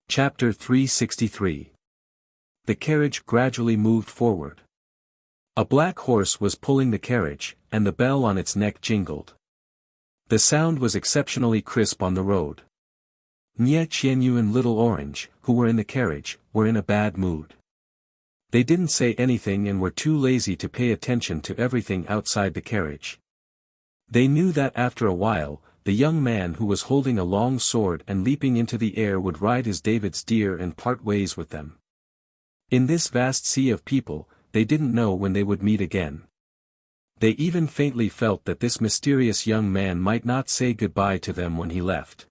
Chapter 363. The carriage gradually moved forward. A black horse was pulling the carriage, and the bell on its neck jingled. The sound was exceptionally crisp on the road. Nie Qianyu and Little Orange, who were in the carriage, were in a bad mood. They didn't say anything and were too lazy to pay attention to everything outside the carriage. They knew that after a while, the young man who was holding a long sword and leaping into the air would ride his David's deer and part ways with them. In this vast sea of people, they didn't know when they would meet again. They even faintly felt that this mysterious young man might not say goodbye to them when he left.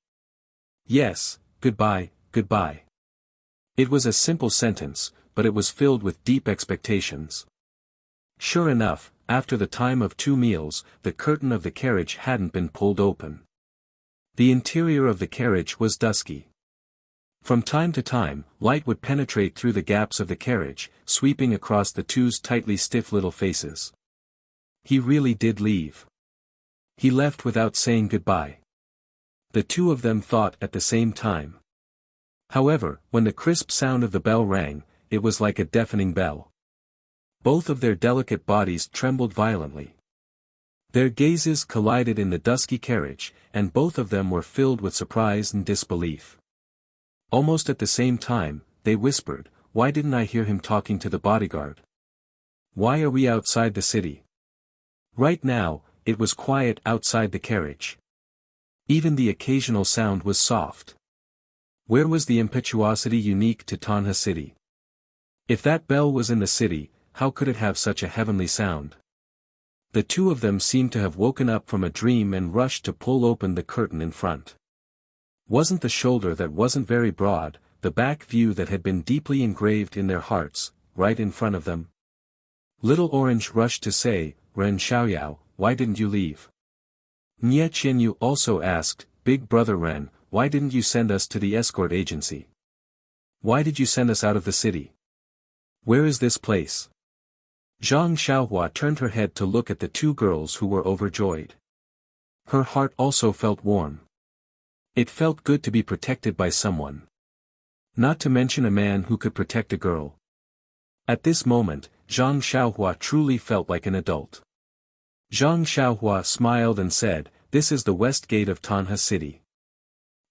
Yes, goodbye, goodbye. It was a simple sentence, but it was filled with deep expectations. Sure enough, after the time of 2 meals, the curtain of the carriage hadn't been pulled open. The interior of the carriage was dusky. From time to time, light would penetrate through the gaps of the carriage, sweeping across the two's tightly stiff little faces. He really did leave. He left without saying goodbye. The two of them thought at the same time. However, when the crisp sound of the bell rang, it was like a deafening bell. Both of their delicate bodies trembled violently. Their gazes collided in the dusky carriage, and both of them were filled with surprise and disbelief. Almost at the same time, they whispered, "Why didn't I hear him talking to the bodyguard? Why are we outside the city?" Right now, it was quiet outside the carriage. Even the occasional sound was soft. Where was the impetuosity unique to Tanha City? If that bell was in the city, how could it have such a heavenly sound? The two of them seemed to have woken up from a dream and rushed to pull open the curtain in front. Wasn't the shoulder that wasn't very broad, the back view that had been deeply engraved in their hearts, right in front of them? Little Orange rushed to say, "Ren Xiaoyao, why didn't you leave?" Nie Qianyu also asked, "Big brother Ren, why didn't you send us to the escort agency? Why did you send us out of the city? Where is this place?" Zhang Xiaohua turned her head to look at the two girls who were overjoyed. Her heart also felt warm. It felt good to be protected by someone. Not to mention a man who could protect a girl. At this moment, Zhang Xiaohua truly felt like an adult. Zhang Xiaohua smiled and said, "This is the west gate of Tanha City.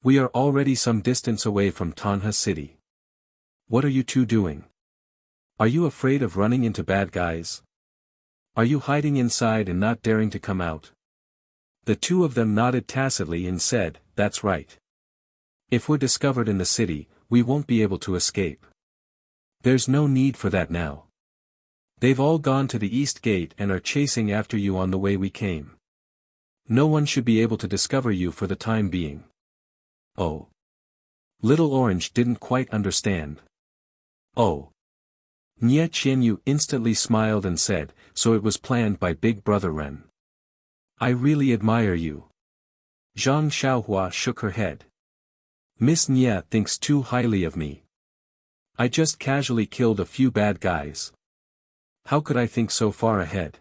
We are already some distance away from Tanha City. What are you two doing? Are you afraid of running into bad guys? Are you hiding inside and not daring to come out?" The two of them nodded tacitly and said, "That's right. If we're discovered in the city, we won't be able to escape. There's no need for that now. They've all gone to the east gate and are chasing after you on the way we came. No one should be able to discover you for the time being." "Oh." Little Orange didn't quite understand. "Oh." Nie Qianyu instantly smiled and said, "So it was planned by Big Brother Ren. I really admire you." Zhang Xiaohua shook her head. "Miss Nie thinks too highly of me. I just casually killed a few bad guys. How could I think so far ahead?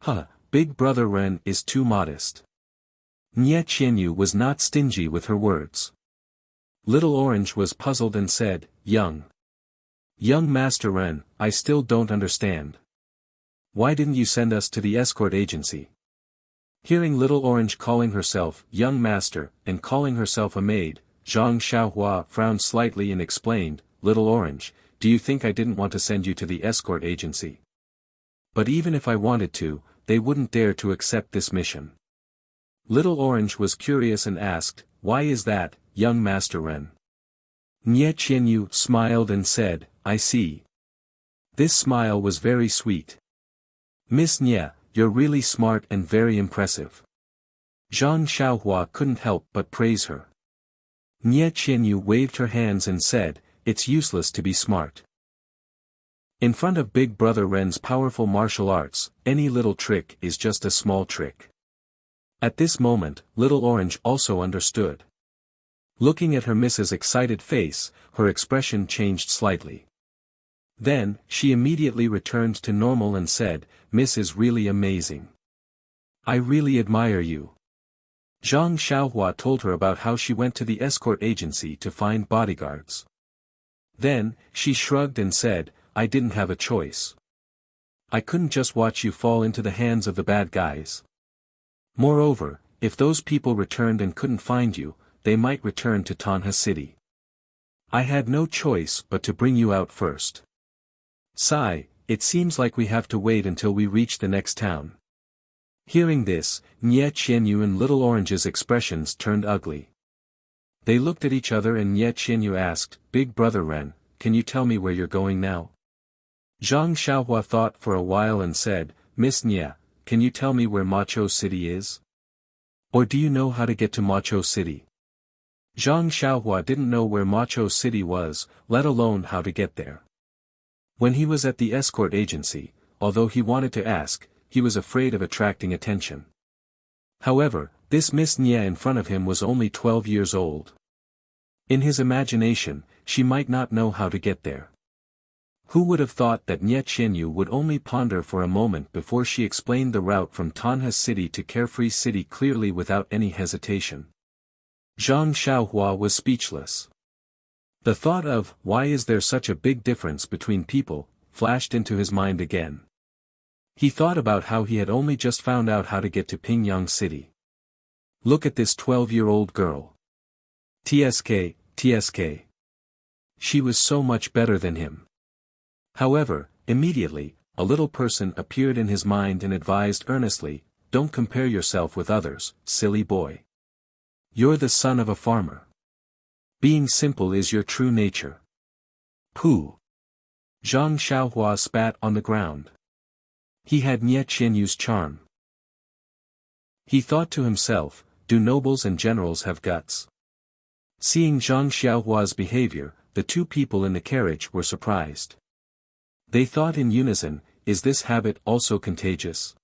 Huh, Big Brother Ren is too modest." Nie Qianyu was not stingy with her words. Little Orange was puzzled and said, Young Master Ren, I still don't understand. Why didn't you send us to the escort agency?" Hearing Little Orange calling herself Young Master and calling herself a maid, Zhang Xiaohua frowned slightly and explained, "Little Orange, do you think I didn't want to send you to the escort agency? But even if I wanted to, they wouldn't dare to accept this mission." Little Orange was curious and asked, "Why is that, Young Master Ren?" Nie Qianyu smiled and said, "I see." This smile was very sweet. "Miss Nie, you're really smart and very impressive." Zhang Xiaohua couldn't help but praise her. Nie Qianyu waved her hands and said, "It's useless to be smart. In front of Big Brother Ren's powerful martial arts, any little trick is just a small trick." At this moment, Little Orange also understood. Looking at her Miss's excited face, her expression changed slightly. Then, she immediately returned to normal and said, "Miss is really amazing. I really admire you." Zhang Xiaohua told her about how she went to the escort agency to find bodyguards. Then, she shrugged and said, I didn't have a choice. I couldn't just watch you fall into the hands of the bad guys. Moreover, if those people returned and couldn't find you, they might return to Tanha City. I had no choice but to bring you out first. Sigh, it seems like we have to wait until we reach the next town. Hearing this, Nye Qianyu and Little Orange's expressions turned ugly. They looked at each other and Nye Qianyu asked, Big Brother Ren, can you tell me where you're going now? Zhang Xiaohua thought for a while and said, Miss Nye, can you tell me where Macho City is? Or do you know how to get to Macho City? Zhang Xiaohua didn't know where Macho City was, let alone how to get there. When he was at the escort agency, although he wanted to ask, he was afraid of attracting attention. However, this Miss Nye in front of him was only 12 years old. In his imagination, she might not know how to get there. Who would have thought that Nye Qianyu would only ponder for a moment before she explained the route from Tanha City to Carefree City clearly without any hesitation. Zhang Xiaohua was speechless. The thought of, why is there such a big difference between people, flashed into his mind again. He thought about how he had only just found out how to get to Pingyang City. Look at this 12-year-old girl. TSK, TSK. She was so much better than him. However, immediately, a little person appeared in his mind and advised earnestly, don't compare yourself with others, silly boy. You're the son of a farmer. Being simple is your true nature. Pooh. Zhang Xiaohua spat on the ground. He had Nye Qianyu's charm. He thought to himself, do nobles and generals have guts? Seeing Zhang Xiaohua's behavior, the two people in the carriage were surprised. They thought in unison, is this habit also contagious?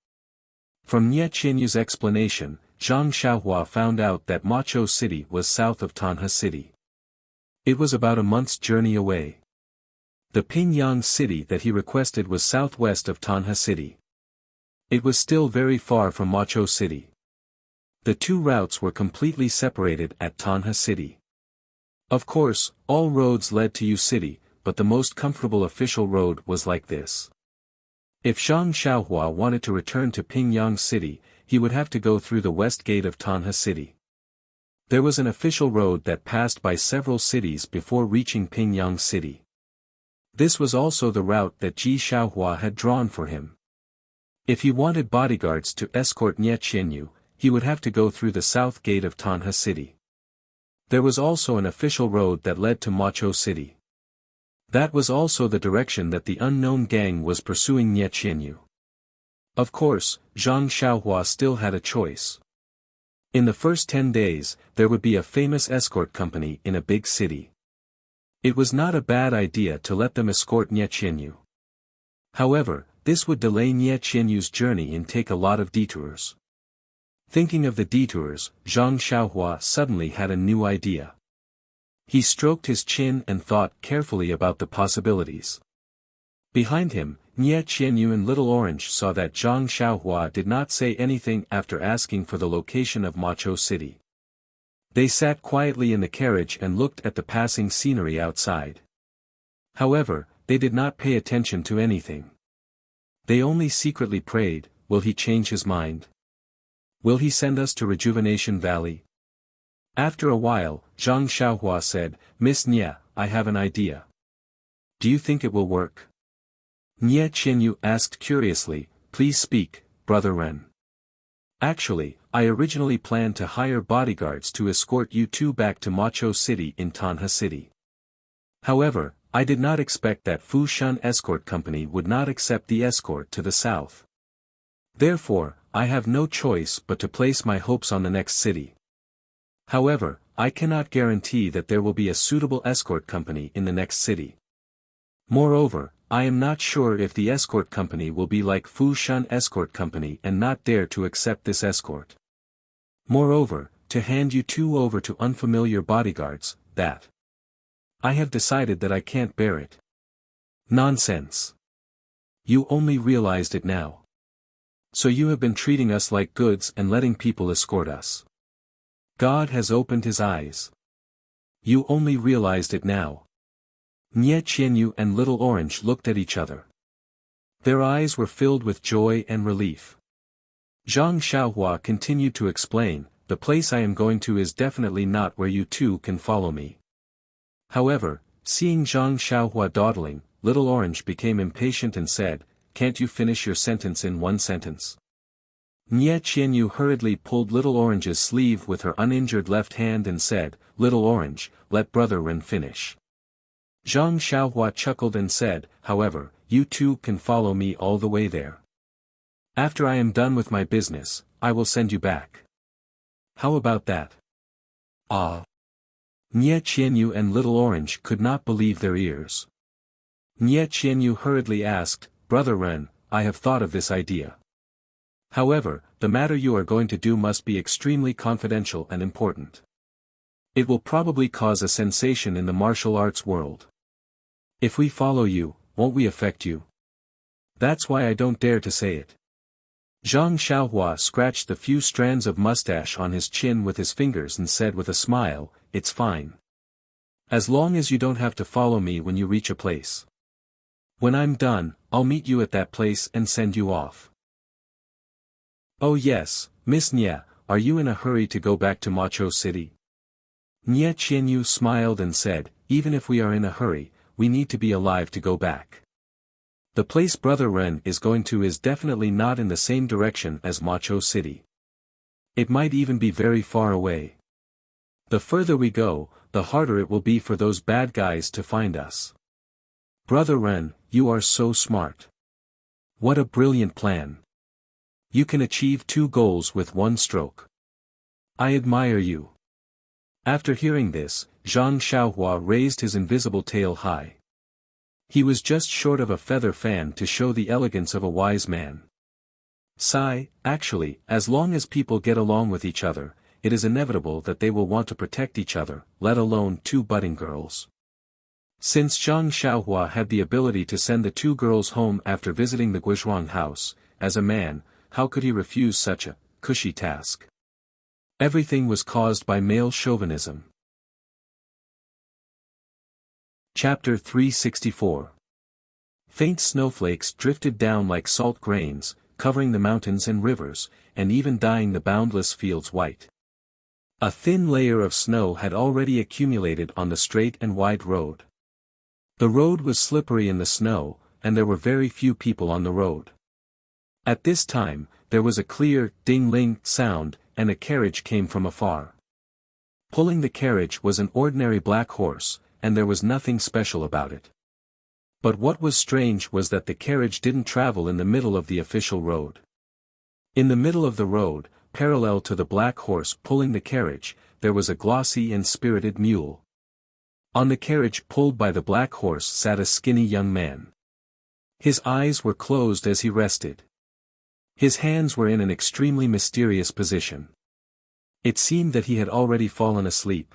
From Nye Qianyu's explanation, Zhang Xiaohua found out that Macho City was south of Tanha City. It was about a month's journey away. The Pingyang City that he requested was southwest of Tanha City. It was still very far from Macho City. The two routes were completely separated at Tanha City. Of course, all roads led to U City, but the most comfortable official road was like this. If Zhang Xiaohua wanted to return to Pingyang City, he would have to go through the west gate of Tanha City. There was an official road that passed by several cities before reaching Pingyang City. This was also the route that Ji Xiaohua had drawn for him. If he wanted bodyguards to escort Nye Qianyu, he would have to go through the south gate of Tanha City. There was also an official road that led to Macho City. That was also the direction that the unknown gang was pursuing Nye Qianyu. Of course, Zhang Xiaohua still had a choice. In the first 10 days, there would be a famous escort company in a big city. It was not a bad idea to let them escort Nye Qianyu. However, this would delay Nye Qianyu's journey and take a lot of detours. Thinking of the detours, Zhang Xiaohua suddenly had a new idea. He stroked his chin and thought carefully about the possibilities. Behind him, Nye Qianyu and Little Orange saw that Zhang Xiaohua did not say anything after asking for the location of Macho City. They sat quietly in the carriage and looked at the passing scenery outside. However, they did not pay attention to anything. They only secretly prayed, will he change his mind? Will he send us to Rejuvenation Valley? After a while, Zhang Xiaohua said, Miss Nye, I have an idea. Do you think it will work? Nye Qianyu asked curiously, please speak, Brother Ren. Actually, I originally planned to hire bodyguards to escort you two back to Macho City in Tanha City. However, I did not expect that Fu Shan Escort Company would not accept the escort to the south. Therefore, I have no choice but to place my hopes on the next city. However, I cannot guarantee that there will be a suitable escort company in the next city. Moreover, I am not sure if the escort company will be like Fu Shan Escort Company and not dare to accept this escort. Moreover, to hand you two over to unfamiliar bodyguards, that. I have decided that I can't bear it. Nonsense. You only realized it now. So you have been treating us like goods and letting people escort us. God has opened his eyes. You only realized it now. Nie Qianyu and Little Orange looked at each other. Their eyes were filled with joy and relief. Zhang Xiaohua continued to explain, the place I am going to is definitely not where you two can follow me. However, seeing Zhang Xiaohua dawdling, Little Orange became impatient and said, can't you finish your sentence in one sentence? Nie Qianyu hurriedly pulled Little Orange's sleeve with her uninjured left hand and said, Little Orange, let Brother Ren finish. Zhang Xiaohua chuckled and said, however, you two can follow me all the way there. After I am done with my business, I will send you back. How about that? Ah! Nie Qianyu and Little Orange could not believe their ears. Nie Qianyu hurriedly asked, Brother Ren, I have thought of this idea. However, the matter you are going to do must be extremely confidential and important. It will probably cause a sensation in the martial arts world. If we follow you, won't we affect you? That's why I don't dare to say it. Zhang Xiaohua scratched the few strands of mustache on his chin with his fingers and said with a smile, it's fine. As long as you don't have to follow me when you reach a place. When I'm done, I'll meet you at that place and send you off. Oh yes, Miss Nie, are you in a hurry to go back to Macho City? Nie Qianyu smiled and said, even if we are in a hurry, we need to be alive to go back. The place Brother Ren is going to is definitely not in the same direction as Macho City. It might even be very far away. The further we go, the harder it will be for those bad guys to find us. Brother Ren, you are so smart. What a brilliant plan. You can achieve 2 goals with 1 stroke. I admire you. After hearing this, Zhang Xiaohua raised his invisible tail high. He was just short of a feather fan to show the elegance of a wise man. Sigh, actually, as long as people get along with each other, it is inevitable that they will want to protect each other, let alone 2 budding girls. Since Zhang Xiaohua had the ability to send the 2 girls home after visiting the Guizhuang house, as a man, how could he refuse such a cushy task? Everything was caused by male chauvinism. Chapter 364. Faint snowflakes drifted down like salt grains, covering the mountains and rivers, and even dyeing the boundless fields white. A thin layer of snow had already accumulated on the straight and wide road. The road was slippery in the snow, and there were very few people on the road. At this time, there was a clear, ding-ling sound, and a carriage came from afar. Pulling the carriage was an ordinary black horse, and there was nothing special about it. But what was strange was that the carriage didn't travel in the middle of the official road. In the middle of the road, parallel to the black horse pulling the carriage, there was a glossy and spirited mule. On the carriage pulled by the black horse sat a skinny young man. His eyes were closed as he rested. His hands were in an extremely mysterious position. It seemed that he had already fallen asleep.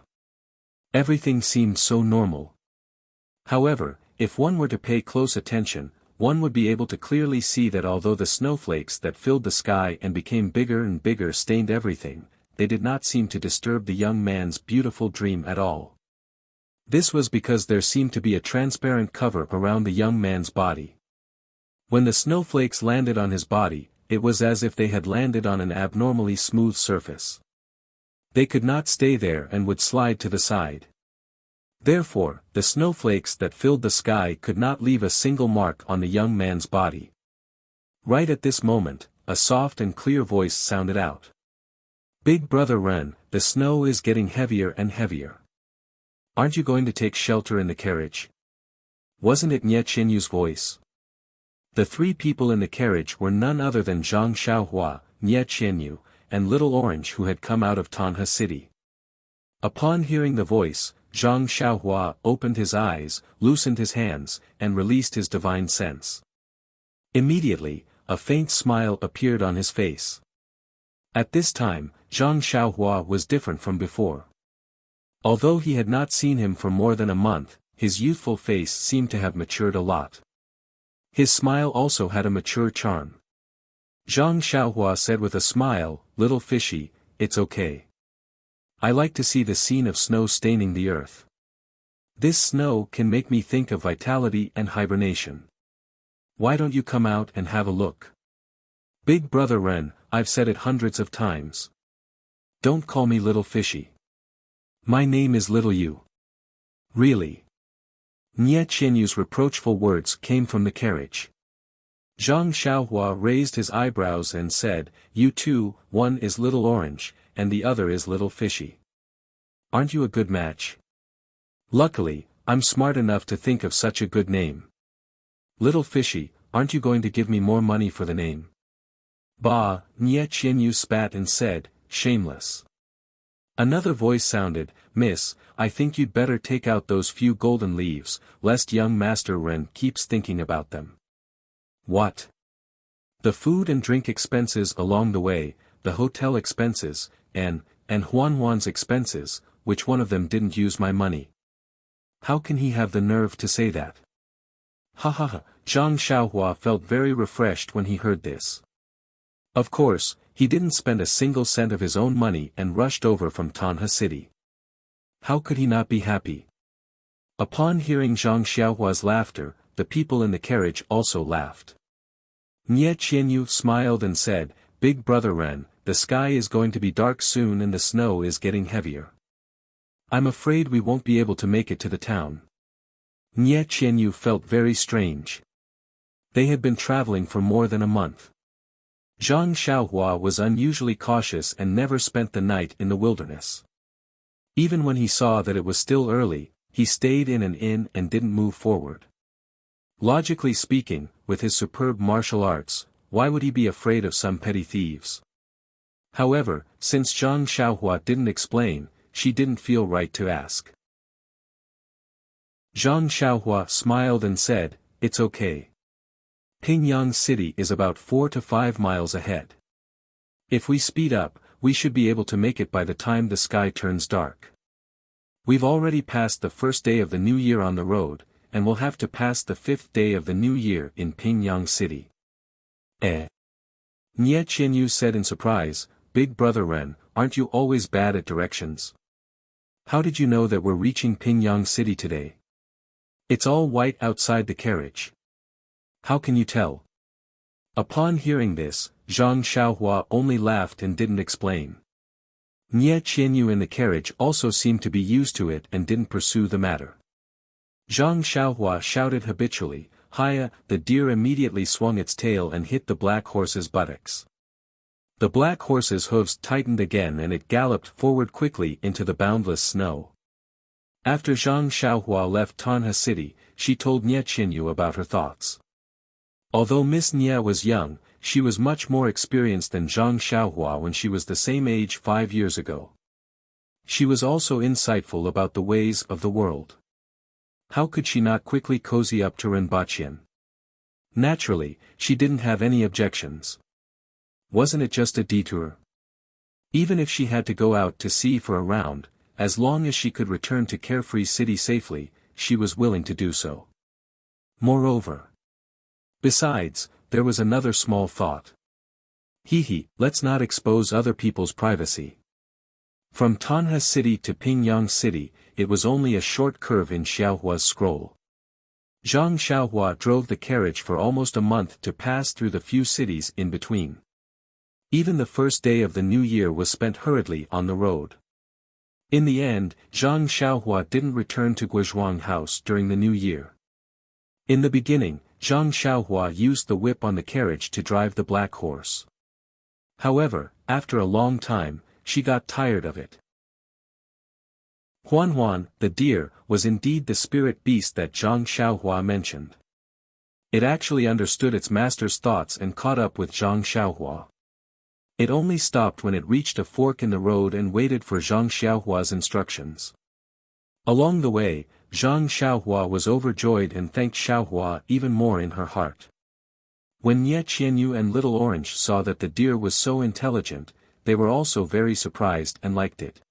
Everything seemed so normal. However, if one were to pay close attention, one would be able to clearly see that although the snowflakes that filled the sky and became bigger and bigger stained everything, they did not seem to disturb the young man's beautiful dream at all. This was because there seemed to be a transparent cover around the young man's body. When the snowflakes landed on his body, it was as if they had landed on an abnormally smooth surface. They could not stay there and would slide to the side. Therefore, the snowflakes that filled the sky could not leave a single mark on the young man's body. Right at this moment, a soft and clear voice sounded out. Big Brother Ren, the snow is getting heavier and heavier. Aren't you going to take shelter in the carriage? Wasn't it Nie Qianyu's voice? The 3 people in the carriage were none other than Zhang Xiaohua, Nie Qianyu, and Little Orange who had come out of Tanha City. Upon hearing the voice, Zhang Xiaohua opened his eyes, loosened his hands, and released his divine sense. Immediately, a faint smile appeared on his face. At this time, Zhang Xiaohua was different from before. Although he had not seen him for more than a month, his youthful face seemed to have matured a lot. His smile also had a mature charm. Zhang Xiaohua said with a smile, Little fishy, it's okay. I like to see the scene of snow staining the earth. This snow can make me think of vitality and hibernation. Why don't you come out and have a look? Big brother Ren, I've said it hundreds of times. Don't call me little fishy. My name is Little You. Really? Nie Qianyu's reproachful words came from the carriage. Zhang Xiaohua raised his eyebrows and said, You two, one is Little Orange, and the other is Little Fishy. Aren't you a good match? Luckily, I'm smart enough to think of such a good name. Little Fishy, aren't you going to give me more money for the name? Bah, Nie Qianyu spat and said, shameless. Another voice sounded, Miss, I think you'd better take out those few golden leaves, lest young Master Ren keeps thinking about them. What? The food and drink expenses along the way, the hotel expenses, and Huan's expenses, which one of them didn't use my money? How can he have the nerve to say that? Ha ha ha, Zhang Xiaohua felt very refreshed when he heard this. Of course, he didn't spend a single cent of his own money and rushed over from Tanha City. How could he not be happy? Upon hearing Zhang Xiaohua's laughter, the people in the carriage also laughed. Nie Qianyu smiled and said, Big brother Ren, the sky is going to be dark soon and the snow is getting heavier. I'm afraid we won't be able to make it to the town. Nie Qianyu felt very strange. They had been traveling for more than a month. Zhang Xiaohua was unusually cautious and never spent the night in the wilderness. Even when he saw that it was still early, he stayed in an inn and didn't move forward. Logically speaking, with his superb martial arts, why would he be afraid of some petty thieves? However, since Zhang Xiaohua didn't explain, she didn't feel right to ask. Zhang Xiaohua smiled and said, It's okay. Pingyang City is about 4 to 5 miles ahead. If we speed up, we should be able to make it by the time the sky turns dark. We've already passed the first day of the new year on the road, and we'll have to pass the 5th day of the new year in Pingyang City. Nie Qianyu said in surprise, Big brother Ren, aren't you always bad at directions? How did you know that we're reaching Pingyang City today? It's all white outside the carriage. How can you tell? Upon hearing this, Zhang Xiaohua only laughed and didn't explain. Nie Qianyu in the carriage also seemed to be used to it and didn't pursue the matter. Zhang Xiaohua shouted habitually, Hiya, the deer immediately swung its tail and hit the black horse's buttocks. The black horse's hooves tightened again and it galloped forward quickly into the boundless snow. After Zhang Xiaohua left Tanha City, she told Nie Qianyu about her thoughts. Although Miss Nie was young, she was much more experienced than Zhang Xiaohua when she was the same age 5 years ago. She was also insightful about the ways of the world. How could she not quickly cozy up to Rinpochen? Naturally, she didn't have any objections. Wasn't it just a detour? Even if she had to go out to sea for a round, as long as she could return to Carefree City safely, she was willing to do so. Moreover. Besides, there was another small thought. Let's not expose other people's privacy. From Tanha City to Pingyang City, it was only a short curve in Xiaohua's scroll. Zhang Xiaohua drove the carriage for almost a month to pass through the few cities in between. Even the first day of the new year was spent hurriedly on the road. In the end, Zhang Xiaohua didn't return to Guizhuang House during the new year. In the beginning, Zhang Xiaohua used the whip on the carriage to drive the black horse. However, after a long time, she got tired of it. Huan, the deer, was indeed the spirit beast that Zhang Xiaohua mentioned. It actually understood its master's thoughts and caught up with Zhang Xiaohua. It only stopped when it reached a fork in the road and waited for Zhang Xiaohua's instructions. Along the way, Zhang Xiaohua was overjoyed and thanked Xiaohua even more in her heart. When Nie Qianyu and Little Orange saw that the deer was so intelligent, they were also very surprised and liked it.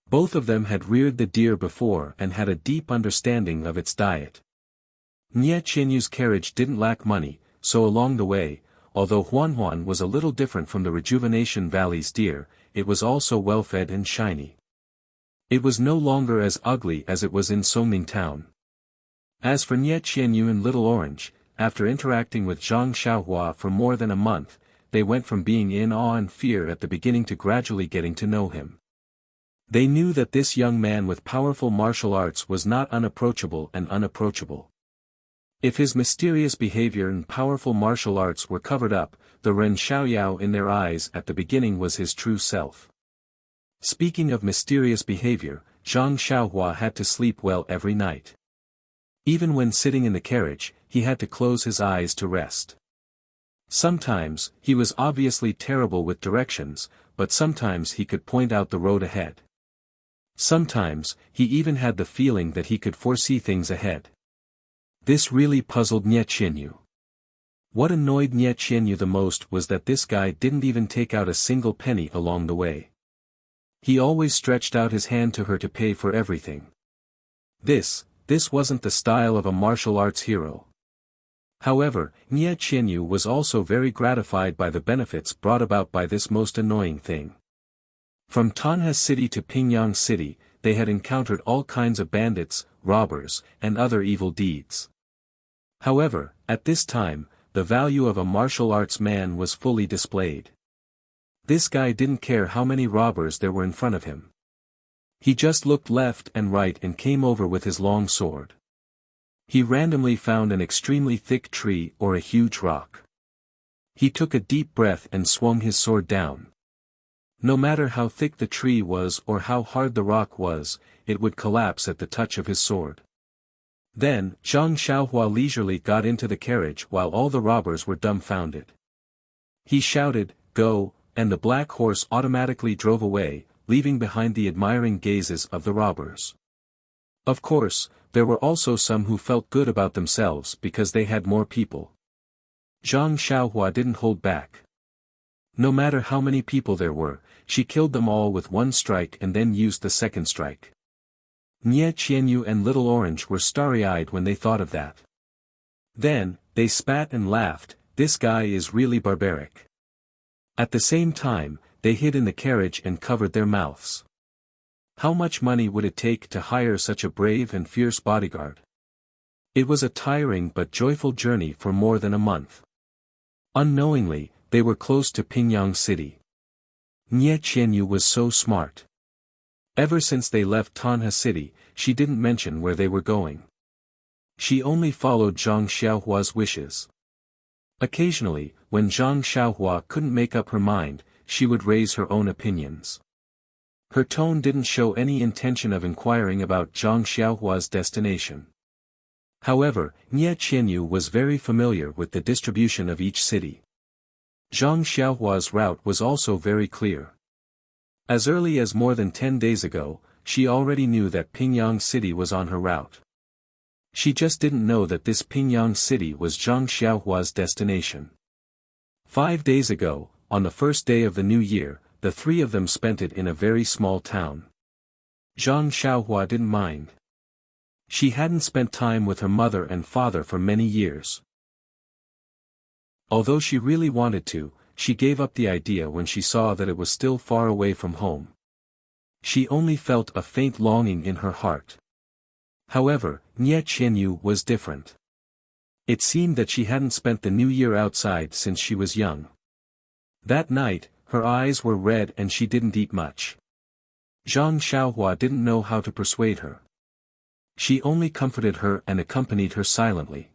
Both of them had reared the deer before and had a deep understanding of its diet. Nie Qianyu's carriage didn't lack money, so along the way, although Huan was a little different from the Rejuvenation Valley's deer, it was also well-fed and shiny. It was no longer as ugly as it was in Songning town. As for Nie Qianyu and Little Orange, after interacting with Zhang Xiaohua for more than a month, they went from being in awe and fear at the beginning to gradually getting to know him. They knew that this young man with powerful martial arts was not unapproachable and unapproachable. If his mysterious behavior and powerful martial arts were covered up, the Ren Xiaoyao in their eyes at the beginning was his true self. Speaking of mysterious behavior, Zhang Xiaohua had to sleep well every night. Even when sitting in the carriage, he had to close his eyes to rest. Sometimes, he was obviously terrible with directions, but sometimes he could point out the road ahead. Sometimes, he even had the feeling that he could foresee things ahead. This really puzzled Nie Qianyu. What annoyed Nie Qianyu the most was that this guy didn't even take out a single penny along the way. He always stretched out his hand to her to pay for everything. This wasn't the style of a martial arts hero. However, Nie Qianyu was also very gratified by the benefits brought about by this most annoying thing. From Tanha City to Pingyang City, they had encountered all kinds of bandits, robbers, and other evil deeds. However, at this time, the value of a martial arts man was fully displayed. This guy didn't care how many robbers there were in front of him. He just looked left and right and came over with his long sword. He randomly found an extremely thick tree or a huge rock. He took a deep breath and swung his sword down. No matter how thick the tree was or how hard the rock was, it would collapse at the touch of his sword. Then, Zhang Xiaohua leisurely got into the carriage while all the robbers were dumbfounded. He shouted, "Go," and the black horse automatically drove away, leaving behind the admiring gazes of the robbers. Of course, there were also some who felt good about themselves because they had more people. Zhang Xiaohua didn't hold back. No matter how many people there were, she killed them all with one strike and then used the second strike. Nie Qianyu and Little Orange were starry-eyed when they thought of that. Then, they spat and laughed, "This guy is really barbaric." At the same time, they hid in the carriage and covered their mouths. How much money would it take to hire such a brave and fierce bodyguard? It was a tiring but joyful journey for more than a month. Unknowingly, they were close to Pingyang City. Nie Qianyu was so smart. Ever since they left Tanha City, she didn't mention where they were going. She only followed Zhang Xiaohua's wishes. Occasionally, when Zhang Xiaohua couldn't make up her mind, she would raise her own opinions. Her tone didn't show any intention of inquiring about Zhang Xiaohua's destination. However, Nie Qianyu was very familiar with the distribution of each city. Zhang Xiaohua's route was also very clear. As early as more than 10 days ago, she already knew that Pingyang City was on her route. She just didn't know that this Pingyang City was Zhang Xiaohua's destination. 5 days ago, on the first day of the new year, the three of them spent it in a very small town. Zhang Xiaohua didn't mind. She hadn't spent time with her mother and father for many years. Although she really wanted to, she gave up the idea when she saw that it was still far away from home. She only felt a faint longing in her heart. However, Nie Qianyu was different. It seemed that she hadn't spent the new year outside since she was young. That night, her eyes were red and she didn't eat much. Zhang Xiaohua didn't know how to persuade her. She only comforted her and accompanied her silently.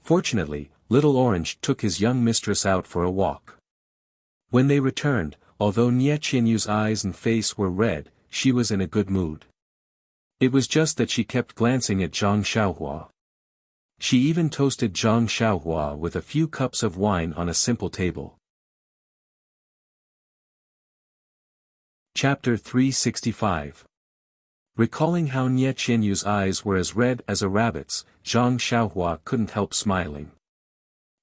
Fortunately, Little Orange took his young mistress out for a walk. When they returned, although Nie Qianyu's eyes and face were red, she was in a good mood. It was just that she kept glancing at Zhang Xiaohua. She even toasted Zhang Xiaohua with a few cups of wine on a simple table. Chapter 365. Recalling how Nie Qianyu's eyes were as red as a rabbit's, Zhang Xiaohua couldn't help smiling.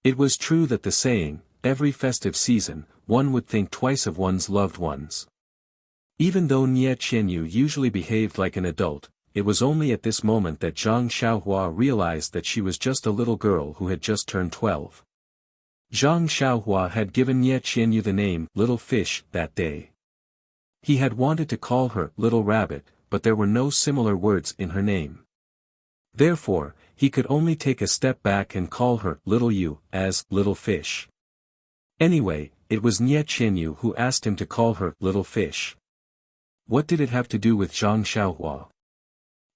It was true that the saying, every festive season, one would think twice of one's loved ones. Even though Nie Qianyu usually behaved like an adult, it was only at this moment that Zhang Xiaohua realized that she was just a little girl who had just turned 12. Zhang Xiaohua had given Nie Qianyu the name Little Fish that day. He had wanted to call her Little Rabbit, but there were no similar words in her name. Therefore, he could only take a step back and call her Little You, as Little Fish. Anyway, it was Nie Qianyu who asked him to call her Little Fish. What did it have to do with Zhang Xiaohua?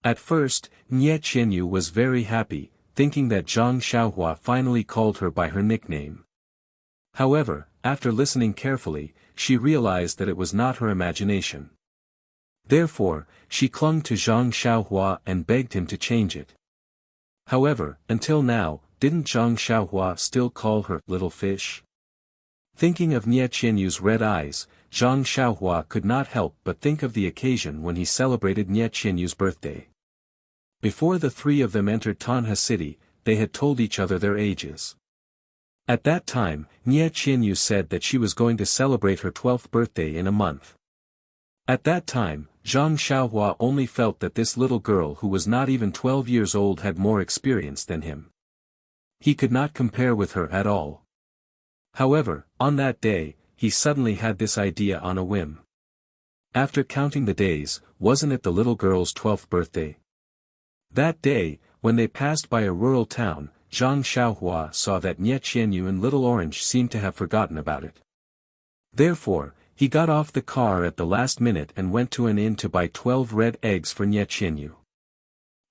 At first, Nie Qianyu was very happy, thinking that Zhang Xiaohua finally called her by her nickname. However, after listening carefully, she realized that it was not her imagination. Therefore, she clung to Zhang Xiaohua and begged him to change it. However, until now, didn't Zhang Xiaohua still call her Little Fish? Thinking of Nie Qianyu's red eyes, Zhang Xiaohua could not help but think of the occasion when he celebrated Nie Qianyu's birthday. Before the three of them entered Tanha City, they had told each other their ages. At that time, Nie Qianyu said that she was going to celebrate her 12th birthday in a month. At that time, Zhang Xiaohua only felt that this little girl who was not even 12 years old had more experience than him. He could not compare with her at all. However, on that day, he suddenly had this idea on a whim. After counting the days, wasn't it the little girl's 12th birthday? That day, when they passed by a rural town, Zhang Xiaohua saw that Nie Qianyu and Little Orange seemed to have forgotten about it. Therefore, he got off the car at the last minute and went to an inn to buy 12 red eggs for Nie Qianyu.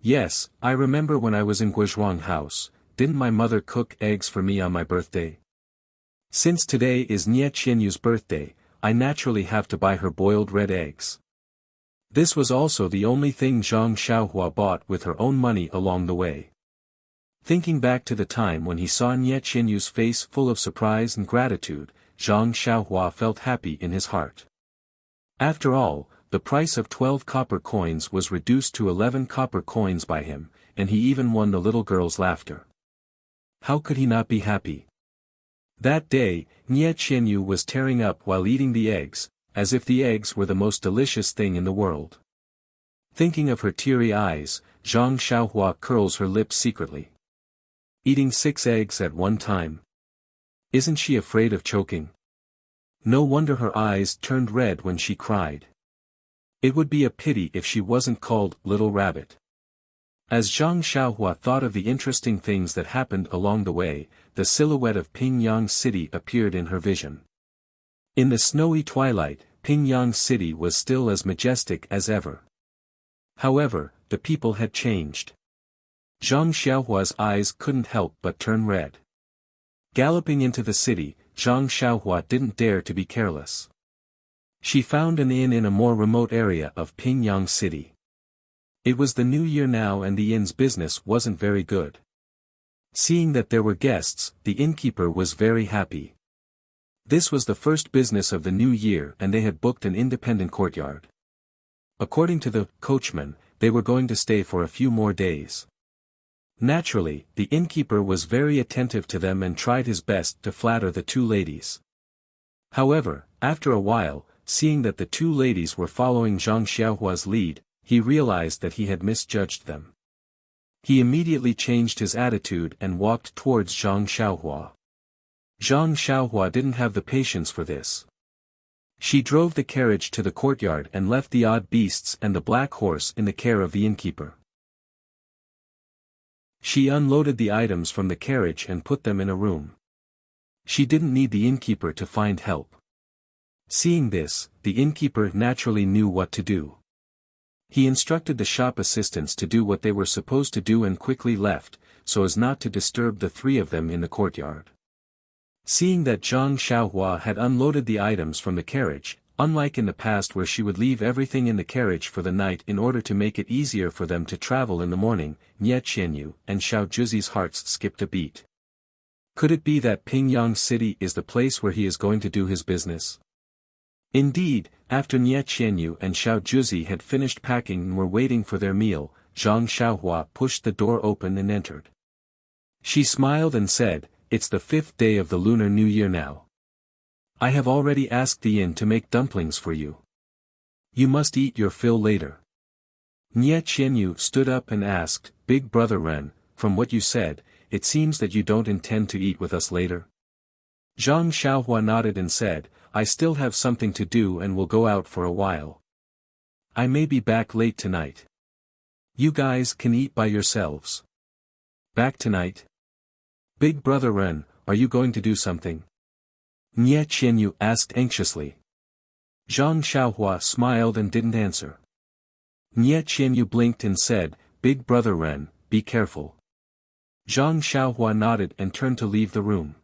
Yes, I remember when I was in Guizhuang house, didn't my mother cook eggs for me on my birthday? Since today is Nie Qianyu's birthday, I naturally have to buy her boiled red eggs. This was also the only thing Zhang Xiaohua bought with her own money along the way. Thinking back to the time when he saw Nie Qianyu's face full of surprise and gratitude, Zhang Xiaohua felt happy in his heart. After all, the price of 12 copper coins was reduced to 11 copper coins by him, and he even won the little girl's laughter. How could he not be happy? That day, Nie Qianyu was tearing up while eating the eggs, as if the eggs were the most delicious thing in the world. Thinking of her teary eyes, Zhang Xiaohua curls her lips secretly. Eating 6 eggs at one time. Isn't she afraid of choking? No wonder her eyes turned red when she cried. It would be a pity if she wasn't called Little Rabbit. As Zhang Xiaohua thought of the interesting things that happened along the way, the silhouette of Pingyang City appeared in her vision. In the snowy twilight, Pingyang City was still as majestic as ever. However, the people had changed. Zhang Xiaohua's eyes couldn't help but turn red. Galloping into the city, Zhang Xiaohua didn't dare to be careless. She found an inn in a more remote area of Pingyang City. It was the new year now and the inn's business wasn't very good. Seeing that there were guests, the innkeeper was very happy. This was the first business of the new year and they had booked an independent courtyard. According to the coachman, they were going to stay for a few more days. Naturally, the innkeeper was very attentive to them and tried his best to flatter the two ladies. However, after a while, seeing that the two ladies were following Zhang Xiaohua's lead, he realized that he had misjudged them. He immediately changed his attitude and walked towards Zhang Xiaohua. Zhang Xiaohua didn't have the patience for this. She drove the carriage to the courtyard and left the odd beasts and the black horse in the care of the innkeeper. She unloaded the items from the carriage and put them in a room. She didn't need the innkeeper to find help. Seeing this, the innkeeper naturally knew what to do. He instructed the shop assistants to do what they were supposed to do and quickly left, so as not to disturb the three of them in the courtyard. Seeing that Zhang Xiaohua had unloaded the items from the carriage, unlike in the past where she would leave everything in the carriage for the night in order to make it easier for them to travel in the morning, Nie Qianyu and Xiao Juzi's hearts skipped a beat. Could it be that Pingyang City is the place where he is going to do his business? Indeed, after Nie Qianyu and Xiao Juzi had finished packing and were waiting for their meal, Zhang Xiaohua pushed the door open and entered. She smiled and said, "It's the 5th day of the Lunar New Year now. I have already asked the inn to make dumplings for you. You must eat your fill later." Nie Qianyu stood up and asked, "Big brother Ren, from what you said, it seems that you don't intend to eat with us later?" Zhang Xiaohua nodded and said, I still have something to do and will go out for a while. I may be back late tonight. You guys can eat by yourselves. Back tonight? Big brother Ren, are you going to do something? Nye Qianyu asked anxiously. Zhang Xiaohua smiled and didn't answer. Nye Qianyu blinked and said, Big brother Ren, be careful. Zhang Xiaohua nodded and turned to leave the room.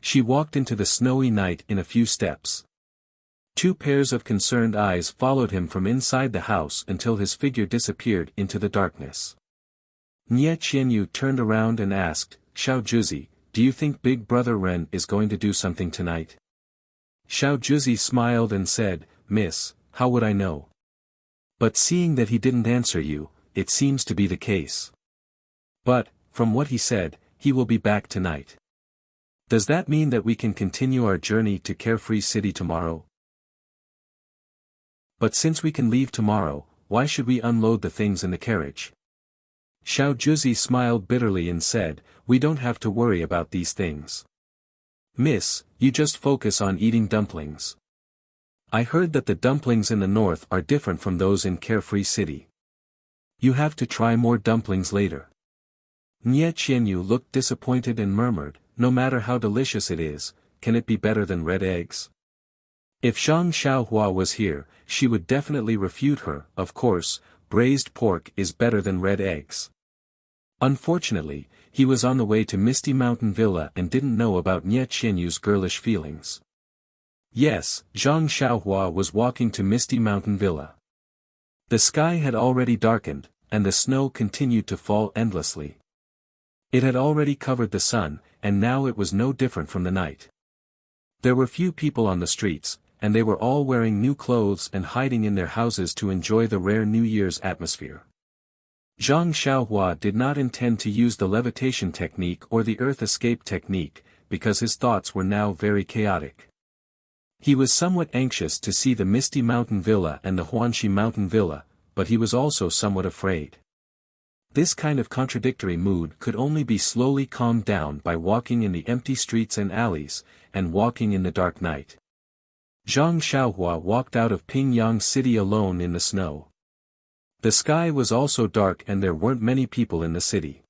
She walked into the snowy night in a few steps. Two pairs of concerned eyes followed him from inside the house until his figure disappeared into the darkness. Nye Qianyu turned around and asked, Xiao Juzi, do you think Big Brother Ren is going to do something tonight? Xiao Juzi smiled and said, Miss, how would I know? But seeing that he didn't answer you, it seems to be the case. But, from what he said, he will be back tonight. Does that mean that we can continue our journey to Carefree City tomorrow? But since we can leave tomorrow, why should we unload the things in the carriage? Xiao Juzi smiled bitterly and said, we don't have to worry about these things. Miss, you just focus on eating dumplings. I heard that the dumplings in the north are different from those in Carefree City. You have to try more dumplings later. Nye Qianyu looked disappointed and murmured, no matter how delicious it is, can it be better than red eggs? If Zhang Xiaohua was here, she would definitely refute her. Of course, braised pork is better than red eggs. Unfortunately, he was on the way to Misty Mountain Villa and didn't know about Nye Qianyu's girlish feelings. Yes, Zhang Xiaohua was walking to Misty Mountain Villa. The sky had already darkened, and the snow continued to fall endlessly. It had already covered the sun, and now it was no different from the night. There were few people on the streets, and they were all wearing new clothes and hiding in their houses to enjoy the rare New Year's atmosphere. Zhang Xiaohua did not intend to use the levitation technique or the earth escape technique, because his thoughts were now very chaotic. He was somewhat anxious to see the Misty Mountain Villa and the Huanxi Mountain Villa, but he was also somewhat afraid. This kind of contradictory mood could only be slowly calmed down by walking in the empty streets and alleys, and walking in the dark night. Zhang Xiaohua walked out of Pingyang City alone in the snow. The sky was also dark and there weren't many people in the city.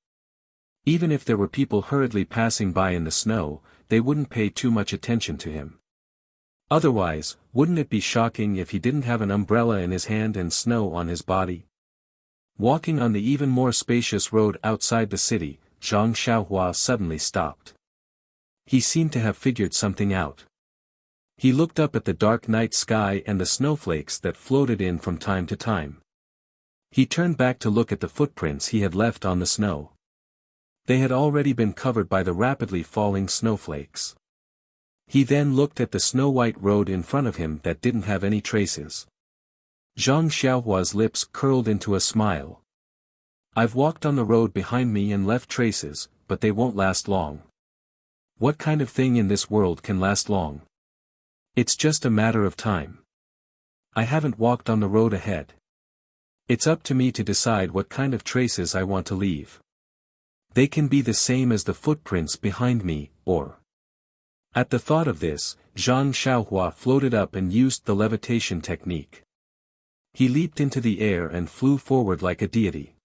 Even if there were people hurriedly passing by in the snow, they wouldn't pay too much attention to him. Otherwise, wouldn't it be shocking if he didn't have an umbrella in his hand and snow on his body? Walking on the even more spacious road outside the city, Zhang Xiaohua suddenly stopped. He seemed to have figured something out. He looked up at the dark night sky and the snowflakes that floated in from time to time. He turned back to look at the footprints he had left on the snow. They had already been covered by the rapidly falling snowflakes. He then looked at the snow-white road in front of him that didn't have any traces. Zhang Xiaohua's lips curled into a smile. I've walked on the road behind me and left traces, but they won't last long. What kind of thing in this world can last long? It's just a matter of time. I haven't walked on the road ahead. It's up to me to decide what kind of traces I want to leave. They can be the same as the footprints behind me, or... At the thought of this, Zhang Xiaohua floated up and used the levitation technique. He leaped into the air and flew forward like a deity.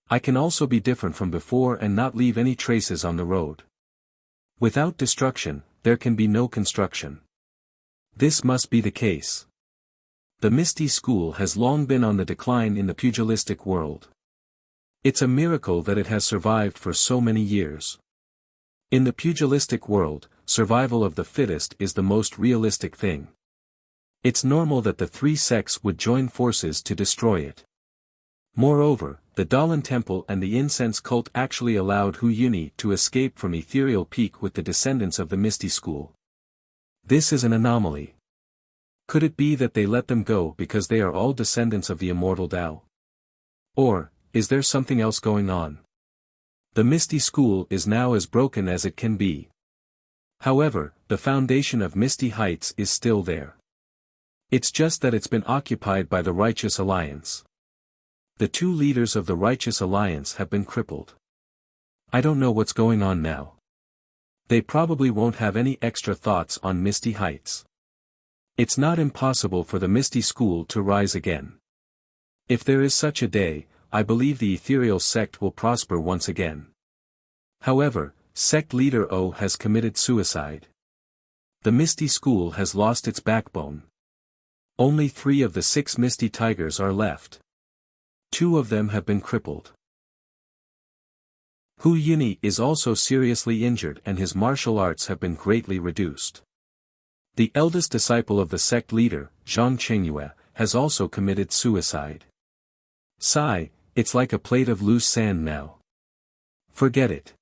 I can also be different from before and not leave any traces on the road. Without destruction, there can be no construction. This must be the case. The Misty School has long been on the decline in the pugilistic world. It's a miracle that it has survived for so many years. In the pugilistic world, survival of the fittest is the most realistic thing. It's normal that the three sects would join forces to destroy it. Moreover, the Dalan Temple and the incense cult actually allowed Hu Yuni to escape from Ethereal Peak with the descendants of the Misty School. This is an anomaly. Could it be that they let them go because they are all descendants of the immortal Tao? Or, is there something else going on? The Misty School is now as broken as it can be. However, the foundation of Misty Heights is still there. It's just that it's been occupied by the Righteous Alliance. The two leaders of the Righteous Alliance have been crippled. I don't know what's going on now. They probably won't have any extra thoughts on Misty Heights. It's not impossible for the Misty School to rise again. If there is such a day, I believe the ethereal sect will prosper once again. However, sect leader O has committed suicide. The Misty School has lost its backbone. Only 3 of the 6 Misty Tigers are left. 2 of them have been crippled. Hu Yunyi is also seriously injured and his martial arts have been greatly reduced. The eldest disciple of the sect leader, Zhang Qingyue, has also committed suicide. Sigh, it's like a plate of loose sand now. Forget it.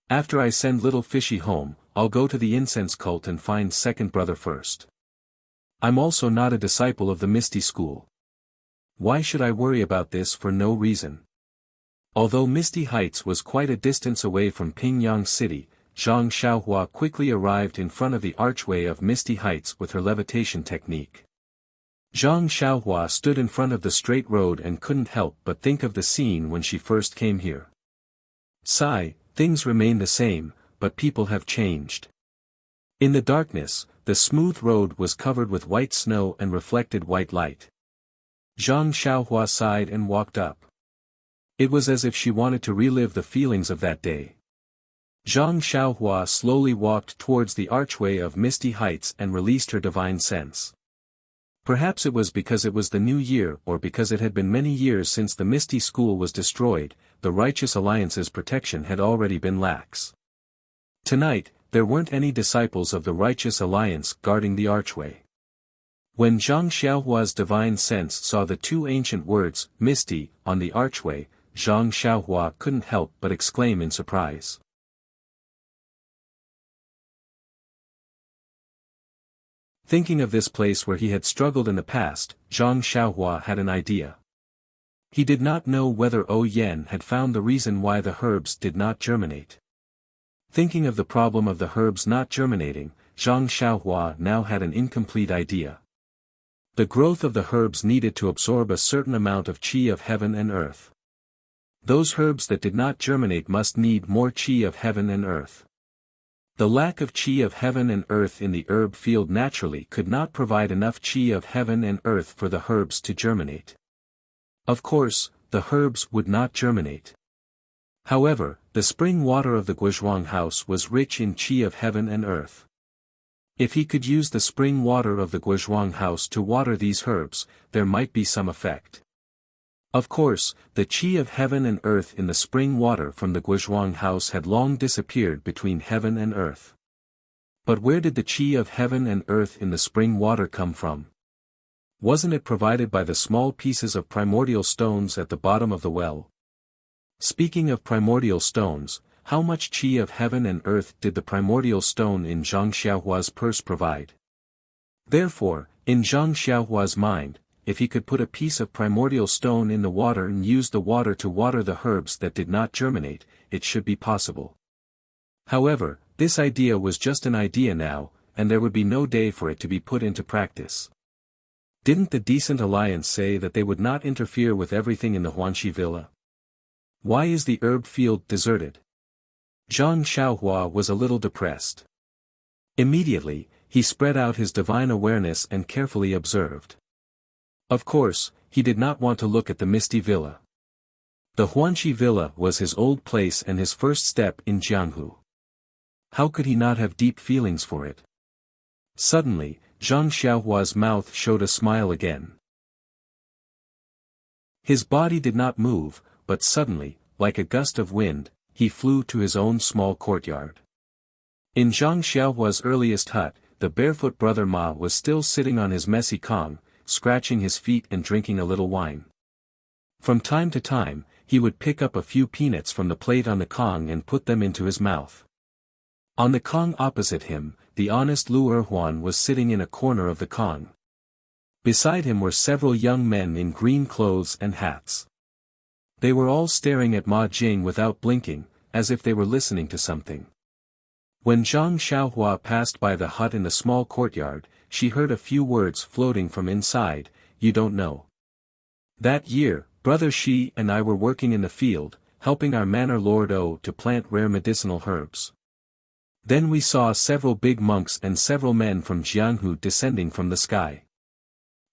After I send little fishy home, I'll go to the incense cult and find second brother first. I'm also not a disciple of the Misty School. Why should I worry about this for no reason? Although Misty Heights was quite a distance away from Pingyang City, Zhang Xiaohua quickly arrived in front of the archway of Misty Heights with her levitation technique. Zhang Xiaohua stood in front of the straight road and couldn't help but think of the scene when she first came here. Sigh, things remain the same, but people have changed. In the darkness, the smooth road was covered with white snow and reflected white light. Zhang Xiaohua sighed and walked up. It was as if she wanted to relive the feelings of that day. Zhang Xiaohua slowly walked towards the archway of Misty Heights and released her divine sense. Perhaps it was because it was the new year or because it had been many years since the Misty School was destroyed, the Righteous Alliance's protection had already been lax. Tonight, there weren't any disciples of the Righteous Alliance guarding the archway. When Zhang Xiaohua's divine sense saw the 2 ancient words, Misty, on the archway, Zhang Xiaohua couldn't help but exclaim in surprise. Thinking of this place where he had struggled in the past, Zhang Xiaohua had an idea. He did not know whether O Yen had found the reason why the herbs did not germinate. Thinking of the problem of the herbs not germinating, Zhang Xiaohua now had an incomplete idea. The growth of the herbs needed to absorb a certain amount of qi of heaven and earth. Those herbs that did not germinate must need more qi of heaven and earth. The lack of qi of heaven and earth in the herb field naturally could not provide enough qi of heaven and earth for the herbs to germinate. Of course, the herbs would not germinate. However, the spring water of the Guozhuang house was rich in qi of heaven and earth. If he could use the spring water of the Guozhuang house to water these herbs, there might be some effect. Of course, the qi of heaven and earth in the spring water from the Guozhuang house had long disappeared between heaven and earth. But where did the qi of heaven and earth in the spring water come from? Wasn't it provided by the small pieces of primordial stones at the bottom of the well? Speaking of primordial stones, how much qi of heaven and earth did the primordial stone in Zhang Xiaohua's purse provide? Therefore, in Zhang Xiaohua's mind, if he could put a piece of primordial stone in the water and use the water to water the herbs that did not germinate, it should be possible. However, this idea was just an idea now, and there would be no day for it to be put into practice. Didn't the Decent Alliance say that they would not interfere with everything in the Huanxi Villa? Why is the herb field deserted? Zhang Xiaohua was a little depressed. Immediately, he spread out his divine awareness and carefully observed. Of course, he did not want to look at the Misty Villa. The Huanxi Villa was his old place and his first step in Jianghu. How could he not have deep feelings for it? Suddenly, Zhang Xiaohua's mouth showed a smile again. His body did not move, but suddenly, like a gust of wind, he flew to his own small courtyard. In Zhang Xiaohua's earliest hut, the barefoot brother Ma was still sitting on his messy kong, scratching his feet and drinking a little wine. From time to time, he would pick up a few peanuts from the plate on the kong and put them into his mouth. On the kong opposite him, the honest Lu Erhuan was sitting in a corner of the kong. Beside him were several young men in green clothes and hats. They were all staring at Ma Jing without blinking, as if they were listening to something. When Zhang Xiaohua passed by the hut in the small courtyard, she heard a few words floating from inside. You don't know. That year, Brother Shi and I were working in the field, helping our manor lord O to plant rare medicinal herbs. Then we saw several big monks and several men from Jianghu descending from the sky.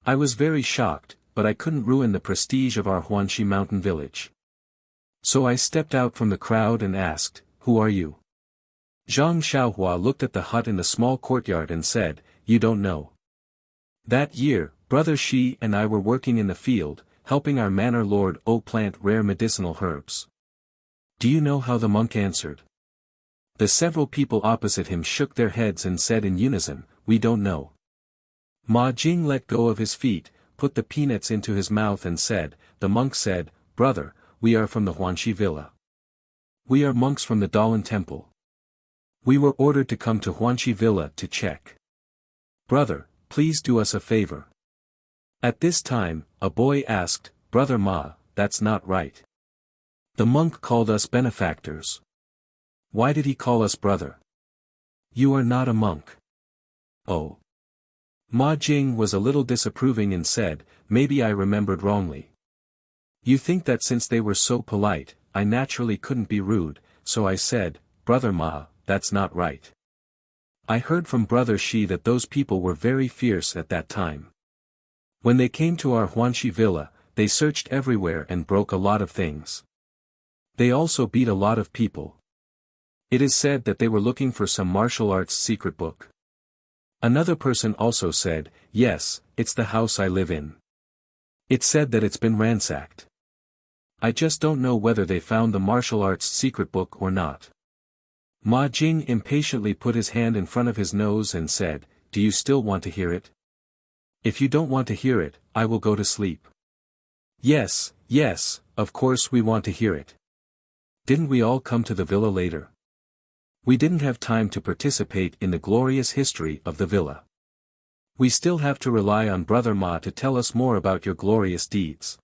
I was very shocked, but I couldn't ruin the prestige of our Huanxi mountain village. So I stepped out from the crowd and asked, "Who are you?" Zhang Xiaohua looked at the hut in the small courtyard and said, "You don't know. That year, Brother Shi and I were working in the field, helping our manor lord O plant rare medicinal herbs." "Do you know how?" the monk answered. The several people opposite him shook their heads and said in unison, "We don't know." Ma Jing let go of his feet, put the peanuts into his mouth and said, "The monk said, 'Brother, we are from the Huanxi villa. We are monks from the Dalan temple. We were ordered to come to Huanxi villa to check. Brother, please do us a favor.'" At this time, a boy asked, "Brother Ma, that's not right. The monk called us benefactors. Why did he call us brother? You are not a monk." "Oh." Ma Jing was a little disapproving and said, "Maybe I remembered wrongly. You think that since they were so polite, I naturally couldn't be rude, so I said, 'Brother Ma, that's not right.' I heard from Brother Shi that those people were very fierce at that time. When they came to our Huanxi villa, they searched everywhere and broke a lot of things. They also beat a lot of people. It is said that they were looking for some martial arts secret book." Another person also said, "Yes, it's the house I live in. It said that it's been ransacked. I just don't know whether they found the martial arts secret book or not." Ma Jing impatiently put his hand in front of his nose and said, "Do you still want to hear it? If you don't want to hear it, I will go to sleep." "Yes, yes, of course we want to hear it. Didn't we all come to the villa later? We didn't have time to participate in the glorious history of the villa. We still have to rely on Brother Ma to tell us more about your glorious deeds."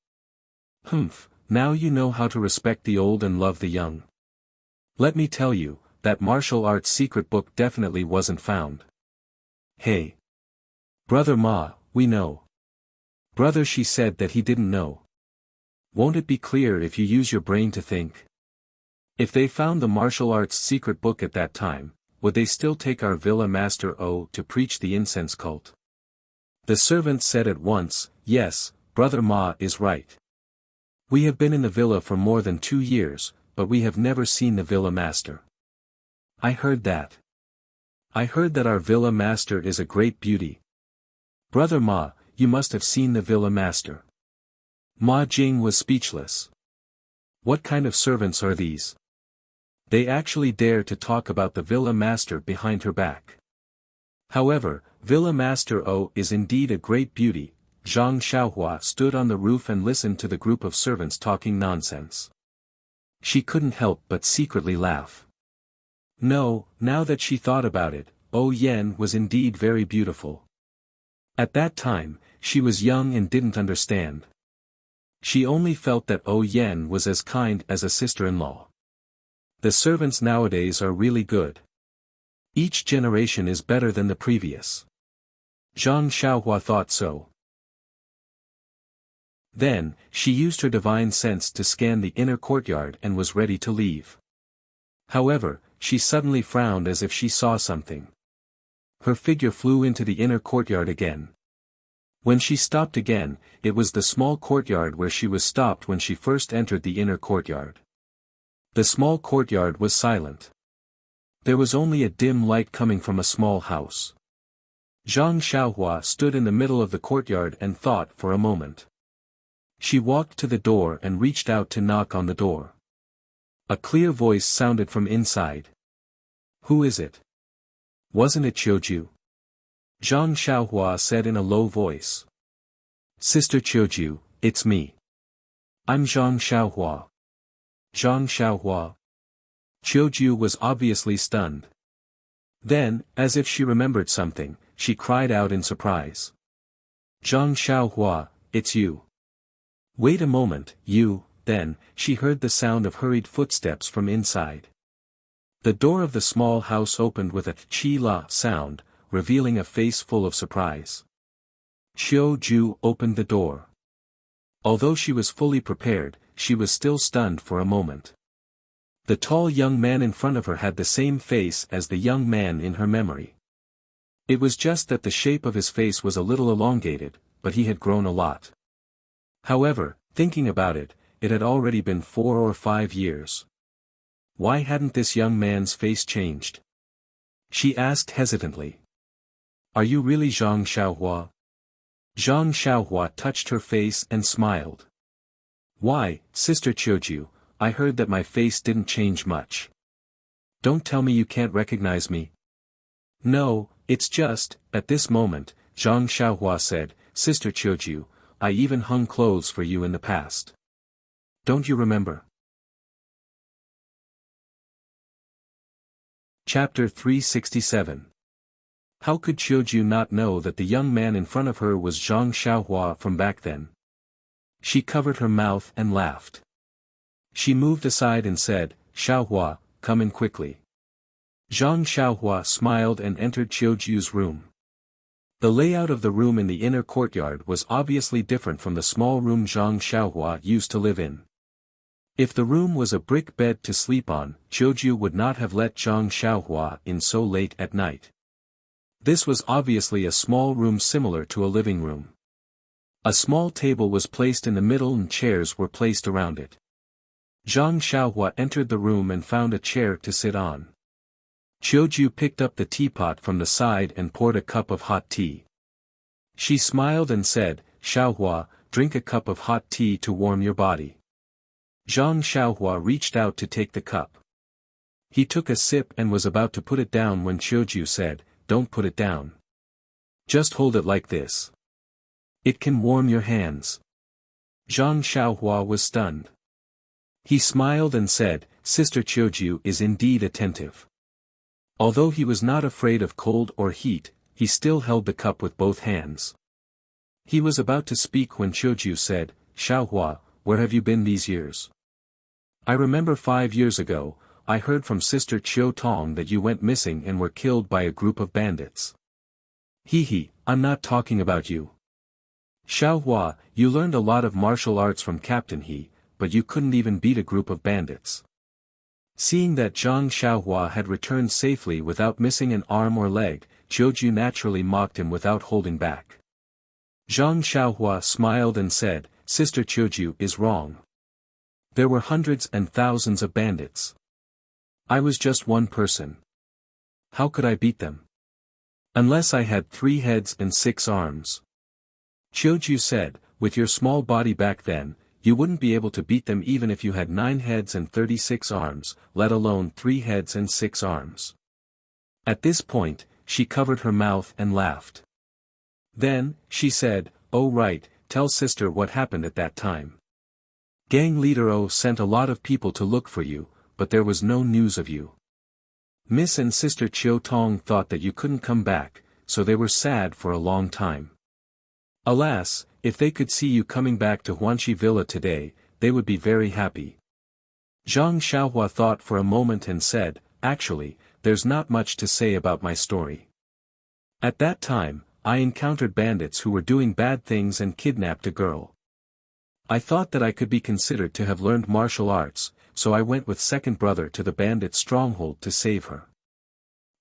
"Humph, now you know how to respect the old and love the young. Let me tell you, that martial arts secret book definitely wasn't found." "Hey. Brother Ma, we know." Brother Shi said that he didn't know. "Won't it be clear if you use your brain to think? If they found the martial arts secret book at that time, would they still take our villa master O to preach the incense cult?" The servant said at once, "Yes, Brother Ma is right. We have been in the villa for more than 2 years, but we have never seen the villa master." "I heard that. I heard that our villa master is a great beauty. Brother Ma, you must have seen the villa master." Ma Jing was speechless. What kind of servants are these? They actually dare to talk about the villa master behind her back. However, Villa Master O is indeed a great beauty. Zhang Xiaohua stood on the roof and listened to the group of servants talking nonsense. She couldn't help but secretly laugh. No, now that she thought about it, O Yen was indeed very beautiful. At that time, she was young and didn't understand. She only felt that O Yen was as kind as a sister-in-law. The servants nowadays are really good. Each generation is better than the previous. Zhang Xiaohua thought so. Then, she used her divine sense to scan the inner courtyard and was ready to leave. However, she suddenly frowned as if she saw something. Her figure flew into the inner courtyard again. When she stopped again, it was the small courtyard where she was stopped when she first entered the inner courtyard. The small courtyard was silent. There was only a dim light coming from a small house. Zhang Xiaohua stood in the middle of the courtyard and thought for a moment. She walked to the door and reached out to knock on the door. A clear voice sounded from inside. "Who is it? Wasn't it Qiuju?" Zhang Xiaohua said in a low voice. "Sister Qiuju, it's me. I'm Zhang Xiaohua." Zhang Xiaohua. Qiuju was obviously stunned. Then, as if she remembered something, she cried out in surprise. "Zhang Xiaohua, it's you. Wait a moment, you." Then, she heard the sound of hurried footsteps from inside. The door of the small house opened with a "chi-la" sound, revealing a face full of surprise. Qiuju opened the door. Although she was fully prepared, she was still stunned for a moment. The tall young man in front of her had the same face as the young man in her memory. It was just that the shape of his face was a little elongated, but he had grown a lot. However, thinking about it, it had already been 4 or 5 years. Why hadn't this young man's face changed? She asked hesitantly. Are you really Zhang Xiaohua? Zhang Xiaohua touched her face and smiled. Why, Sister Qiuju, I heard that my face didn't change much. Don't tell me you can't recognize me. No, it's just, at this moment, Zhang Xiaohua said, Sister Qiuju, I even hung clothes for you in the past. Don't you remember? Chapter 367. How could Qiuju not know that the young man in front of her was Zhang Xiaohua from back then? She covered her mouth and laughed. She moved aside and said, Xiaohua, come in quickly. Zhang Xiaohua smiled and entered Qiuju's room. The layout of the room in the inner courtyard was obviously different from the small room Zhang Xiaohua used to live in. If the room was a brick bed to sleep on, Qiuju would not have let Zhang Xiaohua in so late at night. This was obviously a small room similar to a living room. A small table was placed in the middle and chairs were placed around it. Zhang Xiaohua entered the room and found a chair to sit on. Qiuju picked up the teapot from the side and poured a cup of hot tea. She smiled and said, Xiaohua, drink a cup of hot tea to warm your body. Zhang Xiaohua reached out to take the cup. He took a sip and was about to put it down when Qiuju said, Don't put it down. Just hold it like this. It can warm your hands. Zhang Xiaohua was stunned. He smiled and said, Sister Qiuju is indeed attentive. Although he was not afraid of cold or heat, he still held the cup with both hands. He was about to speak when Qiuju said, Xiaohua, where have you been these years? I remember 5 years ago, I heard from Sister Qiu Tong that you went missing and were killed by a group of bandits. I'm not talking about you. Xiaohua, you learned a lot of martial arts from Captain He, but you couldn't even beat a group of bandits. Seeing that Zhang Xiaohua had returned safely without missing an arm or leg, Qiuju naturally mocked him without holding back. Zhang Xiaohua smiled and said, Sister Qiuju is wrong. There were hundreds and thousands of bandits. I was just one person. How could I beat them? Unless I had 3 heads and 6 arms. Qiuju said, with your small body back then, you wouldn't be able to beat them even if you had 9 heads and 36 arms, let alone 3 heads and 6 arms. At this point, she covered her mouth and laughed. Then, she said, Oh right, tell sister what happened at that time. Gang leader O sent a lot of people to look for you, but there was no news of you. Miss and Sister Qiu Tong thought that you couldn't come back, so they were sad for a long time. Alas, if they could see you coming back to Huanxi Villa today, they would be very happy. Zhang Xiaohua thought for a moment and said, Actually, there's not much to say about my story. At that time, I encountered bandits who were doing bad things and kidnapped a girl. I thought that I could be considered to have learned martial arts, so I went with second brother to the bandit stronghold to save her.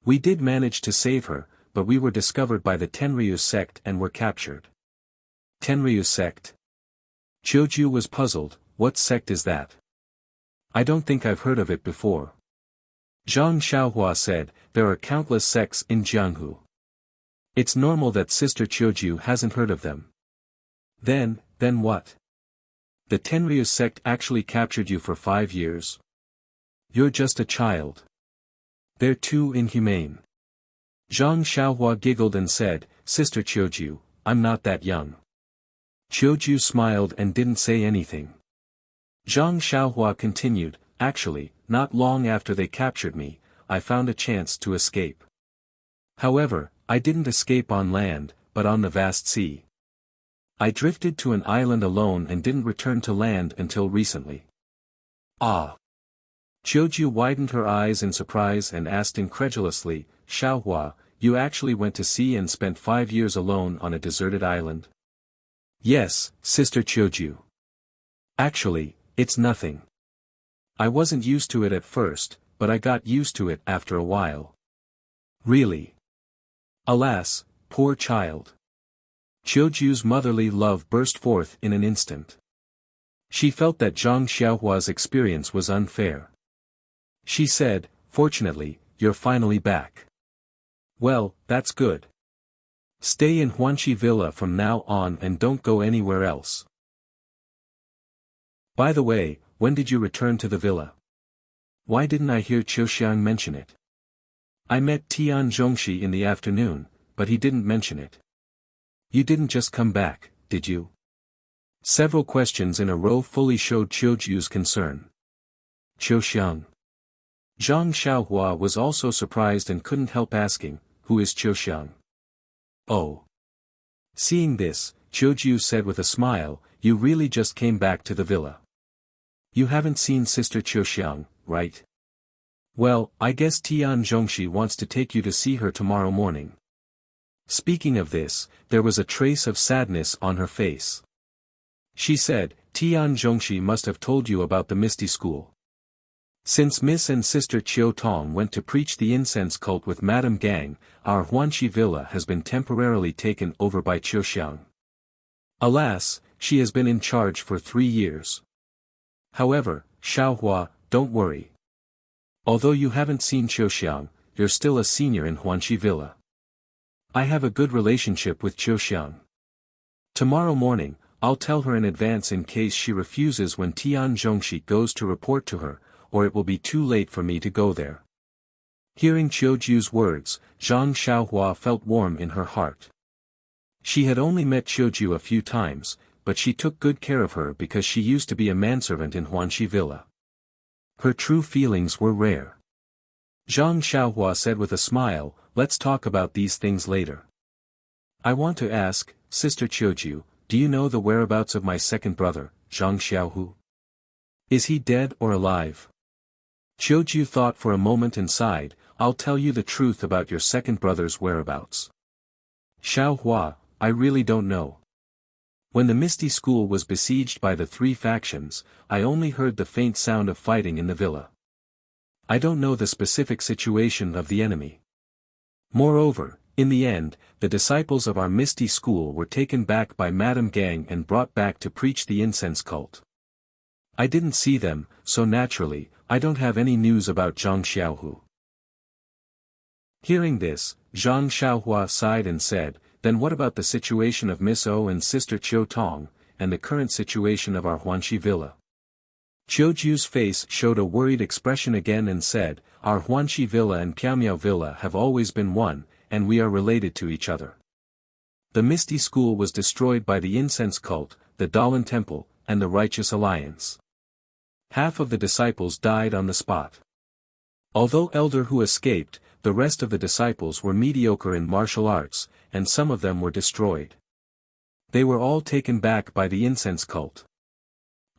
We did manage to save her, but we were discovered by the Tenryu sect and were captured. Tenryu sect? Qiuju was puzzled, what sect is that? I don't think I've heard of it before. Zhang Xiaohua said, there are countless sects in Jianghu. It's normal that Sister Qiuju hasn't heard of them. Then what? The Tenryu sect actually captured you for 5 years? You're just a child. They're too inhumane. Zhang Xiaohua giggled and said, Sister Qiuju, I'm not that young. Qiuju smiled and didn't say anything. Zhang Xiaohua continued, Actually, not long after they captured me, I found a chance to escape. However, I didn't escape on land, but on the vast sea. I drifted to an island alone and didn't return to land until recently. Ah! Qiuju widened her eyes in surprise and asked incredulously, Xiaohua, you actually went to sea and spent 5 years alone on a deserted island? Yes, Sister Qiuju. Actually, it's nothing. I wasn't used to it at first, but I got used to it after a while. Really? Alas, poor child. Qiuju's motherly love burst forth in an instant. She felt that Zhang Xiaohua's experience was unfair. She said, "Fortunately, you're finally back. Well, that's good. Stay in Huanqi Villa from now on and don't go anywhere else. By the way, when did you return to the villa? Why didn't I hear Qiuxiang mention it? I met Tian Zhongxi in the afternoon, but he didn't mention it. You didn't just come back, did you?" Several questions in a row fully showed Qiuju's concern. Qiuxiang. Zhang Xiaohua was also surprised and couldn't help asking, "Who is Qiuxiang?" Oh. Seeing this, Qiuju said with a smile, "You really just came back to the villa. You haven't seen Sister Qiuxiang, right? Well, I guess Tian Zhongxi wants to take you to see her tomorrow morning." Speaking of this, there was a trace of sadness on her face. She said, "Tian Zhongxi must have told you about the Misty School. Since Miss and Sister Qiu Tong went to preach the incense cult with Madame Gang, our Huanqi Villa has been temporarily taken over by Qiuxiang. Alas, she has been in charge for 3 years. However, Xiaohua, don't worry. Although you haven't seen Qiuxiang, you're still a senior in Huanqi Villa. I have a good relationship with Qiuxiang. Tomorrow morning, I'll tell her in advance in case she refuses when Tian Zhongxi goes to report to her, or it will be too late for me to go there." Hearing Qiuju's words, Zhang Xiaohua felt warm in her heart. She had only met Qiuju a few times, but she took good care of her because she used to be a manservant in Huanqi Villa. Her true feelings were rare. Zhang Xiaohua said with a smile, "Let's talk about these things later. I want to ask, Sister Qiuju, do you know the whereabouts of my second brother, Zhang Xiaohu? Is he dead or alive?" Qiuju thought for a moment and sighed, "I'll tell you the truth about your second brother's whereabouts. Xiaohua, I really don't know. When the Misty School was besieged by the 3 factions, I only heard the faint sound of fighting in the villa. I don't know the specific situation of the enemy. Moreover, in the end, the disciples of our Misty School were taken back by Madame Gang and brought back to preach the incense cult. I didn't see them, so naturally, I don't have any news about Zhang Xiaohu." Hearing this, Zhang Xiaohua sighed and said, "Then what about the situation of Miss O and Sister Qiu Tong, and the current situation of our Huanqi Villa?" Qiuju's face showed a worried expression again and said, "Our Huanqi Villa and Piamiao Villa have always been one, and we are related to each other. The Misty School was destroyed by the incense cult, the Dalan Temple, and the Righteous Alliance. Half of the disciples died on the spot. Although Elder Hu escaped, the rest of the disciples were mediocre in martial arts, and some of them were destroyed. They were all taken back by the incense cult.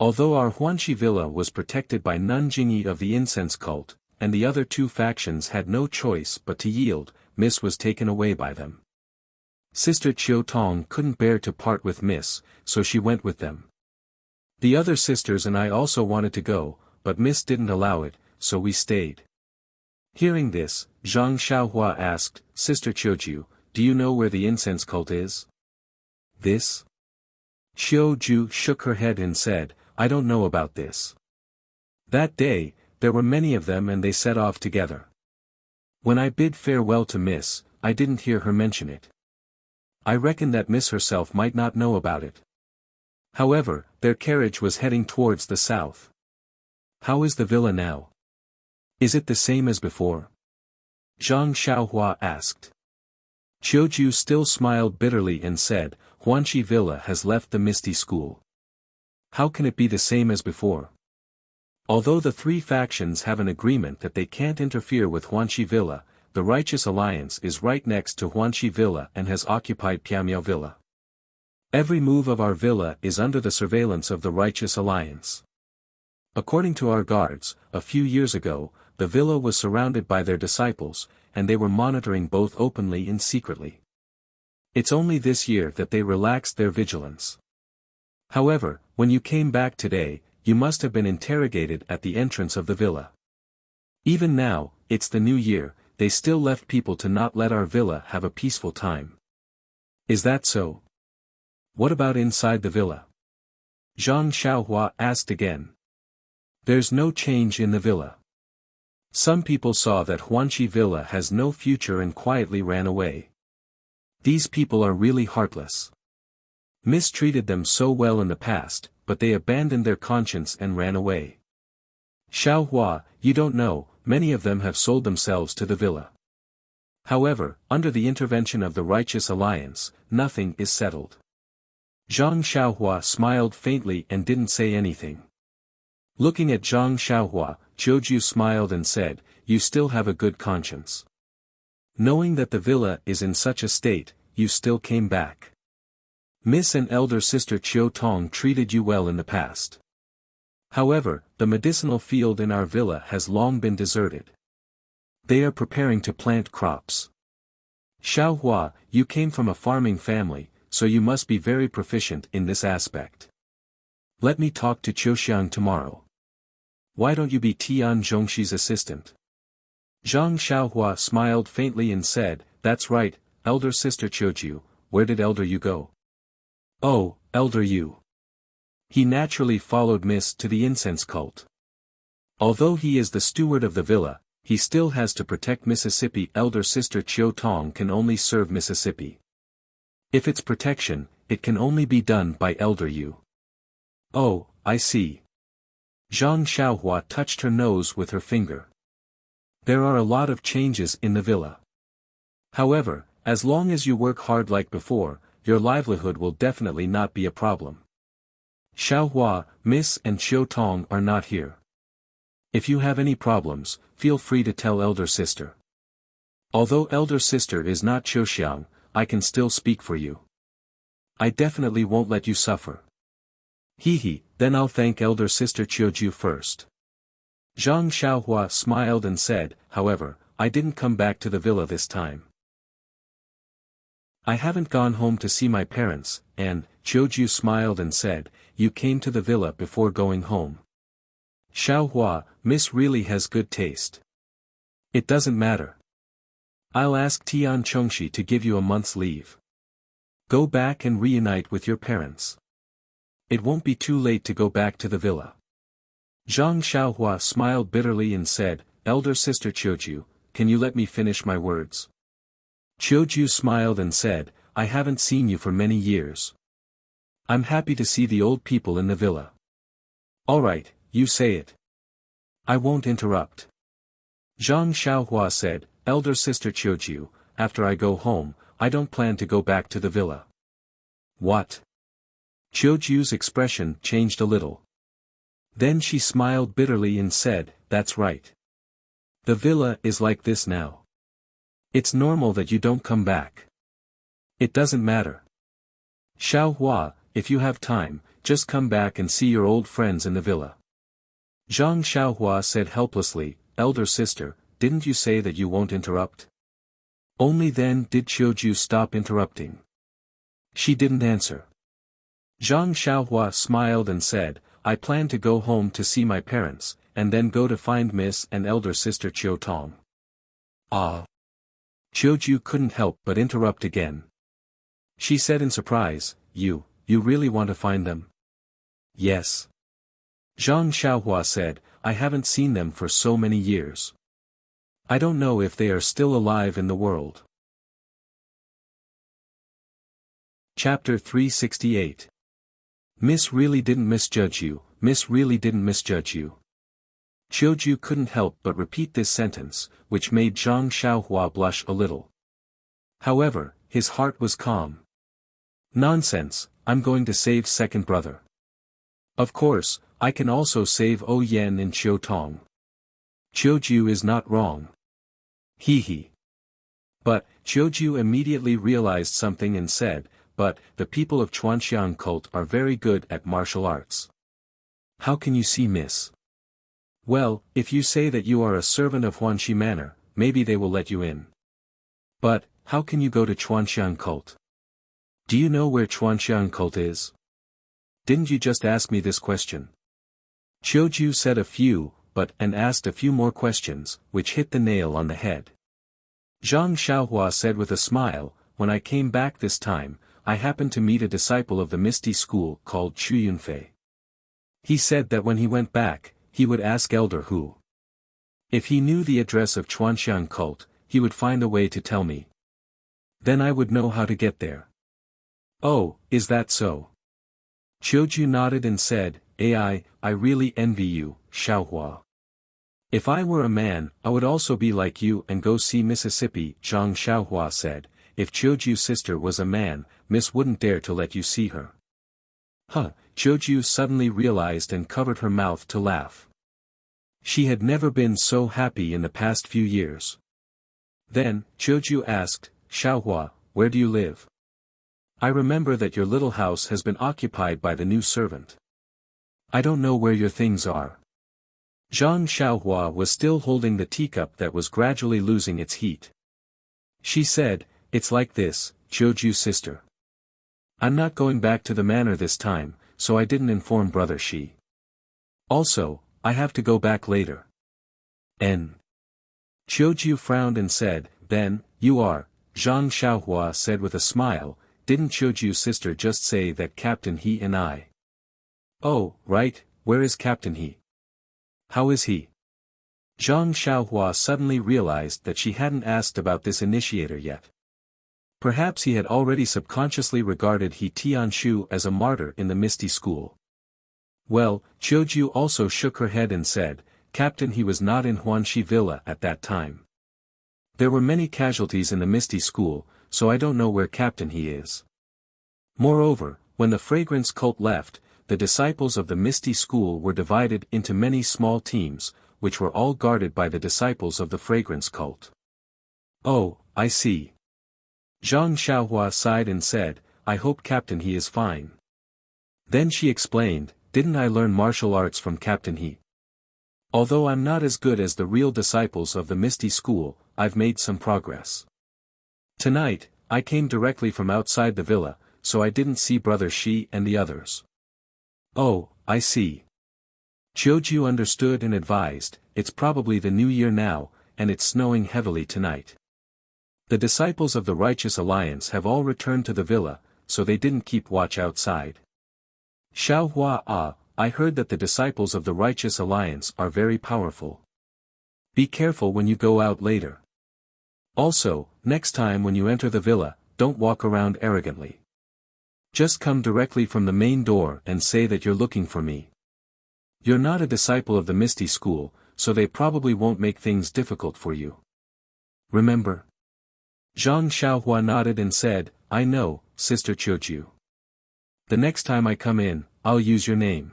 Although our Huanqi Villa was protected by Nun Jingyi of the incense cult, and the other 2 factions had no choice but to yield, Miss was taken away by them. Sister Qiu Tong couldn't bear to part with Miss, so she went with them. The other sisters and I also wanted to go, but Miss didn't allow it, so we stayed." Hearing this, Zhang Xiaohua asked, "Sister Qiuju, do you know where the incense cult is?" "This?" Qiuju shook her head and said, "I don't know about this." That day, there were many of them and they set off together. When I bid farewell to Miss, I didn't hear her mention it. I reckon that Miss herself might not know about it. However, their carriage was heading towards the south. How is the villa now? Is it the same as before? Zhang Xiaohua asked. Qiuju still smiled bitterly and said, "Huanqi Villa has left the Misty School. How can it be the same as before? Although the 3 factions have an agreement that they can't interfere with Huanqi Villa, the Righteous Alliance is right next to Huanqi Villa and has occupied Piamiao Villa. Every move of our villa is under the surveillance of the Righteous Alliance. According to our guards, a few years ago, the villa was surrounded by their disciples, and they were monitoring both openly and secretly. It's only this year that they relaxed their vigilance. However, when you came back today, you must have been interrogated at the entrance of the villa. Even now, it's the new year, they still left people to not let our villa have a peaceful time. Is that so? What about inside the villa? Zhang Xiaohua asked again. There's no change in the villa. Some people saw that Huanqi Villa has no future and quietly ran away. These people are really heartless. Mistreated them so well in the past, but they abandoned their conscience and ran away. Xiaohua, you don't know, many of them have sold themselves to the villa. However, under the intervention of the Righteous Alliance, nothing is settled. Zhang Xiaohua smiled faintly and didn't say anything. Looking at Zhang Xiaohua, Qiuju smiled and said, you still have a good conscience. Knowing that the villa is in such a state, you still came back. Miss and elder sister Qiu Tong treated you well in the past. However, the medicinal field in our villa has long been deserted. They are preparing to plant crops. Xiaohua, you came from a farming family, so you must be very proficient in this aspect. Let me talk to Qiuxiang tomorrow. Why don't you be Tian Zhongshi's assistant? Zhang Xiaohua smiled faintly and said, that's right, elder sister Qiuju, where did elder Yu go? Oh, elder Yu. He naturally followed Miss to the incense cult. Although he is the steward of the villa, he still has to protect Mississippi. Elder sister Qiu Tong can only serve Mississippi. If it's protection, it can only be done by elder Yu. Oh, I see. Zhang Xiaohua touched her nose with her finger. There are a lot of changes in the villa. However, as long as you work hard like before, your livelihood will definitely not be a problem. Xiaohua, Miss and Qiu Tong are not here. If you have any problems, feel free to tell elder sister. Although elder sister is not Qiuxiang, I can still speak for you. I definitely won't let you suffer. Hee, then I'll thank elder sister Qiuju first. Zhang Xiaohua smiled and said, however, I didn't come back to the villa this time. I haven't gone home to see my parents, and, Qiuju smiled and said, you came to the villa before going home. Xiaohua, Miss really has good taste. It doesn't matter. I'll ask Tian Chongxi to give you a month's leave. Go back and reunite with your parents. It won't be too late to go back to the villa. Zhang Xiaohua smiled bitterly and said, elder sister Qiuju, can you let me finish my words? Qiuju smiled and said, I haven't seen you for many years. I'm happy to see the old people in the villa. Alright, you say it. I won't interrupt. Zhang Xiaohua said, elder sister Qiuju, after I go home, I don't plan to go back to the villa. What? Qiuju's expression changed a little. Then she smiled bitterly and said, that's right. The villa is like this now. It's normal that you don't come back. It doesn't matter. Xiaohua, if you have time, just come back and see your old friends in the villa. Zhang Xiaohua said helplessly, elder sister, didn't you say that you won't interrupt? Only then did Qiuju stop interrupting. She didn't answer. Zhang Xiaohua smiled and said, I plan to go home to see my parents, and then go to find Miss and elder sister Qiu Tong. Ah. Qiuju couldn't help but interrupt again. She said in surprise, you really want to find them? Yes. Zhang Xiaohua said, I haven't seen them for so many years. I don't know if they are still alive in the world. Chapter 368. Miss really didn't misjudge you, Miss really didn't misjudge you. Qiuju couldn't help but repeat this sentence, which made Zhang Xiaohua blush a little. However, his heart was calm. Nonsense, I'm going to save second brother. Of course, I can also save O Yan and Qiu Tong. Qiuju is not wrong. Hee. But, Qiuju immediately realized something and said, but, the people of Chuanxiang cult are very good at martial arts. How can you see Miss? Well, if you say that you are a servant of Huanxi Manor, maybe they will let you in. But, how can you go to Chuanxiang cult? Do you know where Chuanxiang cult is? Didn't you just ask me this question? Qiuju said a few, and asked a few more questions, which hit the nail on the head. Zhang Xiaohua said with a smile, when I came back this time, I happened to meet a disciple of the Misty School called Chu Yunfei. He said that when he went back, he would ask Elder Hu. If he knew the address of Chuanxiang cult, he would find a way to tell me. Then I would know how to get there. Oh, is that so? Qiuju nodded and said, I really envy you, Xiaohua. If I were a man, I would also be like you and go see Mississippi, Zhang Xiaohua said. If Qiuju's sister was a man, Miss wouldn't dare to let you see her. Qiuju suddenly realized and covered her mouth to laugh. She had never been so happy in the past few years. Then, Qiuju asked, Xiaohua, where do you live? I remember that your little house has been occupied by the new servant. I don't know where your things are. Zhang Xiaohua was still holding the teacup that was gradually losing its heat. She said, it's like this, Qiuju's sister. I'm not going back to the manor this time, so I didn't inform Brother Shi. Also, I have to go back later. Qiuju frowned and said, then, you are, Zhang Xiaohua said with a smile, didn't Qiuju's sister just say that Captain He and I? Oh, right, where is Captain He? How is he? Zhang Xiaohua suddenly realized that she hadn't asked about this initiator yet. Perhaps he had already subconsciously regarded He Tianshu as a martyr in the Misty School. Well, Qiuju also shook her head and said, Captain He was not in Huanxi Villa at that time. There were many casualties in the Misty School, so I don't know where Captain He is. Moreover, when the fragrance cult left, the disciples of the Misty School were divided into many small teams, which were all guarded by the disciples of the fragrance cult. Oh, I see. Zhang Xiaohua sighed and said, I hope Captain He is fine. Then she explained, didn't I learn martial arts from Captain He? Although I'm not as good as the real disciples of the Misty School, I've made some progress. Tonight, I came directly from outside the villa, so I didn't see Brother Shi and the others. Oh, I see. Qiuju understood and advised, it's probably the new year now, and it's snowing heavily tonight. The disciples of the Righteous Alliance have all returned to the villa, so they didn't keep watch outside. Xiaohua, I heard that the disciples of the Righteous Alliance are very powerful. Be careful when you go out later. Also, next time when you enter the villa, don't walk around arrogantly. Just come directly from the main door and say that you're looking for me. You're not a disciple of the Misty School, so they probably won't make things difficult for you. Remember? Zhang Xiaohua nodded and said, I know, Sister Qiuju. The next time I come in, I'll use your name.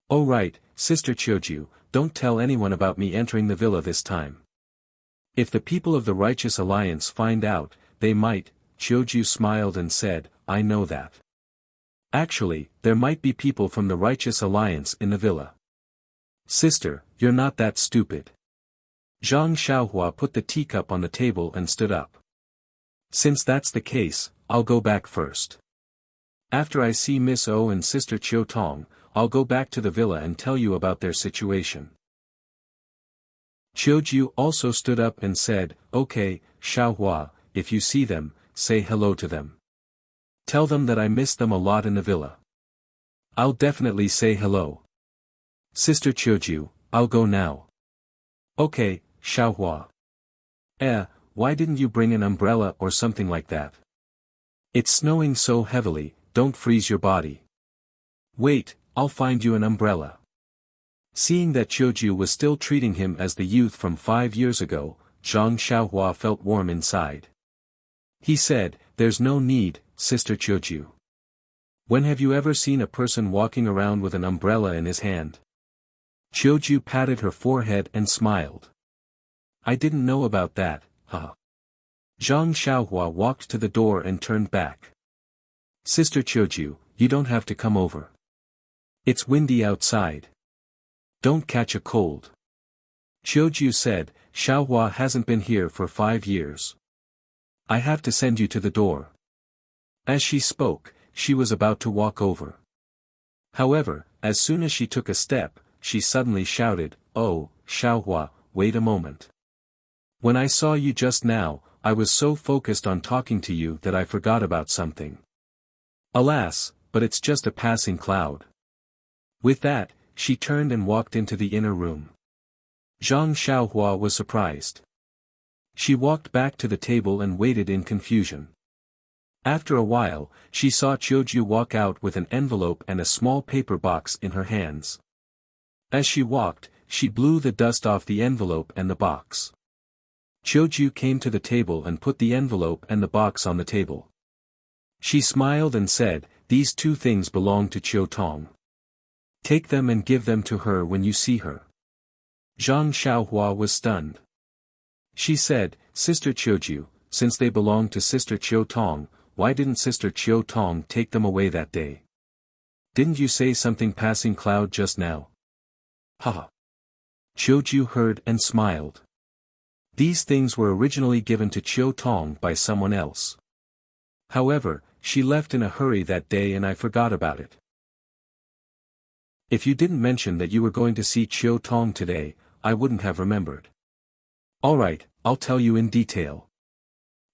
Oh right, Sister Qiuju, don't tell anyone about me entering the villa this time. If the people of the Righteous Alliance find out, they might, Qiuju smiled and said, I know that. Actually, there might be people from the Righteous Alliance in the villa. Sister, you're not that stupid. Zhang Xiaohua put the teacup on the table and stood up. Since that's the case, I'll go back first. After I see Miss O and Sister Qiu Tong, I'll go back to the villa and tell you about their situation. Qiuju also stood up and said, okay, Xiaohua, if you see them, say hello to them. Tell them that I miss them a lot in the villa. I'll definitely say hello. Sister Qiuju, I'll go now. Okay, Xiaohua. Why didn't you bring an umbrella or something like that? It's snowing so heavily, don't freeze your body. Wait, I'll find you an umbrella. Seeing that Qiuju was still treating him as the youth from 5 years ago, Zhang Xiaohua felt warm inside. He said, there's no need, Sister Qiuju. When have you ever seen a person walking around with an umbrella in his hand? Qiuju patted her forehead and smiled. I didn't know about that, huh? Zhang Xiaohua walked to the door and turned back. Sister Qiuju, you don't have to come over. It's windy outside. Don't catch a cold. Qiuju said, Xiaohua hasn't been here for 5 years. I have to send you to the door. As she spoke, she was about to walk over. However, as soon as she took a step, she suddenly shouted, "Oh, Xiaohua, wait a moment. When I saw you just now, I was so focused on talking to you that I forgot about something. Alas, but it's just a passing cloud." With that, she turned and walked into the inner room. Zhang Xiaohua was surprised. She walked back to the table and waited in confusion. After a while, she saw Qiuju walk out with an envelope and a small paper box in her hands. As she walked, she blew the dust off the envelope and the box. Qiuju came to the table and put the envelope and the box on the table. She smiled and said, "These two things belong to Qiu Tong. Take them and give them to her when you see her." Zhang Xiaohua was stunned. She said, "Sister Qiuju, since they belong to Sister Qiu Tong, why didn't Sister Qiu Tong take them away that day? Didn't you say something passing cloud just now?" "Haha." Qiuju heard and smiled. These things were originally given to Qiu Tong by someone else. However, she left in a hurry that day and I forgot about it. If you didn't mention that you were going to see Qiu Tong today, I wouldn't have remembered. Alright, I'll tell you in detail.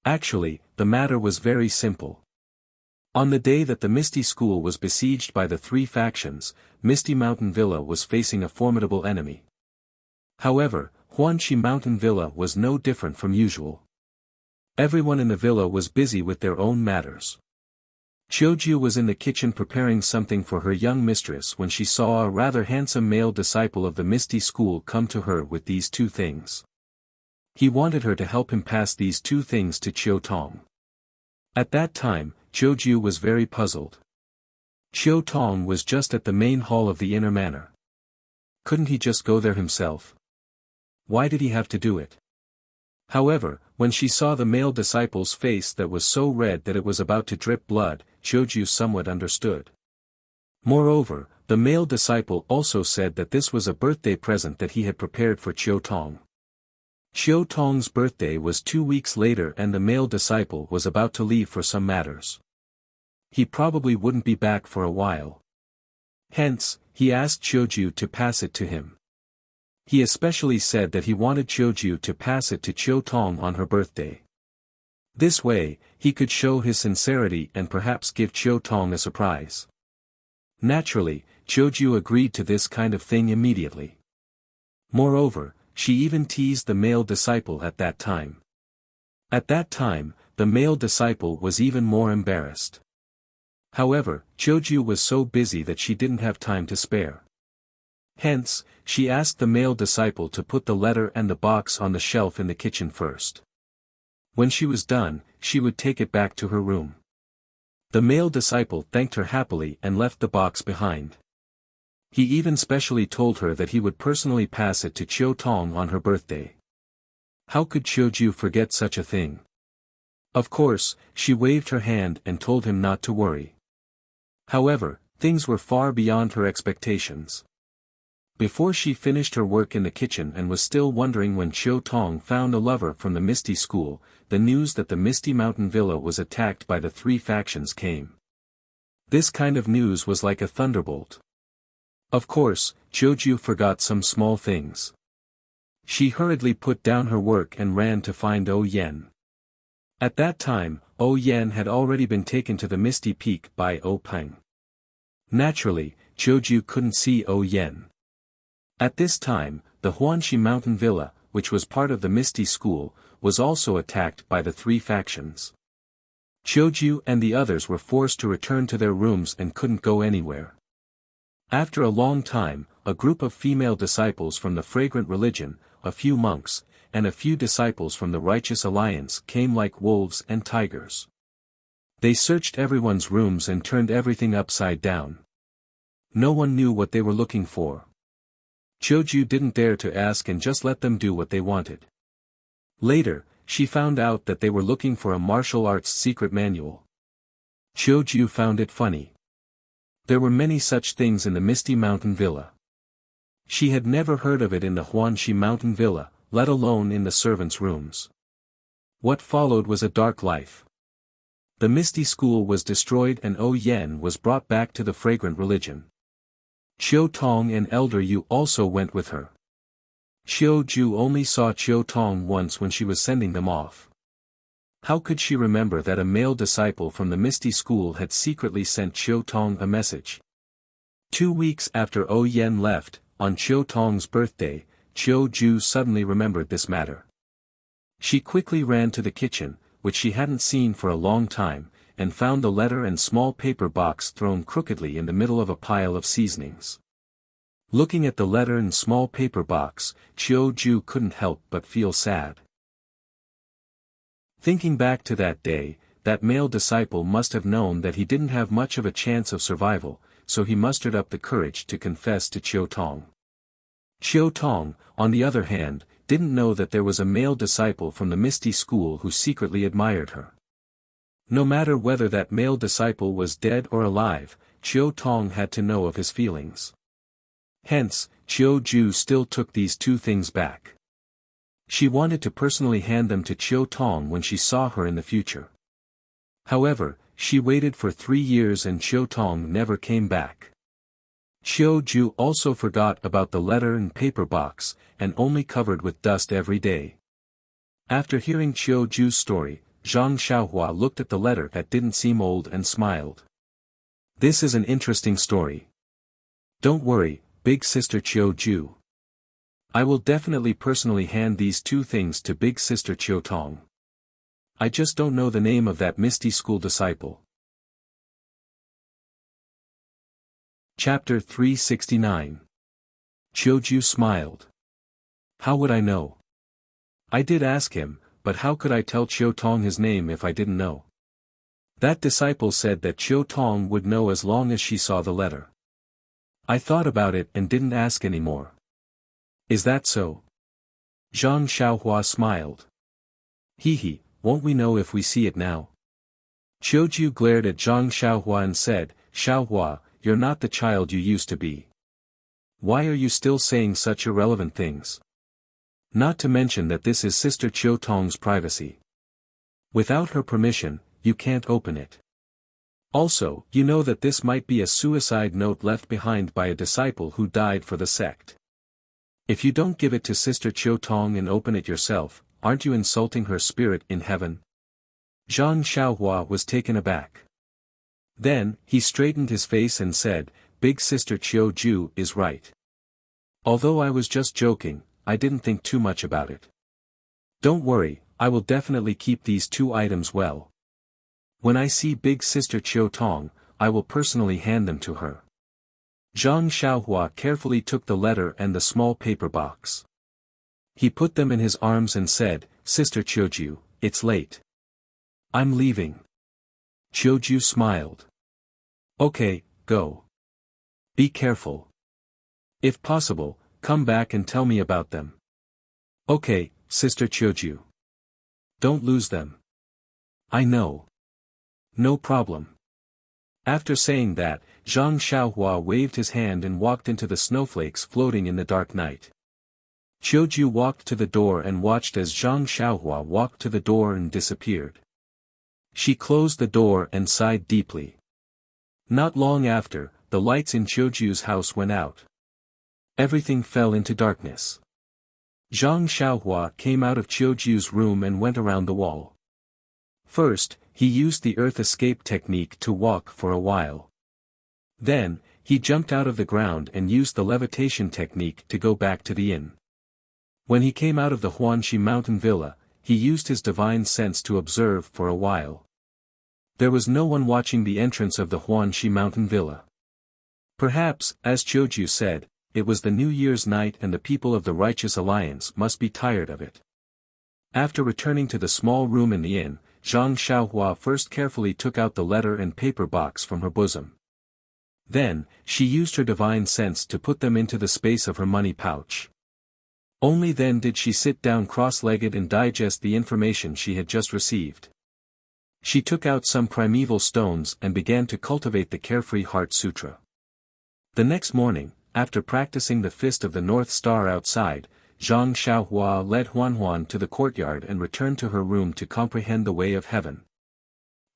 Actually, the matter was very simple. On the day that the Misty School was besieged by the three factions, Misty Mountain Villa was facing a formidable enemy. However, Huanxi Mountain Villa was no different from usual. Everyone in the villa was busy with their own matters. Qiuju was in the kitchen preparing something for her young mistress when she saw a rather handsome male disciple of the Misty School come to her with these two things. He wanted her to help him pass these two things to Qiu Tong. At that time, Qiuju was very puzzled. Qiu Tong was just at the main hall of the inner manor. Couldn't he just go there himself? Why did he have to do it? However, when she saw the male disciple's face that was so red that it was about to drip blood, Qiuju somewhat understood. Moreover, the male disciple also said that this was a birthday present that he had prepared for Qiu Tong. Qiu Tong's birthday was 2 weeks later and the male disciple was about to leave for some matters. He probably wouldn't be back for a while. Hence, he asked Qiuju to pass it to him. He especially said that he wanted Qiuju to pass it to Qiu Tong on her birthday. This way, he could show his sincerity and perhaps give Qiu Tong a surprise. Naturally, Qiuju agreed to this kind of thing immediately. Moreover, she even teased the male disciple at that time. At that time, the male disciple was even more embarrassed. However, Qiuju was so busy that she didn't have time to spare. Hence, she asked the male disciple to put the letter and the box on the shelf in the kitchen first. When she was done, she would take it back to her room. The male disciple thanked her happily and left the box behind. He even specially told her that he would personally pass it to Qiu Tong on her birthday. How could Qiuju forget such a thing? Of course, she waved her hand and told him not to worry. However, things were far beyond her expectations. Before she finished her work in the kitchen and was still wondering when Qiu Tong found a lover from the Misty School, the news that the Misty Mountain Villa was attacked by the three factions came. This kind of news was like a thunderbolt. Of course, Qiuju forgot some small things. She hurriedly put down her work and ran to find O Yen. At that time, O Yen had already been taken to the Misty Peak by O Peng. Naturally, Qiuju couldn't see O Yen. At this time, the Huanxi Mountain Villa, which was part of the Misty School, was also attacked by the three factions. Qiuju and the others were forced to return to their rooms and couldn't go anywhere. After a long time, a group of female disciples from the Fragrant Religion, a few monks, and a few disciples from the Righteous Alliance came like wolves and tigers. They searched everyone's rooms and turned everything upside down. No one knew what they were looking for. Qiuju didn't dare to ask and just let them do what they wanted. Later, she found out that they were looking for a martial arts secret manual. Qiuju found it funny. There were many such things in the Misty Mountain Villa. She had never heard of it in the Huanxi Mountain Villa, let alone in the servants' rooms. What followed was a dark life. The Misty School was destroyed and O Yen was brought back to the Fragrant Religion. Qiu Tong and Elder Yu also went with her. Qiu Ju only saw Qiu Tong once when she was sending them off. How could she remember that a male disciple from the Misty School had secretly sent Qiu Tong a message? 2 weeks after O Yen left, on Qiu Tong's birthday, Qiu Ju suddenly remembered this matter. She quickly ran to the kitchen, which she hadn't seen for a long time, and found the letter and small paper box thrown crookedly in the middle of a pile of seasonings. Looking at the letter and small paper box, Qiu Ju couldn't help but feel sad. Thinking back to that day, that male disciple must have known that he didn't have much of a chance of survival, so he mustered up the courage to confess to Qiu Tong. Qiu Tong, on the other hand, didn't know that there was a male disciple from the Misty School who secretly admired her. No matter whether that male disciple was dead or alive, Qiu Tong had to know of his feelings. Hence, Qiu Ju still took these 2 things back. She wanted to personally hand them to Qiu Tong when she saw her in the future. However, she waited for 3 years and Qiu Tong never came back. Qiu Ju also forgot about the letter and paper box, and only covered with dust every day. After hearing Qiu Ju's story, Zhang Xiaohua looked at the letter that didn't seem old and smiled. This is an interesting story. Don't worry, big sister Qiu Ju. I will definitely personally hand these 2 things to big sister Qiu Tong. I just don't know the name of that Misty School disciple. Chapter 369. Qiu Ju smiled. How would I know? I did ask him, but how could I tell Qiu Tong his name if I didn't know? That disciple said that Qiu Tong would know as long as she saw the letter. I thought about it and didn't ask anymore. Is that so? Zhang Xiaohua smiled. He, won't we know if we see it now? Qiu Ju glared at Zhang Xiaohua and said, Xiaohua, you're not the child you used to be. Why are you still saying such irrelevant things? Not to mention that this is Sister Qiu Tong's privacy. Without her permission, you can't open it. Also, you know that this might be a suicide note left behind by a disciple who died for the sect. If you don't give it to Sister Qiu Tong and open it yourself, aren't you insulting her spirit in heaven? Zhang Xiaohua was taken aback. Then, he straightened his face and said, Big Sister Qiu Ju is right. Although I was just joking, I didn't think too much about it. Don't worry, I will definitely keep these 2 items well. When I see Big Sister Qiu Tong, I will personally hand them to her. Zhang Xiaohua carefully took the letter and the small paper box. He put them in his arms and said, Sister Qiu Ju, it's late. I'm leaving. Qiu Ju smiled. Okay, go. Be careful. If possible, come back and tell me about them. Okay, Sister Qiu Ju. Don't lose them. I know. No problem. After saying that, Zhang Xiaohua waved his hand and walked into the snowflakes floating in the dark night. Qiu Ju walked to the door and watched as Zhang Xiaohua walked to the door and disappeared. She closed the door and sighed deeply. Not long after, the lights in Qiu Ju's house went out. Everything fell into darkness. Zhang Xiaohua came out of Qiu Ju's room and went around the wall. First, he used the earth escape technique to walk for a while. Then, he jumped out of the ground and used the levitation technique to go back to the inn. When he came out of the Huanxi mountain villa, he used his divine sense to observe for a while. There was no one watching the entrance of the Huanxi mountain villa. Perhaps, as Qiu Ju said, it was the New Year's night and the people of the Righteous Alliance must be tired of it. After returning to the small room in the inn, Zhang Xiaohua first carefully took out the letter and paper box from her bosom. Then, she used her divine sense to put them into the space of her money pouch. Only then did she sit down cross-legged and digest the information she had just received. She took out some primeval stones and began to cultivate the Carefree Heart Sutra. The next morning, after practicing the Fist of the North Star outside, Zhang Xiaohua led Huanhuan to the courtyard and returned to her room to comprehend the way of heaven.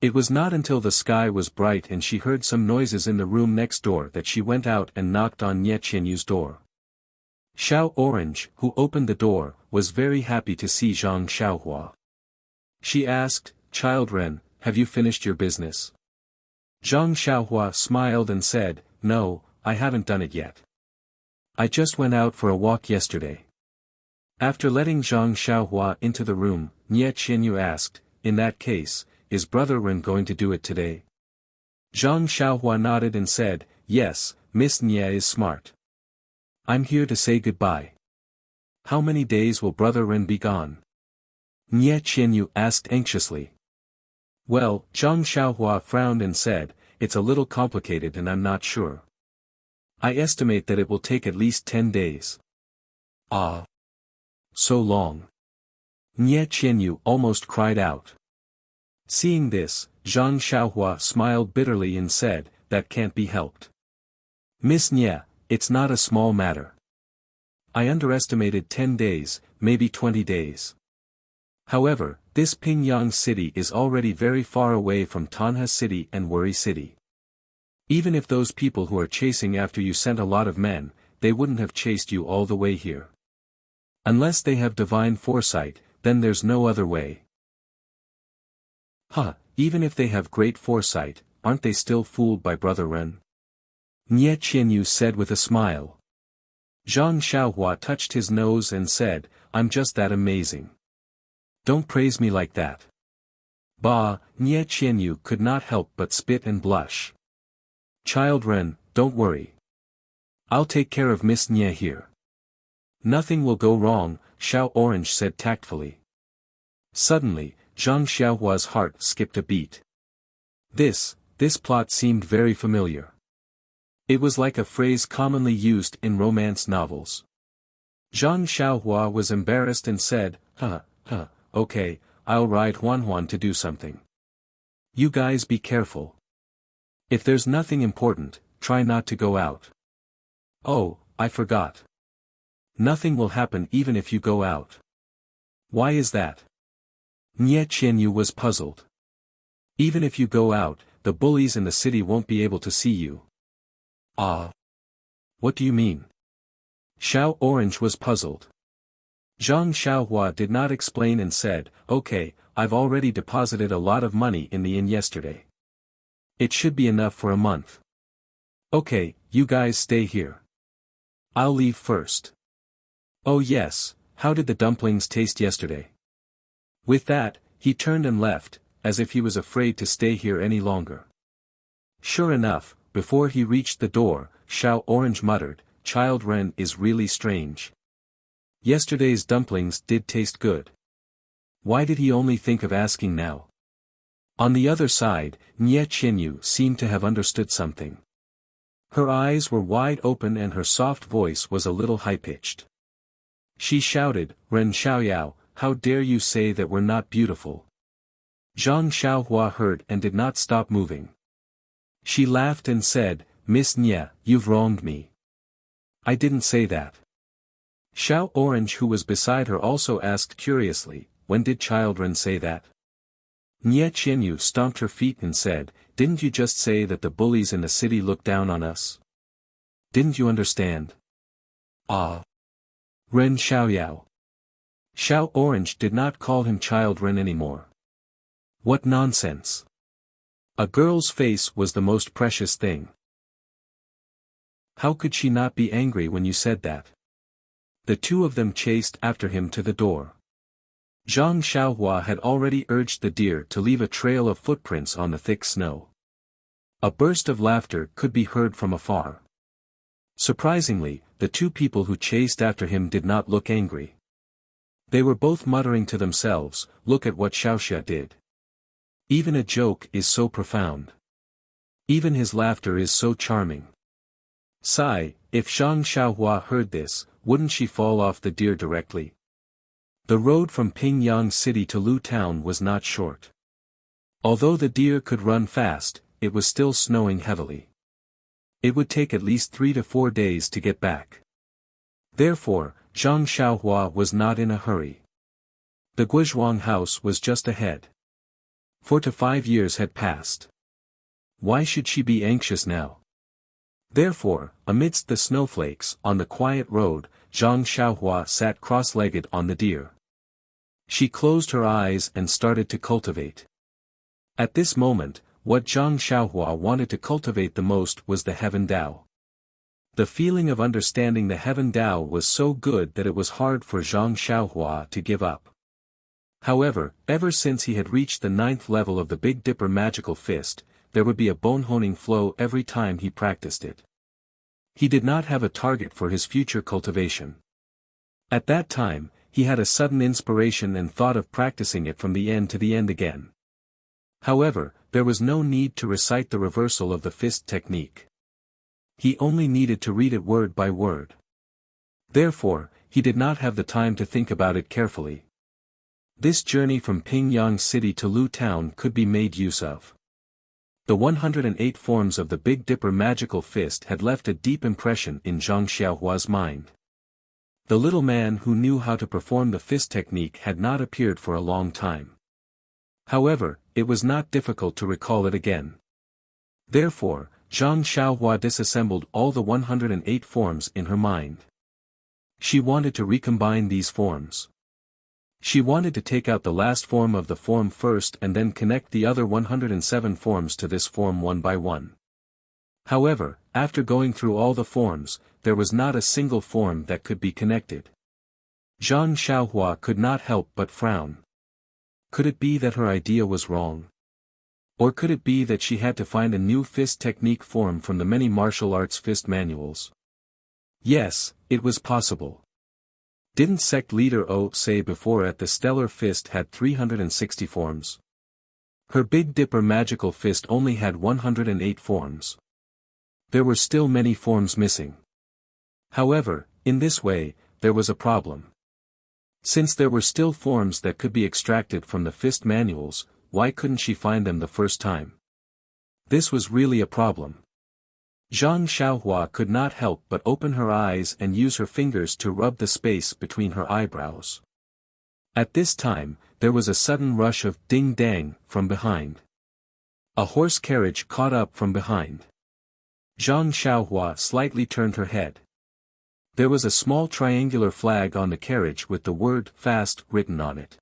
It was not until the sky was bright and she heard some noises in the room next door that she went out and knocked on Nie Qianyu's door. Xiao Orange, who opened the door, was very happy to see Zhang Xiaohua. She asked, "Child Ren, have you finished your business?" Zhang Xiaohua smiled and said, "No, I haven't done it yet. I just went out for a walk yesterday." After letting Zhang Xiaohua into the room, Nie Qianyu asked, "In that case, is Brother Ren going to do it today?" Zhang Xiaohua nodded and said, "Yes, Miss Nie is smart. I'm here to say goodbye." "How many days will Brother Ren be gone?" Nie Qianyu asked anxiously. "Well," Zhang Xiaohua frowned and said, "it's a little complicated and I'm not sure. I estimate that it will take at least 10 days. Ah. So long." Nie Qianyu almost cried out. Seeing this, Zhang Xiaohua smiled bitterly and said, "That can't be helped. Miss Nie, it's not a small matter. I underestimated 10 days, maybe 20 days. However, this Pingyang city is already very far away from Tanha city and Wuri city. Even if those people who are chasing after you sent a lot of men, they wouldn't have chased you all the way here. Unless they have divine foresight, then there's no other way." "Huh, even if they have great foresight, aren't they still fooled by Brother Ren?" Nie Qianyu said with a smile. Zhang Xiaohua touched his nose and said, "I'm just that amazing. Don't praise me like that." Bah, Nie Qianyu could not help but spit and blush. "Child Ren, don't worry. I'll take care of Miss Nie here. Nothing will go wrong," Xiao Orange said tactfully. Suddenly, Zhang Xiaohua's heart skipped a beat. This plot seemed very familiar. It was like a phrase commonly used in romance novels. Zhang Xiaohua was embarrassed and said, Okay, I'll ride Huan to do something. You guys be careful. If there's nothing important, try not to go out." "Oh, I forgot. Nothing will happen even if you go out." "Why is that?" Nie Qianyu was puzzled. "Even if you go out, the bullies in the city won't be able to see you." "Ah. What do you mean?" Xiao Orange was puzzled. Zhang Xiaohua did not explain and said, "Okay, I've already deposited a lot of money in the inn yesterday. It should be enough for a month. Okay, you guys stay here. I'll leave first." "Oh yes, how did the dumplings taste yesterday?" With that, he turned and left, as if he was afraid to stay here any longer. Sure enough, before he reached the door, Xiao Orange muttered, "Child Ren is really strange. Yesterday's dumplings did taste good. Why did he only think of asking now?" On the other side, Nie Qianyu seemed to have understood something. Her eyes were wide open and her soft voice was a little high-pitched. She shouted, "Ren Xiaoyao, how dare you say that we're not beautiful?" Zhang Xiaohua heard and did not stop moving. She laughed and said, "Miss Nie, you've wronged me. I didn't say that." Xiao Orange, who was beside her, also asked curiously, "When did Child Ren say that?" Nie Qianyu stomped her feet and said, "Didn't you just say that the bullies in the city look down on us? Didn't you understand?" "Ah. Ren Xiaoyao." Xiao Orange did not call him Child Ren anymore. What nonsense. A girl's face was the most precious thing. How could she not be angry when you said that? The two of them chased after him to the door. Zhang Xiaohua had already urged the deer to leave a trail of footprints on the thick snow. A burst of laughter could be heard from afar. Surprisingly, the two people who chased after him did not look angry. They were both muttering to themselves, "Look at what Xiaoxia did. Even a joke is so profound. Even his laughter is so charming." Sigh, if Zhang Xiaohua heard this, wouldn't she fall off the deer directly? The road from Pingyang City to Lu Town was not short. Although the deer could run fast, it was still snowing heavily. It would take at least 3 to 4 days to get back. Therefore, Zhang Xiaohua was not in a hurry. The Guizhuang house was just ahead. 4 to 5 years had passed. Why should she be anxious now? Therefore, amidst the snowflakes, on the quiet road, Zhang Xiaohua sat cross-legged on the deer. She closed her eyes and started to cultivate. At this moment, what Zhang Xiaohua wanted to cultivate the most was the Heaven Tao. The feeling of understanding the Heaven Tao was so good that it was hard for Zhang Xiaohua to give up. However, ever since he had reached the 9th level of the Big Dipper magical fist, there would be a bone-honing flow every time he practiced it. He did not have a target for his future cultivation. At that time, he had a sudden inspiration and thought of practicing it from the end to the end again. However, there was no need to recite the reversal of the fist technique. He only needed to read it word by word. Therefore, he did not have the time to think about it carefully. This journey from Pingyang City to Lu Town could be made use of. The 108 forms of the Big Dipper magical fist had left a deep impression in Zhang Xiaohua's mind. The little man who knew how to perform the fist technique had not appeared for a long time. However, it was not difficult to recall it again. Therefore, Zhang Xiaohua disassembled all the 108 forms in her mind. She wanted to recombine these forms. She wanted to take out the last form of the form first and then connect the other 107 forms to this form one by one. However, after going through all the forms, there was not a single form that could be connected. Zhang Xiaohua could not help but frown. Could it be that her idea was wrong? Or could it be that she had to find a new fist technique form from the many martial arts fist manuals? Yes, it was possible. Didn't sect leader O say before that the stellar fist had 360 forms? Her Big Dipper magical fist only had 108 forms. There were still many forms missing. However, in this way, there was a problem. Since there were still forms that could be extracted from the fist manuals, why couldn't she find them the first time? This was really a problem. Zhang Xiaohua could not help but open her eyes and use her fingers to rub the space between her eyebrows. At this time, there was a sudden rush of ding-dang from behind. A horse carriage caught up from behind. Zhang Xiaohua slightly turned her head. There was a small triangular flag on the carriage with the word "fast" written on it.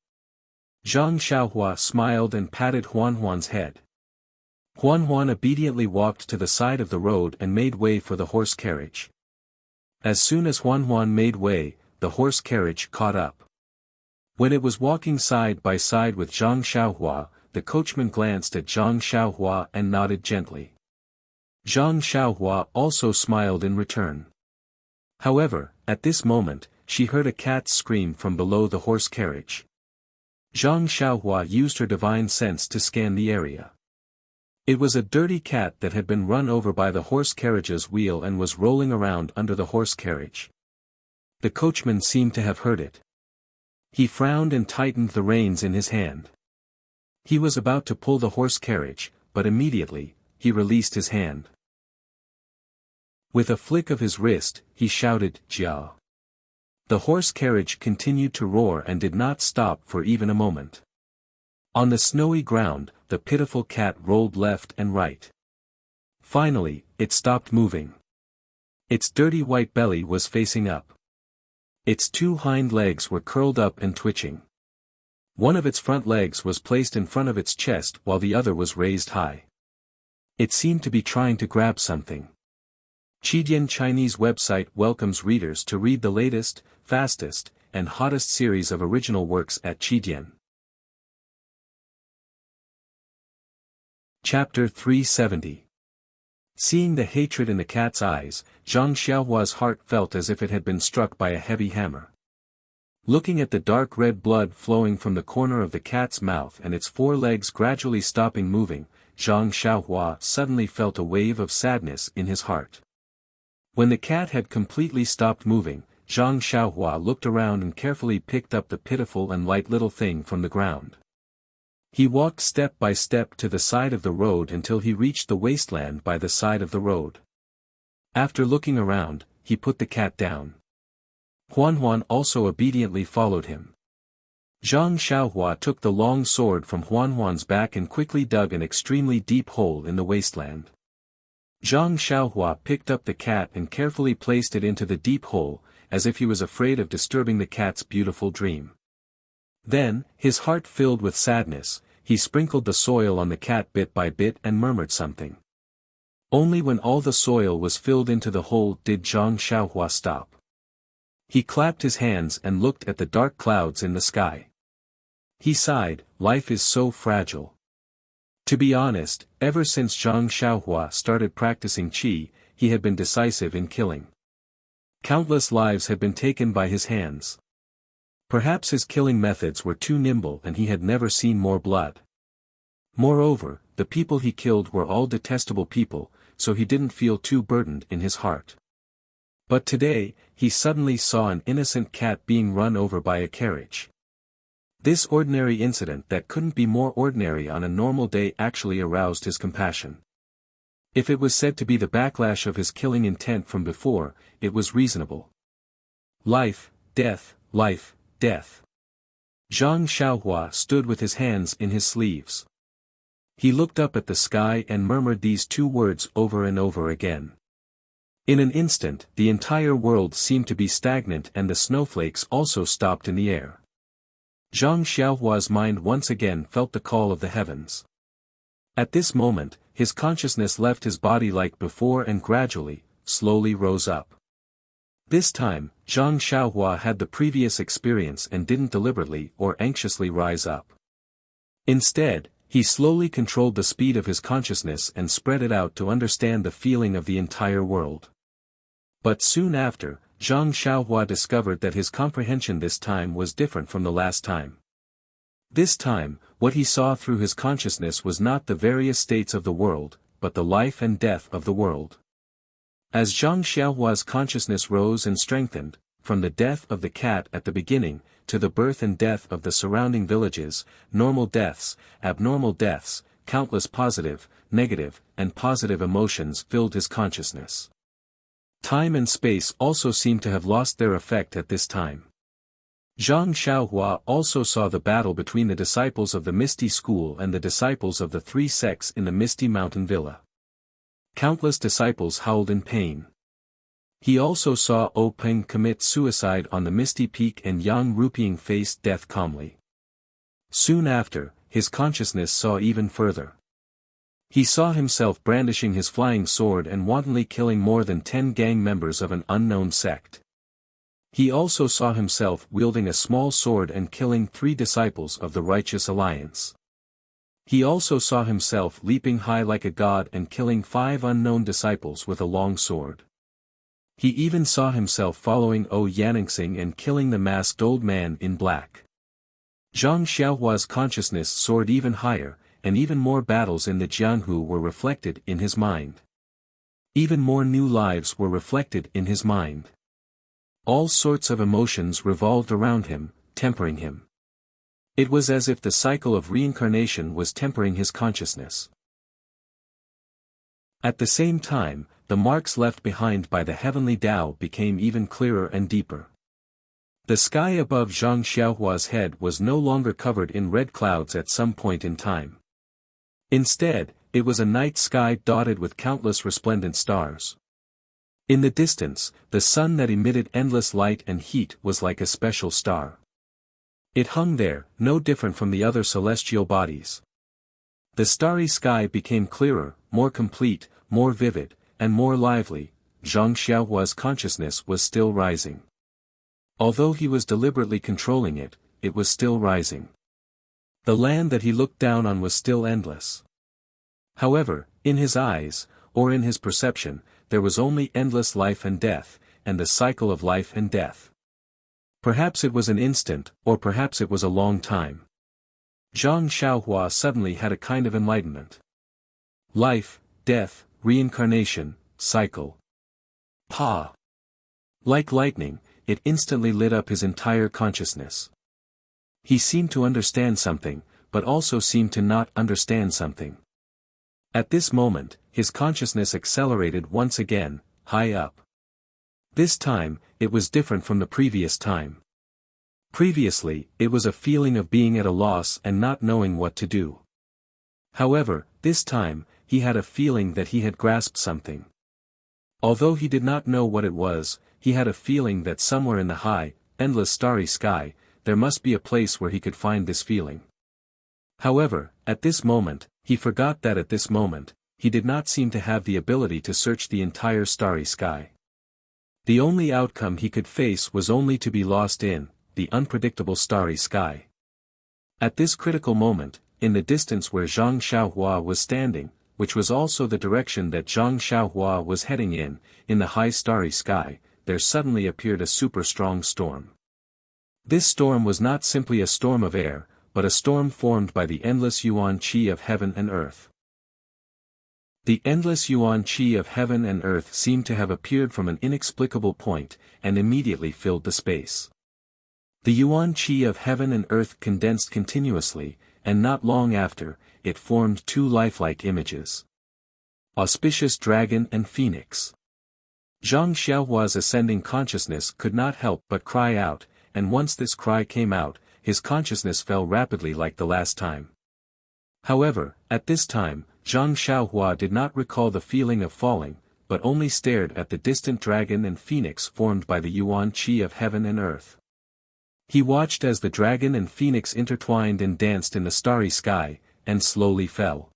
Zhang Xiaohua smiled and patted Huan's head. Huan obediently walked to the side of the road and made way for the horse carriage. As soon as Huan made way, the horse carriage caught up. When it was walking side by side with Zhang Xiaohua, the coachman glanced at Zhang Xiaohua and nodded gently. Zhang Xiaohua also smiled in return. However, at this moment, she heard a cat scream from below the horse carriage. Zhang Xiaohua used her divine sense to scan the area. It was a dirty cat that had been run over by the horse carriage's wheel and was rolling around under the horse carriage. The coachman seemed to have heard it. He frowned and tightened the reins in his hand. He was about to pull the horse carriage, but immediately, he released his hand. With a flick of his wrist, he shouted, "Jia!" The horse carriage continued to roar and did not stop for even a moment. On the snowy ground, the pitiful cat rolled left and right. Finally, it stopped moving. Its dirty white belly was facing up. Its two hind legs were curled up and twitching. One of its front legs was placed in front of its chest while the other was raised high. It seemed to be trying to grab something. Chidian Chinese website welcomes readers to read the latest, fastest, and hottest series of original works at Chidian. Chapter 370. Seeing the hatred in the cat's eyes, Zhang Xiaohua's heart felt as if it had been struck by a heavy hammer. Looking at the dark red blood flowing from the corner of the cat's mouth and its four legs gradually stopping moving, Zhang Xiaohua suddenly felt a wave of sadness in his heart. When the cat had completely stopped moving, Zhang Xiaohua looked around and carefully picked up the pitiful and light little thing from the ground. He walked step by step to the side of the road until he reached the wasteland by the side of the road. After looking around, he put the cat down. Huan also obediently followed him. Zhang Xiaohua took the long sword from Huanhuan's back and quickly dug an extremely deep hole in the wasteland. Zhang Xiaohua picked up the cat and carefully placed it into the deep hole, as if he was afraid of disturbing the cat's beautiful dream. Then, his heart filled with sadness, he sprinkled the soil on the cat bit by bit and murmured something. Only when all the soil was filled into the hole did Zhang Xiaohua stop. He clapped his hands and looked at the dark clouds in the sky. He sighed, life is so fragile. To be honest, ever since Zhang Xiaohua started practicing qi, he had been decisive in killing. Countless lives had been taken by his hands. Perhaps his killing methods were too nimble and he had never seen more blood. Moreover, the people he killed were all detestable people, so he didn't feel too burdened in his heart. But today, he suddenly saw an innocent cat being run over by a carriage. This ordinary incident that couldn't be more ordinary on a normal day actually aroused his compassion. If it was said to be the backlash of his killing intent from before, it was reasonable. Life, death, life, death. Zhang Xiaohua stood with his hands in his sleeves. He looked up at the sky and murmured these two words over and over again. In an instant, the entire world seemed to be stagnant and the snowflakes also stopped in the air. Zhang Xiaohua's mind once again felt the call of the heavens. At this moment, his consciousness left his body like before and gradually, slowly rose up. This time, Zhang Xiaohua had the previous experience and didn't deliberately or anxiously rise up. Instead, he slowly controlled the speed of his consciousness and spread it out to understand the feeling of the entire world. But soon after, Zhang Xiaohua discovered that his comprehension this time was different from the last time. This time, what he saw through his consciousness was not the various states of the world, but the life and death of the world. As Zhang Xiaohua's consciousness rose and strengthened, from the death of the cat at the beginning, to the birth and death of the surrounding villages, normal deaths, abnormal deaths, countless positive, negative, and positive emotions filled his consciousness. Time and space also seemed to have lost their effect at this time. Zhang Xiaohua also saw the battle between the disciples of the Misty School and the disciples of the three sects in the Misty Mountain Villa. Countless disciples howled in pain. He also saw O Peng commit suicide on the Misty Peak and Yang Rupiang faced death calmly. Soon after, his consciousness saw even further. He saw himself brandishing his flying sword and wantonly killing more than 10 gang members of an unknown sect. He also saw himself wielding a small sword and killing 3 disciples of the Righteous Alliance. He also saw himself leaping high like a god and killing 5 unknown disciples with a long sword. He even saw himself following O Yanixing and killing the masked old man in black. Zhang Xiaohua's consciousness soared even higher, and even more battles in the Jianghu were reflected in his mind. Even more new lives were reflected in his mind. All sorts of emotions revolved around him, tempering him. It was as if the cycle of reincarnation was tempering his consciousness. At the same time, the marks left behind by the heavenly Tao became even clearer and deeper. The sky above Zhang Xiaohua's head was no longer covered in red clouds at some point in time. Instead, it was a night sky dotted with countless resplendent stars. In the distance, the sun that emitted endless light and heat was like a special star. It hung there, no different from the other celestial bodies. The starry sky became clearer, more complete, more vivid, and more lively. Zhang Xiaohua's consciousness was still rising. Although he was deliberately controlling it, it was still rising. The land that he looked down on was still endless. However, in his eyes, or in his perception, there was only endless life and death, and the cycle of life and death. Perhaps it was an instant, or perhaps it was a long time. Zhang Xiaohua suddenly had a kind of enlightenment. Life, death, reincarnation, cycle. Pa! Like lightning, it instantly lit up his entire consciousness. He seemed to understand something, but also seemed to not understand something. At this moment, his consciousness accelerated once again, high up. This time, it was different from the previous time. Previously, it was a feeling of being at a loss and not knowing what to do. However, this time, he had a feeling that he had grasped something. Although he did not know what it was, he had a feeling that somewhere in the high, endless starry sky, there must be a place where he could find this feeling. However, at this moment, he forgot that at this moment, he did not seem to have the ability to search the entire starry sky. The only outcome he could face was only to be lost in the unpredictable starry sky. At this critical moment, in the distance where Zhang Xiaohua was standing, which was also the direction that Zhang Xiaohua was heading in the high starry sky, there suddenly appeared a super strong storm. This storm was not simply a storm of air, but a storm formed by the endless yuan qi of heaven and earth. The endless yuan qi of heaven and earth seemed to have appeared from an inexplicable point, and immediately filled the space. The yuan qi of heaven and earth condensed continuously, and not long after, it formed two lifelike images. Auspicious dragon and phoenix. Zhang Xiaohua's ascending consciousness could not help but cry out, and once this cry came out, his consciousness fell rapidly like the last time. However, at this time, Zhang Xiaohua did not recall the feeling of falling, but only stared at the distant dragon and phoenix formed by the yuan qi of heaven and earth. He watched as the dragon and phoenix intertwined and danced in the starry sky, and slowly fell.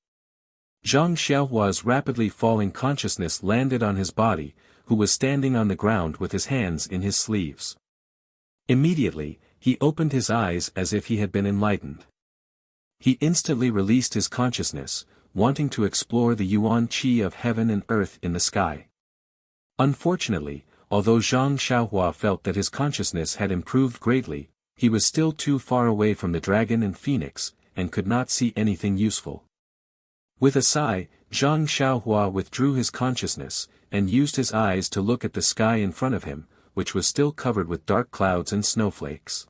Zhang Xiaohua's rapidly falling consciousness landed on his body, who was standing on the ground with his hands in his sleeves. Immediately, he opened his eyes as if he had been enlightened. He instantly released his consciousness, wanting to explore the yuan qi of heaven and earth in the sky. Unfortunately, although Zhang Xiaohua felt that his consciousness had improved greatly, he was still too far away from the dragon and phoenix, and could not see anything useful. With a sigh, Zhang Xiaohua withdrew his consciousness, and used his eyes to look at the sky in front of him, which was still covered with dark clouds and snowflakes.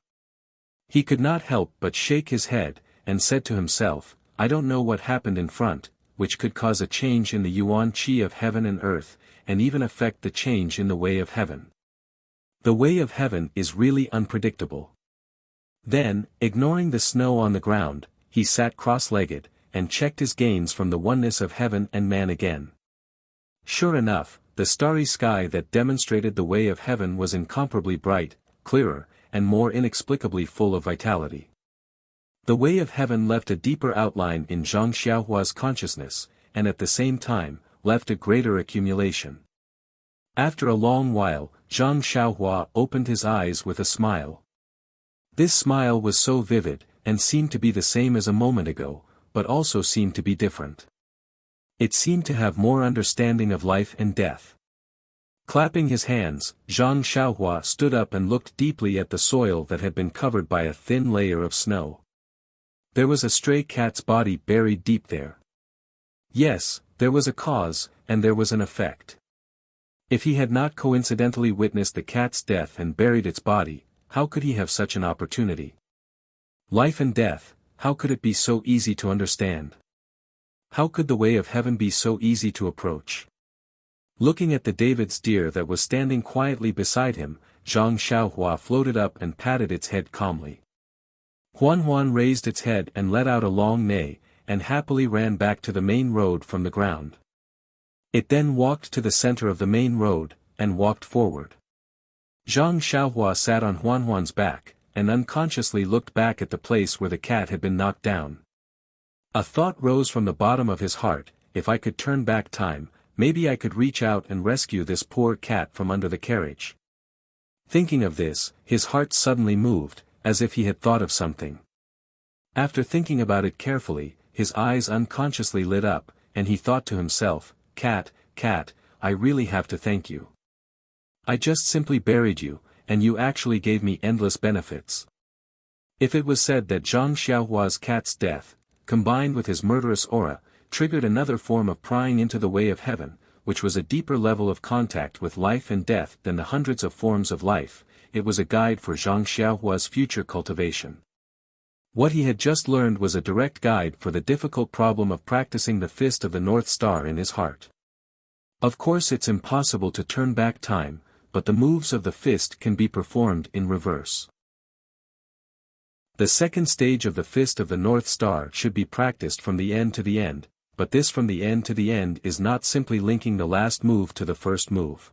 He could not help but shake his head, and said to himself, I don't know what happened in front, which could cause a change in the yuan qi of heaven and earth, and even affect the change in the way of heaven. The way of heaven is really unpredictable. Then, ignoring the snow on the ground, he sat cross-legged, and checked his gains from the oneness of heaven and man again. Sure enough, the starry sky that demonstrated the way of heaven was incomparably bright, clearer, and more inexplicably full of vitality. The way of heaven left a deeper outline in Zhang Xiaohua's consciousness, and at the same time, left a greater accumulation. After a long while, Zhang Xiaohua opened his eyes with a smile. This smile was so vivid, and seemed to be the same as a moment ago, but also seemed to be different. It seemed to have more understanding of life and death. Clapping his hands, Zhang Xiaohua stood up and looked deeply at the soil that had been covered by a thin layer of snow. There was a stray cat's body buried deep there. Yes, there was a cause, and there was an effect. If he had not coincidentally witnessed the cat's death and buried its body, how could he have such an opportunity? Life and death, how could it be so easy to understand? How could the way of heaven be so easy to approach? Looking at the David's deer that was standing quietly beside him, Zhang Xiaohua floated up and patted its head calmly. Huan raised its head and let out a long neigh, and happily ran back to the main road from the ground. It then walked to the center of the main road, and walked forward. Zhang Xiaohua sat on Huan's back, and unconsciously looked back at the place where the cat had been knocked down. A thought rose from the bottom of his heart, if I could turn back time, maybe I could reach out and rescue this poor cat from under the carriage. Thinking of this, his heart suddenly moved, as if he had thought of something. After thinking about it carefully, his eyes unconsciously lit up, and he thought to himself, Cat, I really have to thank you. I just simply buried you, and you actually gave me endless benefits. If it was said that Zhang Xiaohua's cat's death, combined with his murderous aura, triggered another form of prying into the way of heaven, which was a deeper level of contact with life and death than the hundreds of forms of life, it was a guide for Zhang Xiaohua's future cultivation. What he had just learned was a direct guide for the difficult problem of practicing the fist of the North Star in his heart. Of course it's impossible to turn back time, but the moves of the fist can be performed in reverse. The second stage of the Fist of the North Star should be practiced from the end to the end, but this from the end to the end is not simply linking the last move to the first move.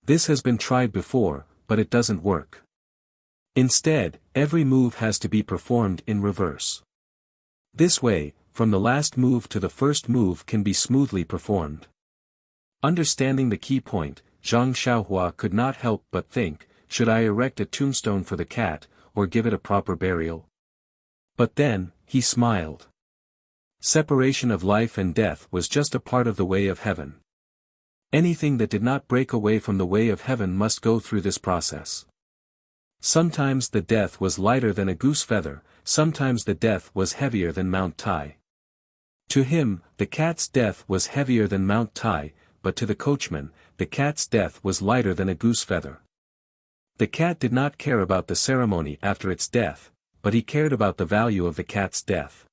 This has been tried before, but it doesn't work. Instead, every move has to be performed in reverse. This way, from the last move to the first move can be smoothly performed. Understanding the key point, Zhang Xiaohua could not help but think, should I erect a tombstone for the cat, or give it a proper burial? But then, he smiled. Separation of life and death was just a part of the way of heaven. Anything that did not break away from the way of heaven must go through this process. Sometimes the death was lighter than a goose feather, sometimes the death was heavier than Mount Tai. To him, the cat's death was heavier than Mount Tai, but to the coachman, the cat's death was lighter than a goose feather. The cat did not care about the ceremony after its death, but he cared about the value of the cat's death.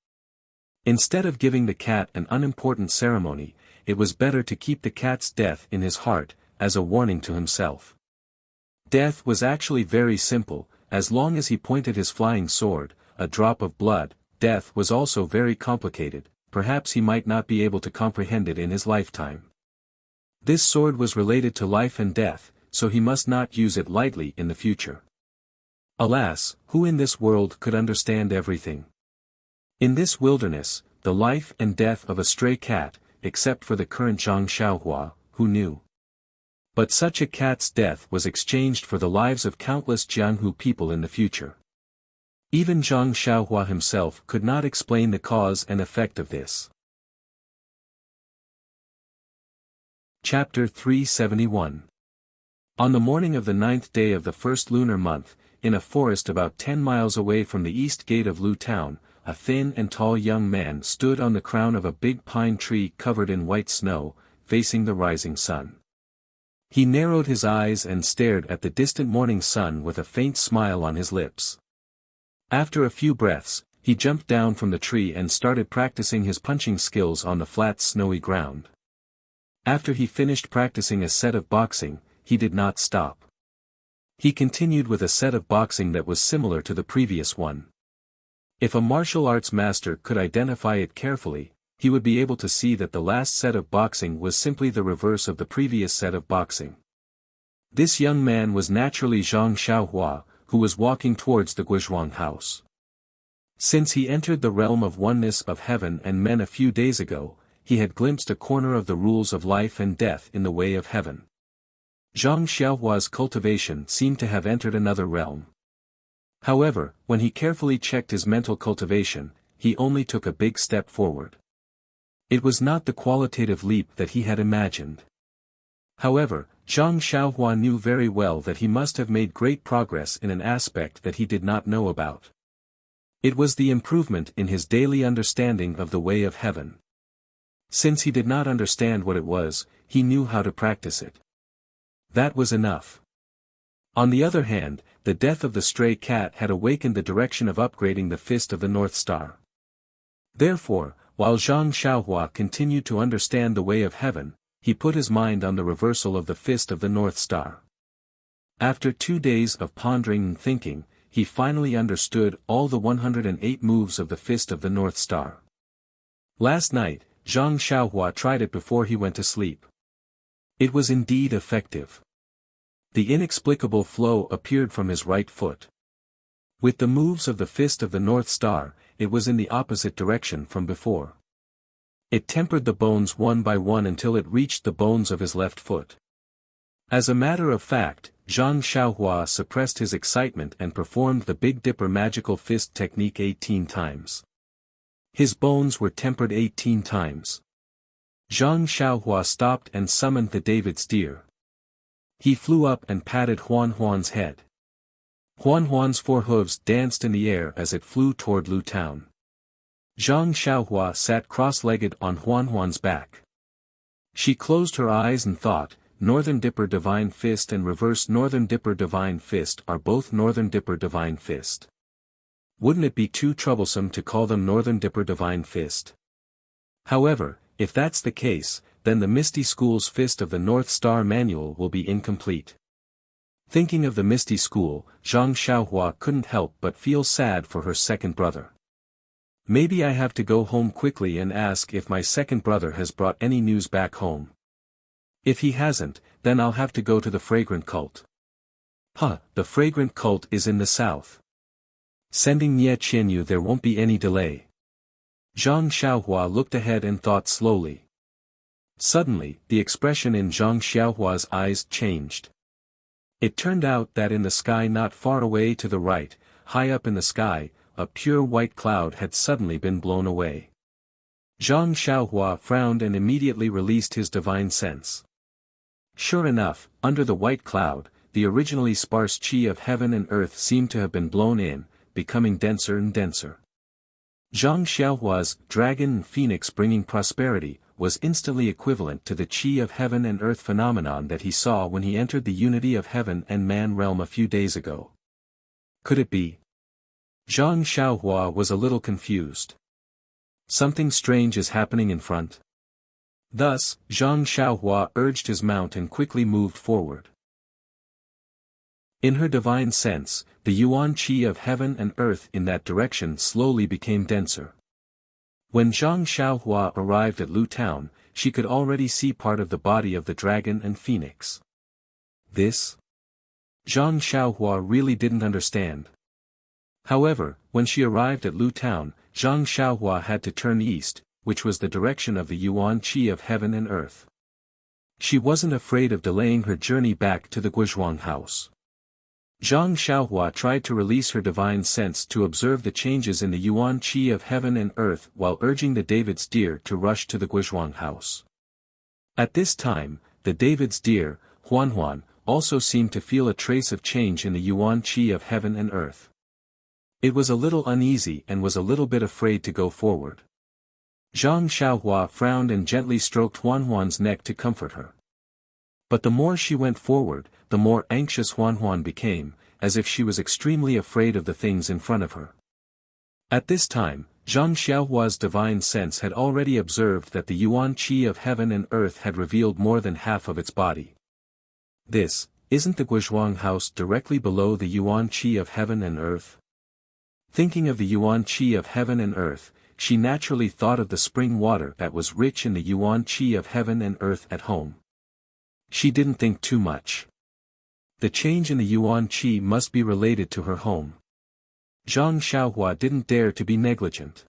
Instead of giving the cat an unimportant ceremony, it was better to keep the cat's death in his heart, as a warning to himself. Death was actually very simple, as long as he pointed his flying sword, a drop of blood. Death was also very complicated, perhaps he might not be able to comprehend it in his lifetime. This sword was related to life and death, so he must not use it lightly in the future. Alas, who in this world could understand everything? In this wilderness, the life and death of a stray cat, except for the current Zhang Xiaohua, who knew. But such a cat's death was exchanged for the lives of countless Jianghu people in the future. Even Zhang Xiaohua himself could not explain the cause and effect of this. Chapter 371. On the morning of the 9th day of the first lunar month, in a forest about 10 miles away from the east gate of Lu Town, a thin and tall young man stood on the crown of a big pine tree covered in white snow, facing the rising sun. He narrowed his eyes and stared at the distant morning sun with a faint smile on his lips. After a few breaths, he jumped down from the tree and started practicing his punching skills on the flat snowy ground. After he finished practicing a set of boxing, he did not stop. He continued with a set of boxing that was similar to the previous one. If a martial arts master could identify it carefully, he would be able to see that the last set of boxing was simply the reverse of the previous set of boxing. This young man was naturally Zhang Xiaohua, who was walking towards the Guizhuang house. Since he entered the realm of oneness of heaven and men a few days ago, he had glimpsed a corner of the rules of life and death in the way of heaven. Zhang Xiaohua's cultivation seemed to have entered another realm. However, when he carefully checked his mental cultivation, he only took a big step forward. It was not the qualitative leap that he had imagined. However, Zhang Xiaohua knew very well that he must have made great progress in an aspect that he did not know about. It was the improvement in his daily understanding of the way of heaven. Since he did not understand what it was, he knew how to practice it. That was enough. On the other hand, the death of the stray cat had awakened the direction of upgrading the Fist of the North Star. Therefore, while Zhang Xiaohua continued to understand the way of heaven, he put his mind on the reversal of the Fist of the North Star. After 2 days of pondering and thinking, he finally understood all the 108 moves of the Fist of the North Star. Last night, Zhang Xiaohua tried it before he went to sleep. It was indeed effective. The inexplicable flow appeared from his right foot. With the moves of the Fist of the North Star, it was in the opposite direction from before. It tempered the bones one by one until it reached the bones of his left foot. As a matter of fact, Zhang Xiaohua suppressed his excitement and performed the Big Dipper magical fist technique 18 times. His bones were tempered 18 times. Zhang Xiaohua stopped and summoned the David's deer. He flew up and patted Huan Huan's head. Huan Huan's 4 hooves danced in the air as it flew toward Lu Town. Zhang Xiaohua sat cross-legged on Huan Huan's back. She closed her eyes and thought, Northern Dipper Divine Fist and Reverse Northern Dipper Divine Fist are both Northern Dipper Divine Fist. Wouldn't it be too troublesome to call them Northern Dipper Divine Fist? However, if that's the case, then the Misty School's Fist of the North Star manual will be incomplete. Thinking of the misty school, Zhang Xiaohua couldn't help but feel sad for her second brother. Maybe I have to go home quickly and ask if my second brother has brought any news back home. If he hasn't, then I'll have to go to the fragrant cult. The fragrant cult is in the south. Sending Nie Qianyu there won't be any delay. Zhang Xiaohua looked ahead and thought slowly. Suddenly, the expression in Zhang Xiaohua's eyes changed. It turned out that in the sky not far away to the right, high up in the sky, a pure white cloud had suddenly been blown away. Zhang Xiaohua frowned and immediately released his divine sense. Sure enough, under the white cloud, the originally sparse qi of heaven and earth seemed to have been blown in, becoming denser and denser. Zhang Xiaohua's dragon and phoenix bringing prosperity was instantly equivalent to the qi of heaven and earth phenomenon that he saw when he entered the unity of heaven and man realm a few days ago. Could it be? Zhang Xiaohua was a little confused. Something strange is happening in front. Thus, Zhang Xiaohua urged his mount and quickly moved forward. In her divine sense, the yuan qi of heaven and earth in that direction slowly became denser. When Zhang Xiaohua arrived at Lu Town, she could already see part of the body of the dragon and phoenix. This? Zhang Xiaohua really didn't understand. However, when she arrived at Lu Town, Zhang Xiaohua had to turn east, which was the direction of the yuan qi of heaven and earth. She wasn't afraid of delaying her journey back to the Guizhuang house. Zhang Xiaohua tried to release her divine sense to observe the changes in the yuan qi of heaven and earth while urging the David's deer to rush to the Guizhuang house. At this time, the David's deer, Huanhuan, also seemed to feel a trace of change in the yuan qi of heaven and earth. It was a little uneasy and was a little bit afraid to go forward. Zhang Xiaohua frowned and gently stroked Huanhuan's neck to comfort her. But the more she went forward, the more anxious Huanhuan became, as if she was extremely afraid of the things in front of her. At this time, Zhang Xiaohua's divine sense had already observed that the yuan qi of heaven and earth had revealed more than half of its body. Isn't the Guizhuang house directly below the yuan qi of heaven and earth? Thinking of the yuan qi of heaven and earth, she naturally thought of the spring water that was rich in the yuan qi of heaven and earth at home. She didn't think too much. The change in the yuan qi must be related to her home. Zhang Xiaohua didn't dare to be negligent.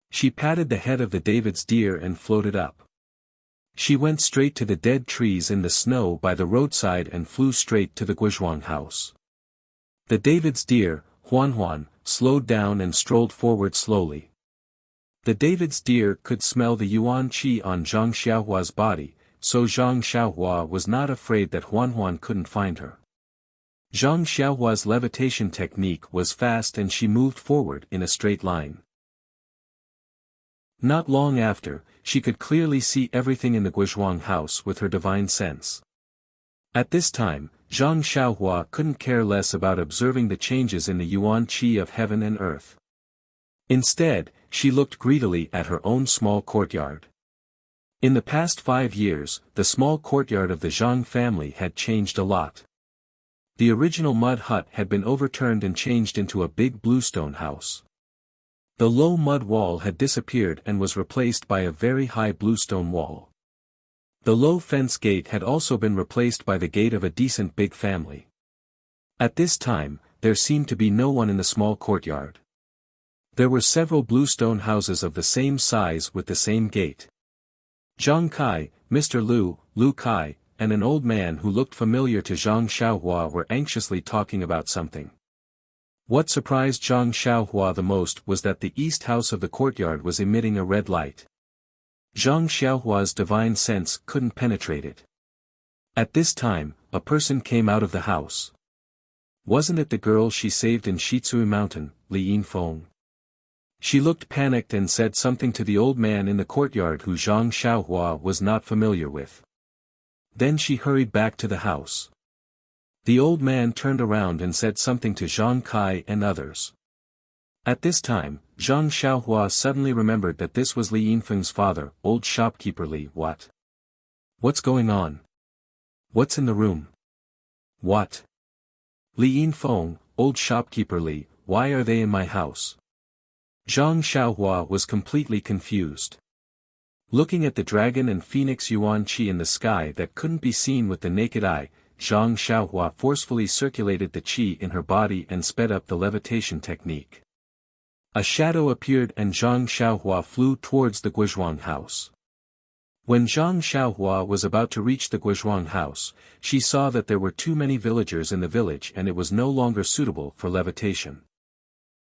She patted the head of the David's deer and floated up. She went straight to the dead trees in the snow by the roadside and flew straight to the Guizhuang house. The David's deer, Huanhuan, slowed down and strolled forward slowly. The David's deer could smell the yuan qi on Zhang Xiaohua's body, so Zhang Xiaohua was not afraid that Huanhuan couldn't find her. Zhang Xiaohua's levitation technique was fast and she moved forward in a straight line. Not long after, she could clearly see everything in the Guizhuang house with her divine sense. At this time, Zhang Xiaohua couldn't care less about observing the changes in the yuan qi of heaven and earth. Instead, she looked greedily at her own small courtyard. In the past 5 years, the small courtyard of the Zhang family had changed a lot. The original mud hut had been overturned and changed into a big bluestone house. The low mud wall had disappeared and was replaced by a very high bluestone wall. The low fence gate had also been replaced by the gate of a decent big family. At this time, there seemed to be no one in the small courtyard. There were several bluestone houses of the same size with the same gate. Zhang Kai, Mr. Lu Kai, and an old man who looked familiar to Zhang Xiaohua were anxiously talking about something. What surprised Zhang Xiaohua the most was that the east house of the courtyard was emitting a red light. Zhang Xiaohua's divine sense couldn't penetrate it. At this time, a person came out of the house. Wasn't it the girl she saved in Shitsui Mountain, Li Yinfeng? She looked panicked and said something to the old man in the courtyard who Zhang Xiaohua was not familiar with. Then she hurried back to the house. The old man turned around and said something to Zhang Kai and others. At this time, Zhang Xiaohua suddenly remembered that this was Li Yinfeng's father, old shopkeeper Li. What? What's going on? What's in the room? What? Li Yinfeng, old shopkeeper Li, why are they in my house? Zhang Xiaohua was completely confused. Looking at the dragon and phoenix Yuan Qi in the sky that couldn't be seen with the naked eye, Zhang Xiaohua forcefully circulated the qi in her body and sped up the levitation technique. A shadow appeared and Zhang Xiaohua flew towards the Guizhuang house. When Zhang Xiaohua was about to reach the Guizhuang house, she saw that there were too many villagers in the village and it was no longer suitable for levitation.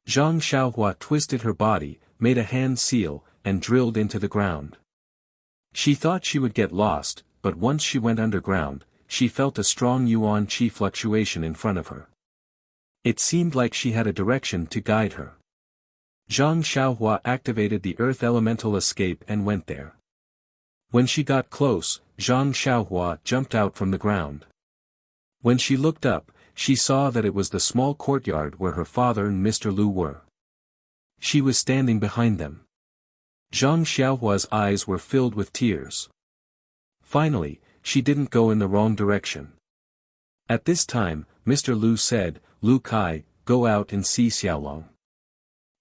Zhang Xiaohua twisted her body, made a hand seal, and drilled into the ground. She thought she would get lost, but once she went underground, she felt a strong Yuan Qi fluctuation in front of her. It seemed like she had a direction to guide her. Zhang Xiaohua activated the earth elemental escape and went there. When she got close, Zhang Xiaohua jumped out from the ground. When she looked up, she saw that it was the small courtyard where her father and Mr. Lu were. She was standing behind them. Zhang Xiaohua's eyes were filled with tears. Finally, she didn't go in the wrong direction. At this time, Mr. Lu said, "Lu Kai, go out and see Xiaolong.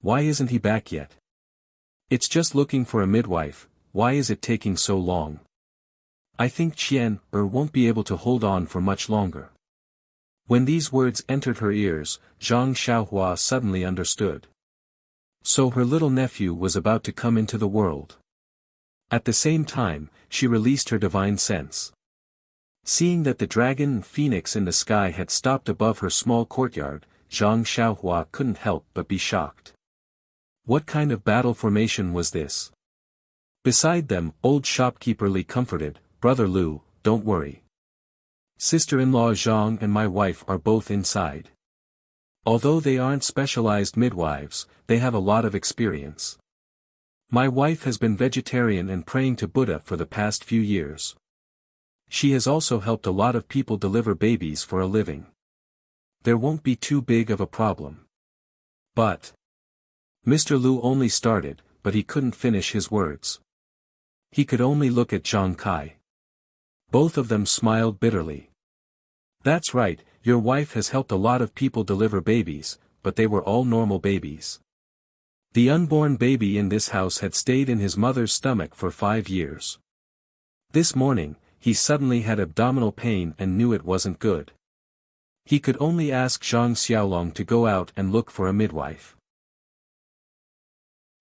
Why isn't he back yet? It's just looking for a midwife, why is it taking so long? I think Qian won't be able to hold on for much longer." When these words entered her ears, Zhang Xiaohua suddenly understood. So her little nephew was about to come into the world. At the same time, she released her divine sense. Seeing that the dragon and phoenix in the sky had stopped above her small courtyard, Zhang Xiaohua couldn't help but be shocked. What kind of battle formation was this? Beside them, old shopkeeper Li comforted, "Brother Lu, don't worry. Sister-in-law Zhang and my wife are both inside. Although they aren't specialized midwives, they have a lot of experience. My wife has been vegetarian and praying to Buddha for the past few years. She has also helped a lot of people deliver babies for a living. There won't be too big of a problem." But Mr. Lu only started, but he couldn't finish his words. He could only look at Zhang Kai. Both of them smiled bitterly. "That's right, your wife has helped a lot of people deliver babies, but they were all normal babies. The unborn baby in this house had stayed in his mother's stomach for 5 years. This morning, he suddenly had abdominal pain and knew it wasn't good. He could only ask Zhang Xiaolong to go out and look for a midwife."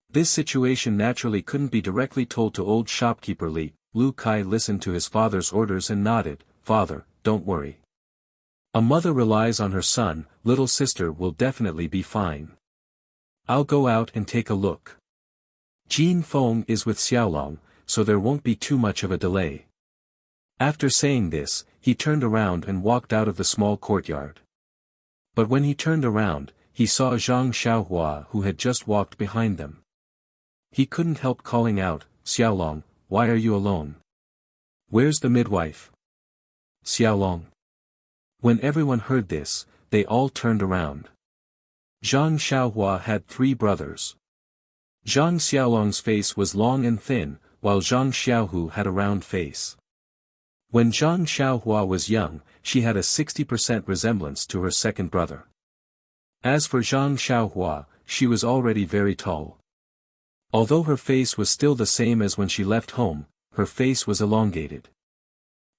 This situation naturally couldn't be directly told to old shopkeeper Li. Lu Kai listened to his father's orders and nodded, "Father, don't worry. A mother relies on her son, little sister will definitely be fine. I'll go out and take a look. Jin Feng is with Xiaolong, so there won't be too much of a delay." After saying this, he turned around and walked out of the small courtyard. But when he turned around, he saw Zhang Xiaohua who had just walked behind them. He couldn't help calling out, "Xiaolong, why are you alone? Where's the midwife? Xiaolong." When everyone heard this, they all turned around. Zhang Xiaohua had 3 brothers. Zhang Xiaolong's face was long and thin, while Zhang Xiaohu had a round face. When Zhang Xiaohua was young, she had a 60% resemblance to her second brother. As for Zhang Xiaohua, she was already very tall. Although her face was still the same as when she left home, her face was elongated.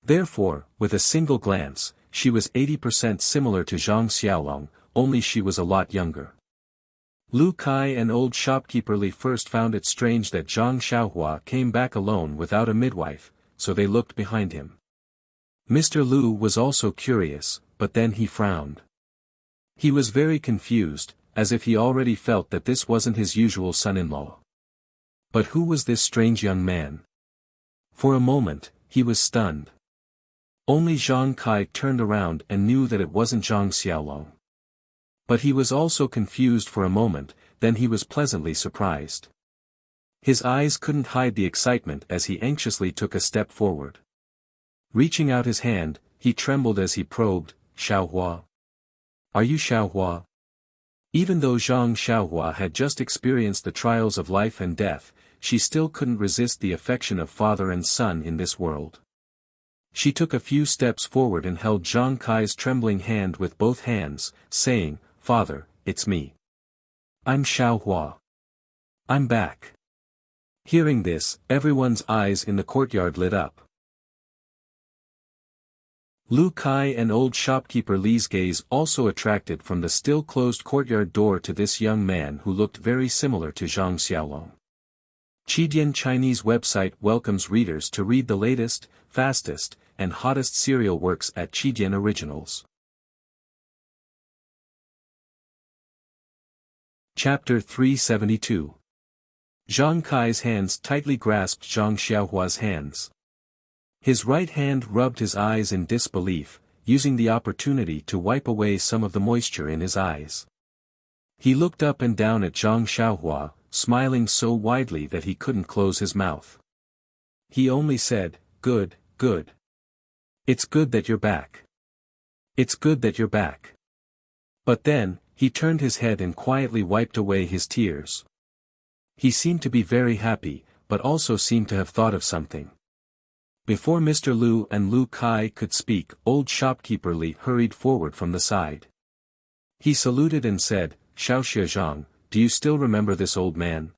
Therefore, with a single glance, she was 80% similar to Zhang Xiaolong, only she was a lot younger. Lu Kai and old shopkeeper Li first found it strange that Zhang Xiaohua came back alone without a midwife, so they looked behind him. Mr. Lu was also curious, but then he frowned. He was very confused, as if he already felt that this wasn't his usual son-in-law. But who was this strange young man? For a moment, he was stunned. Only Zhang Kai turned around and knew that it wasn't Zhang Xiaolong. But he was also confused for a moment, then he was pleasantly surprised. His eyes couldn't hide the excitement as he anxiously took a step forward. Reaching out his hand, he trembled as he probed, "Xiaohua? Are you Xiaohua?" Even though Zhang Xiaohua had just experienced the trials of life and death, she still couldn't resist the affection of father and son in this world. She took a few steps forward and held Zhang Kai's trembling hand with both hands, saying, "Father, it's me. I'm Xiao Hua. I'm back." Hearing this, everyone's eyes in the courtyard lit up. Lu Kai and old shopkeeper Li's gaze also attracted from the still-closed courtyard door to this young man who looked very similar to Zhang Xiaolong. Qidian Chinese website welcomes readers to read the latest, fastest, and hottest serial works at Qidian Originals. Chapter 372. Zhang Kai's hands tightly grasped Zhang Xiaohua's hands. His right hand rubbed his eyes in disbelief, using the opportunity to wipe away some of the moisture in his eyes. He looked up and down at Zhang Xiaohua, smiling so widely that he couldn't close his mouth. He only said, "Good, good. It's good that you're back. It's good that you're back." But then, he turned his head and quietly wiped away his tears. He seemed to be very happy, but also seemed to have thought of something. Before Mr. Lu and Lu Kai could speak, old shopkeeper Li hurried forward from the side. He saluted and said, "Xiaoxia Zhang, do you still remember this old man?"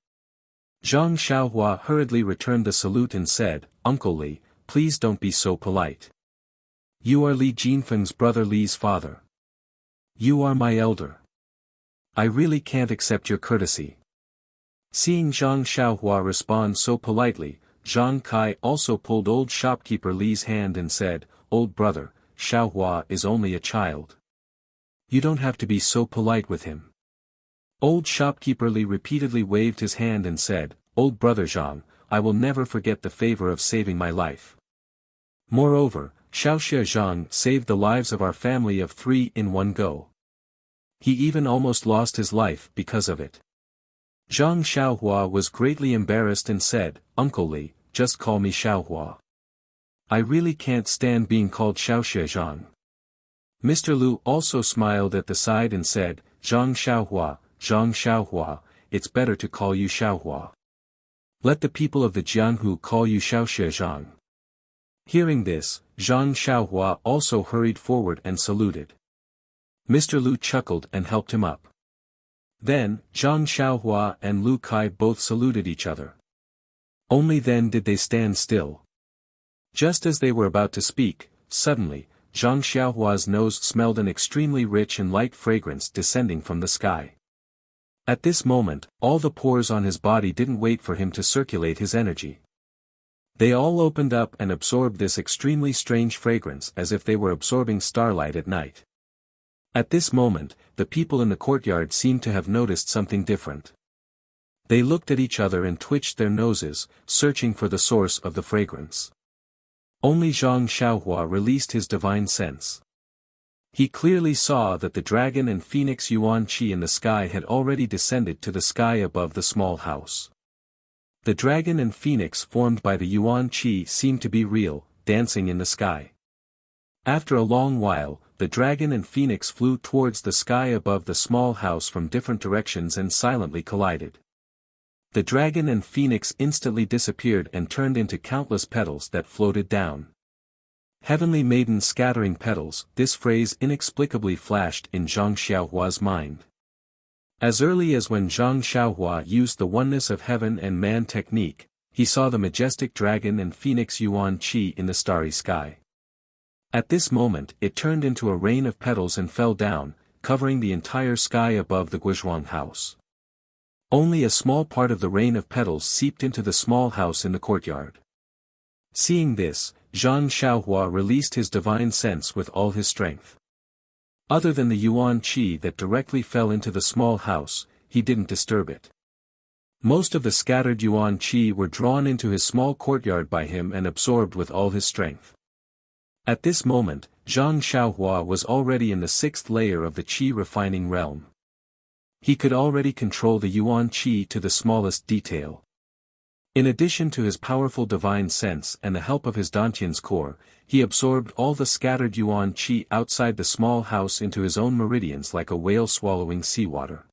Zhang Xiaohua hurriedly returned the salute and said, "Uncle Li, please don't be so polite. You are Li Jinfeng's brother Li's father. You are my elder. I really can't accept your courtesy." Seeing Zhang Xiaohua respond so politely, Zhang Kai also pulled old shopkeeper Li's hand and said, "Old brother, Xiaohua is only a child. You don't have to be so polite with him." Old shopkeeper Li repeatedly waved his hand and said, "Old brother Zhang, I will never forget the favor of saving my life. Moreover, Xiaoxia Zhang saved the lives of our family of 3 in one go. He even almost lost his life because of it." Zhang Xiaohua was greatly embarrassed and said, "Uncle Li, just call me Xiaohua. I really can't stand being called Xiaoxia Zhang." Mr. Lu also smiled at the side and said, Zhang Xiaohua, it's better to call you Xiaohua. Let the people of the Jianghu call you Xiaoxia Zhang." Hearing this, Zhang Xiaohua also hurried forward and saluted. Mr. Lu chuckled and helped him up. Then, Zhang Xiaohua and Lu Kai both saluted each other. Only then did they stand still. Just as they were about to speak, suddenly, Zhang Xiaohua's nose smelled an extremely rich and light fragrance descending from the sky. At this moment, all the pores on his body didn't wait for him to circulate his energy. They all opened up and absorbed this extremely strange fragrance as if they were absorbing starlight at night. At this moment, the people in the courtyard seemed to have noticed something different. They looked at each other and twitched their noses, searching for the source of the fragrance. Only Zhang Xiaohua released his divine sense. He clearly saw that the dragon and phoenix Yuan Qi in the sky had already descended to the sky above the small house. The dragon and phoenix formed by the Yuan Qi seemed to be real, dancing in the sky. After a long while, the dragon and phoenix flew towards the sky above the small house from different directions and silently collided. The dragon and phoenix instantly disappeared and turned into countless petals that floated down. Heavenly maiden scattering petals, this phrase inexplicably flashed in Zhang Xiaohua's mind. As early as when Zhang Xiaohua used the oneness of heaven and man technique, he saw the majestic dragon and phoenix Yuan Qi in the starry sky. At this moment it turned into a rain of petals and fell down, covering the entire sky above the Guizhuang house. Only a small part of the rain of petals seeped into the small house in the courtyard. Seeing this, Zhang Xiaohua released his divine sense with all his strength. Other than the Yuan Qi that directly fell into the small house, he didn't disturb it. Most of the scattered Yuan Qi were drawn into his small courtyard by him and absorbed with all his strength. At this moment, Zhang Xiaohua was already in the 6th layer of the Qi refining realm. He could already control the Yuan Qi to the smallest detail. In addition to his powerful divine sense and the help of his Dantian's core, he absorbed all the scattered Yuan Qi outside the small house into his own meridians like a whale swallowing seawater.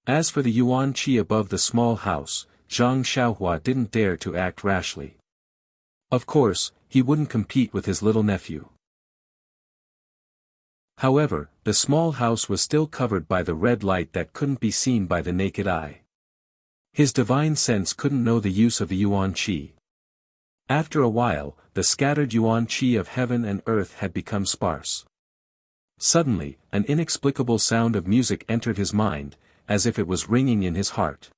As for the Yuan Qi above the small house, Zhang Xiaohua didn't dare to act rashly. Of course, he wouldn't compete with his little nephew. However, the small house was still covered by the red light that couldn't be seen by the naked eye. His divine sense couldn't know the use of the yuan qi. After a while, the scattered yuan qi of heaven and earth had become sparse. Suddenly, an inexplicable sound of music entered his mind, as if it was ringing in his heart.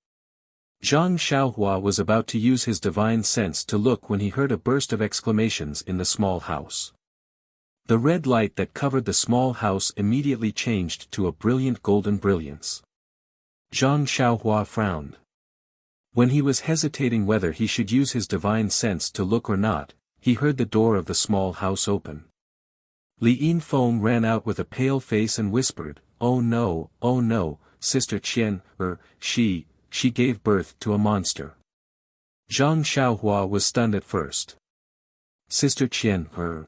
Zhang Xiaohua was about to use his divine sense to look when he heard a burst of exclamations in the small house. The red light that covered the small house immediately changed to a brilliant golden brilliance. Zhang Xiaohua frowned. When he was hesitating whether he should use his divine sense to look or not, he heard the door of the small house open. Li Yinfeng ran out with a pale face and whispered, oh no, Sister Qian, she gave birth to a monster. Zhang Xiaohua was stunned at first. Sister Qian,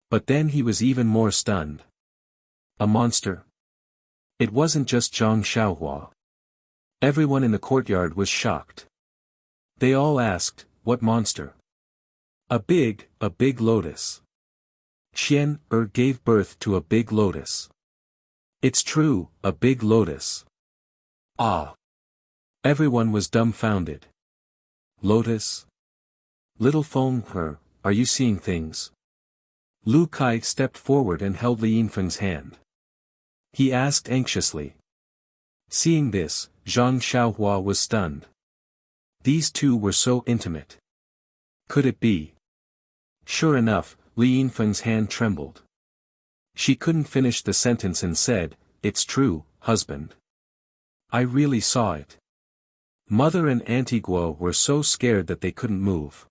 But then he was even more stunned. A monster? It wasn't just Zhang Xiaohua. Everyone in the courtyard was shocked. They all asked, what monster? A big lotus. Qian gave birth to a big lotus. It's true, a big lotus. Ah! Everyone was dumbfounded. Lotus? Little Feng, are you seeing things? Lu Kai stepped forward and held Li Yinfeng's hand. He asked anxiously. Seeing this, Zhang Xiaohua was stunned. These two were so intimate. Could it be? Sure enough, Li Yinfeng's hand trembled. She couldn't finish the sentence and said, it's true, husband. I really saw it. Mother and Auntie Guo were so scared that they couldn't move.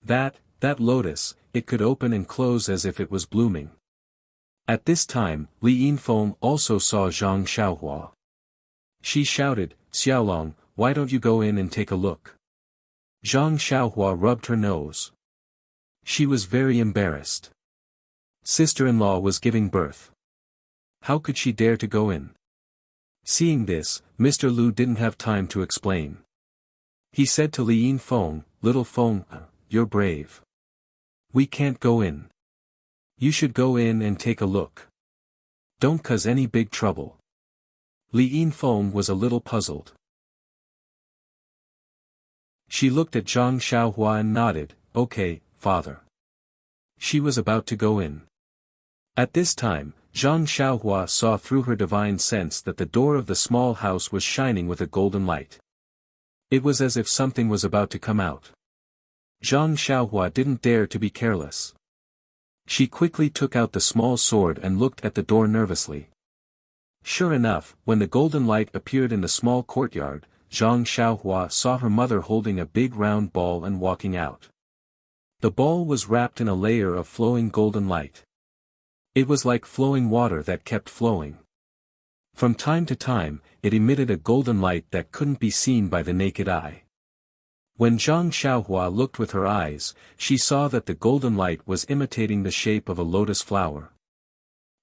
That lotus, it could open and close as if it was blooming. At this time, Li Yinfeng also saw Zhang Xiaohua. She shouted, Xiaolong, why don't you go in and take a look? Zhang Xiaohua rubbed her nose. She was very embarrassed. Sister-in-law was giving birth. How could she dare to go in? Seeing this, Mr. Lu didn't have time to explain. He said to Li Yinfeng, Little Feng, you're brave. We can't go in. You should go in and take a look. Don't cause any big trouble. Li Yinfeng was a little puzzled. She looked at Zhang Xiaohua and nodded, okay, father. She was about to go in. At this time, Zhang Xiaohua saw through her divine sense that the door of the small house was shining with a golden light. It was as if something was about to come out. Zhang Xiaohua didn't dare to be careless. She quickly took out the small sword and looked at the door nervously. Sure enough, when the golden light appeared in the small courtyard, Zhang Xiaohua saw her mother holding a big round ball and walking out. The ball was wrapped in a layer of flowing golden light. It was like flowing water that kept flowing. From time to time, it emitted a golden light that couldn't be seen by the naked eye. When Zhang Xiaohua looked with her eyes, she saw that the golden light was imitating the shape of a lotus flower.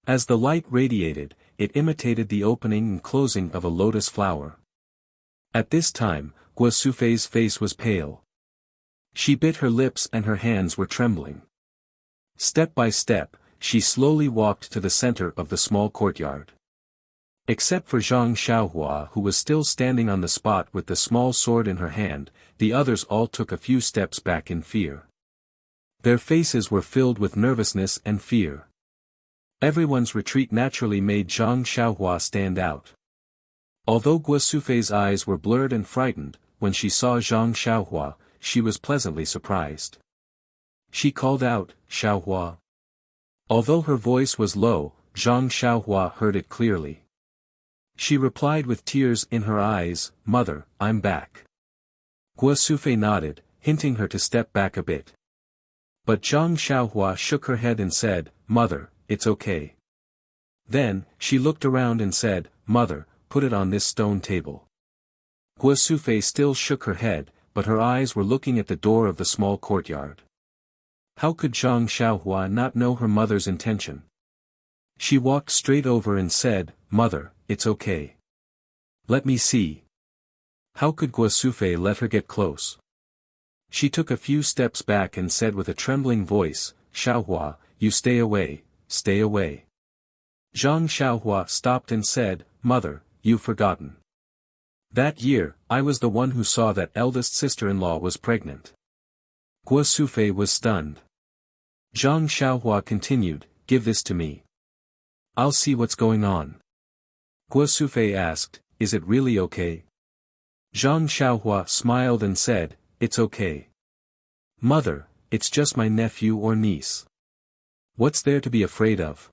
As the light radiated, it imitated the opening and closing of a lotus flower. At this time, Guo Sufei's face was pale. She bit her lips and her hands were trembling. Step by step, she slowly walked to the center of the small courtyard. Except for Zhang Xiaohua, who was still standing on the spot with the small sword in her hand, the others all took a few steps back in fear. Their faces were filled with nervousness and fear. Everyone's retreat naturally made Zhang Xiaohua stand out. Although Guo Sufei's eyes were blurred and frightened, when she saw Zhang Xiaohua, she was pleasantly surprised. She called out, Xiaohua. Although her voice was low, Zhang Xiaohua heard it clearly. She replied with tears in her eyes, Mother, I'm back. Guo Sufei nodded, hinting her to step back a bit. But Zhang Xiaohua shook her head and said, Mother, it's okay. Then, she looked around and said, Mother, put it on this stone table. Guo Sufei still shook her head, but her eyes were looking at the door of the small courtyard. How could Zhang Xiaohua not know her mother's intention? She walked straight over and said, Mother, it's okay. Let me see. How could Guo Sufei let her get close? She took a few steps back and said with a trembling voice, "Xiaohua, you stay away, stay away." Zhang Xiaohua stopped and said, "Mother, you've forgotten. That year, I was the one who saw that eldest sister-in-law was pregnant." Guo Sufei was stunned. Zhang Xiaohua continued, "Give this to me. I'll see what's going on." Guo Sufei asked, "Is it really okay?" Zhang Xiaohua smiled and said, "It's okay. Mother, it's just my nephew or niece. What's there to be afraid of?"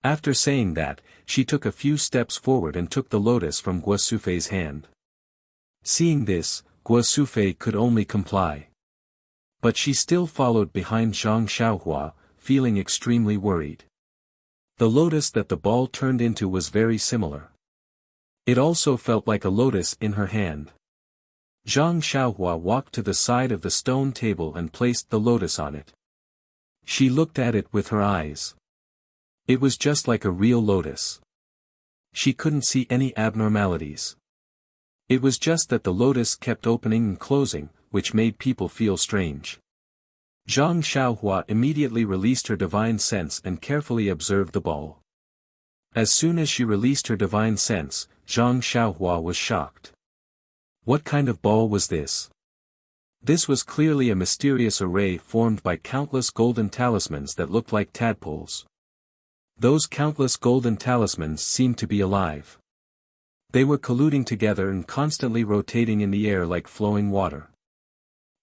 After saying that, she took a few steps forward and took the lotus from Guo Sufei's hand. Seeing this, Guo Sufei could only comply. But she still followed behind Zhang Xiaohua, feeling extremely worried. The lotus that the ball turned into was very similar. It also felt like a lotus in her hand. Zhang Xiaohua walked to the side of the stone table and placed the lotus on it. She looked at it with her eyes. It was just like a real lotus. She couldn't see any abnormalities. It was just that the lotus kept opening and closing, which made people feel strange. Zhang Xiaohua immediately released her divine sense and carefully observed the ball. As soon as she released her divine sense, Zhang Xiaohua was shocked. What kind of ball was this? This was clearly a mysterious array formed by countless golden talismans that looked like tadpoles. Those countless golden talismans seemed to be alive. They were colluding together and constantly rotating in the air like flowing water.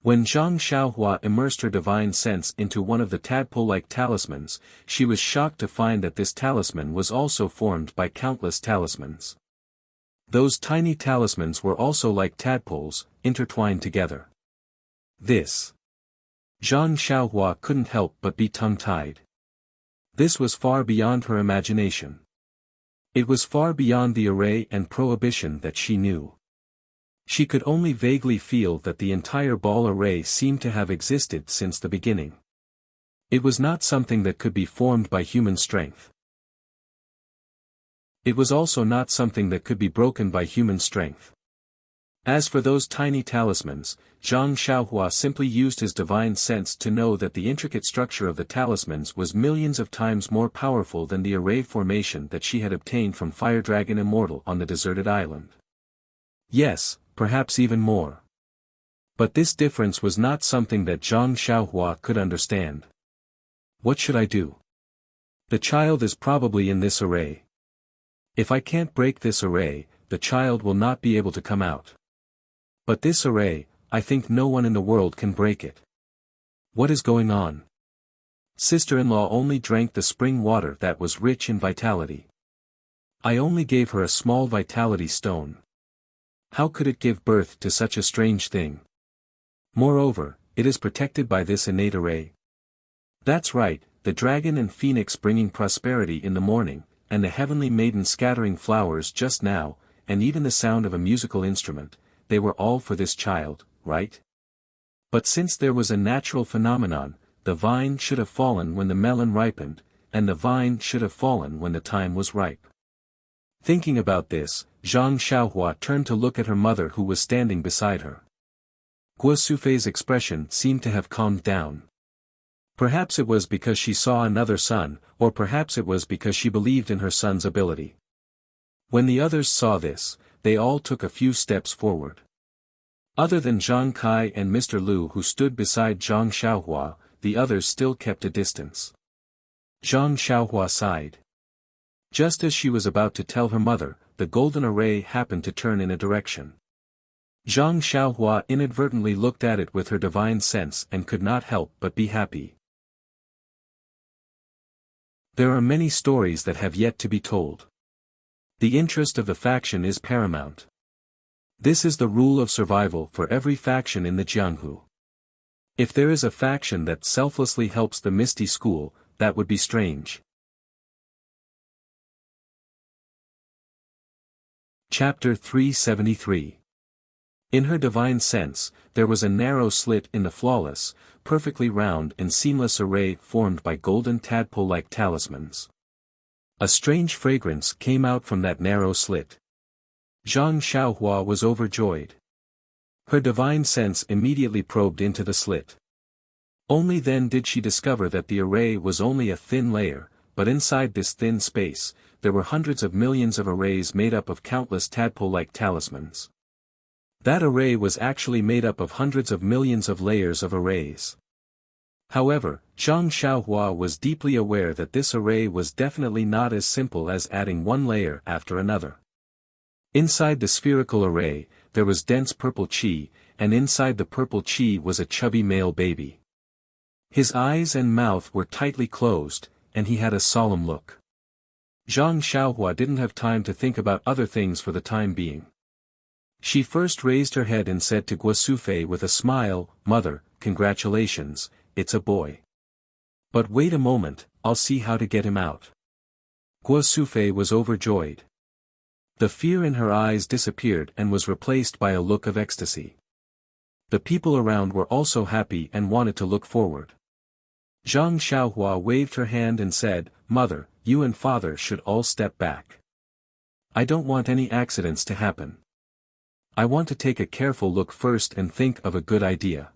When Zhang Xiaohua immersed her divine sense into one of the tadpole-like talismans, she was shocked to find that this talisman was also formed by countless talismans. Those tiny talismans were also like tadpoles, intertwined together. This. Zhang Xiaohua couldn't help but be tongue-tied. This was far beyond her imagination. It was far beyond the array and prohibition that she knew. She could only vaguely feel that the entire ball array seemed to have existed since the beginning. It was not something that could be formed by human strength. It was also not something that could be broken by human strength. As for those tiny talismans, Zhang Xiaohua simply used his divine sense to know that the intricate structure of the talismans was millions of times more powerful than the array formation that she had obtained from Fire Dragon Immortal on the deserted island. Yes, perhaps even more. But this difference was not something that Zhang Xiaohua could understand. What should I do? The child is probably in this array. If I can't break this array, the child will not be able to come out. But this array, I think no one in the world can break it. What is going on? Sister-in-law only drank the spring water that was rich in vitality. I only gave her a small vitality stone. How could it give birth to such a strange thing? Moreover, it is protected by this innate array. That's right, the dragon and phoenix bringing prosperity in the morning, and the heavenly maiden scattering flowers just now, and even the sound of a musical instrument, they were all for this child, right? But since there was a natural phenomenon, the vine should have fallen when the melon ripened, and the vine should have fallen when the time was ripe. Thinking about this, Zhang Xiaohua turned to look at her mother who was standing beside her. Guo Sufei's expression seemed to have calmed down. Perhaps it was because she saw another son, or perhaps it was because she believed in her son's ability. When the others saw this, they all took a few steps forward. Other than Zhang Kai and Mr. Liu who stood beside Zhang Xiaohua, the others still kept a distance. Zhang Xiaohua sighed. Just as she was about to tell her mother, the golden array happened to turn in a direction. Zhang Xiaohua inadvertently looked at it with her divine sense and could not help but be happy. There are many stories that have yet to be told. The interest of the faction is paramount. This is the rule of survival for every faction in the Jianghu. If there is a faction that selflessly helps the Misty School, that would be strange. Chapter 373. In her divine sense, there was a narrow slit in the flawless, perfectly round and seamless array formed by golden tadpole-like talismans. A strange fragrance came out from that narrow slit. Zhang Xiaohua was overjoyed. Her divine sense immediately probed into the slit. Only then did she discover that the array was only a thin layer, but inside this thin space, there were hundreds of millions of arrays made up of countless tadpole-like talismans. That array was actually made up of hundreds of millions of layers of arrays. However, Zhang Xiaohua was deeply aware that this array was definitely not as simple as adding one layer after another. Inside the spherical array, there was dense purple qi, and inside the purple qi was a chubby male baby. His eyes and mouth were tightly closed, and he had a solemn look. Zhang Xiaohua didn't have time to think about other things for the time being. She first raised her head and said to Guosufei with a smile, "Mother, congratulations, it's a boy. But wait a moment, I'll see how to get him out." Guosufei was overjoyed. The fear in her eyes disappeared and was replaced by a look of ecstasy. The people around were also happy and wanted to look forward. Zhang Xiaohua waved her hand and said, "Mother, you and father should all step back. I don't want any accidents to happen. I want to take a careful look first and think of a good idea."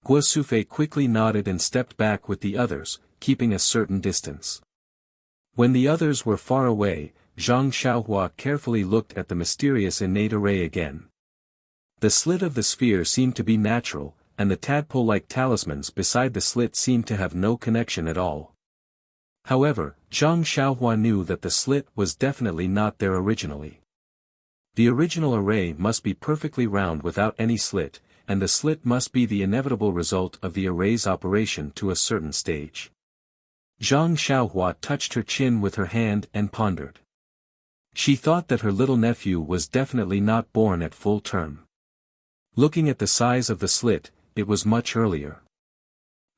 Guosufei quickly nodded and stepped back with the others, keeping a certain distance. When the others were far away, Zhang Xiaohua carefully looked at the mysterious innate array again. The slit of the sphere seemed to be natural, and the tadpole-like talismans beside the slit seemed to have no connection at all. However, Zhang Xiaohua knew that the slit was definitely not there originally. The original array must be perfectly round without any slit, and the slit must be the inevitable result of the array's operation to a certain stage. Zhang Xiaohua touched her chin with her hand and pondered. She thought that her little nephew was definitely not born at full term. Looking at the size of the slit, it was much earlier.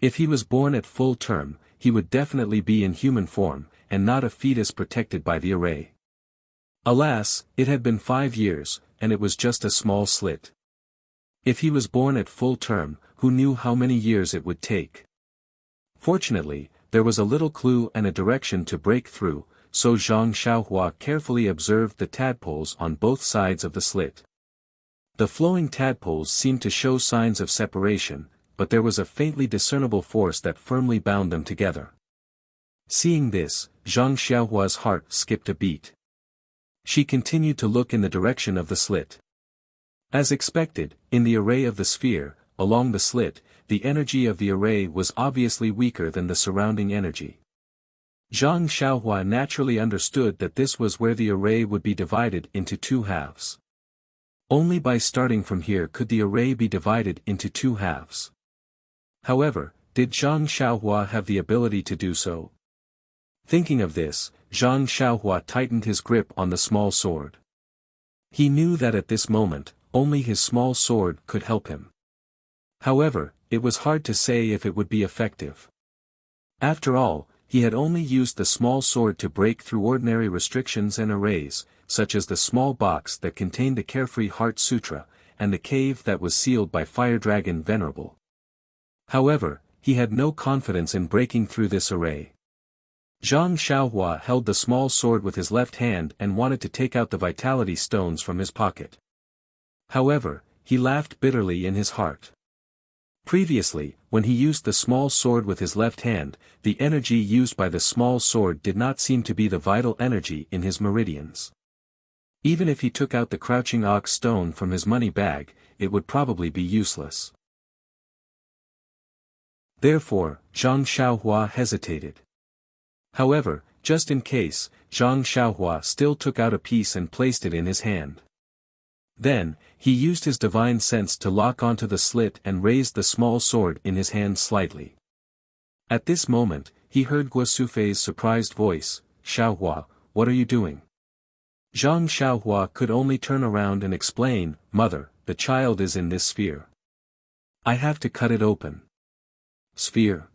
If he was born at full term, he would definitely be in human form, and not a fetus protected by the array. Alas, it had been 5 years, and it was just a small slit. If he was born at full term, who knew how many years it would take? Fortunately, there was a little clue and a direction to break through, so Zhang Xiaohua carefully observed the tadpoles on both sides of the slit. The flowing tadpoles seemed to show signs of separation, but there was a faintly discernible force that firmly bound them together. Seeing this, Zhang Xiaohua's heart skipped a beat. She continued to look in the direction of the slit. As expected, in the array of the sphere, along the slit, the energy of the array was obviously weaker than the surrounding energy. Zhang Xiaohua naturally understood that this was where the array would be divided into 2 halves. Only by starting from here could the array be divided into 2 halves. However, did Zhang Xiaohua have the ability to do so? Thinking of this, Zhang Xiaohua tightened his grip on the small sword. He knew that at this moment, only his small sword could help him. However, it was hard to say if it would be effective. After all, he had only used the small sword to break through ordinary restrictions and arrays, such as the small box that contained the Carefree Heart Sutra, and the cave that was sealed by Fire Dragon Venerable. However, he had no confidence in breaking through this array. Zhang Xiaohua held the small sword with his left hand and wanted to take out the vitality stones from his pocket. However, he laughed bitterly in his heart. Previously, when he used the small sword with his left hand, the energy used by the small sword did not seem to be the vital energy in his meridians. Even if he took out the crouching ox stone from his money bag, it would probably be useless. Therefore, Zhang Xiaohua hesitated. However, just in case, Zhang Xiaohua still took out a piece and placed it in his hand. Then, he used his divine sense to lock onto the slit and raised the small sword in his hand slightly. At this moment, he heard Guosufei's surprised voice, "Xiaohua, what are you doing?" Zhang Xiaohua could only turn around and explain, "Mother, the child is in this sphere. I have to cut it open." "Sphere?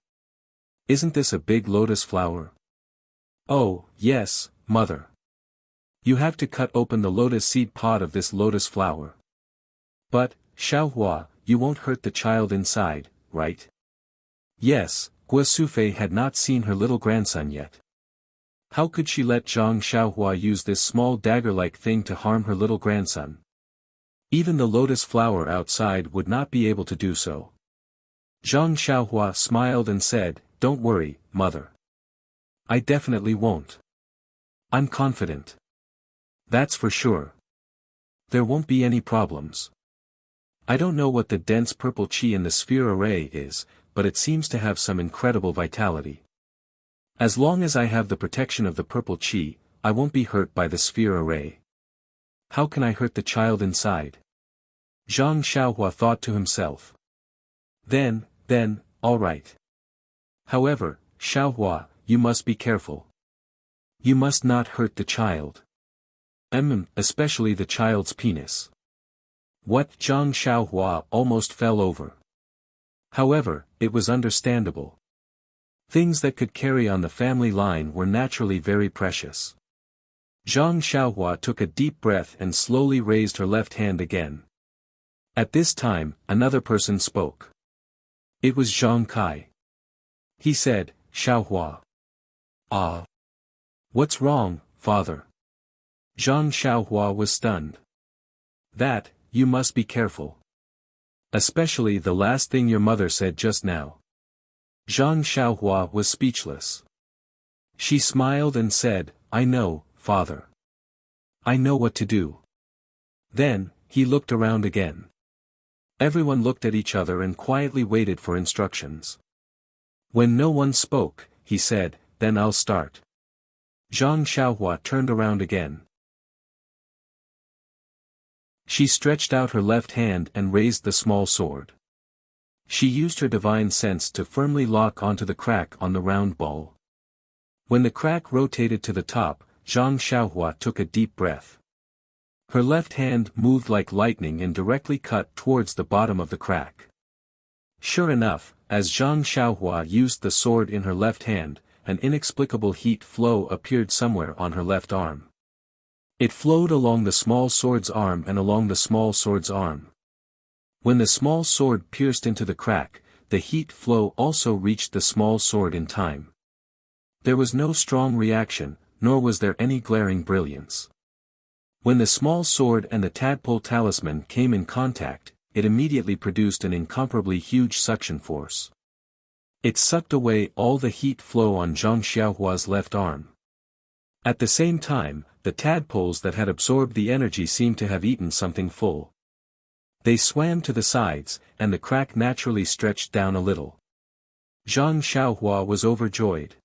Isn't this a big lotus flower?" "Oh, yes, mother. You have to cut open the lotus seed pod of this lotus flower." "But, Xiaohua, you won't hurt the child inside, right?" Yes, Guosufei had not seen her little grandson yet. How could she let Zhang Xiaohua use this small dagger-like thing to harm her little grandson? Even the lotus flower outside would not be able to do so. Zhang Xiaohua smiled and said, "Don't worry, mother. I definitely won't. I'm confident. That's for sure. There won't be any problems. I don't know what the dense purple qi in the sphere array is, but it seems to have some incredible vitality. As long as I have the protection of the purple qi, I won't be hurt by the sphere array. How can I hurt the child inside?" Zhang Xiaohua thought to himself. Then, all right. However, Xiaohua, you must be careful. You must not hurt the child. Especially the child's penis. What? Zhang Xiaohua almost fell over. However, it was understandable. Things that could carry on the family line were naturally very precious. Zhang Xiaohua took a deep breath and slowly raised her left hand again. At this time, another person spoke. It was Zhang Kai. He said, "Xiaohua. Ah. What's wrong, father?" Zhang Xiaohua was stunned. "That, you must be careful. Especially the last thing your mother said just now." Zhang Xiaohua was speechless. She smiled and said, "I know, father. I know what to do." Then, he looked around again. Everyone looked at each other and quietly waited for instructions. When no one spoke, he said, "Then I'll start." Zhang Xiaohua turned around again. She stretched out her left hand and raised the small sword. She used her divine sense to firmly lock onto the crack on the round ball. When the crack rotated to the top, Zhang Xiaohua took a deep breath. Her left hand moved like lightning and directly cut towards the bottom of the crack. Sure enough, as Zhang Xiaohua used the sword in her left hand, an inexplicable heat flow appeared somewhere on her left arm. It flowed along the small sword's arm and along the small sword's arm. When the small sword pierced into the crack, the heat flow also reached the small sword in time. There was no strong reaction, nor was there any glaring brilliance. When the small sword and the tadpole talisman came in contact, it immediately produced an incomparably huge suction force. It sucked away all the heat flow on Zhang Xiaohua's left arm. At the same time, the tadpoles that had absorbed the energy seemed to have eaten something full. They swam to the sides, and the crack naturally stretched down a little. Zhang Xiaohua was overjoyed.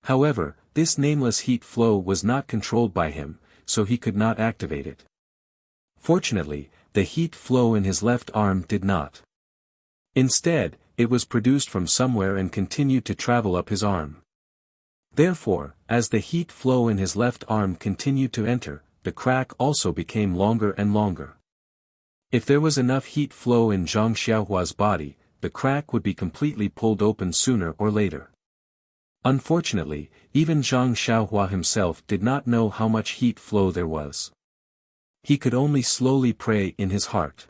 However, this nameless heat flow was not controlled by him, so he could not activate it. Fortunately, the heat flow in his left arm did not. Instead, it was produced from somewhere and continued to travel up his arm. Therefore, as the heat flow in his left arm continued to enter, the crack also became longer and longer. If there was enough heat flow in Zhang Xiaohua's body, the crack would be completely pulled open sooner or later. Unfortunately, even Zhang Xiaohua himself did not know how much heat flow there was. He could only slowly pray in his heart.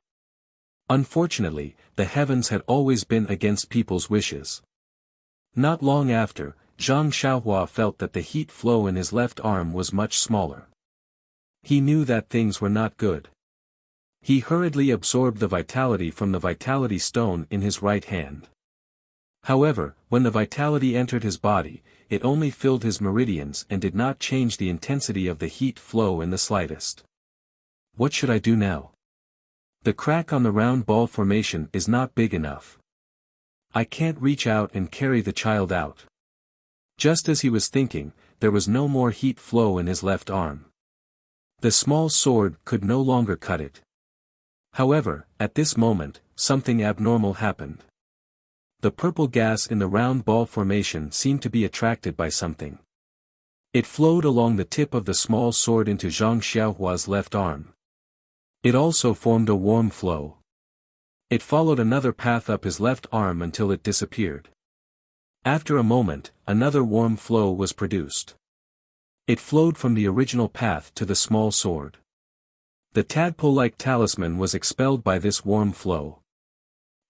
Unfortunately, the heavens had always been against people's wishes. Not long after, Zhang Xiaohua felt that the heat flow in his left arm was much smaller. He knew that things were not good. He hurriedly absorbed the vitality from the vitality stone in his right hand. However, when the vitality entered his body, it only filled his meridians and did not change the intensity of the heat flow in the slightest. What should I do now? The crack on the round ball formation is not big enough. I can't reach out and carry the child out. Just as he was thinking, there was no more heat flow in his left arm. The small sword could no longer cut it. However, at this moment, something abnormal happened. The purple gas in the round ball formation seemed to be attracted by something. It flowed along the tip of the small sword into Zhang Xiaohua's left arm. It also formed a warm flow. It followed another path up his left arm until it disappeared. After a moment, another warm flow was produced. It flowed from the original path to the small sword. The tadpole-like talisman was expelled by this warm flow.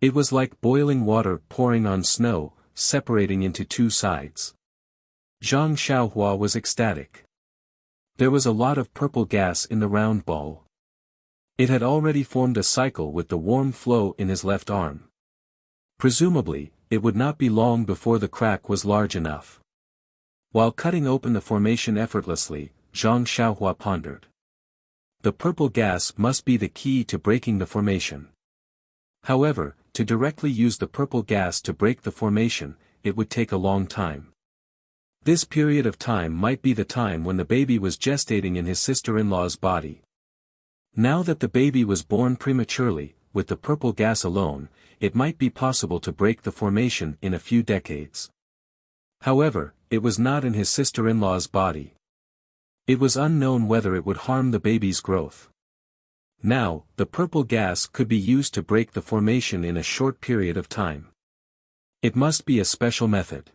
It was like boiling water pouring on snow, separating into two sides. Zhang Xiaohua was ecstatic. There was a lot of purple gas in the round ball. It had already formed a cycle with the warm flow in his left arm. Presumably, it would not be long before the crack was large enough. While cutting open the formation effortlessly, Zhang Xiaohua pondered. The purple gas must be the key to breaking the formation. However, to directly use the purple gas to break the formation, it would take a long time. This period of time might be the time when the baby was gestating in his sister-in-law's body. Now that the baby was born prematurely, with the purple gas alone, it might be possible to break the formation in a few decades. However, it was not in his sister-in-law's body. It was unknown whether it would harm the baby's growth. Now, the purple gas could be used to break the formation in a short period of time. It must be a special method.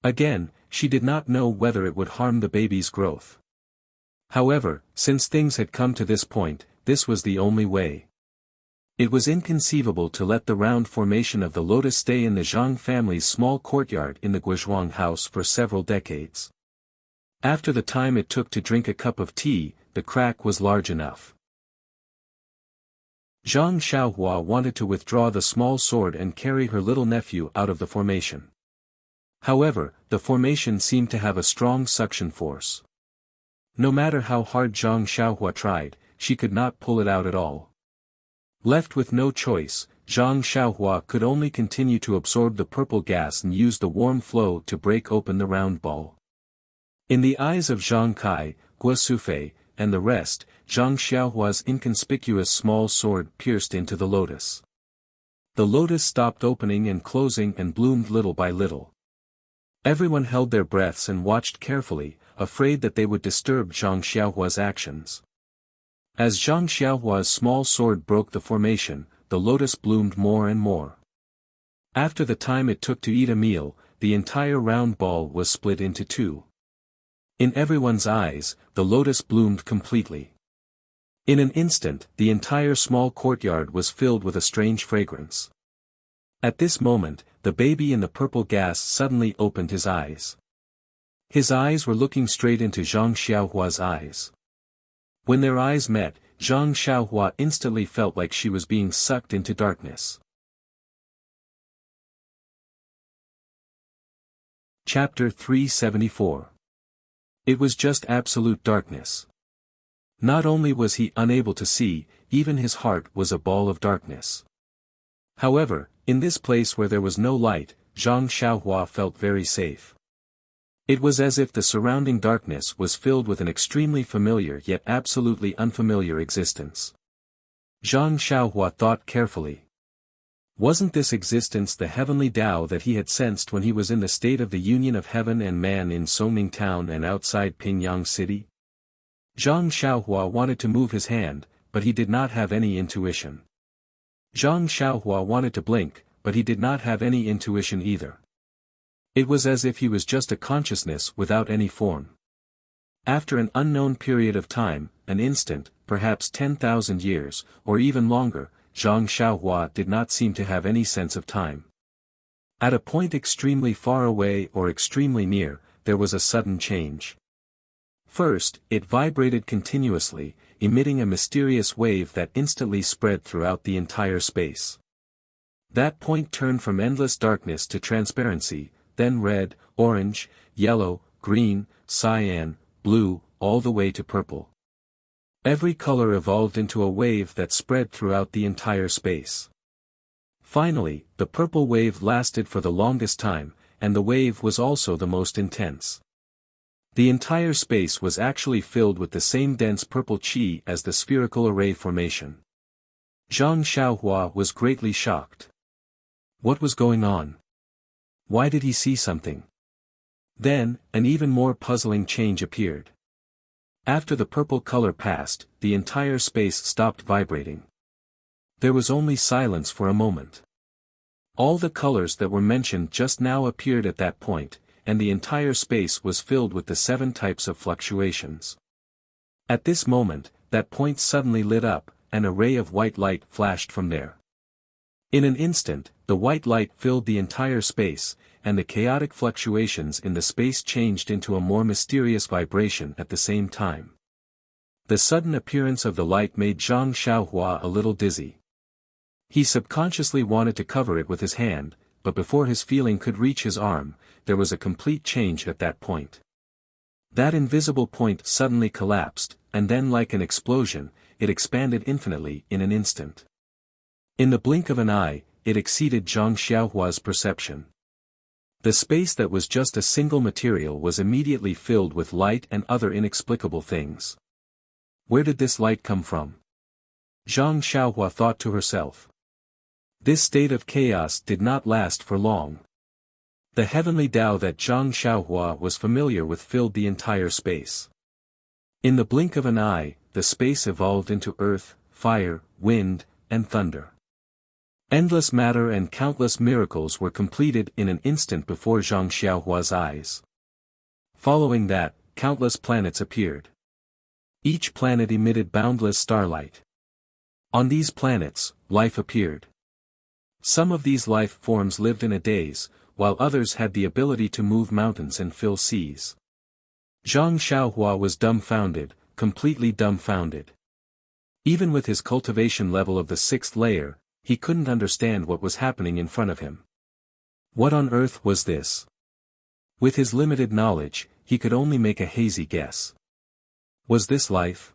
Again, she did not know whether it would harm the baby's growth. However, since things had come to this point, this was the only way. It was inconceivable to let the round formation of the lotus stay in the Zhang family's small courtyard in the Guizhuang house for several decades. After the time it took to drink a cup of tea, the crack was large enough. Zhang Xiaohua wanted to withdraw the small sword and carry her little nephew out of the formation. However, the formation seemed to have a strong suction force. No matter how hard Zhang Xiaohua tried, she could not pull it out at all. Left with no choice, Zhang Xiaohua could only continue to absorb the purple gas and use the warm flow to break open the round ball. In the eyes of Zhang Kai, Guo Sufei, and the rest, Zhang Xiaohua's inconspicuous small sword pierced into the lotus. The lotus stopped opening and closing and bloomed little by little. Everyone held their breaths and watched carefully, afraid that they would disturb Zhang Xiaohua's actions. As Zhang Xiaohua's small sword broke the formation, the lotus bloomed more and more. After the time it took to eat a meal, the entire round ball was split into two. In everyone's eyes, the lotus bloomed completely. In an instant, the entire small courtyard was filled with a strange fragrance. At this moment, the baby in the purple gas suddenly opened his eyes. His eyes were looking straight into Zhang Xiaohua's eyes. When their eyes met, Zhang Xiaohua instantly felt like she was being sucked into darkness. Chapter 374. It was just absolute darkness. Not only was he unable to see, even his heart was a ball of darkness. However, in this place where there was no light, Zhang Xiaohua felt very safe. It was as if the surrounding darkness was filled with an extremely familiar yet absolutely unfamiliar existence. Zhang Xiaohua thought carefully. Wasn't this existence the heavenly Tao that he had sensed when he was in the state of the union of heaven and man in Songning town and outside Pingyang city? Zhang Xiaohua wanted to move his hand, but he did not have any intuition. Zhang Xiaohua wanted to blink, but he did not have any intuition either. It was as if he was just a consciousness without any form. After an unknown period of time, an instant, perhaps 10,000 years, or even longer, Zhang Xiaohua did not seem to have any sense of time. At a point extremely far away or extremely near, there was a sudden change. First, it vibrated continuously, emitting a mysterious wave that instantly spread throughout the entire space. That point turned from endless darkness to transparency, then red, orange, yellow, green, cyan, blue, all the way to purple. Every color evolved into a wave that spread throughout the entire space. Finally, the purple wave lasted for the longest time, and the wave was also the most intense. The entire space was actually filled with the same dense purple qi as the spherical array formation. Zhang Xiaohua was greatly shocked. What was going on? Why did he see something? Then, an even more puzzling change appeared. After the purple color passed, the entire space stopped vibrating. There was only silence for a moment. All the colors that were mentioned just now appeared at that point, and the entire space was filled with the 7 types of fluctuations. At this moment, that point suddenly lit up, and a ray of white light flashed from there. In an instant, the white light filled the entire space, and the chaotic fluctuations in the space changed into a more mysterious vibration at the same time. The sudden appearance of the light made Zhang Xiaohua a little dizzy. He subconsciously wanted to cover it with his hand, but before his feeling could reach his arm, there was a complete change at that point. That invisible point suddenly collapsed, and then like an explosion, it expanded infinitely in an instant. In the blink of an eye, it exceeded Zhang Xiaohua's perception. The space that was just a single material was immediately filled with light and other inexplicable things. Where did this light come from? Zhang Xiaohua thought to herself. This state of chaos did not last for long. The heavenly Tao that Zhang Xiaohua was familiar with filled the entire space. In the blink of an eye, the space evolved into earth, fire, wind, and thunder. Endless matter and countless miracles were completed in an instant before Zhang Xiaohua's eyes. Following that, countless planets appeared. Each planet emitted boundless starlight. On these planets, life appeared. Some of these life forms lived in a daze, while others had the ability to move mountains and fill seas. Zhang Xiaohua was dumbfounded, completely dumbfounded. Even with his cultivation level of the 6th layer, he couldn't understand what was happening in front of him. What on earth was this? With his limited knowledge, he could only make a hazy guess. Was this life?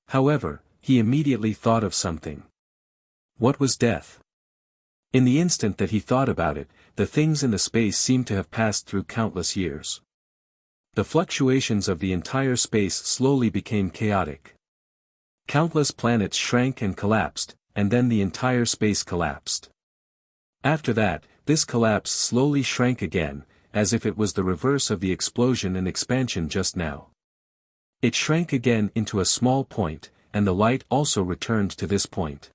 However, he immediately thought of something. What was death? In the instant that he thought about it, the things in the space seemed to have passed through countless years. The fluctuations of the entire space slowly became chaotic. Countless planets shrank and collapsed, and then the entire space collapsed. After that, this collapse slowly shrank again, as if it was the reverse of the explosion and expansion just now. It shrank again into a small point, and the light also returned to this point.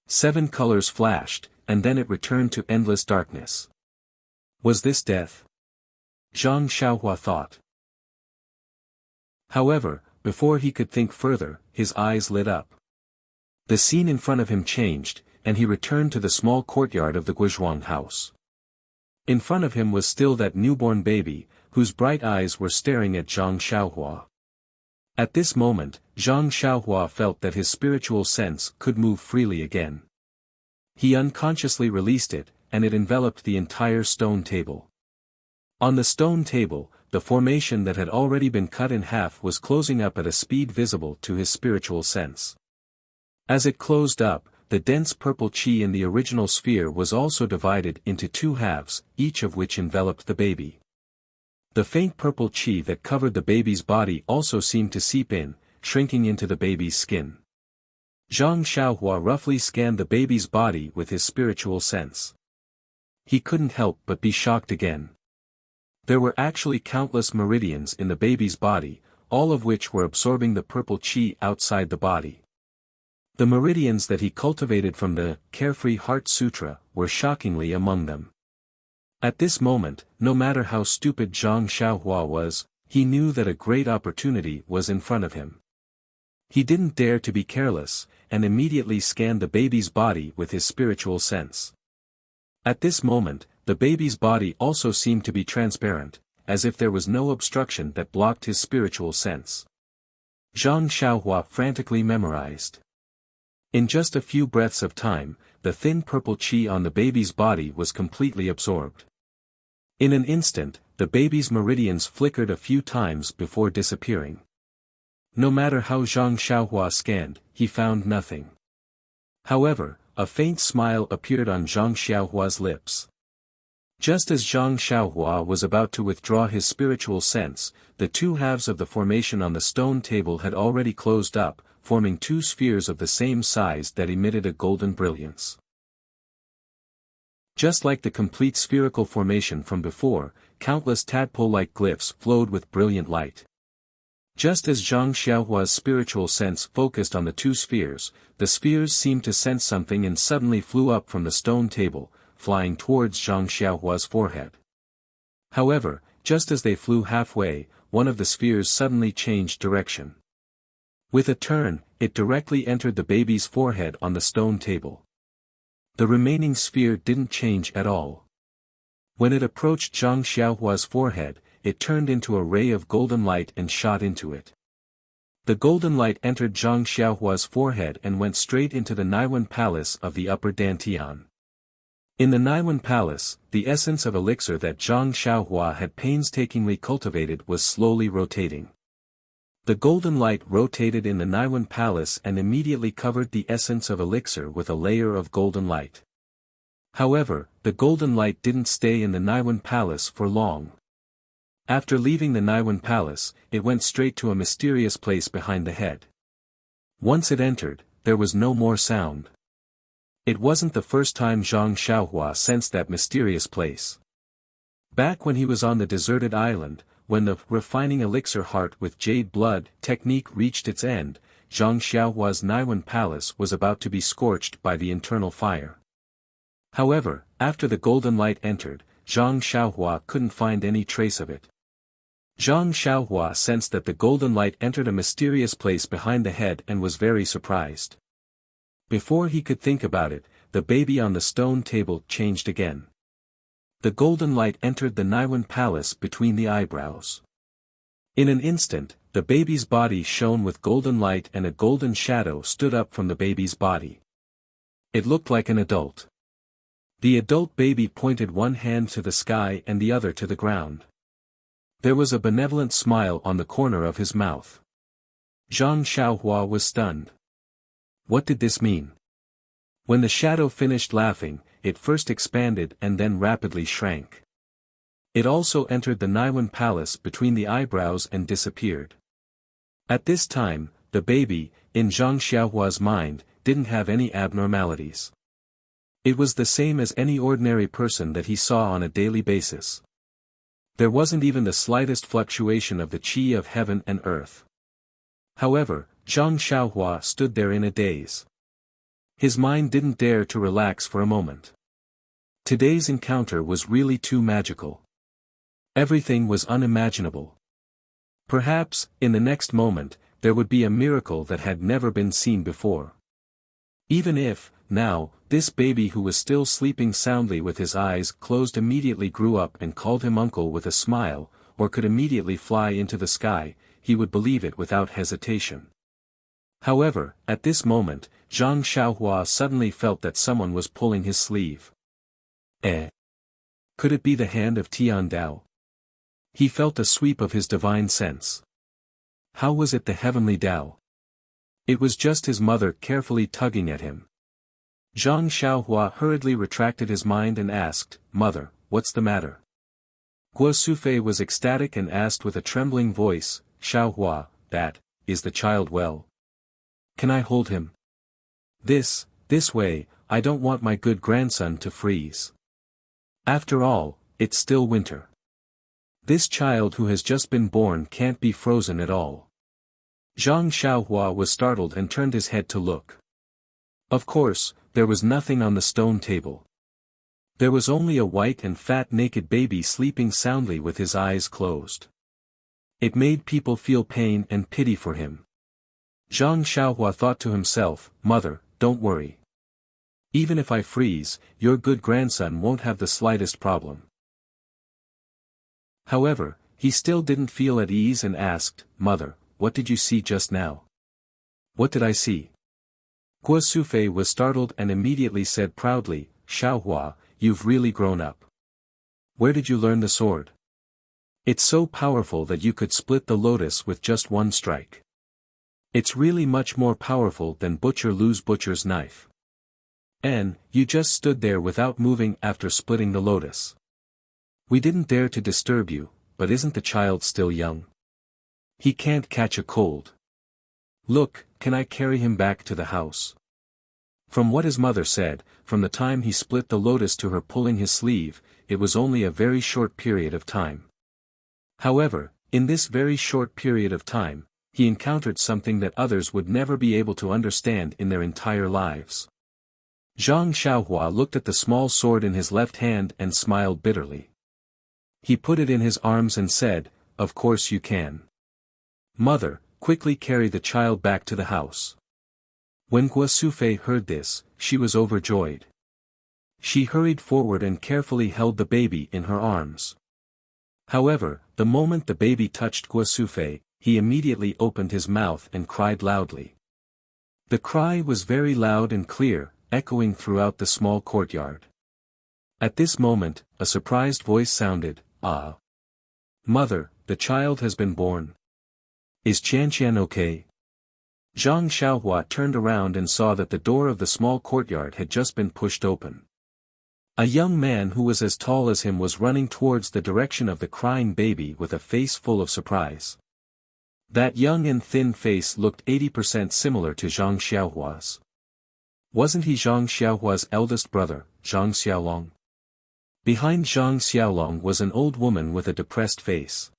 7 colors flashed, and then it returned to endless darkness. Was this death? Zhang Xiaohua thought. However, before he could think further, his eyes lit up. The scene in front of him changed, and he returned to the small courtyard of the Guizhuang house. In front of him was still that newborn baby, whose bright eyes were staring at Zhang Xiaohua. At this moment, Zhang Xiaohua felt that his spiritual sense could move freely again. He unconsciously released it, and it enveloped the entire stone table. On the stone table, the formation that had already been cut in half was closing up at a speed visible to his spiritual sense. As it closed up, the dense purple qi in the original sphere was also divided into 2 halves, each of which enveloped the baby. The faint purple qi that covered the baby's body also seemed to seep in, shrinking into the baby's skin. Zhang Xiaohua roughly scanned the baby's body with his spiritual sense. He couldn't help but be shocked again. There were actually countless meridians in the baby's body, all of which were absorbing the purple qi outside the body. The meridians that he cultivated from the Carefree Heart Sutra were shockingly among them. At this moment, no matter how stupid Zhang Xiaohua was, he knew that a great opportunity was in front of him. He didn't dare to be careless, and immediately scanned the baby's body with his spiritual sense. At this moment, the baby's body also seemed to be transparent, as if there was no obstruction that blocked his spiritual sense. Zhang Xiaohua frantically memorized. In just a few breaths of time, the thin purple qi on the baby's body was completely absorbed. In an instant, the baby's meridians flickered a few times before disappearing. No matter how Zhang Xiaohua scanned, he found nothing. However, a faint smile appeared on Zhang Xiaohua's lips. Just as Zhang Xiaohua was about to withdraw his spiritual sense, the 2 halves of the formation on the stone table had already closed up, forming 2 spheres of the same size that emitted a golden brilliance. Just like the complete spherical formation from before, countless tadpole-like glyphs flowed with brilliant light. Just as Zhang Xiaohua's spiritual sense focused on the 2 spheres, the spheres seemed to sense something and suddenly flew up from the stone table, flying towards Zhang Xiaohua's forehead. However, just as they flew halfway, one of the spheres suddenly changed direction. With a turn, it directly entered the baby's forehead on the stone table. The remaining sphere didn't change at all. When it approached Zhang Xiaohua's forehead, it turned into a ray of golden light and shot into it. The golden light entered Zhang Xiaohua's forehead and went straight into the Naiwan Palace of the Upper Dantian. In the Naiwan Palace, the essence of elixir that Zhang Xiaohua had painstakingly cultivated was slowly rotating. The golden light rotated in the Naiwan Palace and immediately covered the essence of elixir with a layer of golden light. However, the golden light didn't stay in the Naiwan Palace for long. After leaving the Naiwan Palace, it went straight to a mysterious place behind the head. Once it entered, there was no more sound. It wasn't the first time Zhang Xiaohua sensed that mysterious place. Back when he was on the deserted island, when the refining elixir heart with jade blood technique reached its end, Zhang Xiaohua's Naiwan Palace was about to be scorched by the internal fire. However, after the golden light entered, Zhang Xiaohua couldn't find any trace of it. Zhang Xiaohua sensed that the golden light entered a mysterious place behind the head and was very surprised. Before he could think about it, the baby on the stone table changed again. The golden light entered the Naiwan Palace between the eyebrows. In an instant, the baby's body shone with golden light and a golden shadow stood up from the baby's body. It looked like an adult. The adult baby pointed one hand to the sky and the other to the ground. There was a benevolent smile on the corner of his mouth. Zhang Xiaohua was stunned. What did this mean? When the shadow finished laughing, it first expanded and then rapidly shrank. It also entered the Naiwan Palace between the eyebrows and disappeared. At this time, the baby, in Zhang Xiaohua's mind, didn't have any abnormalities. It was the same as any ordinary person that he saw on a daily basis. There wasn't even the slightest fluctuation of the qi of heaven and earth. However, Zhang Xiaohua stood there in a daze. His mind didn't dare to relax for a moment. Today's encounter was really too magical. Everything was unimaginable. Perhaps, in the next moment, there would be a miracle that had never been seen before. Even if, now, this baby who was still sleeping soundly with his eyes closed immediately grew up and called him uncle with a smile, or could immediately fly into the sky, he would believe it without hesitation. However, at this moment, Zhang Xiaohua suddenly felt that someone was pulling his sleeve. Could it be the hand of Tian Dao? He felt a sweep of his divine sense. How was it the heavenly Dao? It was just his mother carefully tugging at him. Zhang Xiaohua hurriedly retracted his mind and asked, "Mother, what's the matter?" Guo Sufei was ecstatic and asked with a trembling voice, "Xiaohua, is the child well? Can I hold him? This way, I don't want my good grandson to freeze. After all, it's still winter. This child who has just been born can't be frozen at all." Zhang Xiaohua was startled and turned his head to look. Of course, there was nothing on the stone table. There was only a white and fat naked baby sleeping soundly with his eyes closed. It made people feel pain and pity for him. Zhang Xiaohua thought to himself, "Mother, don't worry. Even if I freeze, your good grandson won't have the slightest problem." However, he still didn't feel at ease and asked, "Mother, what did you see just now?" "What did I see?" Guo Sufei was startled and immediately said proudly, "Xiaohua, you've really grown up. Where did you learn the sword? It's so powerful that you could split the lotus with just one strike. It's really much more powerful than Butcher Lu's butcher's knife. And, you just stood there without moving after splitting the lotus. We didn't dare to disturb you, but isn't the child still young? He can't catch a cold. Look, can I carry him back to the house?" From what his mother said, from the time he split the lotus to her pulling his sleeve, it was only a very short period of time. However, in this very short period of time, he encountered something that others would never be able to understand in their entire lives. Zhang Xiaohua looked at the small sword in his left hand and smiled bitterly. He put it in his arms and said, "Of course you can. Mother, quickly carry the child back to the house." When Guo Sufei heard this, she was overjoyed. She hurried forward and carefully held the baby in her arms. However, the moment the baby touched Guo Sufei, he immediately opened his mouth and cried loudly. The cry was very loud and clear, echoing throughout the small courtyard. At this moment, a surprised voice sounded, "Ah! Mother, the child has been born. Is Xianxian okay?" Zhang Xiaohua turned around and saw that the door of the small courtyard had just been pushed open. A young man who was as tall as him was running towards the direction of the crying baby with a face full of surprise. That young and thin face looked 80% similar to Zhang Xiaohua's. Wasn't he Zhang Xiaohua's eldest brother, Zhang Xiaolong? Behind Zhang Xiaolong was an old woman with a depressed face.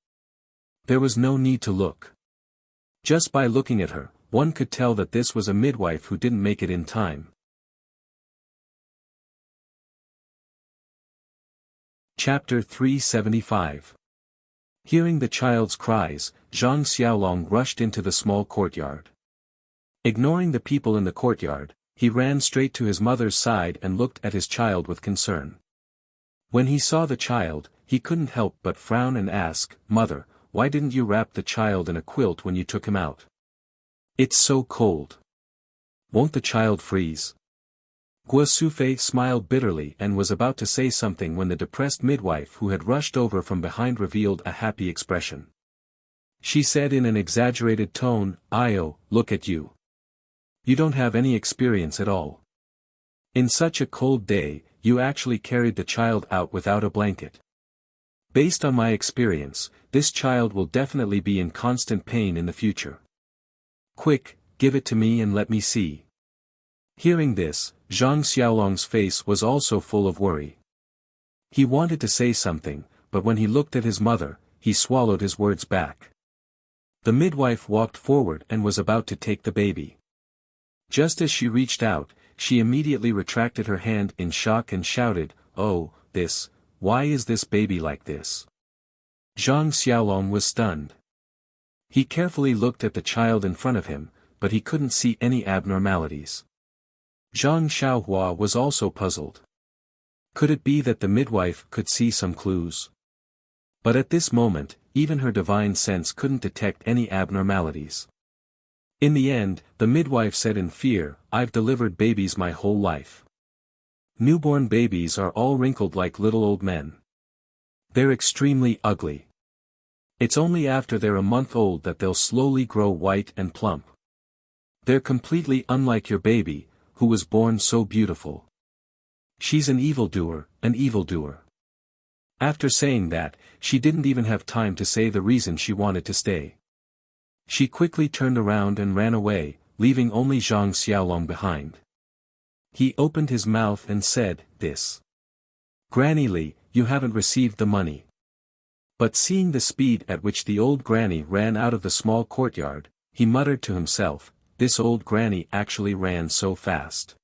There was no need to look. Just by looking at her, one could tell that this was a midwife who didn't make it in time. Chapter 375. Hearing the child's cries, Zhang Xiaolong rushed into the small courtyard. Ignoring the people in the courtyard, he ran straight to his mother's side and looked at his child with concern. When he saw the child, he couldn't help but frown and ask, "Mother, why didn't you wrap the child in a quilt when you took him out? It's so cold. Won't the child freeze?" Guo Sufei smiled bitterly and was about to say something when the depressed midwife who had rushed over from behind revealed a happy expression. She said in an exaggerated tone, "Io, look at you. You don't have any experience at all. In such a cold day, you actually carried the child out without a blanket. Based on my experience, this child will definitely be in constant pain in the future. Quick, give it to me and let me see." Hearing this, Zhang Xiaolong's face was also full of worry. He wanted to say something, but when he looked at his mother, he swallowed his words back. The midwife walked forward and was about to take the baby. Just as she reached out, she immediately retracted her hand in shock and shouted, "Oh, why is this baby like this?" Zhang Xiaolong was stunned. He carefully looked at the child in front of him, but he couldn't see any abnormalities. Zhang Xiaohua was also puzzled. Could it be that the midwife could see some clues? But at this moment, even her divine sense couldn't detect any abnormalities. In the end, the midwife said in fear, "I've delivered babies my whole life. Newborn babies are all wrinkled like little old men. They're extremely ugly. It's only after they're a month old that they'll slowly grow white and plump. They're completely unlike your baby, who was born so beautiful. She's an evildoer, an evildoer." After saying that, she didn't even have time to say the reason she wanted to stay. She quickly turned around and ran away, leaving only Zhang Xiaolong behind. He opened his mouth and said, "This. Granny Li, you haven't received the money." But seeing the speed at which the old granny ran out of the small courtyard, he muttered to himself, "This old granny actually ran so fast.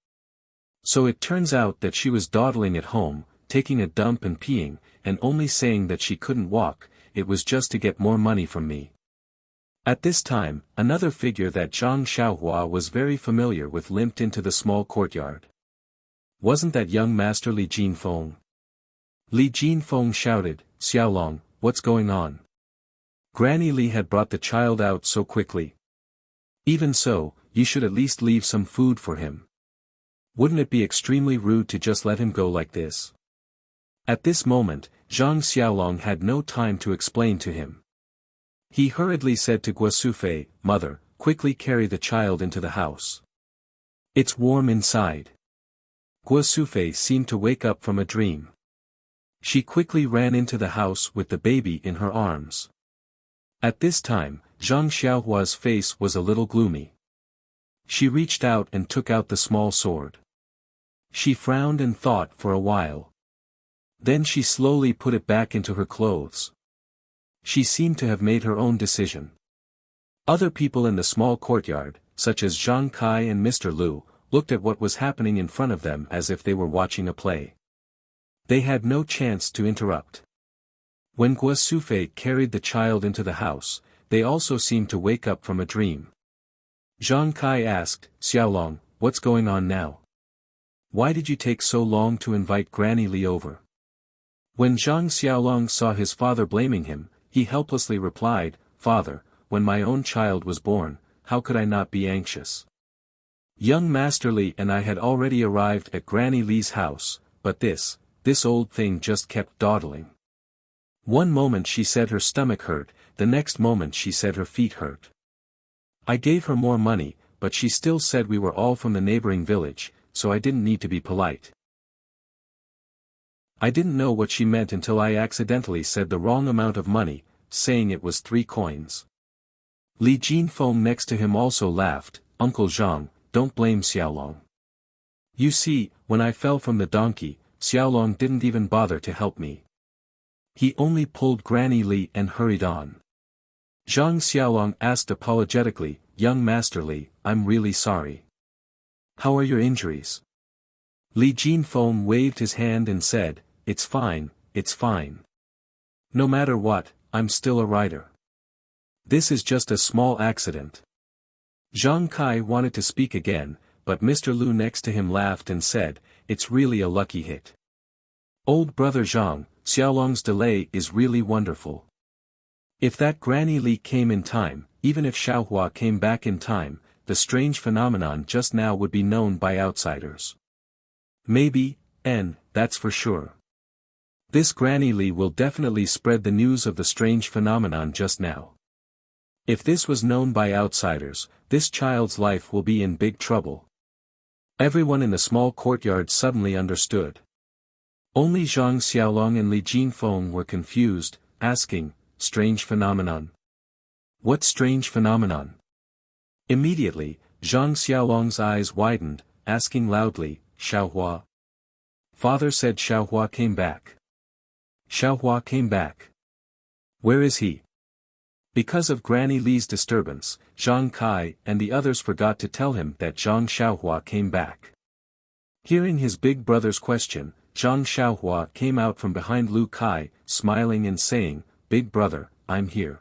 So it turns out that she was dawdling at home, taking a dump and peeing, and only saying that she couldn't walk, it was just to get more money from me." At this time, another figure that Zhang Xiaohua was very familiar with limped into the small courtyard. Wasn't that young master Li Jinfeng? Li Jinfeng shouted, "Xiaolong, what's going on? Granny Li had brought the child out so quickly. Even so, you should at least leave some food for him. Wouldn't it be extremely rude to just let him go like this?" At this moment, Zhang Xiaolong had no time to explain to him. He hurriedly said to Guo Sufei, "Mother, quickly carry the child into the house. It's warm inside." Guo Sufei seemed to wake up from a dream. She quickly ran into the house with the baby in her arms. At this time, Zhang Xiaohua's face was a little gloomy. She reached out and took out the small sword. She frowned and thought for a while. Then she slowly put it back into her clothes. She seemed to have made her own decision. Other people in the small courtyard, such as Zhang Kai and Mr. Lu, looked at what was happening in front of them as if they were watching a play. They had no chance to interrupt. When Guo Sufei carried the child into the house, they also seemed to wake up from a dream. Zhang Kai asked, "Xiaolong, what's going on now? Why did you take so long to invite Granny Li over?" When Zhang Xiaolong saw his father blaming him, he helplessly replied, "Father, when my own child was born, how could I not be anxious? Young Master Li and I had already arrived at Granny Li's house, but this old thing just kept dawdling. One moment she said her stomach hurt, the next moment she said her feet hurt. I gave her more money, but she still said we were all from the neighboring village, so I didn't need to be polite. I didn't know what she meant until I accidentally said the wrong amount of money, saying it was 3 coins. Li Jinfeng next to him also laughed. Uncle Zhang, don't blame Xiaolong. You see, when I fell from the donkey, Xiaolong didn't even bother to help me. He only pulled Granny Li and hurried on. Zhang Xiaolong asked apologetically, Young Master Li, I'm really sorry. How are your injuries? Li Jinfeng waved his hand and said, It's fine, it's fine. No matter what, I'm still a rider. This is just a small accident. Zhang Kai wanted to speak again, but Mr. Lu next to him laughed and said, It's really a lucky hit. Old brother Zhang, Xiaolong's delay is really wonderful. If that Granny Li came in time, even if Xiaohua came back in time, the strange phenomenon just now would be known by outsiders. Maybe, that's for sure. This Granny Li will definitely spread the news of the strange phenomenon just now. If this was known by outsiders, this child's life will be in big trouble. Everyone in the small courtyard suddenly understood. Only Zhang Xiaolong and Li Jinfeng were confused, asking, Strange phenomenon? What strange phenomenon? Immediately, Zhang Xiaolong's eyes widened, asking loudly, Xiaohua. Father said Xiaohua came back. Xiaohua came back. Where is he? Because of Granny Li's disturbance, Zhang Kai and the others forgot to tell him that Zhang Xiaohua came back. Hearing his big brother's question, Zhang Xiaohua came out from behind Lu Kai, smiling and saying, Big brother, I'm here.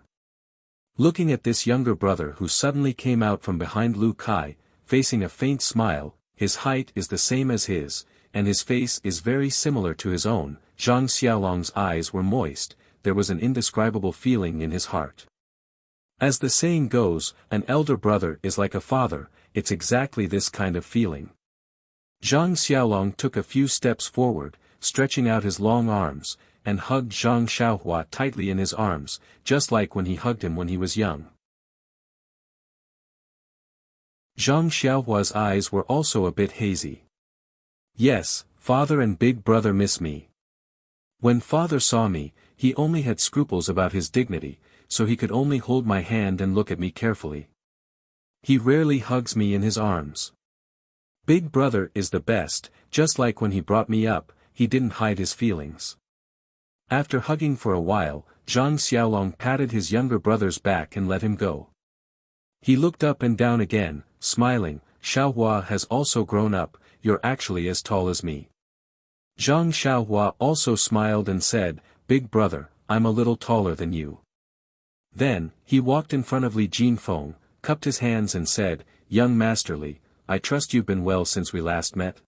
Looking at this younger brother who suddenly came out from behind Lu Kai, facing a faint smile, his height is the same as his, and his face is very similar to his own, Zhang Xiaolong's eyes were moist, there was an indescribable feeling in his heart. As the saying goes, an elder brother is like a father, it's exactly this kind of feeling. Zhang Xiaolong took a few steps forward, stretching out his long arms, and hugged Zhang Xiaohua tightly in his arms, just like when he hugged him when he was young. Zhang Xiaohua's eyes were also a bit hazy. Yes, father and big brother miss me. When father saw me, he only had scruples about his dignity, so he could only hold my hand and look at me carefully. He rarely hugs me in his arms. Big brother is the best, just like when he brought me up, he didn't hide his feelings. After hugging for a while, Zhang Xiaolong patted his younger brother's back and let him go. He looked up and down again, smiling, Xiaohua has also grown up, you're actually as tall as me. Zhang Xiaohua also smiled and said, Big brother, I'm a little taller than you. Then, he walked in front of Li Jinfeng, cupped his hands and said, Young Master Li, I trust you've been well since we last met?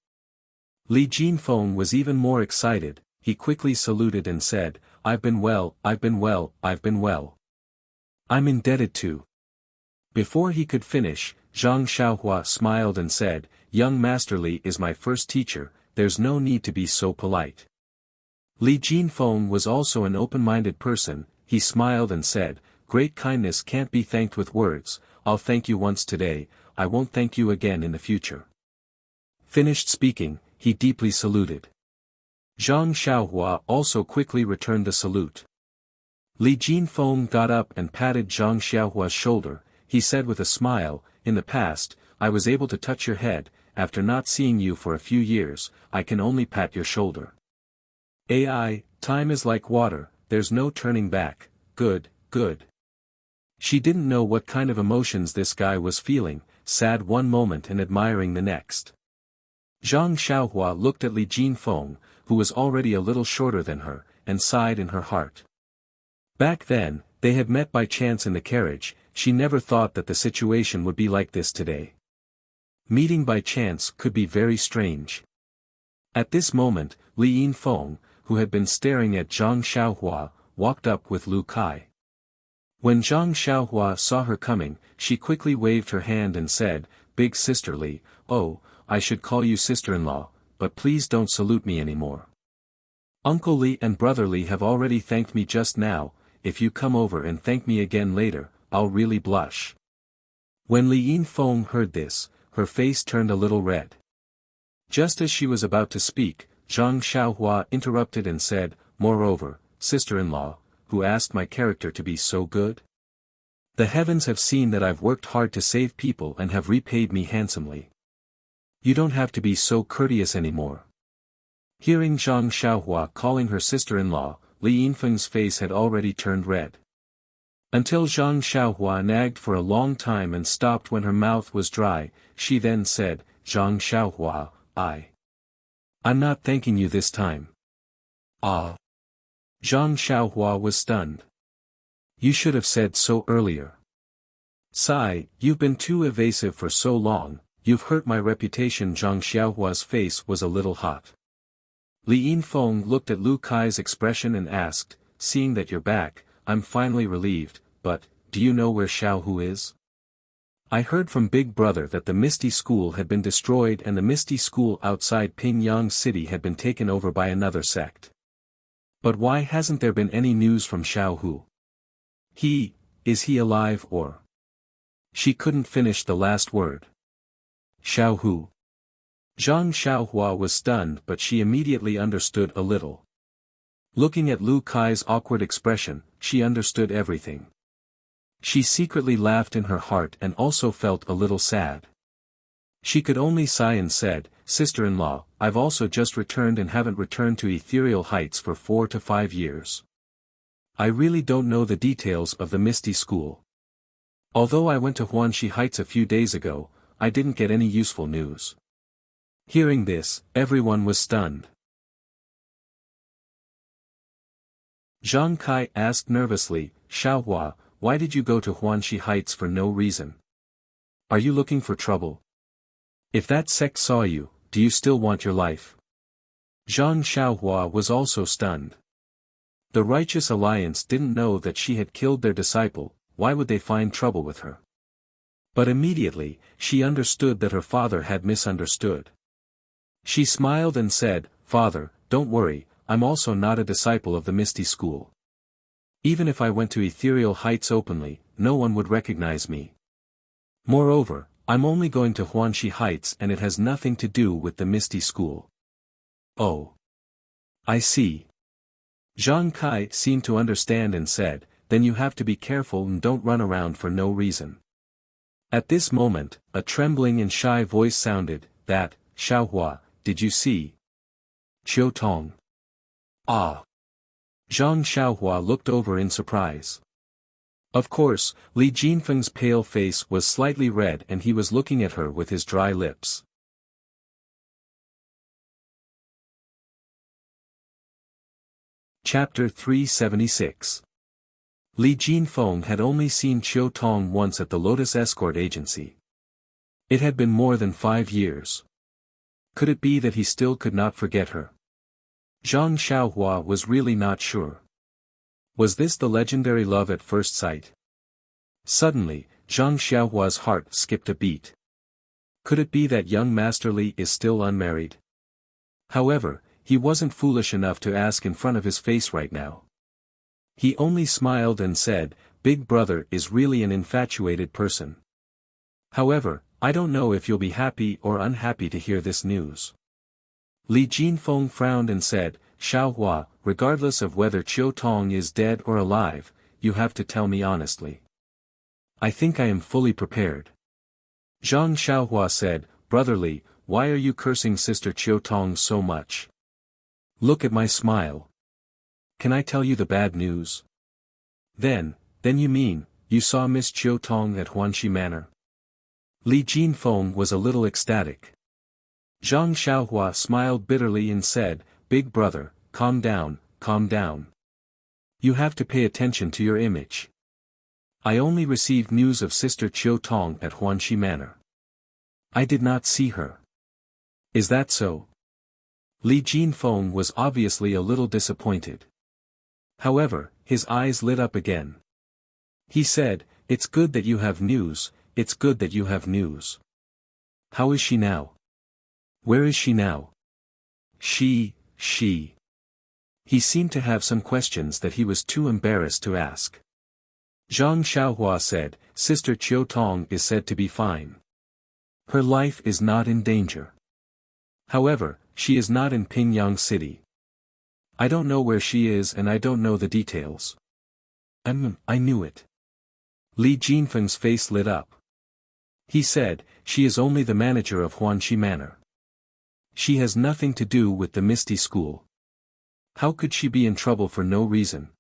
Li Jinfeng was even more excited, he quickly saluted and said, I've been well, I've been well, I've been well. I'm indebted to. Before he could finish, Zhang Xiaohua smiled and said, Young Master Li is my first teacher, there's no need to be so polite. Li Jinfeng was also an open-minded person, he smiled and said, Great kindness can't be thanked with words, I'll thank you once today, I won't thank you again in the future. Finished speaking, he deeply saluted. Zhang Xiaohua also quickly returned the salute. Li Jinfeng got up and patted Zhang Xiaohua's shoulder, he said with a smile, In the past, I was able to touch your head, after not seeing you for a few years, I can only pat your shoulder. Time is like water, there's no turning back, good, good. She didn't know what kind of emotions this guy was feeling, sad one moment and admiring the next. Zhang Xiaohua looked at Li Jinfeng, who was already a little shorter than her, and sighed in her heart. Back then, they had met by chance in the carriage, she never thought that the situation would be like this today. Meeting by chance could be very strange. At this moment, Li Yinfeng, who had been staring at Zhang Xiaohua, walked up with Lu Kai. When Zhang Xiaohua saw her coming, she quickly waved her hand and said, "Big sister Li, oh, I should call you sister-in-law, but please don't salute me anymore. Uncle Li and brother Li have already thanked me just now, if you come over and thank me again later, I'll really blush." When Li Yinfeng heard this, her face turned a little red. Just as she was about to speak, Zhang Xiaohua interrupted and said, "Moreover, sister-in-law, who asked my character to be so good? The heavens have seen that I've worked hard to save people and have repaid me handsomely. You don't have to be so courteous anymore." Hearing Zhang Xiaohua calling her sister-in-law, Li Yinfeng's face had already turned red. Until Zhang Xiaohua nagged for a long time and stopped when her mouth was dry, she then said, "Zhang Xiaohua, I'm not thanking you this time." "Ah." Zhang Xiaohua was stunned. "You should have said so earlier. Sigh, you've been too evasive for so long, you've hurt my reputation." Zhang Xiaohua's face was a little hot. Li Yinfeng looked at Lu Kai's expression and asked, "Seeing that you're back, I'm finally relieved, but, do you know where Xiaohu is? I heard from Big Brother that the Misty School had been destroyed and the Misty School outside Pingyang City had been taken over by another sect. But why hasn't there been any news from Xiaohu? Is he alive or?" She couldn't finish the last word. Xiaohu. Zhang Xiaohua was stunned, but she immediately understood a little. Looking at Lu Kai's awkward expression, she understood everything. She secretly laughed in her heart and also felt a little sad. She could only sigh and said, "Sister-in-law, I've also just returned and haven't returned to Ethereal Heights for 4 to 5 years. I really don't know the details of the Misty School. Although I went to Huanxi Heights a few days ago, I didn't get any useful news." Hearing this, everyone was stunned. Zhang Kai asked nervously, "Xiaohua, why did you go to Huanxi Heights for no reason? Are you looking for trouble? If that sect saw you, do you still want your life?" Zhang Xiaohua was also stunned. The Righteous Alliance didn't know that she had killed their disciple, why would they find trouble with her? But immediately, she understood that her father had misunderstood. She smiled and said, "Father, don't worry, I'm also not a disciple of the Misty School. Even if I went to Ethereal Heights openly, no one would recognize me. Moreover, I'm only going to Huanxi Heights and it has nothing to do with the Misty School." "Oh. I see." Zhang Kai seemed to understand and said, "Then you have to be careful and don't run around for no reason." At this moment, a trembling and shy voice sounded, that, "Xiaohua, did you see Qiu Tong?" "Ah." Zhang Xiaohua looked over in surprise. Of course, Li Jinfeng's pale face was slightly red and he was looking at her with his dry lips. Chapter 376. Li Jinfeng had only seen Qiu Tong once at the Lotus Escort Agency. It had been more than 5 years. Could it be that he still could not forget her? Zhang Xiaohua was really not sure. Was this the legendary love at first sight? Suddenly, Zhang Xiaohua's heart skipped a beat. Could it be that young Master Li is still unmarried? However, he wasn't foolish enough to ask in front of his face right now. He only smiled and said, "Big Brother is really an infatuated person. However, I don't know if you'll be happy or unhappy to hear this news." Li Jinfeng frowned and said, "Xiaohua, regardless of whether Qiu Tong is dead or alive, you have to tell me honestly." "I think I am fully prepared." Zhang Xiaohua said, "Brother Li, why are you cursing Sister Qiu Tong so much? Look at my smile. Can I tell you the bad news?" Then you mean, you saw Miss Qiu Tong at Huanxi Manor?" Li Jinfeng was a little ecstatic. Zhang Xiaohua smiled bitterly and said, "Big Brother, calm down, calm down. You have to pay attention to your image. I only received news of Sister Qiu Tong at Huanxi Manor. I did not see her." "Is that so?" Li Jinfeng was obviously a little disappointed. However, his eyes lit up again. He said, "It's good that you have news, it's good that you have news. How is she now? Where is she now?" She. He seemed to have some questions that he was too embarrassed to ask. Zhang Xiaohua said, "Sister Qiu Tong is said to be fine. Her life is not in danger. However, she is not in Pingyang City. I don't know where she is and I don't know the details." I knew it. Li Jinfeng's face lit up. He said, "She is only the manager of Huanxi Manor. She has nothing to do with the Misty School. How could she be in trouble for no reason?"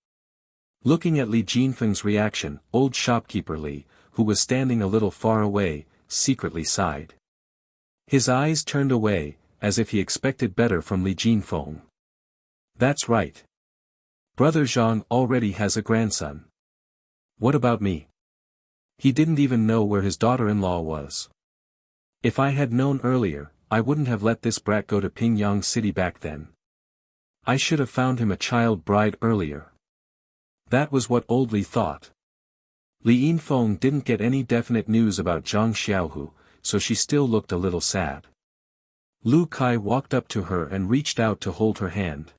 Looking at Li Jinfeng's reaction, old shopkeeper Li, who was standing a little far away, secretly sighed. His eyes turned away, as if he expected better from Li Jinfeng. "That's right. Brother Zhang already has a grandson. What about me?" He didn't even know where his daughter-in-law was. "If I had known earlier, I wouldn't have let this brat go to Pingyang City back then. I should have found him a child bride earlier." That was what old Li thought. Li Yinfeng didn't get any definite news about Zhang Xiaohu, so she still looked a little sad. Lu Kai walked up to her and reached out to hold her hand.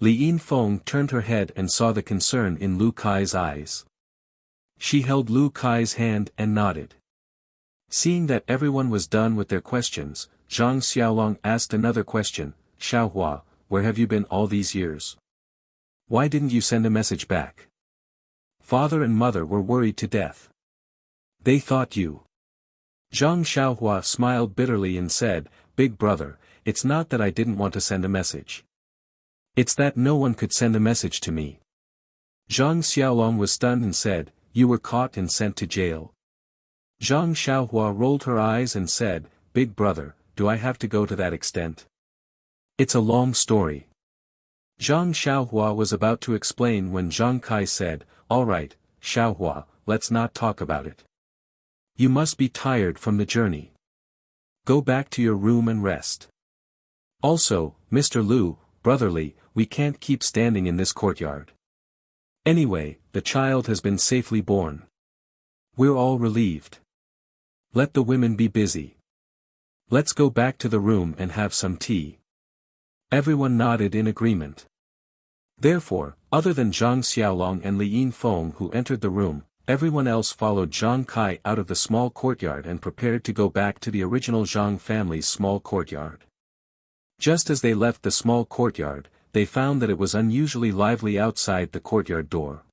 Li Yinfeng turned her head and saw the concern in Lu Kai's eyes. She held Lu Kai's hand and nodded. Seeing that everyone was done with their questions, Zhang Xiaolong asked another question, "Xiaohua, where have you been all these years? Why didn't you send a message back? Father and mother were worried to death. They thought you." Zhang Xiaohua smiled bitterly and said, "Big brother, it's not that I didn't want to send a message. It's that no one could send a message to me." Zhang Xiaolong was stunned and said, "You were caught and sent to jail?" Zhang Xiaohua rolled her eyes and said, "Big brother, do I have to go to that extent? It's a long story." Zhang Xiaohua was about to explain when Zhang Kai said, "All right, Xiaohua, let's not talk about it. You must be tired from the journey. Go back to your room and rest. Also, Mr. Lu, brotherly, we can't keep standing in this courtyard. Anyway, the child has been safely born. We're all relieved. Let the women be busy. Let's go back to the room and have some tea." Everyone nodded in agreement. Therefore, other than Zhang Xiaolong and Li Yinfeng who entered the room, everyone else followed Zhang Kai out of the small courtyard and prepared to go back to the original Zhang family's small courtyard. Just as they left the small courtyard, they found that it was unusually lively outside the courtyard door.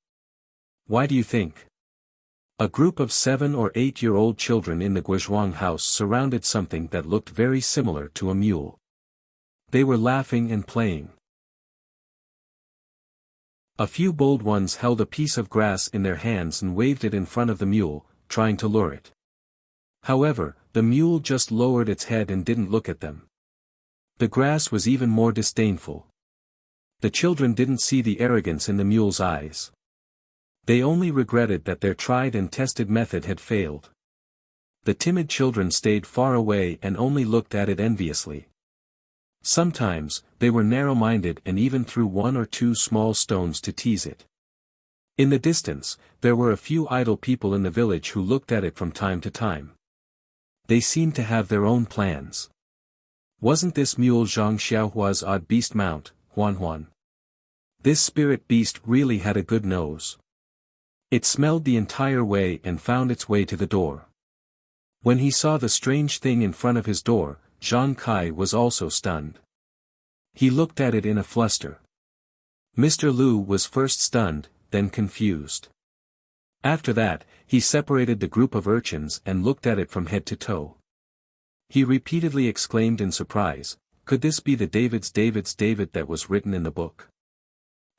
Why do you think? A group of 7 or 8-year-old children in the Guizhuang house surrounded something that looked very similar to a mule. They were laughing and playing. A few bold ones held a piece of grass in their hands and waved it in front of the mule, trying to lure it. However, the mule just lowered its head and didn't look at them. The grass was even more disdainful. The children didn't see the arrogance in the mule's eyes. They only regretted that their tried and tested method had failed. The timid children stayed far away and only looked at it enviously. Sometimes, they were narrow-minded and even threw 1 or 2 small stones to tease it. In the distance, there were a few idle people in the village who looked at it from time to time. They seemed to have their own plans. Wasn't this mule Zhang Xiaohua's odd beast mount, Huan? This spirit beast really had a good nose. It smelled the entire way and found its way to the door. When he saw the strange thing in front of his door, Zhang Kai was also stunned. He looked at it in a fluster. Mr. Lu was first stunned, then confused. After that, he separated the group of urchins and looked at it from head to toe. He repeatedly exclaimed in surprise, "Could this be the David's David that was written in the book?"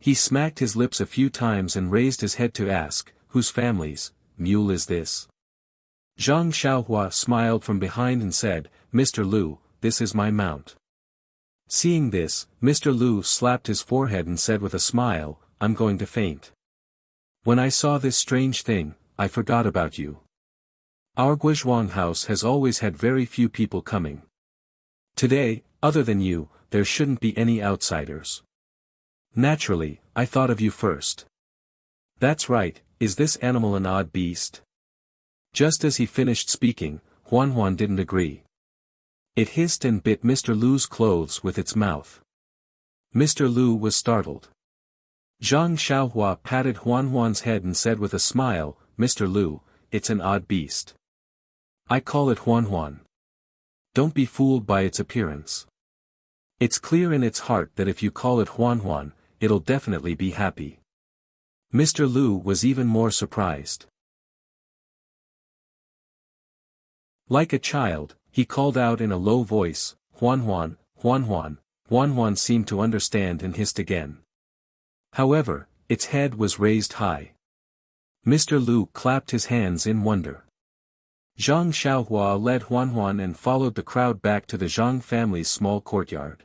He smacked his lips a few times and raised his head to ask, "Whose family's mule is this?" Zhang Xiaohua smiled from behind and said, "Mr. Lu, this is my mount." Seeing this, Mr. Lu slapped his forehead and said with a smile, "I'm going to faint. When I saw this strange thing, I forgot about you. Our Guizhuang house has always had very few people coming. Today, other than you, there shouldn't be any outsiders. Naturally, I thought of you first." "That's right, is this animal an odd beast? Just as he finished speaking, Huan didn't agree. It hissed and bit Mr. Lu's clothes with its mouth. Mr. Lu was startled. Zhang Xiaohua patted Huan's head and said with a smile, "Mr. Lu, it's an odd beast. I call it Huan. Don't be fooled by its appearance. It's clear in its heart that if you call it Huan, it'll definitely be happy." Mr. Lu was even more surprised. Like a child, he called out in a low voice, "Huan. Huan seemed to understand and hissed again. However, its head was raised high. Mr. Lu clapped his hands in wonder. Zhang Xiaohua led Huan and followed the crowd back to the Zhang family's small courtyard.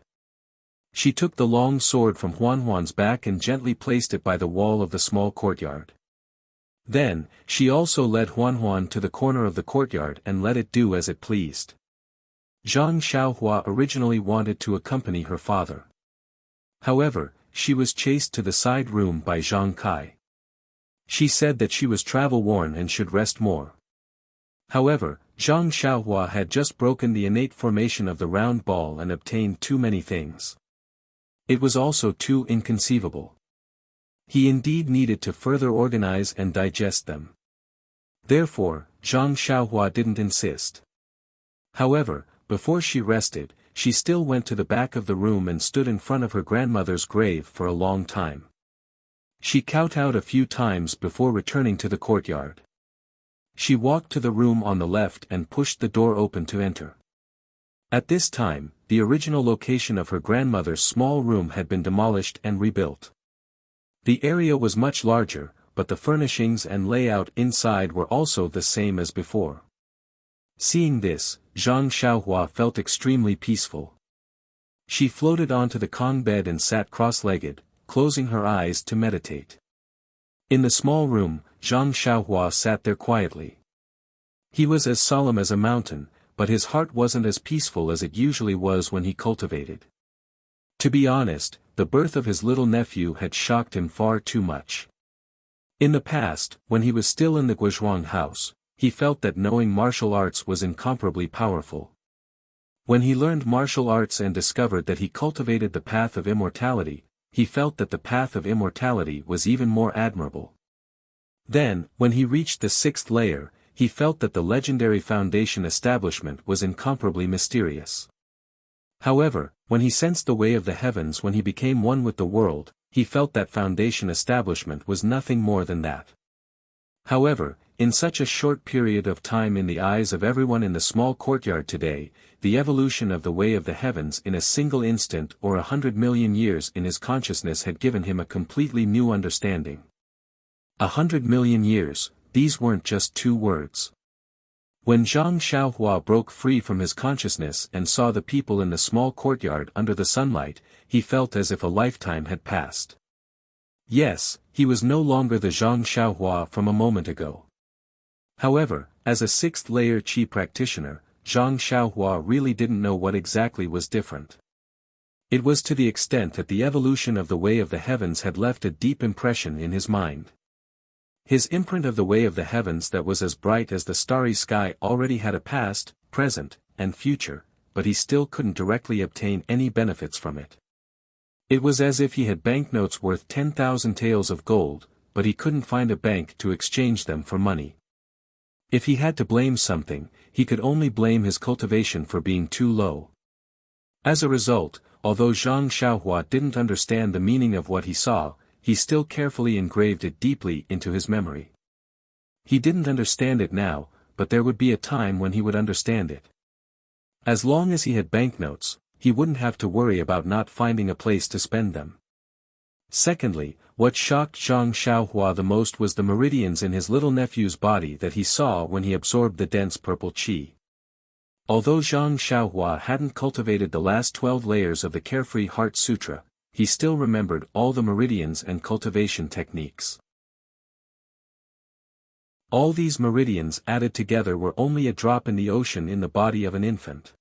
She took the long sword from Huan's back and gently placed it by the wall of the small courtyard. Then, she also led Huan to the corner of the courtyard and let it do as it pleased. Zhang Xiaohua originally wanted to accompany her father. However, she was chased to the side room by Zhang Kai. She said that she was travel-worn and should rest more. However, Zhang Xiaohua had just broken the innate formation of the round ball and obtained too many things. It was also too inconceivable. He indeed needed to further organize and digest them. Therefore, Zhang Xiaohua didn't insist. However, before she rested, she still went to the back of the room and stood in front of her grandmother's grave for a long time. She kowtowed a few times before returning to the courtyard. She walked to the room on the left and pushed the door open to enter. At this time, the original location of her grandmother's small room had been demolished and rebuilt. The area was much larger, but the furnishings and layout inside were also the same as before. Seeing this, Zhang Xiaohua felt extremely peaceful. She floated onto the Kong bed and sat cross-legged, closing her eyes to meditate. In the small room, Zhang Xiaohua sat there quietly. He was as solemn as a mountain, but his heart wasn't as peaceful as it usually was when he cultivated. To be honest, the birth of his little nephew had shocked him far too much. In the past, when he was still in the Guozhuang house, he felt that knowing martial arts was incomparably powerful. When he learned martial arts and discovered that he cultivated the path of immortality, he felt that the path of immortality was even more admirable. Then, when he reached the 6th layer, he felt that the legendary foundation establishment was incomparably mysterious. However, when he sensed the way of the heavens when he became one with the world, he felt that foundation establishment was nothing more than that. However, in such a short period of time in the eyes of everyone in the small courtyard today, the evolution of the way of the heavens in a single instant or 100 million years in his consciousness had given him a completely new understanding. 100 million years, these weren't just two words. When Zhang Xiaohua broke free from his consciousness and saw the people in the small courtyard under the sunlight, he felt as if a lifetime had passed. Yes, he was no longer the Zhang Xiaohua from a moment ago. However, as a 6th layer Qi practitioner, Zhang Xiaohua really didn't know what exactly was different. It was to the extent that the evolution of the way of the heavens had left a deep impression in his mind. His imprint of the way of the heavens that was as bright as the starry sky already had a past, present, and future, but he still couldn't directly obtain any benefits from it. It was as if he had banknotes worth 10,000 taels of gold, but he couldn't find a bank to exchange them for money. If he had to blame something, he could only blame his cultivation for being too low. As a result, although Zhang Xiaohua didn't understand the meaning of what he saw, he still carefully engraved it deeply into his memory. He didn't understand it now, but there would be a time when he would understand it. As long as he had banknotes, he wouldn't have to worry about not finding a place to spend them. Secondly, what shocked Zhang Xiaohua the most was the meridians in his little nephew's body that he saw when he absorbed the dense purple qi. Although Zhang Xiaohua hadn't cultivated the last 12 layers of the Carefree Heart Sutra, he still remembered all the meridians and cultivation techniques. All these meridians added together were only a drop in the ocean in the body of an infant.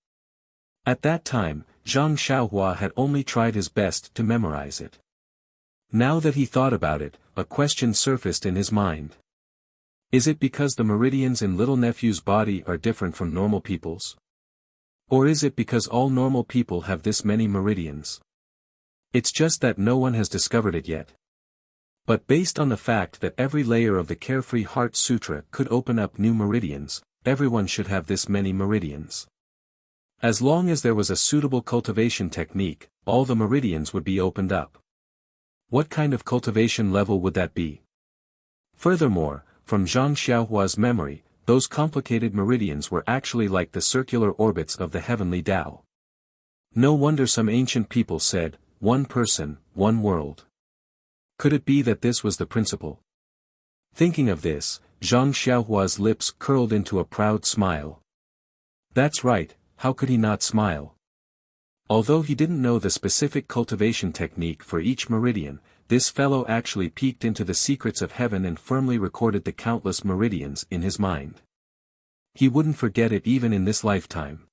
At that time, Zhang Xiaohua had only tried his best to memorize it. Now that he thought about it, a question surfaced in his mind. Is it because the meridians in little nephew's body are different from normal people's? Or is it because all normal people have this many meridians? It's just that no one has discovered it yet. But based on the fact that every layer of the Carefree Heart Sutra could open up new meridians, everyone should have this many meridians. As long as there was a suitable cultivation technique, all the meridians would be opened up. What kind of cultivation level would that be? Furthermore, from Zhang Xiaohua's memory, those complicated meridians were actually like the circular orbits of the heavenly Tao. No wonder some ancient people said, one person, one world. Could it be that this was the principle? Thinking of this, Zhang Xiaohua's lips curled into a proud smile. That's right, how could he not smile? Although he didn't know the specific cultivation technique for each meridian, this fellow actually peeked into the secrets of heaven and firmly recorded the countless meridians in his mind. He wouldn't forget it even in this lifetime.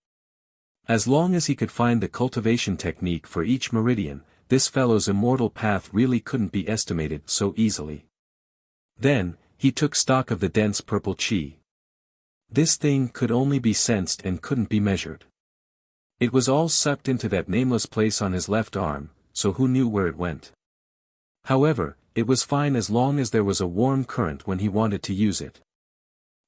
As long as he could find the cultivation technique for each meridian, this fellow's immortal path really couldn't be estimated so easily. Then, he took stock of the dense purple qi. This thing could only be sensed and couldn't be measured. It was all sucked into that nameless place on his left arm, so who knew where it went? However, it was fine as long as there was a warm current when he wanted to use it.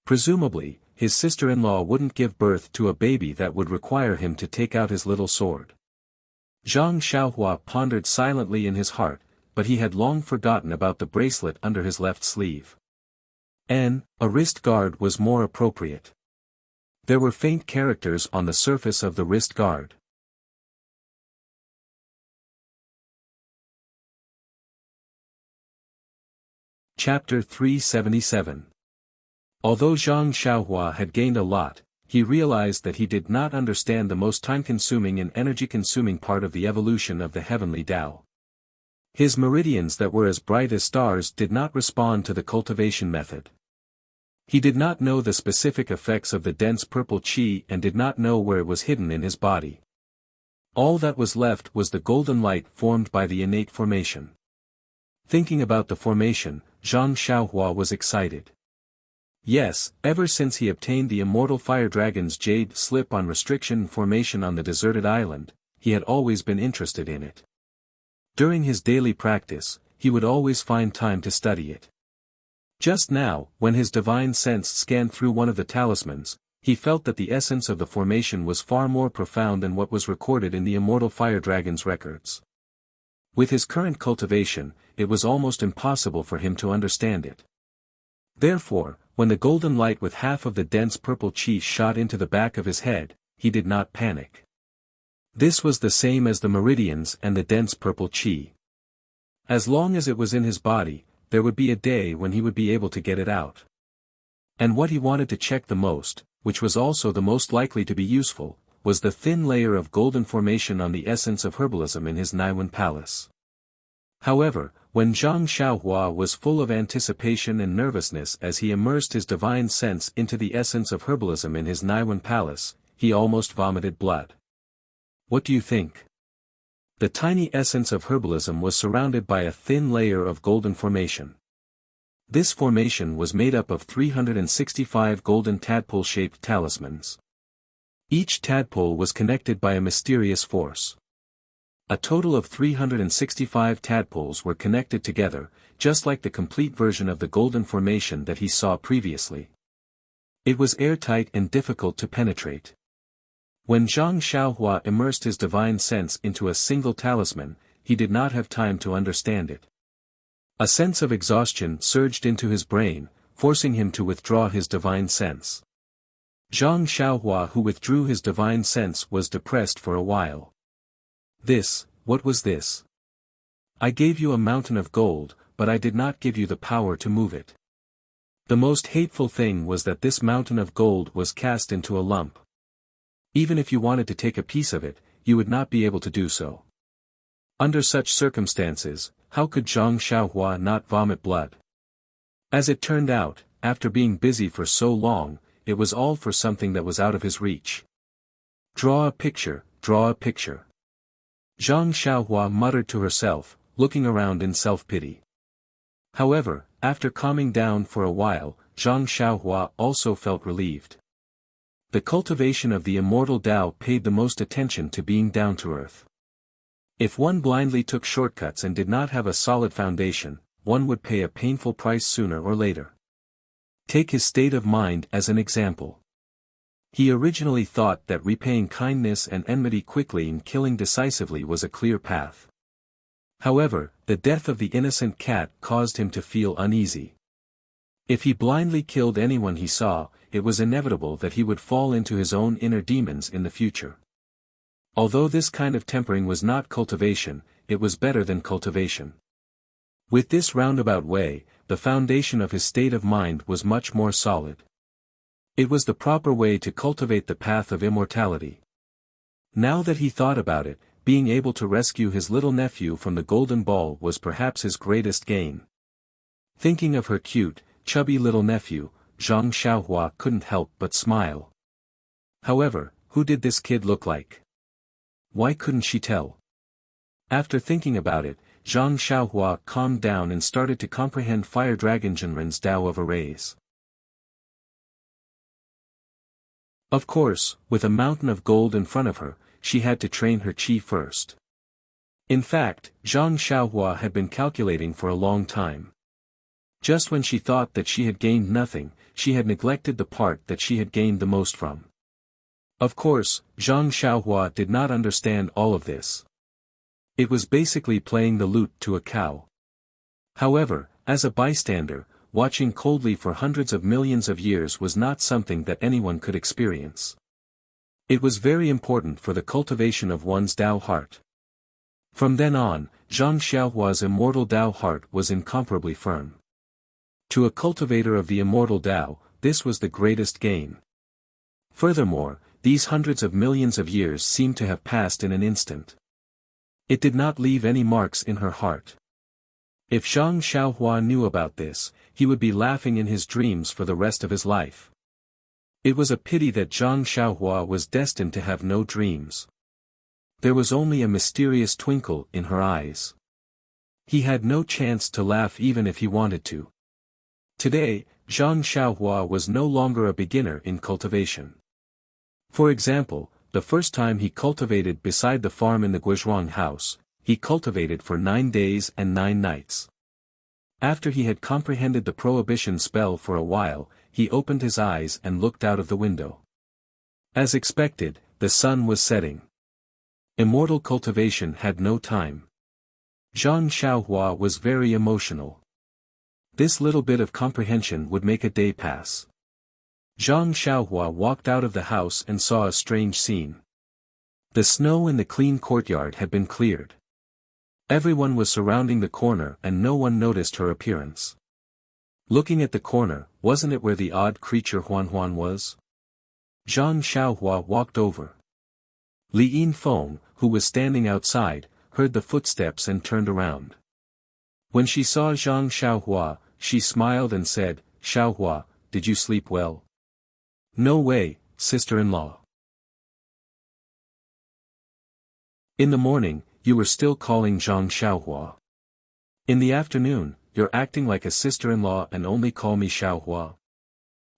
Presumably, his sister-in-law wouldn't give birth to a baby that would require him to take out his little sword. Zhang Xiaohua pondered silently in his heart, but he had long forgotten about the bracelet under his left sleeve. A wrist guard was more appropriate. There were faint characters on the surface of the wrist guard. Chapter 377. Although Zhang Xiaohua had gained a lot, he realized that he did not understand the most time-consuming and energy-consuming part of the evolution of the heavenly Tao. His meridians that were as bright as stars did not respond to the cultivation method. He did not know the specific effects of the dense purple qi and did not know where it was hidden in his body. All that was left was the golden light formed by the innate formation. Thinking about the formation, Zhang Xiaohua was excited. Yes, ever since he obtained the immortal fire dragon's jade slip-on restriction formation on the deserted island, he had always been interested in it. During his daily practice, he would always find time to study it. Just now, when his divine sense scanned through one of the talismans, he felt that the essence of the formation was far more profound than what was recorded in the immortal fire dragon's records. With his current cultivation, it was almost impossible for him to understand it. Therefore, when the golden light with half of the dense purple qi shot into the back of his head, he did not panic. This was the same as the meridians and the dense purple qi. As long as it was in his body, there would be a day when he would be able to get it out. And what he wanted to check the most, which was also the most likely to be useful, was the thin layer of golden formation on the essence of herbalism in his Naiwan palace. However, when Zhang Xiaohua was full of anticipation and nervousness as he immersed his divine sense into the essence of herbalism in his Naiwan palace, he almost vomited blood. What do you think? The tiny essence of herbalism was surrounded by a thin layer of golden formation. This formation was made up of 365 golden tadpole-shaped talismans. Each tadpole was connected by a mysterious force. A total of 365 tadpoles were connected together, just like the complete version of the golden formation that he saw previously. It was airtight and difficult to penetrate. When Zhang Xiaohua immersed his divine sense into a single talisman, he did not have time to understand it. A sense of exhaustion surged into his brain, forcing him to withdraw his divine sense. Zhang Xiaohua, who withdrew his divine sense, was depressed for a while. What was this? I gave you a mountain of gold, but I did not give you the power to move it. The most hateful thing was that this mountain of gold was cast into a lump. Even if you wanted to take a piece of it, you would not be able to do so. Under such circumstances, how could Zhang Xiaohua not vomit blood? As it turned out, after being busy for so long, it was all for something that was out of his reach. Draw a picture, draw a picture. Zhang Xiaohua muttered to herself, looking around in self-pity. However, after calming down for a while, Zhang Xiaohua also felt relieved. The cultivation of the immortal Tao paid the most attention to being down to earth. If one blindly took shortcuts and did not have a solid foundation, one would pay a painful price sooner or later. Take his state of mind as an example. He originally thought that repaying kindness and enmity quickly and killing decisively was a clear path. However, the death of the innocent cat caused him to feel uneasy. If he blindly killed anyone he saw, it was inevitable that he would fall into his own inner demons in the future. Although this kind of tempering was not cultivation, it was better than cultivation. With this roundabout way, the foundation of his state of mind was much more solid. It was the proper way to cultivate the path of immortality. Now that he thought about it, being able to rescue his little nephew from the golden ball was perhaps his greatest gain. Thinking of her cute, chubby little nephew, Zhang Xiaohua couldn't help but smile. However, who did this kid look like? Why couldn't she tell? After thinking about it, Zhang Xiaohua calmed down and started to comprehend Fire Dragon Jinren's Tao of Arrays. Of course, with a mountain of gold in front of her, she had to train her chi first. In fact, Zhang Xiaohua had been calculating for a long time. Just when she thought that she had gained nothing, she had neglected the part that she had gained the most from. Of course, Zhang Xiaohua did not understand all of this. It was basically playing the lute to a cow. However, as a bystander, watching coldly for hundreds of millions of years was not something that anyone could experience. It was very important for the cultivation of one's Tao heart. From then on, Zhang Xiaohua's immortal Tao heart was incomparably firm. To a cultivator of the immortal Tao, this was the greatest gain. Furthermore, these hundreds of millions of years seemed to have passed in an instant. It did not leave any marks in her heart. If Zhang Xiaohua knew about this, he would be laughing in his dreams for the rest of his life. It was a pity that Zhang Xiaohua was destined to have no dreams. There was only a mysterious twinkle in her eyes. He had no chance to laugh even if he wanted to. Today, Zhang Xiaohua was no longer a beginner in cultivation. For example, the first time he cultivated beside the farm in the Guizhuang house, he cultivated for 9 days and 9 nights. After he had comprehended the prohibition spell for a while, he opened his eyes and looked out of the window. As expected, the sun was setting. Immortal cultivation had no time. Zhang Xiaohua was very emotional. This little bit of comprehension would make a day pass. Zhang Xiaohua walked out of the house and saw a strange scene. The snow in the clean courtyard had been cleared. Everyone was surrounding the corner and no one noticed her appearance. Looking at the corner, wasn't it where the odd creature Huan Huan was? Zhang Xiaohua walked over. Li Yinfeng, who was standing outside, heard the footsteps and turned around. When she saw Zhang Xiaohua, she smiled and said, "Xiaohua, did you sleep well?" "No way, sister-in-law. In the morning, you were still calling Zhang Xiaohua. In the afternoon, you're acting like a sister-in-law and only call me Xiaohua."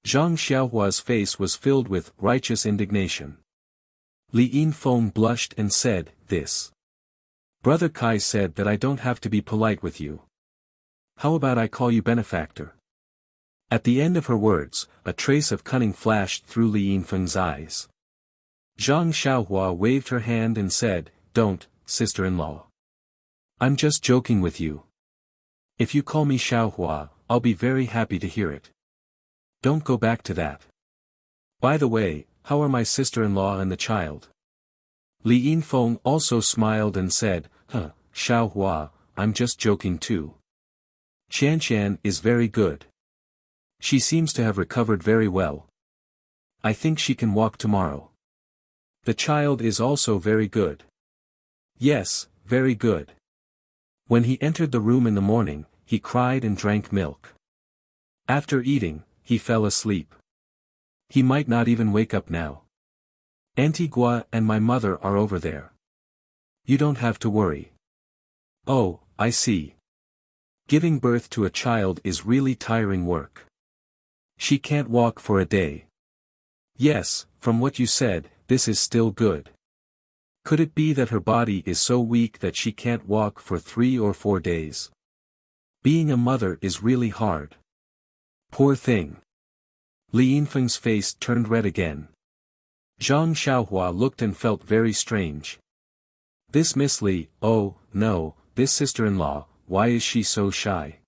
Zhang Xiaohua's face was filled with righteous indignation. Li Yinfeng blushed and said, "This. Brother Kai said that I don't have to be polite with you. How about I call you benefactor?" At the end of her words, a trace of cunning flashed through Li Yinfeng's eyes. Zhang Xiaohua waved her hand and said, "Don't, sister-in-law. I'm just joking with you. If you call me Xiaohua, I'll be very happy to hear it. Don't go back to that. By the way, how are my sister-in-law and the child?" Li Yinfeng also smiled and said, Xiaohua, I'm just joking too. Xianxian is very good. She seems to have recovered very well. I think she can walk tomorrow. The child is also very good. Yes, very good. When he entered the room in the morning, he cried and drank milk. After eating, he fell asleep. He might not even wake up now. Antigua and my mother are over there. You don't have to worry. Oh, I see. Giving birth to a child is really tiring work. She can't walk for a day. Yes, from what you said, this is still good. Could it be that her body is so weak that she can't walk for 3 or 4 days? Being a mother is really hard. Poor thing. Li Yinfeng's face turned red again. Zhang Xiaohua looked and felt very strange. This Miss Li, oh, no, this sister-in-law, why is she so shy?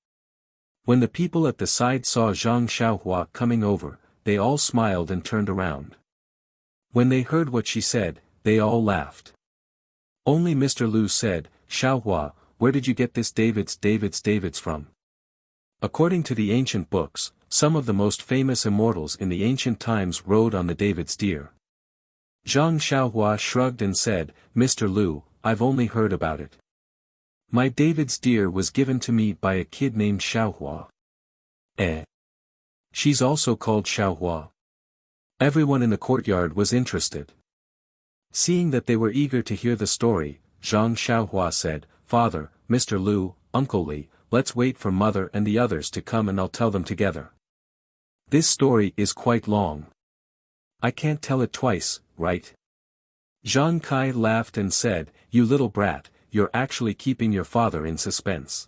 When the people at the side saw Zhang Xiaohua coming over, they all smiled and turned around. When they heard what she said, they all laughed. Only Mr. Lu said, Xiaohua, where did you get this Davids from? According to the ancient books, some of the most famous immortals in the ancient times rode on the David's deer. Zhang Xiaohua shrugged and said, Mr. Lu, I've only heard about it. My David's deer was given to me by a kid named Xiaohua. She's also called Xiaohua. Everyone in the courtyard was interested. Seeing that they were eager to hear the story, Zhang Xiaohua said, Father, Mr. Lu, Uncle Li, let's wait for Mother and the others to come and I'll tell them together. This story is quite long. I can't tell it twice, right? Zhang Kai laughed and said, You little brat, you're actually keeping your father in suspense.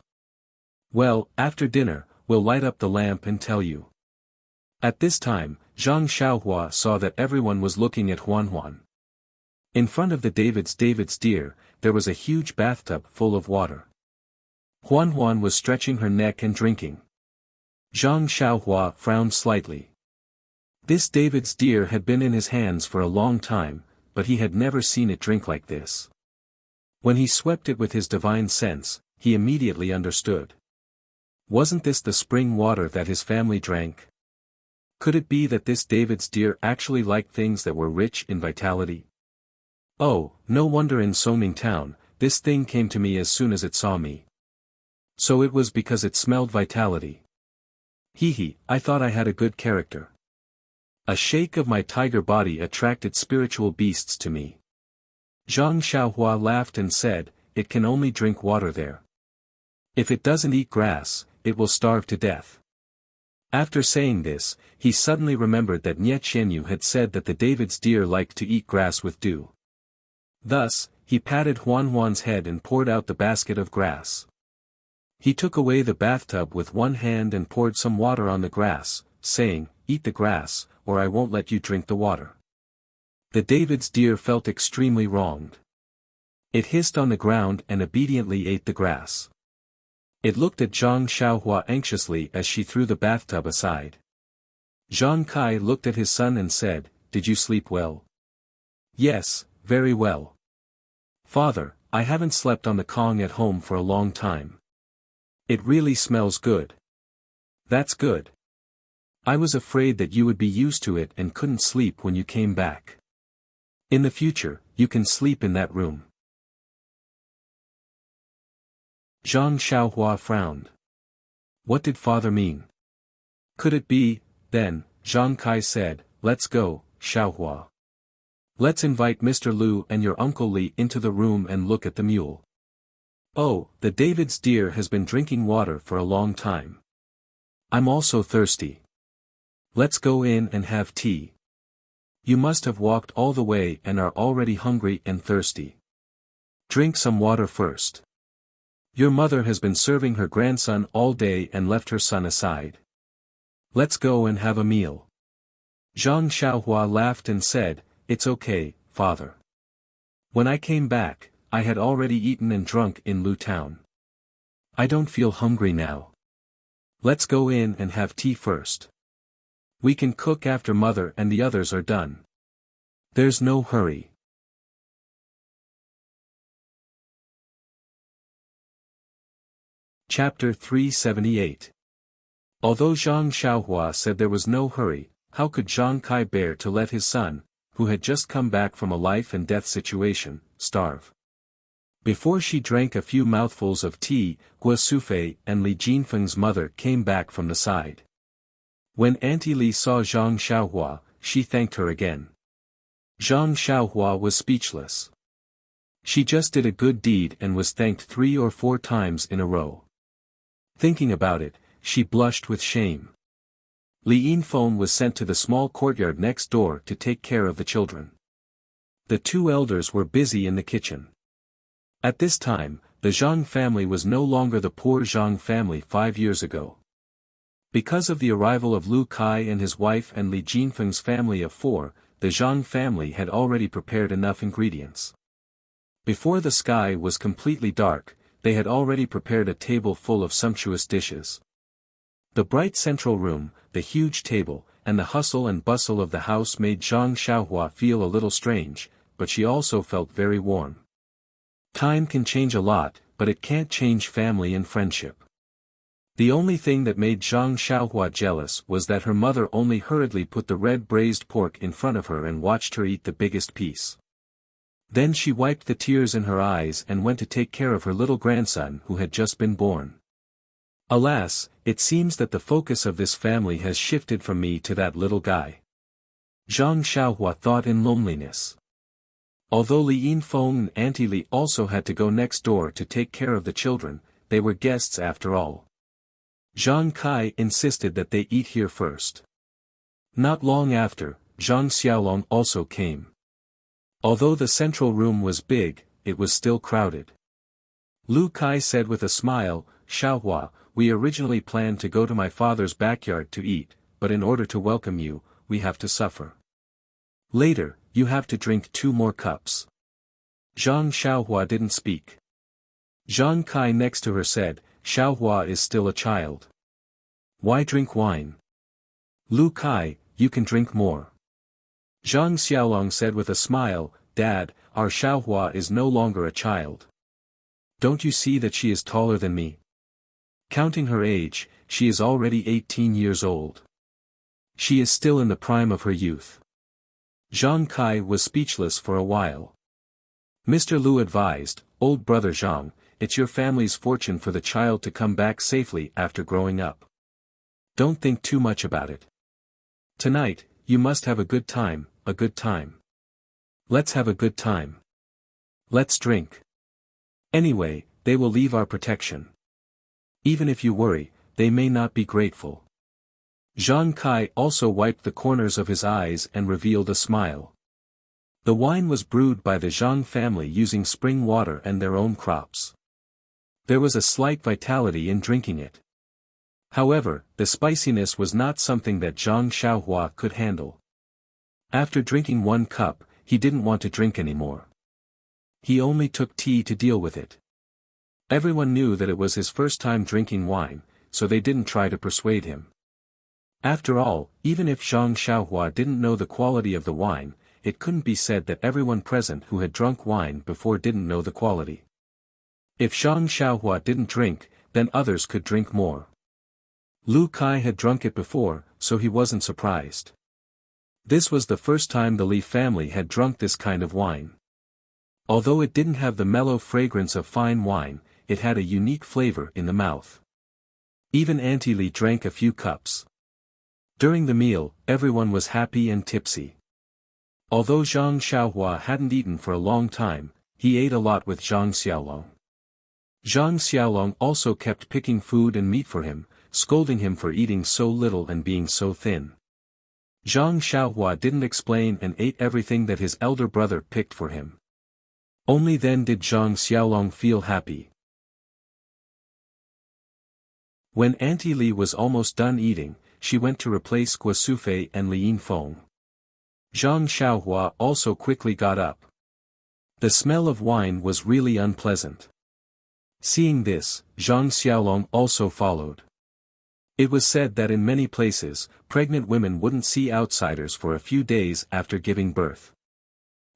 Well, after dinner, we'll light up the lamp and tell you. At this time, Zhang Xiaohua saw that everyone was looking at Huan. In front of the David's deer, there was a huge bathtub full of water. Huan was stretching her neck and drinking. Zhang Xiaohua frowned slightly. This David's deer had been in his hands for a long time, but he had never seen it drink like this. When he swept it with his divine sense, he immediately understood. Wasn't this the spring water that his family drank? Could it be that this David's deer actually liked things that were rich in vitality? Oh, no wonder in Songning town, this thing came to me as soon as it saw me. So it was because it smelled vitality. I thought I had a good character. A shake of my tiger body attracted spiritual beasts to me. Zhang Xiaohua laughed and said, It can only drink water there. If it doesn't eat grass, it will starve to death. After saying this, he suddenly remembered that Nie Qianyu had said that the David's deer liked to eat grass with dew. Thus, he patted Huan's head and poured out the basket of grass. He took away the bathtub with one hand and poured some water on the grass, saying, Eat the grass, or I won't let you drink the water. The David's deer felt extremely wronged. It hissed on the ground and obediently ate the grass. It looked at Zhang Xiaohua anxiously as she threw the bathtub aside. Zhang Kai looked at his son and said, Did you sleep well? Yes, very well. Father, I haven't slept on the Kong at home for a long time. It really smells good. That's good. I was afraid that you would be used to it and couldn't sleep when you came back. In the future, you can sleep in that room. Zhang Xiaohua frowned. What did father mean? Could it be, then, Zhang Kai said, Let's go, Xiaohua. Let's invite Mr. Lu and your Uncle Li into the room and look at the mule. Oh, the David's deer has been drinking water for a long time. I'm also thirsty. Let's go in and have tea. You must have walked all the way and are already hungry and thirsty. Drink some water first. Your mother has been serving her grandson all day and left her son aside. Let's go and have a meal. Zhang Xiaohua laughed and said, It's okay, father. When I came back, I had already eaten and drunk in Lu town. I don't feel hungry now. Let's go in and have tea first. We can cook after mother and the others are done. There's no hurry. Chapter 378. Although Zhang Xiaohua said there was no hurry, how could Zhang Kai bear to let his son, who had just come back from a life and death situation, starve? Before she drank a few mouthfuls of tea, Guo Sufei and Li Jinfeng's mother came back from the side. When Auntie Li saw Zhang Xiaohua, she thanked her again. Zhang Xiaohua was speechless. She just did a good deed and was thanked 3 or 4 times in a row. Thinking about it, she blushed with shame. Li Yinfeng was sent to the small courtyard next door to take care of the children. The two elders were busy in the kitchen. At this time, the Zhang family was no longer the poor Zhang family 5 years ago. Because of the arrival of Lu Kai and his wife and Li Jinfeng's family of 4, the Zhang family had already prepared enough ingredients. Before the sky was completely dark, they had already prepared a table full of sumptuous dishes. The bright central room, the huge table, and the hustle and bustle of the house made Zhang Xiaohua feel a little strange, but she also felt very warm. Time can change a lot, but it can't change family and friendship. The only thing that made Zhang Xiaohua jealous was that her mother only hurriedly put the red braised pork in front of her and watched her eat the biggest piece. Then she wiped the tears in her eyes and went to take care of her little grandson who had just been born. Alas, it seems that the focus of this family has shifted from me to that little guy. Zhang Xiaohua thought in loneliness. Although Li Yinfeng and Auntie Li also had to go next door to take care of the children, they were guests after all. Zhang Kai insisted that they eat here first. Not long after, Zhang Xiaolong also came. Although the central room was big, it was still crowded. Lu Kai said with a smile, "Xiaohua, we originally planned to go to my father's backyard to eat, but in order to welcome you, we have to suffer. Later, you have to drink 2 more cups." Zhang Xiaohua didn't speak. Zhang Kai next to her said, "Xiaohua is still a child. Why drink wine? Lu Kai, you can drink more." Zhang Xiaolong said with a smile, "Dad, our Xiaohua is no longer a child. Don't you see that she is taller than me? Counting her age, she is already 18 years old. She is still in the prime of her youth." Zhang Kai was speechless for a while. Mr. Lu advised, "Old brother Zhang, it's your family's fortune for the child to come back safely after growing up. Don't think too much about it. Tonight, you must have a good time, a good time. Let's have a good time. Let's drink. Anyway, they will leave our protection. Even if you worry, they may not be grateful." Zhang Kai also wiped the corners of his eyes and revealed a smile. The wine was brewed by the Zhang family using spring water and their own crops. There was a slight vitality in drinking it. However, the spiciness was not something that Zhang Xiaohua could handle. After drinking 1 cup, he didn't want to drink anymore. He only took tea to deal with it. Everyone knew that it was his first time drinking wine, so they didn't try to persuade him. After all, even if Zhang Xiaohua didn't know the quality of the wine, it couldn't be said that everyone present who had drunk wine before didn't know the quality. If Zhang Xiaohua didn't drink, then others could drink more. Lu Kai had drunk it before, so he wasn't surprised. This was the first time the Li family had drunk this kind of wine. Although it didn't have the mellow fragrance of fine wine, it had a unique flavor in the mouth. Even Auntie Li drank a few cups. During the meal, everyone was happy and tipsy. Although Zhang Xiaohua hadn't eaten for a long time, he ate a lot with Zhang Xiaolong. Zhang Xiaolong also kept picking food and meat for him, scolding him for eating so little and being so thin. Zhang Xiaohua didn't explain and ate everything that his elder brother picked for him. Only then did Zhang Xiaolong feel happy. When Auntie Li was almost done eating, she went to replace Guosufei and Li Yinfeng. Zhang Xiaohua also quickly got up. The smell of wine was really unpleasant. Seeing this, Zhang Xiaolong also followed. It was said that in many places, pregnant women wouldn't see outsiders for a few days after giving birth.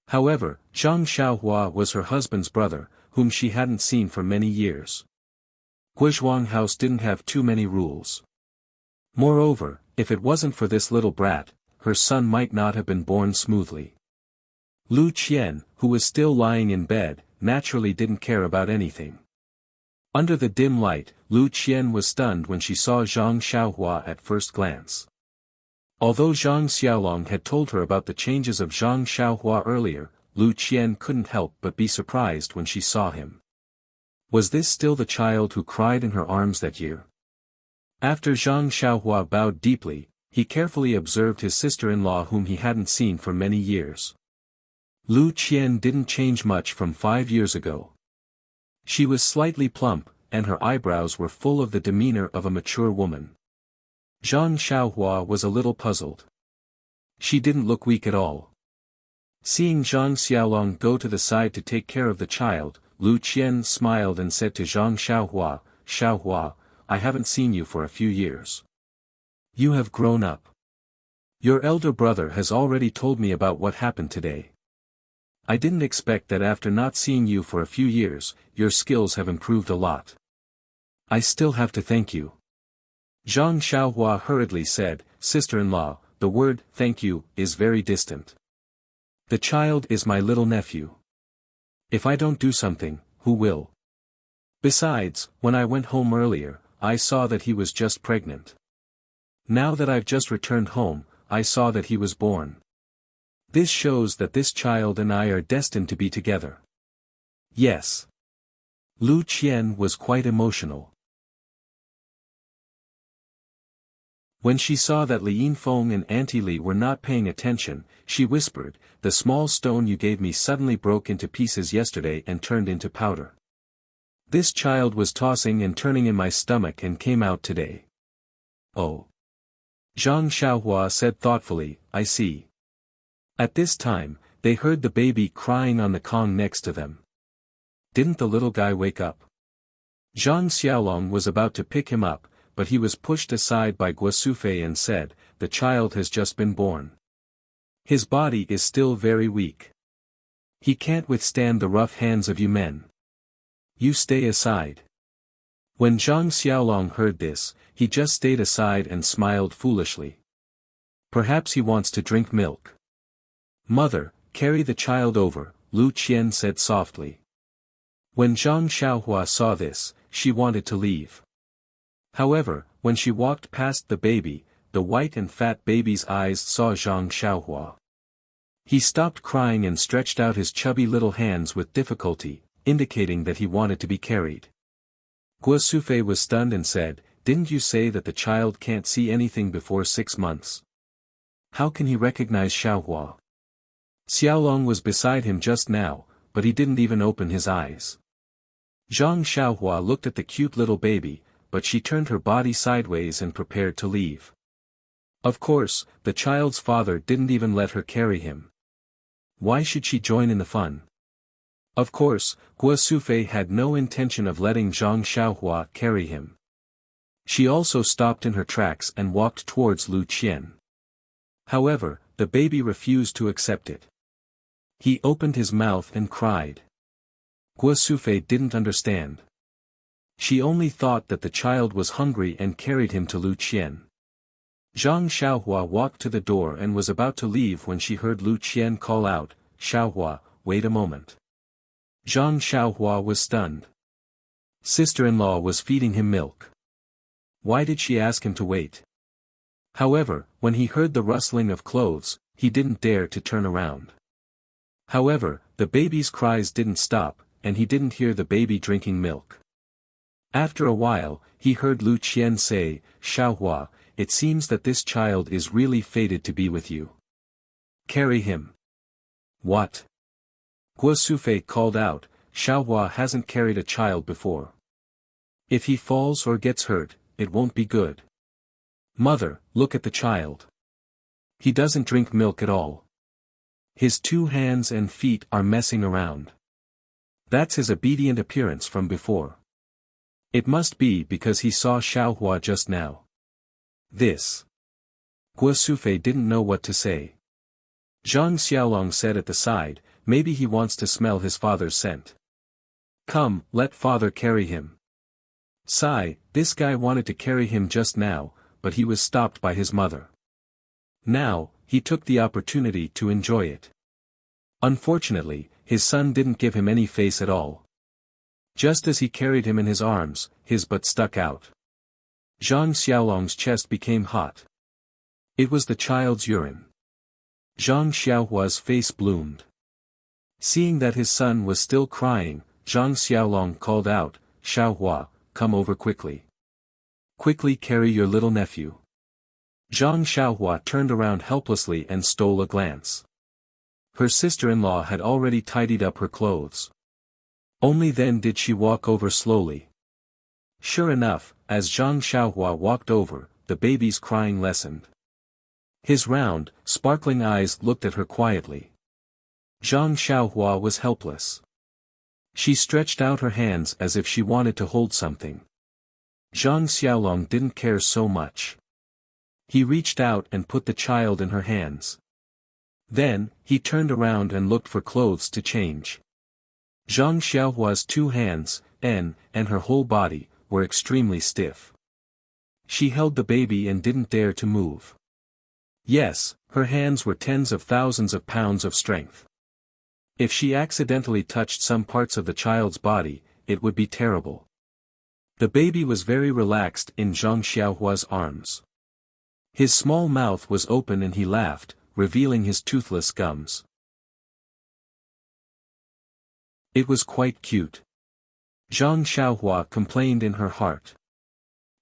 However, Zhang Xiaohua was her husband's brother, whom she hadn't seen for many years. Guizhuang House didn't have too many rules. Moreover, if it wasn't for this little brat, her son might not have been born smoothly. Lu Qian, who was still lying in bed, naturally didn't care about anything. Under the dim light, Lu Qian was stunned when she saw Zhang Xiaohua at first glance. Although Zhang Xiaolong had told her about the changes of Zhang Xiaohua earlier, Lu Qian couldn't help but be surprised when she saw him. Was this still the child who cried in her arms that year? After Zhang Xiaohua bowed deeply, He carefully observed his sister-in-law whom he hadn't seen for many years. Lu Qian didn't change much from 5 years ago. She was slightly plump, and her eyebrows were full of the demeanor of a mature woman. Zhang Xiaohua was a little puzzled. She didn't look weak at all. Seeing Zhang Xiaolong go to the side to take care of the child, Lu Qian smiled and said to Zhang Xiaohua, "Xiaohua, I haven't seen you for a few years. You have grown up. Your elder brother has already told me about what happened today. I didn't expect that after not seeing you for a few years, your skills have improved a lot. I still have to thank you." Zhang Xiaohua hurriedly said, "Sister-in-law, the word, thank you, is very distant. The child is my little nephew. If I don't do something, who will? Besides, when I went home earlier, I saw that he was just pregnant. Now that I've just returned home, I saw that he was born. This shows that this child and I are destined to be together." Yes. Lu Qian was quite emotional. When she saw that Li Yinfeng and Auntie Li were not paying attention, she whispered, "The small stone you gave me suddenly broke into pieces yesterday and turned into powder. This child was tossing and turning in my stomach and came out today." "Oh." Zhang Xiaohua said thoughtfully, "I see." At this time, they heard the baby crying on the Kong next to them. Didn't the little guy wake up? Zhang Xiaolong was about to pick him up, but he was pushed aside by Guosufei and said, "The child has just been born. His body is still very weak. He can't withstand the rough hands of you men. You stay aside." When Zhang Xiaolong heard this, he just stayed aside and smiled foolishly. "Perhaps he wants to drink milk." "Mother, carry the child over," Lu Qian said softly. When Zhang Xiaohua saw this, she wanted to leave. However, when she walked past the baby, the white and fat baby's eyes saw Zhang Xiaohua. He stopped crying and stretched out his chubby little hands with difficulty, indicating that he wanted to be carried. Guosufei was stunned and said, "Didn't you say that the child can't see anything before 6 months? How can he recognize Xiaohua?" Xiaolong was beside him just now, but he didn't even open his eyes. Zhang Xiaohua looked at the cute little baby, but she turned her body sideways and prepared to leave. Of course, the child's father didn't even let her carry him. Why should she join in the fun? Of course, Guosufei had no intention of letting Zhang Xiaohua carry him. She also stopped in her tracks and walked towards Lu Qian. However, the baby refused to accept it. He opened his mouth and cried. Guosufei didn't understand. She only thought that the child was hungry and carried him to Lu Qian. Zhang Xiaohua walked to the door and was about to leave when she heard Lu Qian call out, "Xiaohua, wait a moment." Zhang Xiaohua was stunned. Sister-in-law was feeding him milk. Why did she ask him to wait? However, when he heard the rustling of clothes, he didn't dare to turn around. However, the baby's cries didn't stop, and he didn't hear the baby drinking milk. After a while, he heard Lu Qian say, "Xiaohua, it seems that this child is really fated to be with you. Carry him." "What?" Guosufei called out, "Xiaohua hasn't carried a child before. If he falls or gets hurt, it won't be good. Mother, look at the child. He doesn't drink milk at all. His 2 hands and feet are messing around. That's his obedient appearance from before. It must be because he saw Xiaohua just now." This. Guosufei didn't know what to say. Zhang Xiaolong said at the side, "Maybe he wants to smell his father's scent. Come, let father carry him." Sigh, this guy wanted to carry him just now, but he was stopped by his mother. Now, he took the opportunity to enjoy it. Unfortunately, his son didn't give him any face at all. Just as he carried him in his arms, his butt stuck out. Zhang Xiaolong's chest became hot. It was the child's urine. Zhang Xiaohua's face bloomed. Seeing that his son was still crying, Zhang Xiaolong called out, "Xiaohua, come over quickly. Quickly carry your little nephew." Zhang Xiaohua turned around helplessly and stole a glance. Her sister-in-law had already tidied up her clothes. Only then did she walk over slowly. Sure enough, as Zhang Xiaohua walked over, the baby's crying lessened. His round, sparkling eyes looked at her quietly. Zhang Xiaohua was helpless. She stretched out her hands as if she wanted to hold something. Zhang Xiaolong didn't care so much. He reached out and put the child in her hands. Then, he turned around and looked for clothes to change. Zhang Xiaohua's two hands, and her whole body, were extremely stiff. She held the baby and didn't dare to move. Yes, her hands were tens of thousands of pounds of strength. If she accidentally touched some parts of the child's body, it would be terrible. The baby was very relaxed in Zhang Xiaohua's arms. His small mouth was open and he laughed, revealing his toothless gums. It was quite cute. Zhang Xiaohua complained in her heart.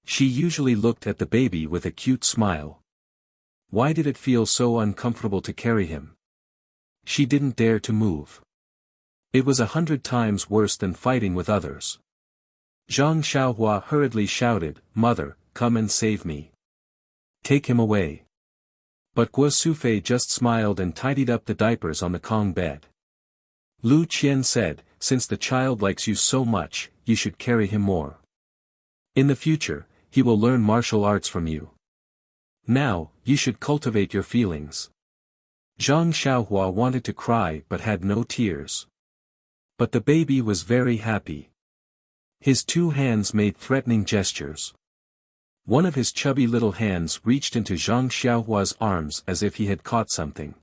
She usually looked at the baby with a cute smile. Why did it feel so uncomfortable to carry him? She didn't dare to move. It was 100 times worse than fighting with others. Zhang Xiaohua hurriedly shouted, "Mother, come and save me. Take him away." But Guo Sufei just smiled and tidied up the diapers on the Kong bed. Lu Qian said, "Since the child likes you so much, you should carry him more. In the future, he will learn martial arts from you. Now, you should cultivate your feelings." Zhang Xiaohua wanted to cry but had no tears. But the baby was very happy. His two hands made threatening gestures. One of his chubby little hands reached into Zhang Xiaohua's arms as if he had caught something.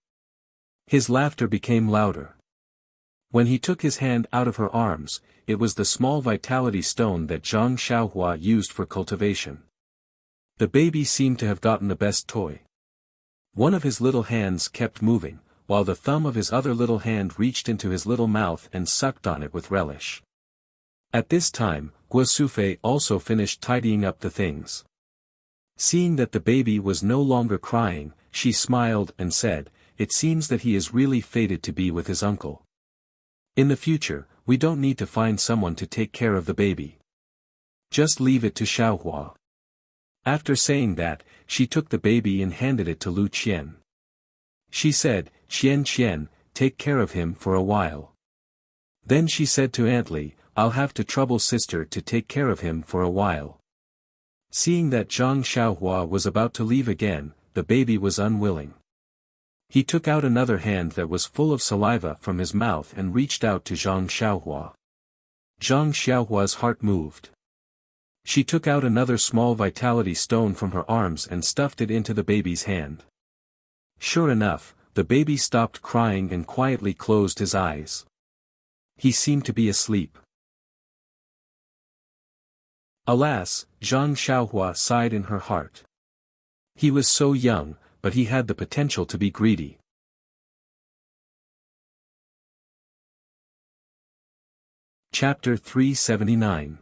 His laughter became louder. When he took his hand out of her arms, it was the small vitality stone that Zhang Xiaohua used for cultivation. The baby seemed to have gotten the best toy. One of his little hands kept moving, while the thumb of his other little hand reached into his little mouth and sucked on it with relish. At this time, Guo Sufei also finished tidying up the things. Seeing that the baby was no longer crying, she smiled and said, "It seems that he is really fated to be with his uncle. In the future, we don't need to find someone to take care of the baby. Just leave it to Xiaohua." After saying that, she took the baby and handed it to Lu Qian. She said, "Qian, take care of him for a while." Then she said to Aunt Li, "I'll have to trouble sister to take care of him for a while." Seeing that Zhang Xiaohua was about to leave again, the baby was unwilling. He took out another hand that was full of saliva from his mouth and reached out to Zhang Xiaohua. Zhang Xiaohua's heart moved. She took out another small vitality stone from her arms and stuffed it into the baby's hand. Sure enough, the baby stopped crying and quietly closed his eyes. He seemed to be asleep. Alas, Zhang Xiaohua sighed in her heart. He was so young, but he had the potential to be greedy. Chapter 379.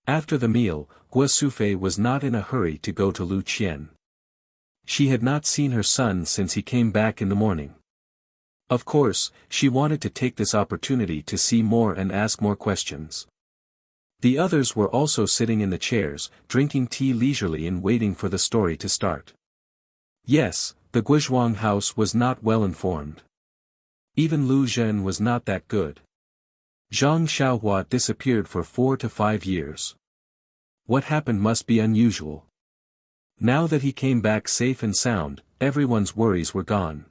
After the meal, Guo Sufei was not in a hurry to go to Lu Qian. She had not seen her son since he came back in the morning. Of course, she wanted to take this opportunity to see more and ask more questions. The others were also sitting in the chairs, drinking tea leisurely and waiting for the story to start. Yes, the Guizhuang house was not well informed. Even Lu Zhen was not that good. Zhang Xiaohua disappeared for 4 to 5 years. What happened must be unusual. Now that he came back safe and sound, everyone's worries were gone.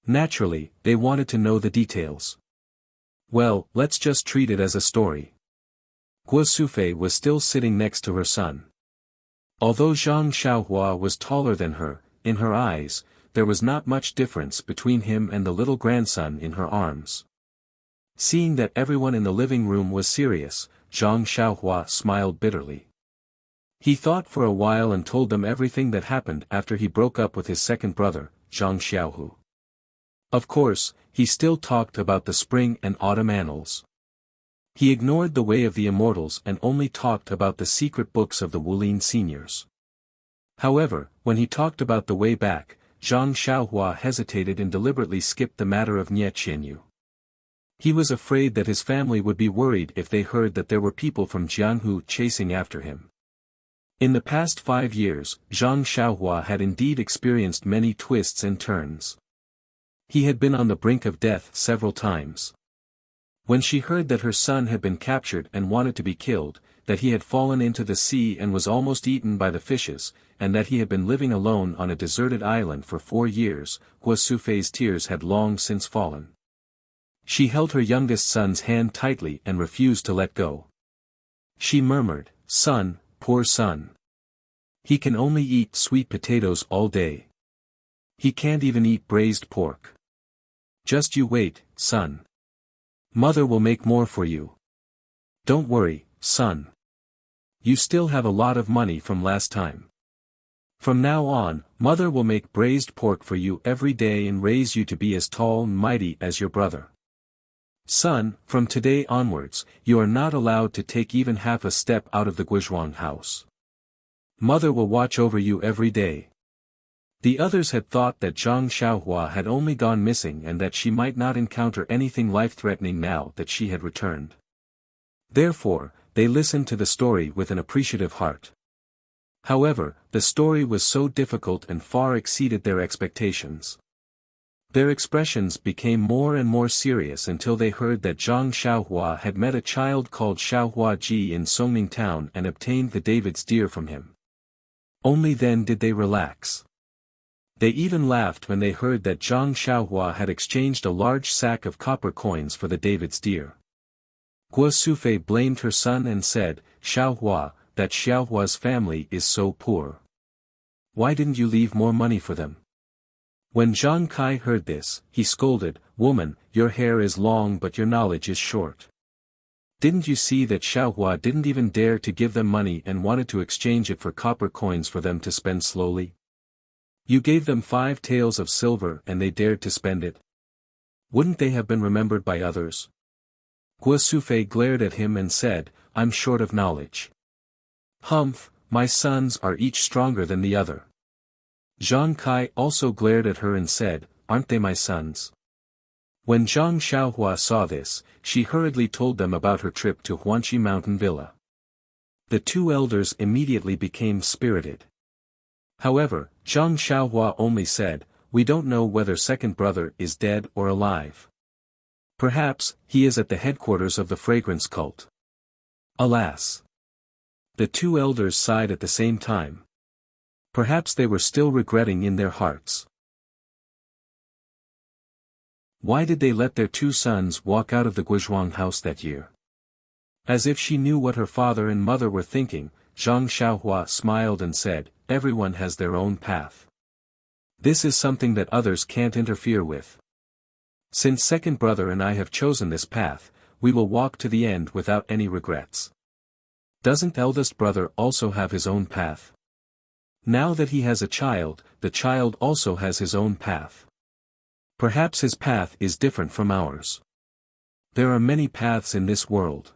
Naturally, they wanted to know the details. Well, let's just treat it as a story. Guo Sufei was still sitting next to her son. Although Zhang Xiaohua was taller than her, in her eyes, there was not much difference between him and the little grandson in her arms. Seeing that everyone in the living room was serious, Zhang Xiaohua smiled bitterly. He thought for a while and told them everything that happened after he broke up with his second brother, Zhang Xiaohu. Of course, he still talked about the spring and autumn annals. He ignored the way of the immortals and only talked about the secret books of the Wulin seniors. However, when he talked about the way back, Zhang Xiaohua hesitated and deliberately skipped the matter of Nie Qianyu. He was afraid that his family would be worried if they heard that there were people from Jianghu chasing after him. In the past 5 years, Zhang Xiaohua had indeed experienced many twists and turns. He had been on the brink of death several times. When she heard that her son had been captured and wanted to be killed, that he had fallen into the sea and was almost eaten by the fishes, and that he had been living alone on a deserted island for 4 years, Hua Sufei's tears had long since fallen. She held her youngest son's hand tightly and refused to let go. She murmured, "Son, poor son. He can only eat sweet potatoes all day. He can't even eat braised pork. Just you wait, son. Mother will make more for you. Don't worry, son. You still have a lot of money from last time. From now on, mother will make braised pork for you every day and raise you to be as tall and mighty as your brother. Son, from today onwards, you are not allowed to take even half a step out of the Guizhuang house. Mother will watch over you every day." The others had thought that Zhang Xiaohua had only gone missing and that she might not encounter anything life-threatening now that she had returned. Therefore, they listened to the story with an appreciative heart. However, the story was so difficult and far exceeded their expectations. Their expressions became more and more serious until they heard that Zhang Xiaohua had met a child called Xiaohua Ji in Songning town and obtained the David's deer from him. Only then did they relax. They even laughed when they heard that Zhang Xiaohua had exchanged a large sack of copper coins for the David's deer. Hua Sufei blamed her son and said, "Xiaohua, that Xiaohua's family is so poor. Why didn't you leave more money for them?" When Zhang Kai heard this, he scolded, "Woman, your hair is long but your knowledge is short. Didn't you see that Xiaohua didn't even dare to give them money and wanted to exchange it for copper coins for them to spend slowly? You gave them 5 taels of silver and they dared to spend it. Wouldn't they have been remembered by others?" Hua Sufei glared at him and said, "I'm short of knowledge. Humph, my sons are each stronger than the other." Zhang Kai also glared at her and said, "Aren't they my sons?" When Zhang Xiaohua saw this, she hurriedly told them about her trip to Huanqi Mountain Villa. The 2 elders immediately became spirited. However, Zhang Xiaohua only said, "We don't know whether second brother is dead or alive. Perhaps, he is at the headquarters of the fragrance cult." Alas! The 2 elders sighed at the same time. Perhaps they were still regretting in their hearts. Why did they let their 2 sons walk out of the Guizhuang house that year? As if she knew what her father and mother were thinking, Zhang Xiaohua smiled and said, "Everyone has their own path. This is something that others can't interfere with. Since second brother and I have chosen this path, we will walk to the end without any regrets. Doesn't eldest brother also have his own path? Now that he has a child, the child also has his own path. Perhaps his path is different from ours. There are many paths in this world.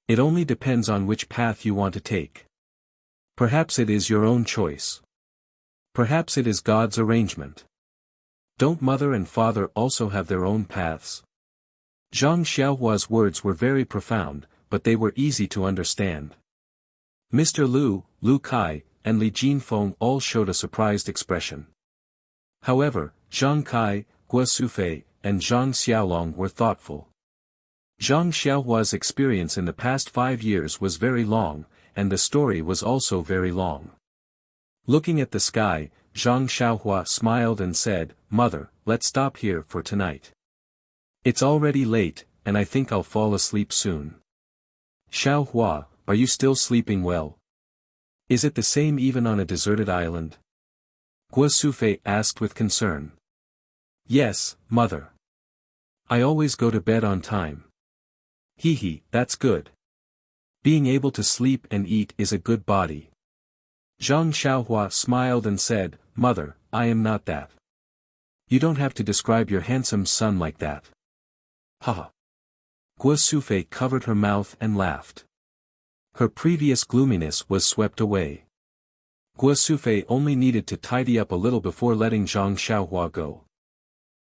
It only depends on which path you want to take. Perhaps it is your own choice. Perhaps it is God's arrangement. Don't mother and father also have their own paths?" Zhang Xiaohua's words were very profound, but they were easy to understand. Mr. Lu Kai, and Li Jinfeng all showed a surprised expression. However, Zhang Kai, Hua Sufei, and Zhang Xiaolong were thoughtful. Zhang Xiaohua's experience in the past 5 years was very long, and the story was also very long. Looking at the sky, Zhang Xiaohua smiled and said, "Mother, let's stop here for tonight. It's already late, and I think I'll fall asleep soon." "Xiaohua, are you still sleeping well? Is it the same even on a deserted island?" Hua Sufei asked with concern. "Yes, mother. I always go to bed on time." "Hee, that's good. Being able to sleep and eat is a good body." Zhang Xiaohua smiled and said, "Mother, I am not that. You don't have to describe your handsome son like that." "Ha." Hua Sufei covered her mouth and laughed. Her previous gloominess was swept away. Guo Sufei only needed to tidy up a little before letting Zhang Xiaohua go.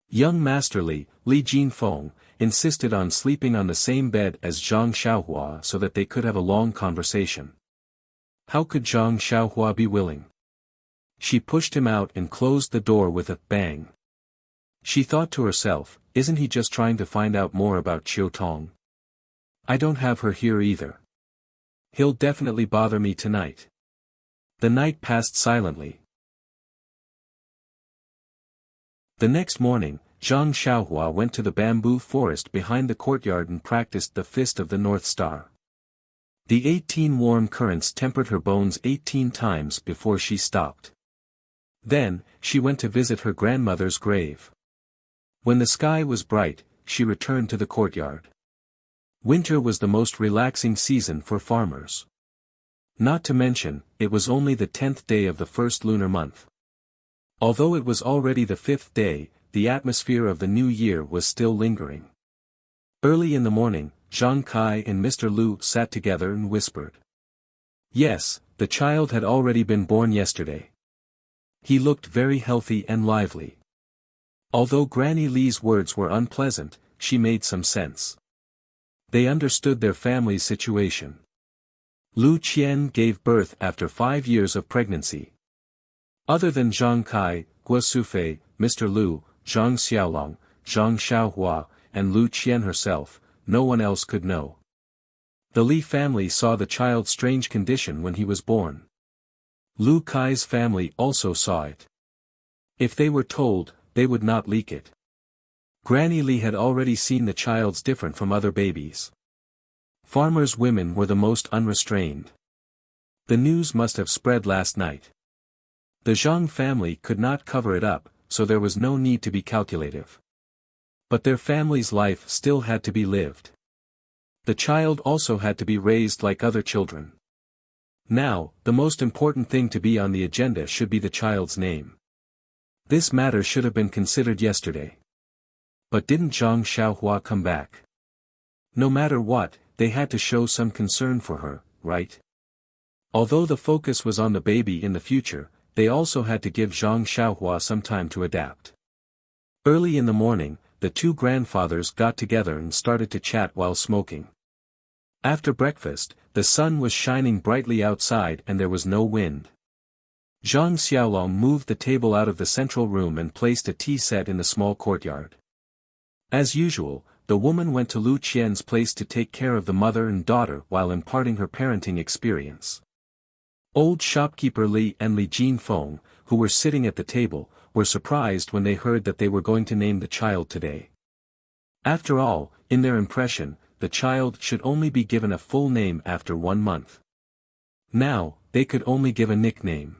Young Master Li Jinfeng, insisted on sleeping on the same bed as Zhang Xiaohua so that they could have a long conversation. How could Zhang Xiaohua be willing? She pushed him out and closed the door with a bang. She thought to herself, isn't he just trying to find out more about Qiu Tong? I don't have her here either. He'll definitely bother me tonight. The night passed silently. The next morning, Zhang Xiaohua went to the bamboo forest behind the courtyard and practiced the Fist of the North Star. The 18 warm currents tempered her bones 18 times before she stopped. Then, she went to visit her grandmother's grave. When the sky was bright, she returned to the courtyard. Winter was the most relaxing season for farmers. Not to mention, it was only the 10th day of the first lunar month. Although it was already the 5th day, the atmosphere of the new year was still lingering. Early in the morning, Zhang Kai and Mr. Lu sat together and whispered. Yes, the child had already been born yesterday. He looked very healthy and lively. Although Granny Li's words were unpleasant, she made some sense. They understood their family's situation. Lu Qian gave birth after 5 years of pregnancy. Other than Zhang Kai, Guo Sufei, Mr. Lu, Zhang Xiaolong, Zhang Xiaohua, and Lu Qian herself, no one else could know. The Li family saw the child's strange condition when he was born. Lu Kai's family also saw it. If they were told, they would not leak it. Granny Li had already seen the child's different from other babies. Farmers' women were the most unrestrained. The news must have spread last night. The Zhang family could not cover it up, so there was no need to be calculative. But their family's life still had to be lived. The child also had to be raised like other children. Now, the most important thing to be on the agenda should be the child's name. This matter should have been considered yesterday. But didn't Zhang Xiaohua come back? No matter what, they had to show some concern for her, right? Although the focus was on the baby in the future, they also had to give Zhang Xiaohua some time to adapt. Early in the morning, the two grandfathers got together and started to chat while smoking. After breakfast, the sun was shining brightly outside and there was no wind. Zhang Xiaolong moved the table out of the central room and placed a tea set in the small courtyard. As usual, the woman went to Lu Qian's place to take care of the mother and daughter while imparting her parenting experience. Old shopkeeper Li and Li Jinfeng, who were sitting at the table, were surprised when they heard that they were going to name the child today. After all, in their impression, the child should only be given a full name after 1 month. Now, they could only give a nickname.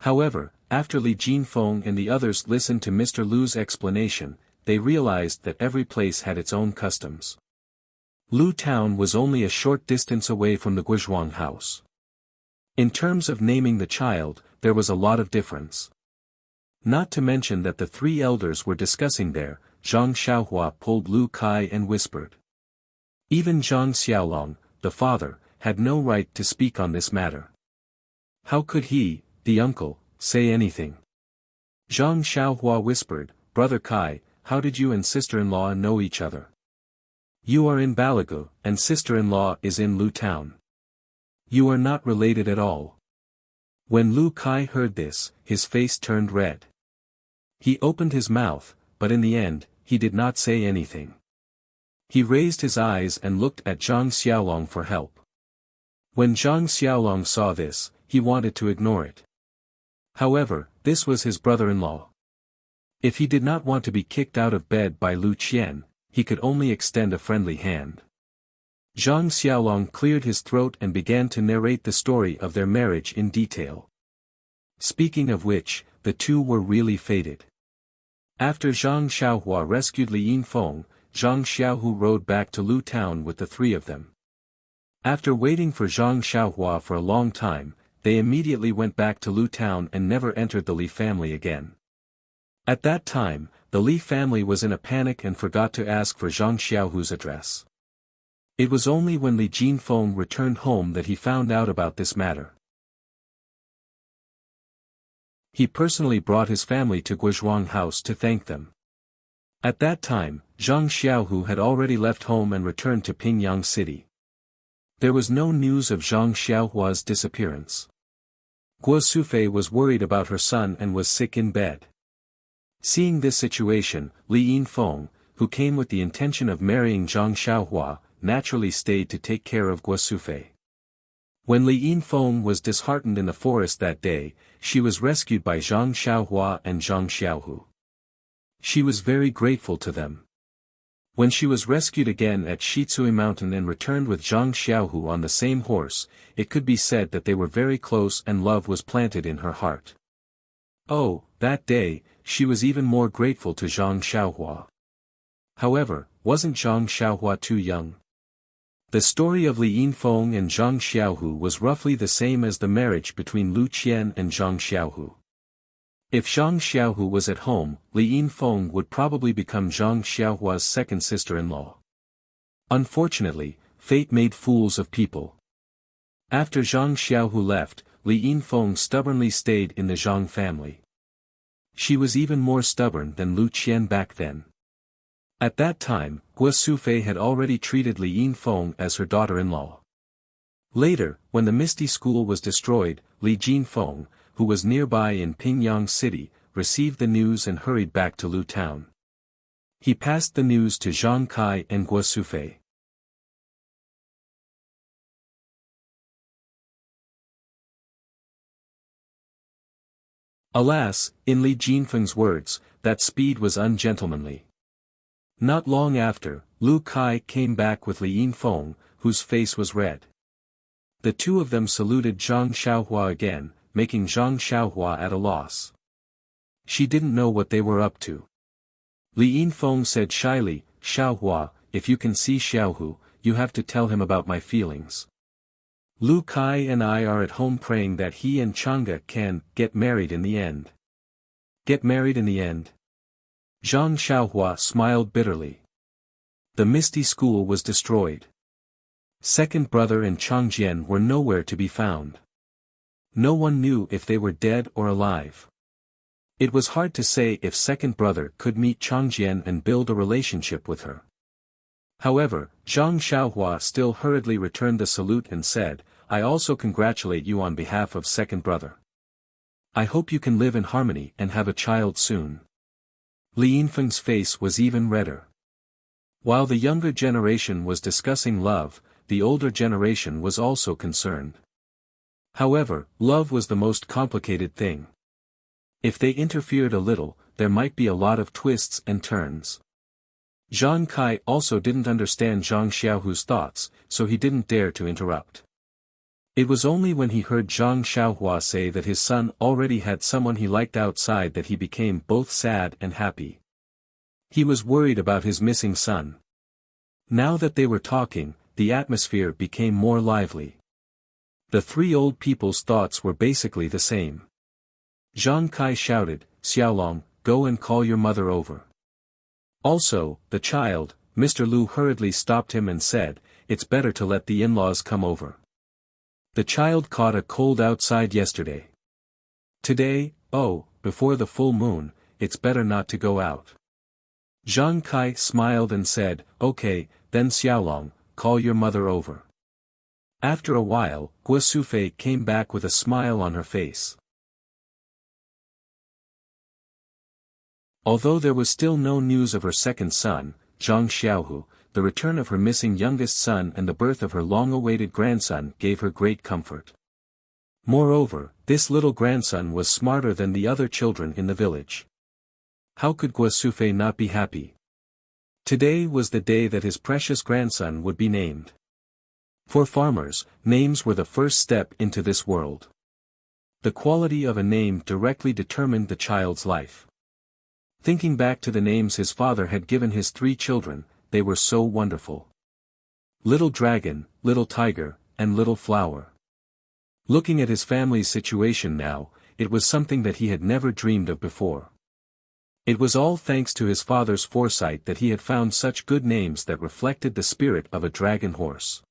However, after Li Jinfeng and the others listened to Mr. Lu's explanation, they realized that every place had its own customs. Lu Town was only a short distance away from the Guizhuang house. In terms of naming the child, there was a lot of difference. Not to mention that the 3 elders were discussing there, Zhang Xiaohua pulled Lu Kai and whispered. Even Zhang Xiaolong, the father, had no right to speak on this matter. How could he, the uncle, say anything? Zhang Xiaohua whispered, Brother Kai, how did you and sister-in-law know each other? You are in Balagu, and sister-in-law is in Lu Town. You are not related at all. When Lu Kai heard this, his face turned red. He opened his mouth, but in the end, he did not say anything. He raised his eyes and looked at Zhang Xiaolong for help. When Zhang Xiaolong saw this, he wanted to ignore it. However, this was his brother-in-law. If he did not want to be kicked out of bed by Lu Qian, he could only extend a friendly hand. Zhang Xiaolong cleared his throat and began to narrate the story of their marriage in detail. Speaking of which, the two were really fated. After Zhang Xiaohua rescued Li Yinfeng, Zhang Xiaohu rode back to Lu Town with the 3 of them. After waiting for Zhang Xiaohua for a long time, they immediately went back to Lu Town and never entered the Li family again. At that time, the Li family was in a panic and forgot to ask for Zhang Xiaohu's address. It was only when Li Jinfeng returned home that he found out about this matter. He personally brought his family to Guozhuang House to thank them. At that time, Zhang Xiaohu had already left home and returned to Pingyang City. There was no news of Zhang Xiaohua's disappearance. Guo Sufei was worried about her son and was sick in bed. Seeing this situation, Li Yinfeng, who came with the intention of marrying Zhang Xiaohua, naturally stayed to take care of Guo Sufei. When Li Yinfeng was disheartened in the forest that day, she was rescued by Zhang Xiaohua and Zhang Xiaohu. She was very grateful to them. When she was rescued again at Shitsui Mountain and returned with Zhang Xiaohu on the same horse, it could be said that they were very close and love was planted in her heart. Oh, that day, she was even more grateful to Zhang Xiaohua. However, wasn't Zhang Xiaohua too young? The story of Li Yinfeng and Zhang Xiaohu was roughly the same as the marriage between Lu Qian and Zhang Xiaohu. If Zhang Xiaohu was at home, Li Yinfeng would probably become Zhang Xiaohua's second sister-in-law. Unfortunately, fate made fools of people. After Zhang Xiaohu left, Li Yinfeng stubbornly stayed in the Zhang family. She was even more stubborn than Lu Qian back then. At that time, Guo Sufei had already treated Li Yinfeng as her daughter-in-law. Later, when the Misty School was destroyed, Li Jinfeng, who was nearby in Pingyang City, received the news and hurried back to Lu Town. He passed the news to Zhang Kai and Guo Sufei. Alas, in Li Jinfeng's words, that speed was ungentlemanly. Not long after, Lu Kai came back with Li Yinfeng, whose face was red. The two of them saluted Zhang Xiaohua again, making Zhang Xiaohua at a loss. She didn't know what they were up to. Li Yinfeng said shyly, "Xiaohua, if you can see Xiaohu, you have to tell him about my feelings. Lu Kai and I are at home praying that he and Chang'e can get married in the end." Get married in the end? Zhang Xiaohua smiled bitterly. The Misty School was destroyed. Second brother and Changjian were nowhere to be found. No one knew if they were dead or alive. It was hard to say if second brother could meet Changjian and build a relationship with her. However, Zhang Xiaohua still hurriedly returned the salute and said, "I also congratulate you on behalf of second brother. I hope you can live in harmony and have a child soon." Li Yinfeng's face was even redder. While the younger generation was discussing love, the older generation was also concerned. However, love was the most complicated thing. If they interfered a little, there might be a lot of twists and turns. Zhang Kai also didn't understand Zhang Xiaohu's thoughts, so he didn't dare to interrupt. It was only when he heard Zhang Xiaohua say that his son already had someone he liked outside that he became both sad and happy. He was worried about his missing son. Now that they were talking, the atmosphere became more lively. The three old people's thoughts were basically the same. Zhang Kai shouted, "Xiaolong, go and call your mother over." Also, the child, Mr. Lu hurriedly stopped him and said, "It's better to let the in-laws come over. The child caught a cold outside yesterday. Today, before the full moon, it's better not to go out." Zhang Kai smiled and said, "Okay, then Xiaolong, call your mother over." After a while, Guo Sufei came back with a smile on her face. Although there was still no news of her second son, Zhang Xiaohu, the return of her missing youngest son and the birth of her long-awaited grandson gave her great comfort. Moreover, this little grandson was smarter than the other children in the village. How could Guo Sufei not be happy? Today was the day that his precious grandson would be named. For farmers, names were the first step into this world. The quality of a name directly determined the child's life. Thinking back to the names his father had given his three children, they were so wonderful. Little Dragon, Little Tiger, and Little Flower. Looking at his family's situation now, it was something that he had never dreamed of before. It was all thanks to his father's foresight that he had found such good names that reflected the spirit of a dragon horse.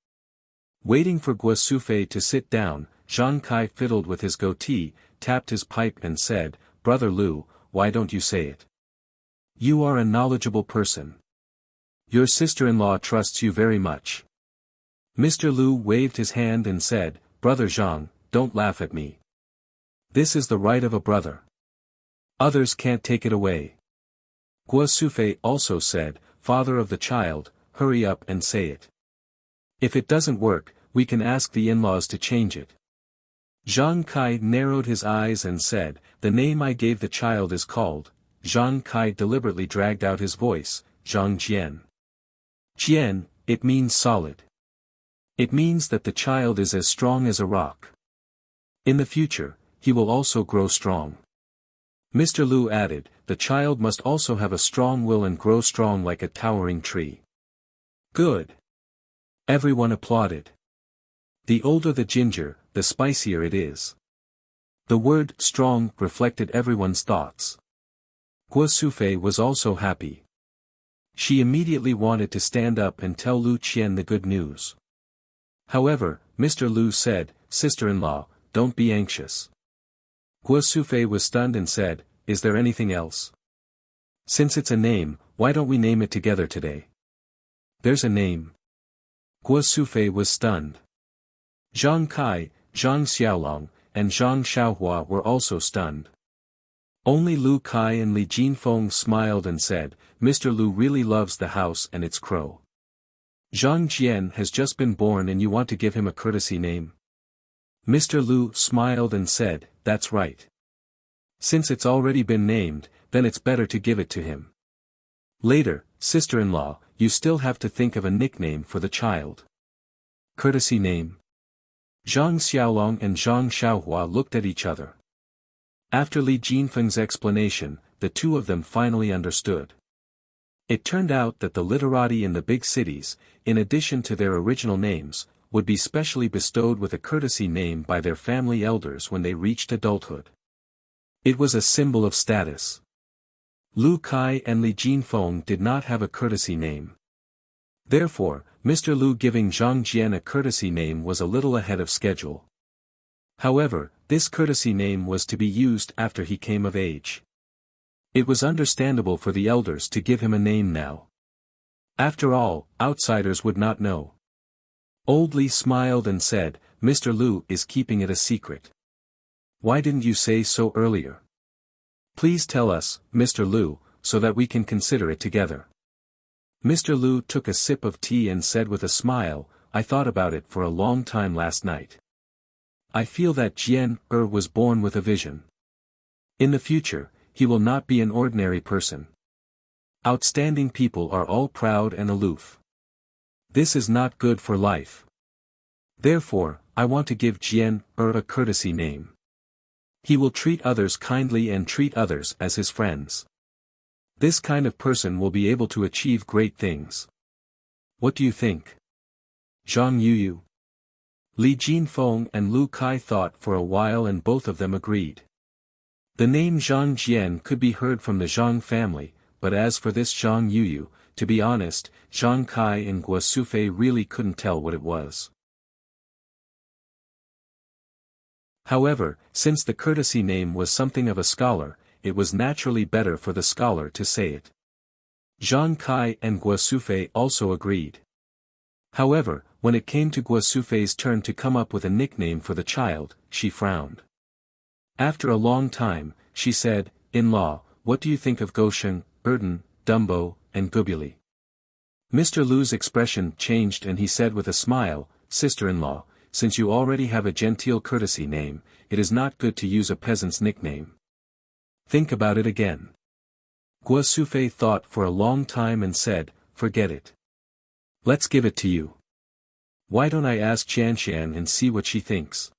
Waiting for Guo Sufei to sit down, Zhang Kai fiddled with his goatee, tapped his pipe and said, "Brother Lu, why don't you say it? You are a knowledgeable person. Your sister-in-law trusts you very much." Mr. Lu waved his hand and said, "Brother Zhang, don't laugh at me. This is the right of a brother. Others can't take it away." Guo Sufei also said, "Father of the child, hurry up and say it. If it doesn't work, we can ask the in-laws to change it." Zhang Kai narrowed his eyes and said, "The name I gave the child is called," Zhang Kai deliberately dragged out his voice, "Zhang Jian." Jian, it means solid. It means that the child is as strong as a rock. In the future, he will also grow strong. Mr. Lu added, "The child must also have a strong will and grow strong like a towering tree." Good. Everyone applauded. The older the ginger, the spicier it is. The word strong reflected everyone's thoughts. Guo Sufei was also happy. She immediately wanted to stand up and tell Lu Qian the good news. However, Mr. Lu said, "Sister-in-law, don't be anxious." Guo Sufei was stunned and said, "Is there anything else? Since it's a name, why don't we name it together today?" "There's a name." Guo Sufei was stunned. Zhang Kai, Zhang Xiaolong, and Zhang Xiaohua were also stunned. Only Lu Kai and Li Jinfeng smiled and said, "Mr. Lu really loves the house and its crow. Zhang Jian has just been born and you want to give him a courtesy name?" Mr. Lu smiled and said, "That's right. Since it's already been named, then it's better to give it to him. Later, sister-in-law, you still have to think of a nickname for the child." "Courtesy name?" Zhang Xiaolong and Zhang Xiaohua looked at each other. After Li Jinfeng's explanation, the two of them finally understood. It turned out that the literati in the big cities, in addition to their original names, would be specially bestowed with a courtesy name by their family elders when they reached adulthood. It was a symbol of status. Lu Kai and Li Jinfeng did not have a courtesy name. Therefore, Mr. Lu giving Zhang Jian a courtesy name was a little ahead of schedule. However, this courtesy name was to be used after he came of age. It was understandable for the elders to give him a name now. After all, outsiders would not know. Old Li smiled and said, "Mr. Lu is keeping it a secret. Why didn't you say so earlier? Please tell us, Mr. Lu, so that we can consider it together." Mr. Lu took a sip of tea and said with a smile, "I thought about it for a long time last night. I feel that Jian was born with a vision. In the future, he will not be an ordinary person. Outstanding people are all proud and aloof. This is not good for life. Therefore, I want to give Jian a courtesy name. He will treat others kindly and treat others as his friends. This kind of person will be able to achieve great things. What do you think?" Zhang Yuyu. Li Jinfeng and Lu Kai thought for a while and both of them agreed. The name Zhang Jian could be heard from the Zhang family, but as for this Zhang Yuyu, to be honest, Zhang Kai and Guo Sufei really couldn't tell what it was. However, since the courtesy name was something of a scholar, it was naturally better for the scholar to say it. Zhang Kai and Guo Sufei also agreed. However, when it came to Guo Sufei's turn to come up with a nickname for the child, she frowned. After a long time, she said, "In-law, what do you think of Goshen, Erden, Dumbo, and Gubuli?" Mr. Lu's expression changed and he said with a smile, "Sister-in-law, since you already have a genteel courtesy name, it is not good to use a peasant's nickname. Think about it again." Guo Sufei thought for a long time and said, "Forget it. Let's give it to you. Why don't I ask Xianxian and see what she thinks?"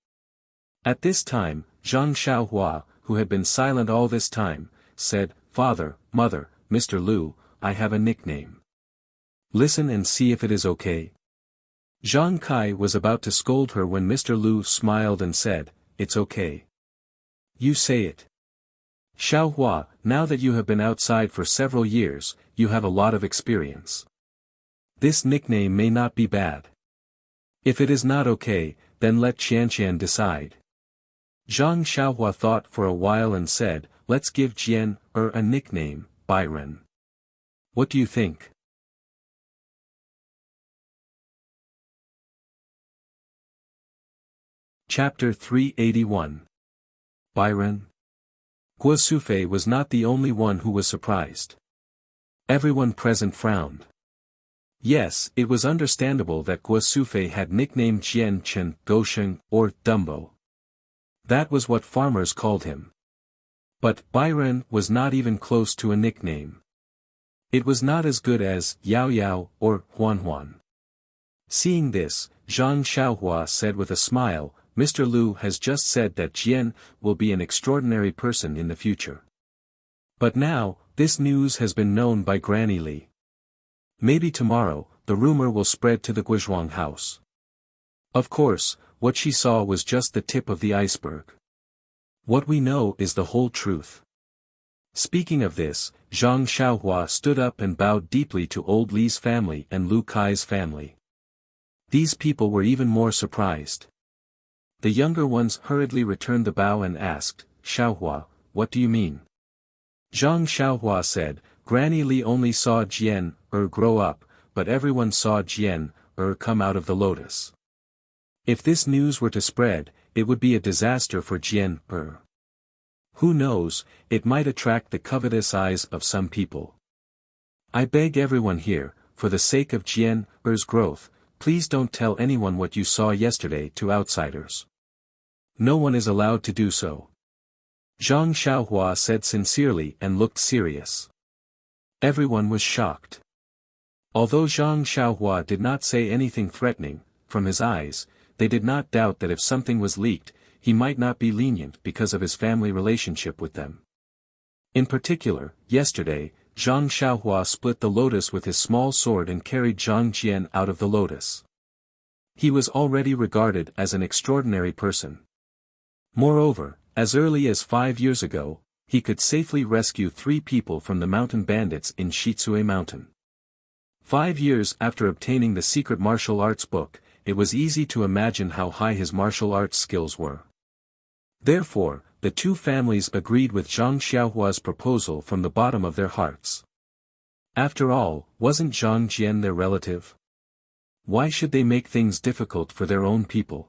At this time, Zhang Xiaohua, who had been silent all this time, said, "Father, Mother, Mr. Lu, I have a nickname. Listen and see if it is okay." Zhang Kai was about to scold her when Mr. Lu smiled and said, "It's okay. You say it. Xiaohua, now that you have been outside for several years, you have a lot of experience. This nickname may not be bad. If it is not okay, then let Xianxian decide. Zhang Xiaohua thought for a while and said, let's give Jian a nickname, Byron. What do you think? Chapter 381. Byron. Guo Sufei was not the only one who was surprised. Everyone present frowned. Yes, it was understandable that Guo Sufei had nicknamed Jian Chen, Gosheng, or Dumbo. That was what farmers called him. But Byron was not even close to a nickname. It was not as good as Yao Yao or Huan Huan. Seeing this, Zhang Xiaohua said with a smile, Mr. Liu has just said that Jian will be an extraordinary person in the future. But now, this news has been known by Granny Li. Maybe tomorrow, the rumor will spread to the Guizhuang house. Of course, what she saw was just the tip of the iceberg. What we know is the whole truth. Speaking of this, Zhang Xiaohua stood up and bowed deeply to old Li's family and Lu Kai's family. These people were even more surprised. The younger ones hurriedly returned the bow and asked, Xiaohua, what do you mean? Zhang Xiaohua said, Granny Li only saw Jian grow up, but everyone saw Jian come out of the lotus. If this news were to spread, it would be a disaster for Jian Who knows, it might attract the covetous eyes of some people. I beg everyone here, for the sake of Jian growth, please don't tell anyone what you saw yesterday to outsiders. No one is allowed to do so. Zhang Xiaohua said sincerely and looked serious. Everyone was shocked. Although Zhang Xiaohua did not say anything threatening, from his eyes, they did not doubt that if something was leaked, he might not be lenient because of his family relationship with them. In particular, yesterday, Zhang Xiaohua split the lotus with his small sword and carried Zhang Jian out of the lotus. He was already regarded as an extraordinary person. Moreover, as early as 5 years ago, he could safely rescue 3 people from the mountain bandits in Shitsue Mountain. 5 years after obtaining the secret martial arts book, it was easy to imagine how high his martial arts skills were. Therefore, the two families agreed with Zhang Xiaohua's proposal from the bottom of their hearts. After all, wasn't Zhang Jian their relative? Why should they make things difficult for their own people?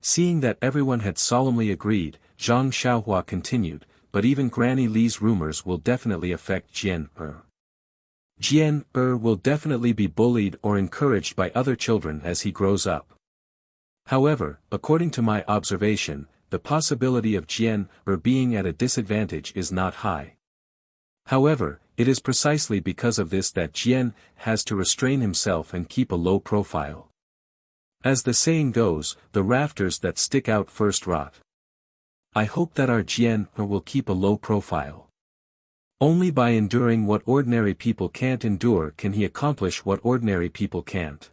Seeing that everyone had solemnly agreed, Zhang Xiaohua continued, but even Granny Li's rumors will definitely affect Jian Jian will definitely be bullied or encouraged by other children as he grows up. However, according to my observation, the possibility of Jian being at a disadvantage is not high. However, it is precisely because of this that Jian has to restrain himself and keep a low profile. As the saying goes, the rafters that stick out first rot. I hope that our Jian will keep a low profile. Only by enduring what ordinary people can't endure can he accomplish what ordinary people can't.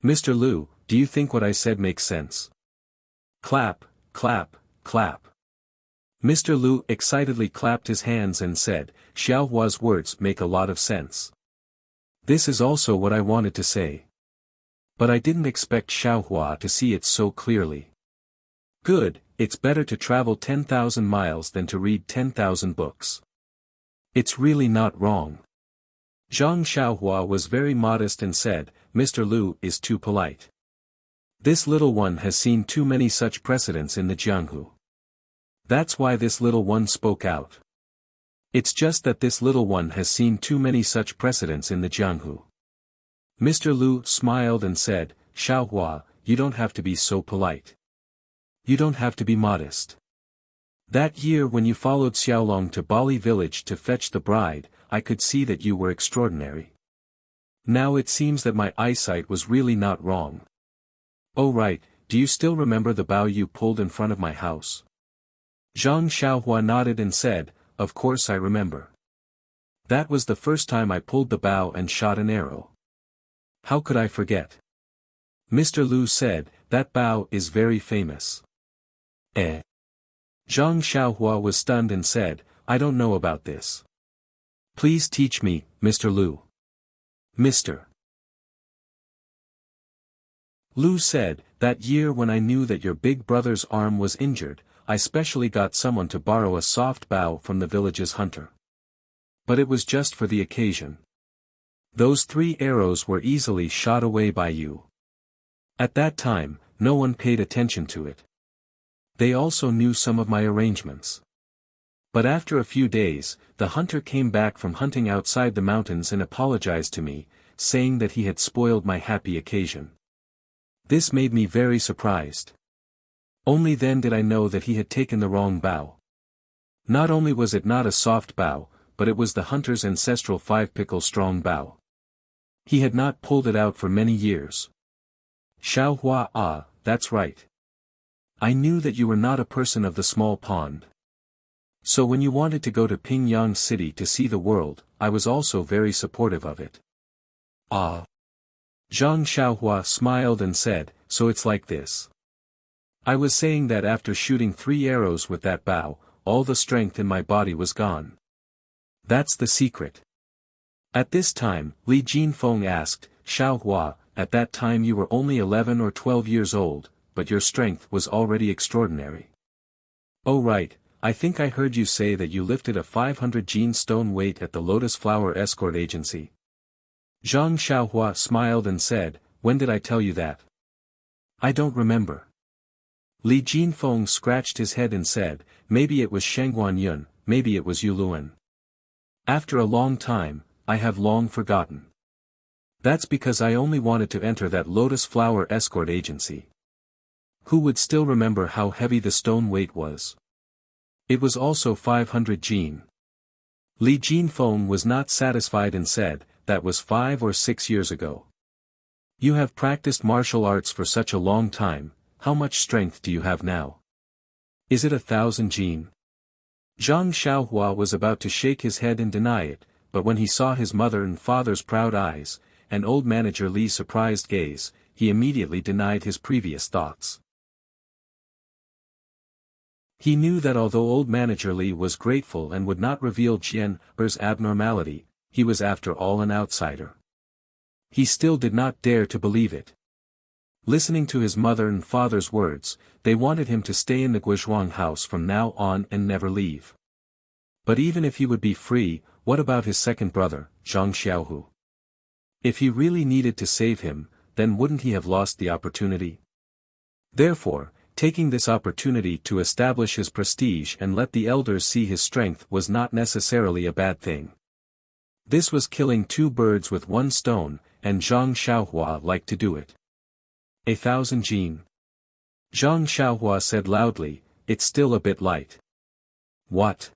Mr. Liu, do you think what I said makes sense? Clap, clap, clap. Mr. Liu excitedly clapped his hands and said, Xiaohua's words make a lot of sense. This is also what I wanted to say. But I didn't expect Xiaohua to see it so clearly. Good, it's better to travel 10,000 miles than to read 10,000 books. It's really not wrong. Zhang Xiaohua was very modest and said, Mr. Liu is too polite. This little one has seen too many such precedents in the Jianghu. That's why this little one spoke out. It's just that this little one has seen too many such precedents in the Jianghu. Mr. Liu smiled and said, Xiaohua, you don't have to be so polite. You don't have to be modest. That year when you followed Xiaolong to Bali village to fetch the bride, I could see that you were extraordinary. Now it seems that my eyesight was really not wrong. Oh right, do you still remember the bow you pulled in front of my house? Zhang Xiaohua nodded and said, of course I remember. That was the first time I pulled the bow and shot an arrow. How could I forget? Mr. Liu said, that bow is very famous. Eh? Zhang Xiaohua was stunned and said, I don't know about this. Please teach me, Mr. Liu. Mr. Lu said, that year when I knew that your big brother's arm was injured, I specially got someone to borrow a soft bow from the village's hunter. But it was just for the occasion. Those 3 arrows were easily shot away by you. At that time, no one paid attention to it. They also knew some of my arrangements. But after a few days, the hunter came back from hunting outside the mountains and apologized to me, saying that he had spoiled my happy occasion. This made me very surprised. Only then did I know that he had taken the wrong bow. Not only was it not a soft bow, but it was the hunter's ancestral 5-pickle strong bow. He had not pulled it out for many years. Xiaohua, ah, that's right. I knew that you were not a person of the small pond. So when you wanted to go to Pingyang City to see the world, I was also very supportive of it. Ah. Zhang Xiaohua smiled and said, so it's like this. I was saying that after shooting 3 arrows with that bow, all the strength in my body was gone. That's the secret. At this time, Li Jinfeng asked, Xiaohua, at that time you were only 11 or 12 years old, but your strength was already extraordinary. Oh right, I think I heard you say that you lifted a 500 gene stone weight at the Lotus Flower Escort Agency. Zhang Xiaohua smiled and said, when did I tell you that? I don't remember. Li Jinfeng scratched his head and said, maybe it was Shengguan Yun, maybe it was Yuluan. After a long time, I have long forgotten. That's because I only wanted to enter that Lotus Flower Escort Agency. Who would still remember how heavy the stone weight was? It was also 500 gene. Li Jinfeng was not satisfied and said, that was 5 or 6 years ago. You have practiced martial arts for such a long time, how much strength do you have now? Is it 1,000 gene? Zhang Xiaohua was about to shake his head and deny it, but when he saw his mother and father's proud eyes, and old manager Li's surprised gaze, he immediately denied his previous thoughts. He knew that although old manager Li was grateful and would not reveal Jian's abnormality, he was after all an outsider. He still did not dare to believe it. Listening to his mother and father's words, they wanted him to stay in the Guizhuang house from now on and never leave. But even if he would be free, what about his second brother, Zhang Xiaohu? If he really needed to save him, then wouldn't he have lost the opportunity? Therefore, taking this opportunity to establish his prestige and let the elders see his strength was not necessarily a bad thing. This was killing 2 birds with 1 stone, and Zhang Xiaohua liked to do it. 1,000 gene. Zhang Xiaohua said loudly, it's still a bit light. What?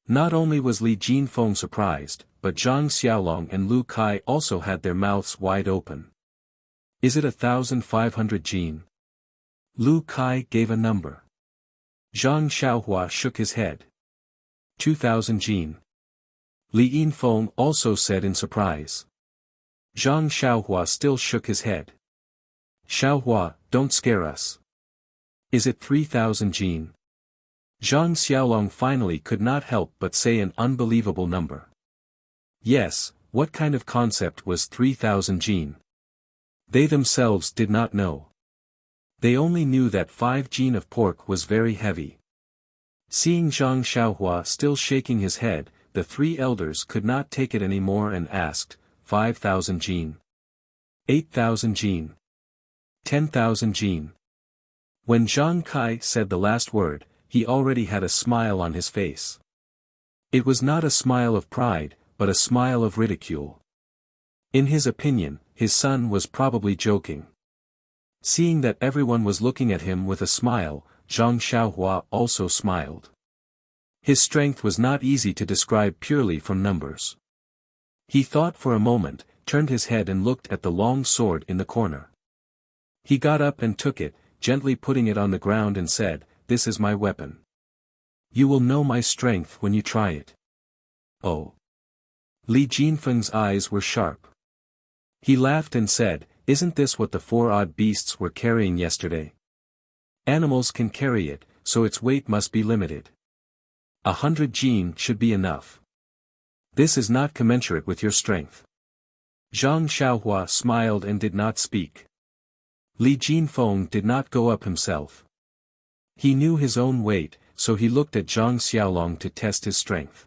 Not only was Li Jinfeng surprised, but Zhang Xiaolong and Lu Kai also had their mouths wide open. Is it 1,500 gene? Lu Kai gave a number. Zhang Xiaohua shook his head. 2,000 gene. Li Yinfeng also said in surprise. Zhang Xiaohua still shook his head. Xiaohua, don't scare us. Is it 3,000 gene? Zhang Xiaolong finally could not help but say an unbelievable number. Yes, what kind of concept was 3,000 gene? They themselves did not know. They only knew that 5 gene of pork was very heavy. Seeing Zhang Xiaohua still shaking his head, the 3 elders could not take it anymore and asked, 5,000 gene. 8,000 gene. 10,000 gene. When Zhang Kai said the last word, he already had a smile on his face. It was not a smile of pride, but a smile of ridicule. In his opinion, his son was probably joking. Seeing that everyone was looking at him with a smile, Zhang Xiaohua also smiled. His strength was not easy to describe purely from numbers. He thought for a moment, turned his head and looked at the long sword in the corner. He got up and took it, gently putting it on the ground and said, this is my weapon. You will know my strength when you try it. Oh. Li Jinfeng's eyes were sharp. He laughed and said, isn't this what the 4 odd beasts were carrying yesterday? Animals can carry it, so its weight must be limited. 100 gene should be enough. This is not commensurate with your strength. Zhang Xiaohua smiled and did not speak. Li Jinfeng did not go up himself. He knew his own weight, so he looked at Zhang Xiaolong to test his strength.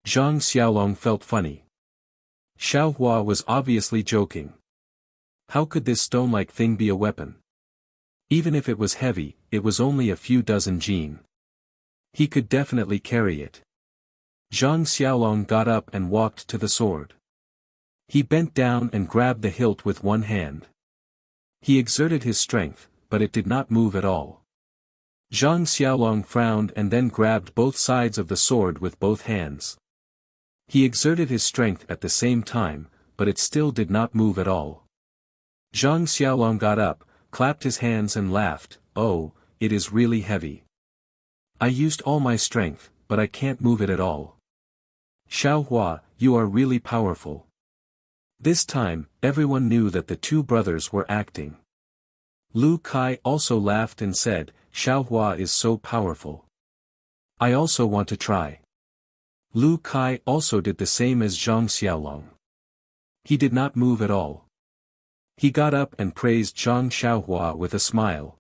Zhang Xiaolong felt funny. Xiaohua was obviously joking. How could this stone-like thing be a weapon? Even if it was heavy, it was only a few dozen jin. He could definitely carry it. Zhang Xiaolong got up and walked to the sword. He bent down and grabbed the hilt with one hand. He exerted his strength, but it did not move at all. Zhang Xiaolong frowned and then grabbed both sides of the sword with both hands. He exerted his strength at the same time, but it still did not move at all. Zhang Xiaolong got up, clapped his hands and laughed, "Oh, it is really heavy. I used all my strength, but I can't move it at all. Xiaohua, you are really powerful." This time, everyone knew that the two brothers were acting. Lu Kai also laughed and said, "Xiaohua is so powerful. I also want to try." Lu Kai also did the same as Zhang Xiaolong. He did not move at all. He got up and praised Zhang Xiaohua with a smile.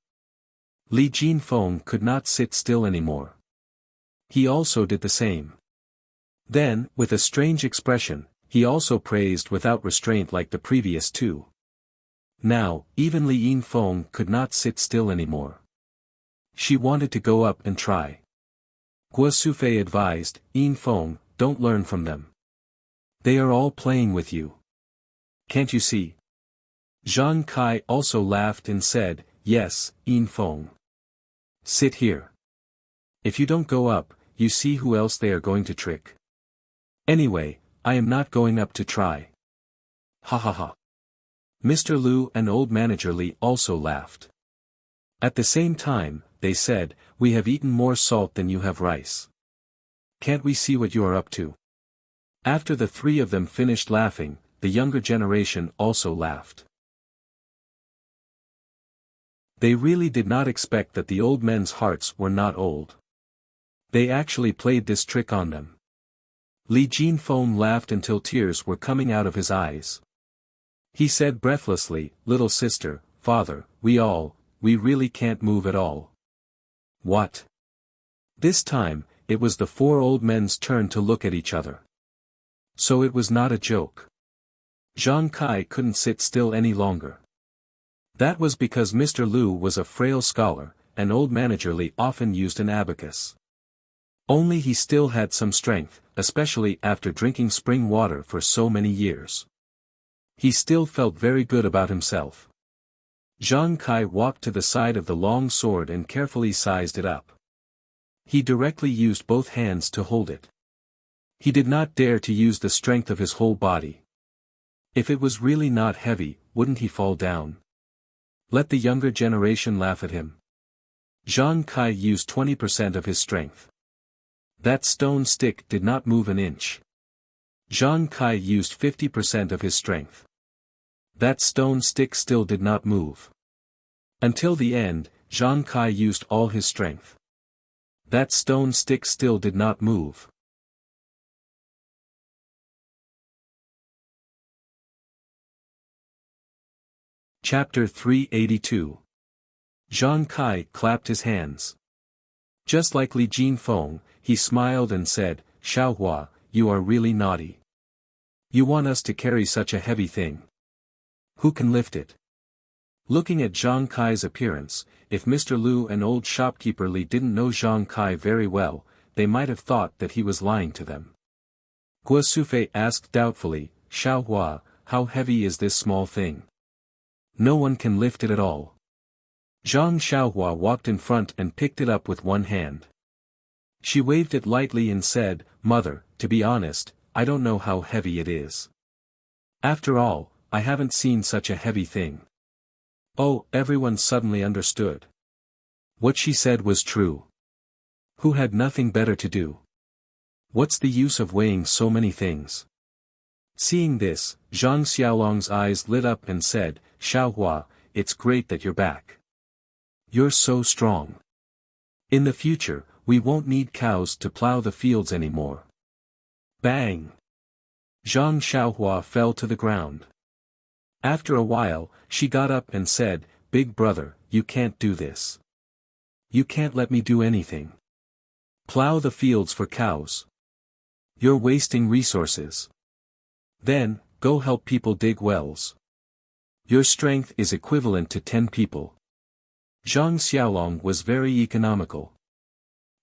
Li Jinfeng could not sit still anymore. He also did the same. Then, with a strange expression, he also praised without restraint like the previous two. Now, even Li Yinfeng could not sit still anymore. She wanted to go up and try. Guo Sufei advised, "Yinfeng, don't learn from them. They are all playing with you. Can't you see?" Zhang Kai also laughed and said, "Yes, Yinfeng. Sit here. If you don't go up, you see who else they are going to trick. Anyway, I am not going up to try." Ha ha ha. Mr. Lu and old manager Li also laughed. At the same time, they said, "We have eaten more salt than you have rice. Can't we see what you are up to?" After the three of them finished laughing, the younger generation also laughed. They really did not expect that the old men's hearts were not old. They actually played this trick on them. Li Jinfeng laughed until tears were coming out of his eyes. He said breathlessly, "Little sister, father, we really can't move at all." What? This time, it was the four old men's turn to look at each other. So it was not a joke. Zhang Kai couldn't sit still any longer. That was because Mr. Lu was a frail scholar, and old manager Li often used an abacus. Only he still had some strength, especially after drinking spring water for so many years. He still felt very good about himself. Zhang Kai walked to the side of the long sword and carefully sized it up. He directly used both hands to hold it. He did not dare to use the strength of his whole body. If it was really not heavy, wouldn't he fall down? Let the younger generation laugh at him. Zhang Kai used 20% of his strength. That stone stick did not move an inch. Zhang Kai used 50% of his strength. That stone stick still did not move. Until the end, Zhang Kai used all his strength. That stone stick still did not move. Chapter 382. Zhang Kai clapped his hands. Just like Li Jinfeng, he smiled and said, "Xiaohua, you are really naughty. You want us to carry such a heavy thing. Who can lift it?" Looking at Zhang Kai's appearance, if Mr. Lu and old shopkeeper Li didn't know Zhang Kai very well, they might have thought that he was lying to them. Guo Sufei asked doubtfully, "Xiaohua, how heavy is this small thing? No one can lift it at all." Zhang Xiaohua walked in front and picked it up with one hand. She waved it lightly and said, "Mother, to be honest, I don't know how heavy it is. After all, I haven't seen such a heavy thing." Oh, everyone suddenly understood. What she said was true. Who had nothing better to do? What's the use of weighing so many things? Seeing this, Zhang Xiaolong's eyes lit up and said, "Xiaohua, it's great that you're back. You're so strong. In the future, we won't need cows to plow the fields anymore." Bang! Zhang Xiaohua fell to the ground. After a while, she got up and said, "Big brother, you can't do this. You can't let me do anything. Plow the fields for cows. You're wasting resources. Then, go help people dig wells. Your strength is equivalent to 10 people." Zhang Xiaolong was very economical.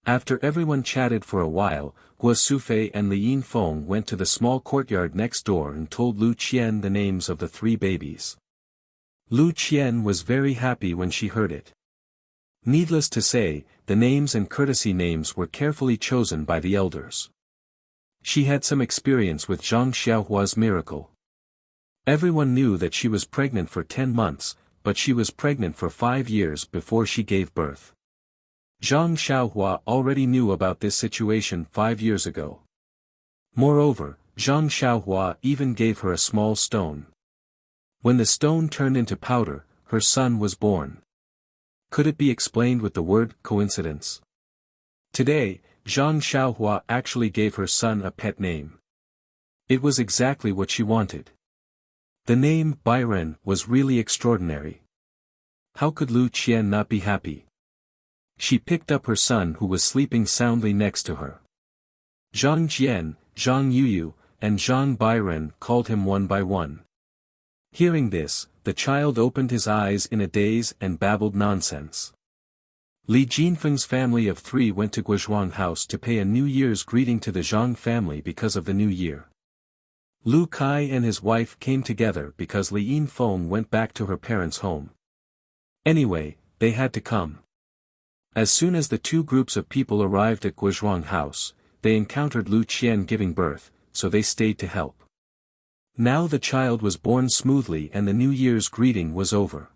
After everyone chatted for a while, Guo Sufei and Li Yinfeng went to the small courtyard next door and told Lu Qian the names of the 3 babies. Lu Qian was very happy when she heard it. Needless to say, the names and courtesy names were carefully chosen by the elders. She had some experience with Zhang Xiaohua's miracle. Everyone knew that she was pregnant for 10 months, but she was pregnant for 5 years before she gave birth. Zhang Xiaohua already knew about this situation 5 years ago. Moreover, Zhang Xiaohua even gave her a small stone. When the stone turned into powder, her son was born. Could it be explained with the word coincidence? Today, Zhang Xiaohua actually gave her son a pet name. It was exactly what she wanted. The name Byron was really extraordinary. How could Lu Qian not be happy? She picked up her son who was sleeping soundly next to her. Zhang Jian, Zhang Yuyu, and Zhang Byron called him one by one. Hearing this, the child opened his eyes in a daze and babbled nonsense. Li Jinfeng's family of 3 went to Guozhuang House to pay a New Year's greeting to the Zhang family because of the new year. Lu Kai and his wife came together because Li Yinfeng went back to her parents' home. Anyway, they had to come. As soon as the 2 groups of people arrived at Guozhuang House, they encountered Lu Qian giving birth, so they stayed to help. Now the child was born smoothly and the New Year's greeting was over.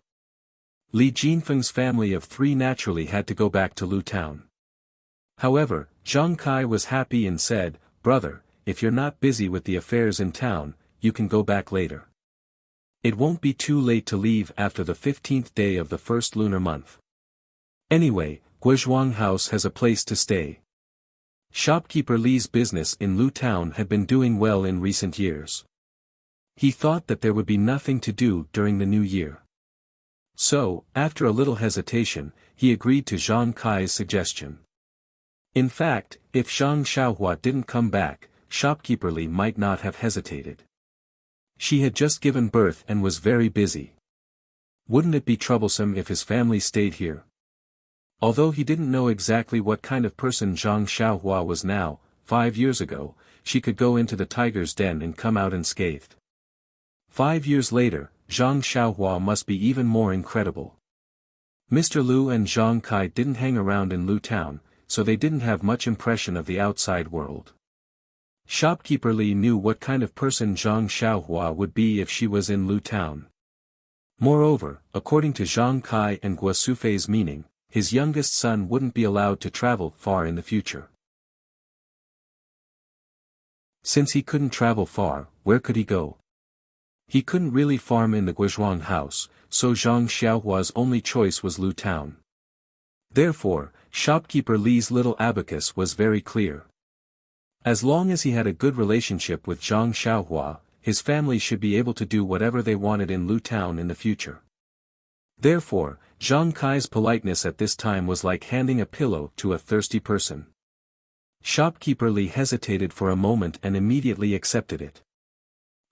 Li Jinfeng's family of 3 naturally had to go back to Lu Town. However, Zhang Kai was happy and said, "Brother, if you're not busy with the affairs in town, you can go back later. It won't be too late to leave after the 15th day of the first lunar month. Anyway, Guozhuang House has a place to stay." Shopkeeper Li's business in Lu Town had been doing well in recent years. He thought that there would be nothing to do during the new year. So, after a little hesitation, he agreed to Zhang Kai's suggestion. In fact, if Zhang Xiaohua didn't come back, Shopkeeper Li might not have hesitated. She had just given birth and was very busy. Wouldn't it be troublesome if his family stayed here? Although he didn't know exactly what kind of person Zhang Xiaohua was now, 5 years ago, she could go into the tiger's den and come out unscathed. 5 years later, Zhang Xiaohua must be even more incredible. Mr. Lu and Zhang Kai didn't hang around in Lu Town, so they didn't have much impression of the outside world. Shopkeeper Li knew what kind of person Zhang Xiaohua would be if she was in Lu Town. Moreover, according to Zhang Kai and Guo Sufei's meaning, his youngest son wouldn't be allowed to travel far in the future. Since he couldn't travel far, where could he go? He couldn't really farm in the Guozhuang House, so Zhang Xiaohua's only choice was Lu Town. Therefore, Shopkeeper Li's little abacus was very clear. As long as he had a good relationship with Zhang Xiaohua, his family should be able to do whatever they wanted in Lu Town in the future. Therefore, Zhang Kai's politeness at this time was like handing a pillow to a thirsty person. Shopkeeper Li hesitated for a moment and immediately accepted it.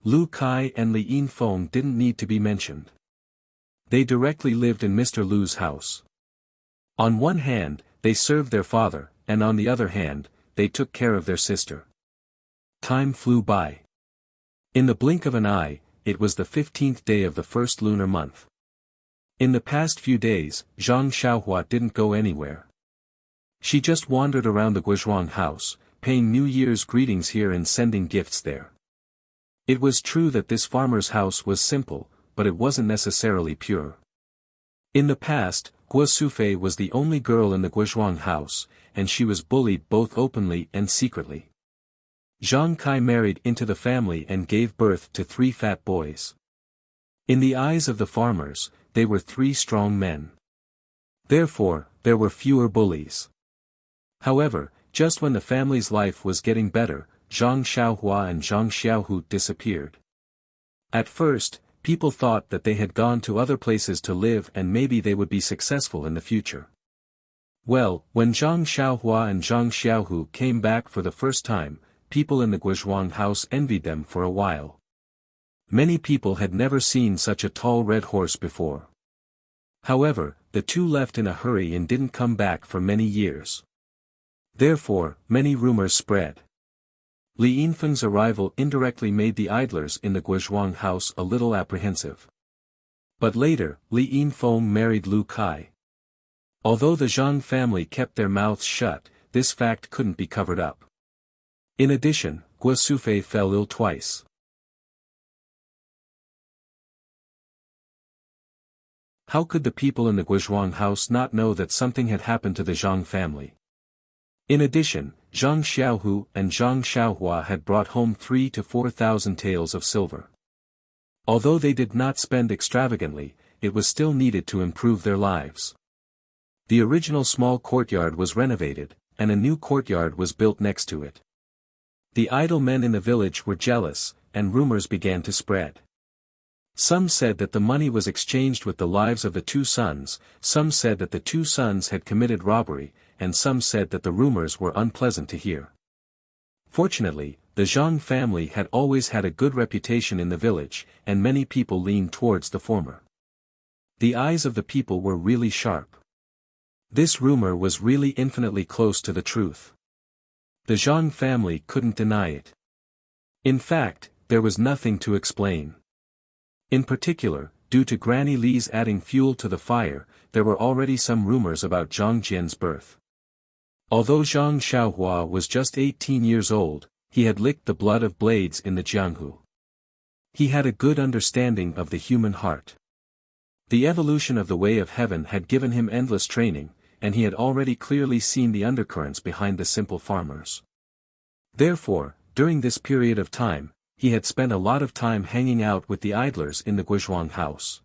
Lu Kai and Li Yinfeng didn't need to be mentioned. They directly lived in Mr. Lu's house. On one hand, they served their father, and on the other hand, they took care of their sister. Time flew by. In the blink of an eye, it was the 15th day of the first lunar month. In the past few days, Zhang Xiaohua didn't go anywhere. She just wandered around the Guozhuang House, paying New Year's greetings here and sending gifts there. It was true that this farmer's house was simple, but it wasn't necessarily pure. In the past, Guo Sufei was the only girl in the Guozhuang House, and she was bullied both openly and secretly. Zhang Kai married into the family and gave birth to 3 fat boys. In the eyes of the farmers, they were 3 strong men. Therefore, there were fewer bullies. However, just when the family's life was getting better, Zhang Xiaohua and Zhang Xiaohu disappeared. At first, People thought that they had gone to other places to live and maybe they would be successful in the future. Well, when Zhang Xiaohua and Zhang Xiaohu came back for the first time, people in the Guizhuang house envied them for a while. Many people had never seen such a tall red horse before. However, the two left in a hurry and didn't come back for many years. Therefore, many rumors spread. Li Yinfeng's arrival indirectly made the idlers in the Guizhuang house a little apprehensive. But later, Li Yinfeng married Lu Kai. Although the Zhang family kept their mouths shut, this fact couldn't be covered up. In addition, Guo Sufei fell ill twice. How could the people in the Guizhuang house not know that something had happened to the Zhang family? In addition, Zhang Xiaohu and Zhang Xiaohua had brought home 3,000 to 4,000 taels of silver. Although they did not spend extravagantly, it was still needed to improve their lives. The original small courtyard was renovated, and a new courtyard was built next to it. The idle men in the village were jealous, and rumors began to spread. Some said that the money was exchanged with the lives of the two sons, some said that the two sons had committed robbery, and some said that the rumors were unpleasant to hear. Fortunately, the Zhang family had always had a good reputation in the village, and many people leaned towards the former. The eyes of the people were really sharp. This rumor was really infinitely close to the truth. The Zhang family couldn't deny it. In fact, there was nothing to explain. In particular, due to Granny Li's adding fuel to the fire, there were already some rumors about Zhang Jian's birth. Although Zhang Xiaohua was just 18 years old, he had licked the blood of blades in the Jianghu. He had a good understanding of the human heart. The evolution of the way of heaven had given him endless training, and he had already clearly seen the undercurrents behind the simple farmers. Therefore, during this period of time, he had spent a lot of time hanging out with the idlers in the Guizhuang house.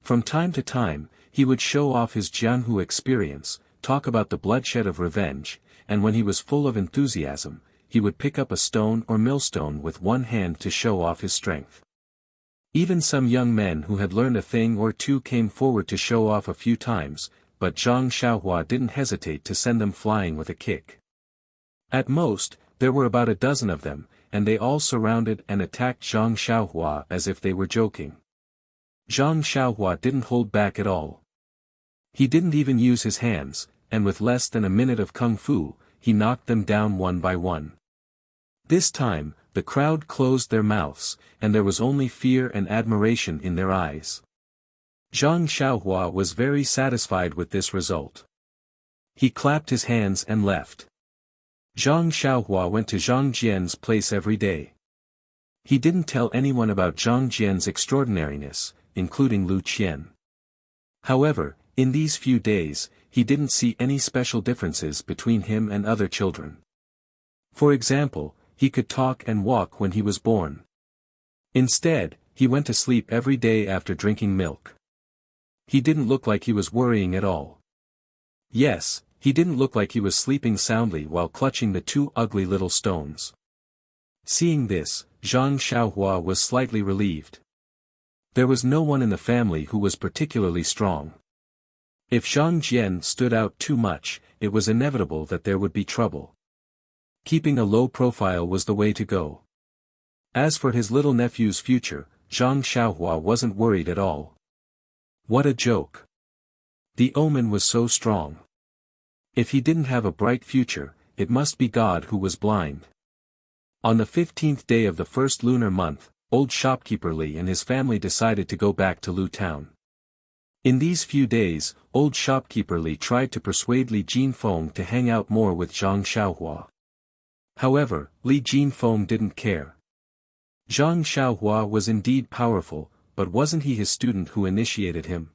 From time to time, he would show off his Jianghu experience, talk about the bloodshed of revenge, and when he was full of enthusiasm, he would pick up a stone or millstone with one hand to show off his strength. Even some young men who had learned a thing or two came forward to show off a few times, but Zhang Xiaohua didn't hesitate to send them flying with a kick. At most, there were about a dozen of them, and they all surrounded and attacked Zhang Xiaohua as if they were joking. Zhang Xiaohua didn't hold back at all. He didn't even use his hands, and with less than a minute of kung fu, he knocked them down one by one. This time, the crowd closed their mouths, and there was only fear and admiration in their eyes. Zhang Xiaohua was very satisfied with this result. He clapped his hands and left. Zhang Xiaohua went to Zhang Jian's place every day. He didn't tell anyone about Zhang Jian's extraordinariness, including Lu Qian. However, in these few days, he didn't see any special differences between him and other children. For example, he could talk and walk when he was born. Instead, he went to sleep every day after drinking milk. He didn't look like he was worrying at all. Yes, he didn't look like he was sleeping soundly while clutching the two ugly little stones. Seeing this, Zhang Xiaohua was slightly relieved. There was no one in the family who was particularly strong. If Zhang Jian stood out too much, it was inevitable that there would be trouble. Keeping a low profile was the way to go. As for his little nephew's future, Zhang Xiaohua wasn't worried at all. What a joke. The omen was so strong. If he didn't have a bright future, it must be God who was blind. On the 15th day of the first lunar month, old shopkeeper Li and his family decided to go back to Lu Town. In these few days, old shopkeeper Li tried to persuade Li Jinfeng to hang out more with Zhang Xiaohua. However, Li Jinfeng didn't care. Zhang Xiaohua was indeed powerful, but wasn't he his student who initiated him?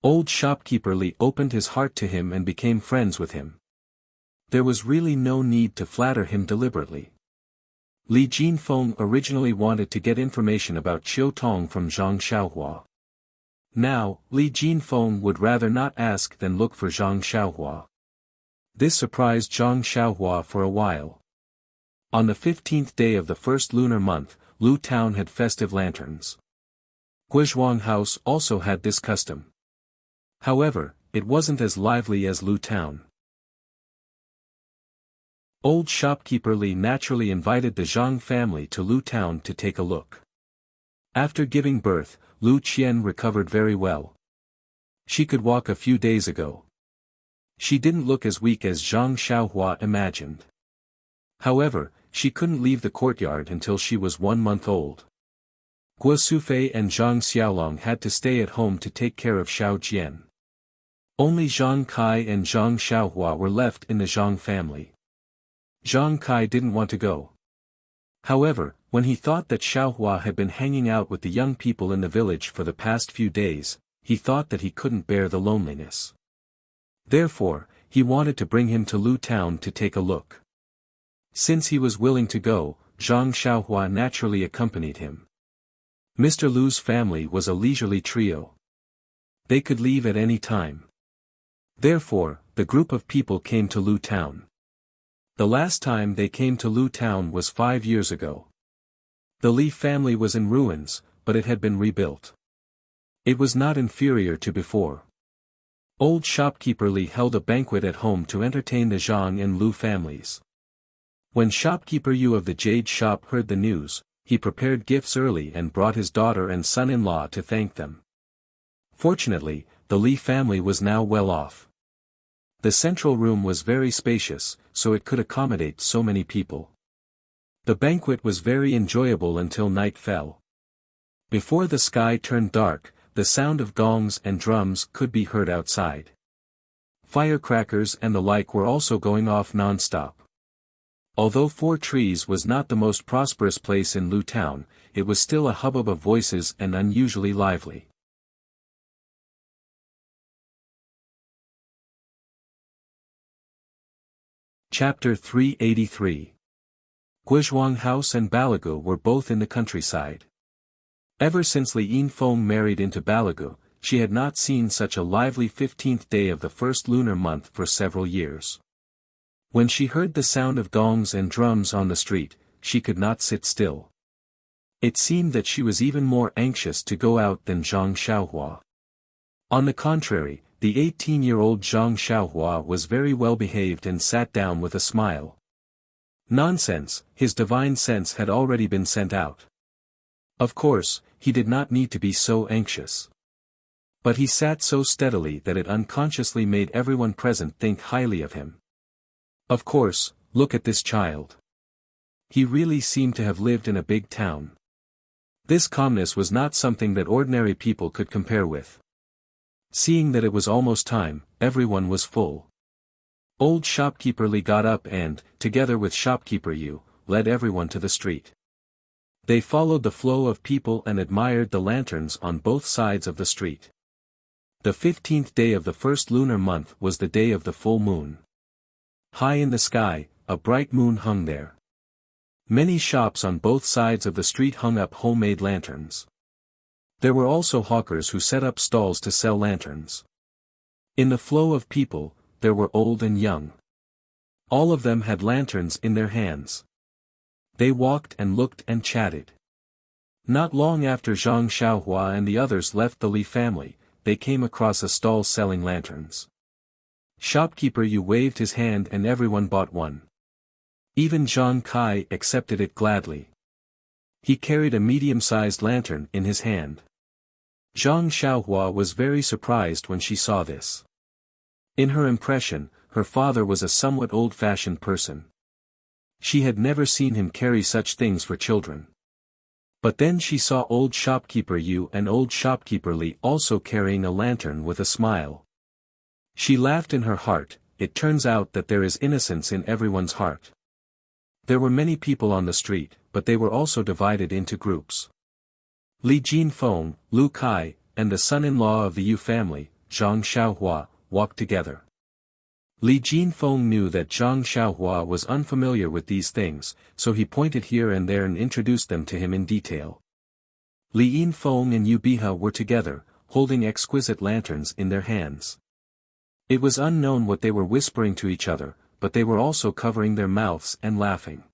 Old shopkeeper Li opened his heart to him and became friends with him. There was really no need to flatter him deliberately. Li Jinfeng originally wanted to get information about Qiu Tong from Zhang Xiaohua. Now, Li Jinfeng would rather not ask than look for Zhang Xiaohua. This surprised Zhang Xiaohua for a while. On the 15th day of the first lunar month, Lu Town had festive lanterns. Guizhuang House also had this custom. However, it wasn't as lively as Lu Town. Old shopkeeper Li naturally invited the Zhang family to Lu Town to take a look. After giving birth, Lu Qian recovered very well. She could walk a few days ago. She didn't look as weak as Zhang Xiaohua imagined. However, she couldn't leave the courtyard until she was 1 month old. Guo Sufei and Zhang Xiaolong had to stay at home to take care of Xiao Jian. Only Zhang Kai and Zhang Xiaohua were left in the Zhang family. Zhang Kai didn't want to go. However, when he thought that Xiaohua had been hanging out with the young people in the village for the past few days, he thought that he couldn't bear the loneliness. Therefore, he wanted to bring him to Lu Town to take a look. Since he was willing to go, Zhang Xiaohua naturally accompanied him. Mr. Lu's family was a leisurely trio. They could leave at any time. Therefore, the group of people came to Lu Town. The last time they came to Lu Town was 5 years ago. The Li family was in ruins, but it had been rebuilt. It was not inferior to before. Old shopkeeper Li held a banquet at home to entertain the Zhang and Lu families. When shopkeeper Yu of the Jade Shop heard the news, he prepared gifts early and brought his daughter and son-in-law to thank them. Fortunately, the Li family was now well off. The central room was very spacious, so it could accommodate so many people. The banquet was very enjoyable until night fell. Before the sky turned dark, the sound of gongs and drums could be heard outside. Firecrackers and the like were also going off non-stop. Although Four Trees was not the most prosperous place in Lu Town, it was still a hubbub of voices and unusually lively. Chapter 383. Guizhuang House and Balagu were both in the countryside. Ever since Li Yinfeng married into Balagu, she had not seen such a lively 15th day of the first lunar month for several years. When she heard the sound of gongs and drums on the street, she could not sit still. It seemed that she was even more anxious to go out than Zhang Xiaohua. On the contrary, the 18-year-old Zhang Xiaohua was very well behaved and sat down with a smile. Nonsense, his divine sense had already been sent out. Of course, he did not need to be so anxious. But he sat so steadily that it unconsciously made everyone present think highly of him. Of course, look at this child. He really seemed to have lived in a big town. This calmness was not something that ordinary people could compare with. Seeing that it was almost time, everyone was full. Old shopkeeper Li got up and, together with shopkeeper Yu, led everyone to the street. They followed the flow of people and admired the lanterns on both sides of the street. The 15th day of the first lunar month was the day of the full moon. High in the sky, a bright moon hung there. Many shops on both sides of the street hung up homemade lanterns. There were also hawkers who set up stalls to sell lanterns. In the flow of people, there were old and young. All of them had lanterns in their hands. They walked and looked and chatted. Not long after Zhang Xiaohua and the others left the Li family, they came across a stall selling lanterns. Shopkeeper Yu waved his hand and everyone bought one. Even Zhang Kai accepted it gladly. He carried a medium-sized lantern in his hand. Zhang Xiaohua was very surprised when she saw this. In her impression, her father was a somewhat old-fashioned person. She had never seen him carry such things for children. But then she saw old shopkeeper Yu and old shopkeeper Li also carrying a lantern with a smile. She laughed in her heart. It turns out that there is innocence in everyone's heart. There were many people on the street, but they were also divided into groups. Li Jinfeng, Lu Kai, and the son-in-law of the Yu family, Zhang Xiaohua, walked together. Li Jinfeng knew that Zhang Xiaohua was unfamiliar with these things, so he pointed here and there and introduced them to him in detail. Li Yinfeng and Yu Biha were together, holding exquisite lanterns in their hands. It was unknown what they were whispering to each other, but they were also covering their mouths and laughing.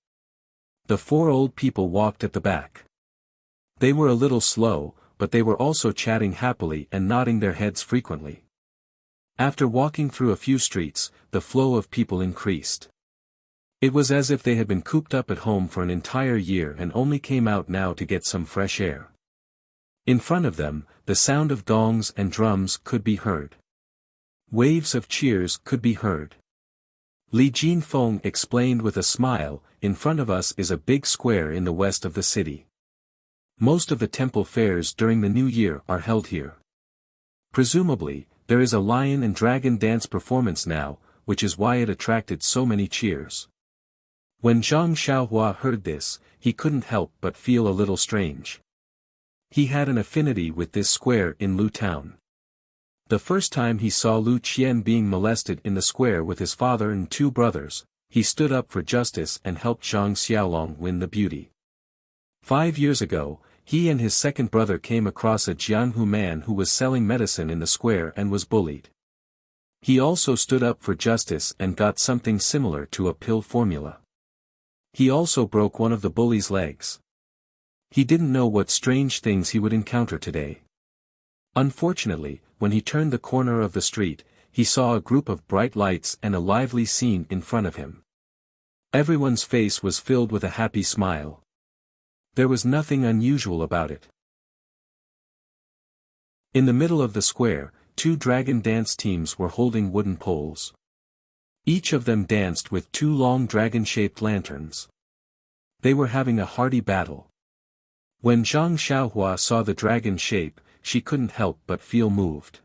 The four old people walked at the back. They were a little slow, but they were also chatting happily and nodding their heads frequently. After walking through a few streets, the flow of people increased. It was as if they had been cooped up at home for an entire year and only came out now to get some fresh air. In front of them, the sound of gongs and drums could be heard. Waves of cheers could be heard. Li Jinfeng explained with a smile, "In front of us is a big square in the west of the city. Most of the temple fairs during the new year are held here. Presumably, there is a lion and dragon dance performance now, which is why it attracted so many cheers." When Zhang Xiaohua heard this, he couldn't help but feel a little strange. He had an affinity with this square in Lu Town. The first time he saw Lu Qian being molested in the square with his father and two brothers, he stood up for justice and helped Zhang Xiaolong win the beauty. 5 years ago, he and his second brother came across a Jianhu man who was selling medicine in the square and was bullied. He also stood up for justice and got something similar to a pill formula. He also broke one of the bully's legs. He didn't know what strange things he would encounter today. Unfortunately, when he turned the corner of the street, he saw a group of bright lights and a lively scene in front of him. Everyone's face was filled with a happy smile. There was nothing unusual about it. In the middle of the square, 2 dragon dance teams were holding wooden poles. Each of them danced with 2 long dragon-shaped lanterns. They were having a hearty battle. When Zhang Xiaohua saw the dragon shape, she couldn't help but feel moved.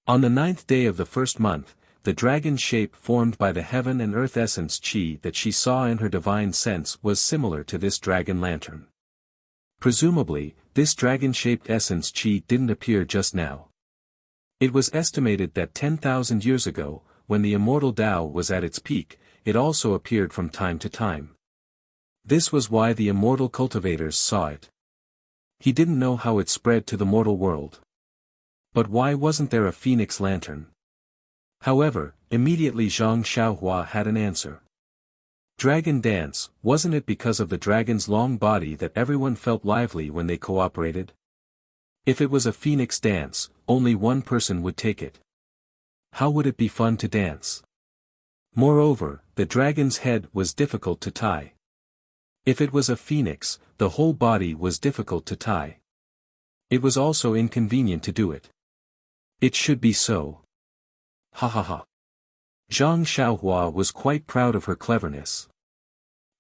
On the 9th day of the first month, the dragon shape formed by the heaven and earth essence qi that she saw in her divine sense was similar to this dragon lantern. Presumably, this dragon-shaped essence qi didn't appear just now. It was estimated that 10,000 years ago, when the immortal Tao was at its peak, it also appeared from time to time. This was why the immortal cultivators saw it. He didn't know how it spread to the mortal world. But why wasn't there a phoenix lantern? However, immediately Zhang Xiaohua had an answer. Dragon dance, wasn't it because of the dragon's long body that everyone felt lively when they cooperated? If it was a phoenix dance, only one person would take it. How would it be fun to dance? Moreover, the dragon's head was difficult to tie. If it was a phoenix, the whole body was difficult to tie. It was also inconvenient to do it. It should be so. Ha ha ha. Zhang Xiaohua was quite proud of her cleverness.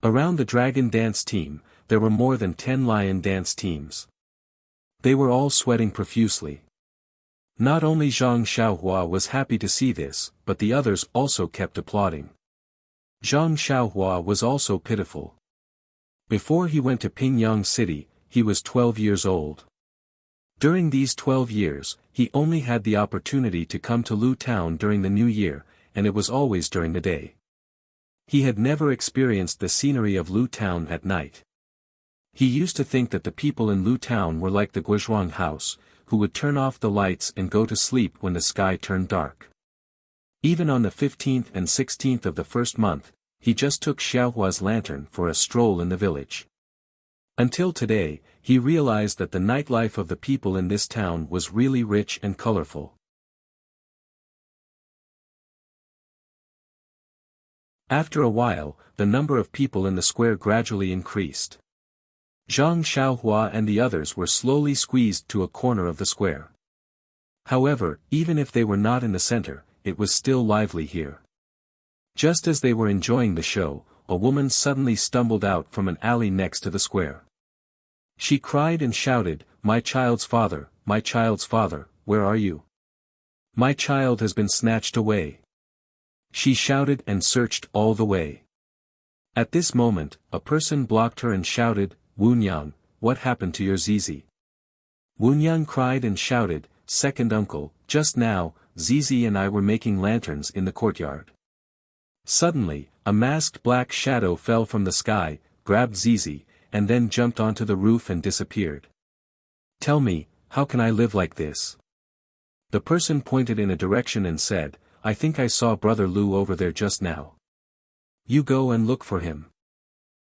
Around the dragon dance team, there were more than 10 lion dance teams. They were all sweating profusely. Not only Zhang Xiaohua was happy to see this, but the others also kept applauding. Zhang Xiaohua was also pitiful. Before he went to Pingyang City, he was 12 years old. During these 12 years, he only had the opportunity to come to Lu Town during the new year, and it was always during the day. He had never experienced the scenery of Lu Town at night. He used to think that the people in Lu Town were like the Guizhuang house, who would turn off the lights and go to sleep when the sky turned dark. Even on the 15th and 16th of the first month, he just took Xiaohua's lantern for a stroll in the village. Until today, he realized that the nightlife of the people in this town was really rich and colorful. After a while, the number of people in the square gradually increased. Zhang Xiaohua and the others were slowly squeezed to a corner of the square. However, even if they were not in the center, it was still lively here. Just as they were enjoying the show, a woman suddenly stumbled out from an alley next to the square. She cried and shouted, my child's father, where are you? My child has been snatched away." She shouted and searched all the way. At this moment, a person blocked her and shouted, "Wunyang, what happened to your Zizi?" Wunyang cried and shouted, "Second uncle, just now, Zizi and I were making lanterns in the courtyard." Suddenly, a masked black shadow fell from the sky, grabbed Zizi, and then jumped onto the roof and disappeared. "Tell me, how can I live like this?" The person pointed in a direction and said, "I think I saw Brother Lu over there just now. You go and look for him."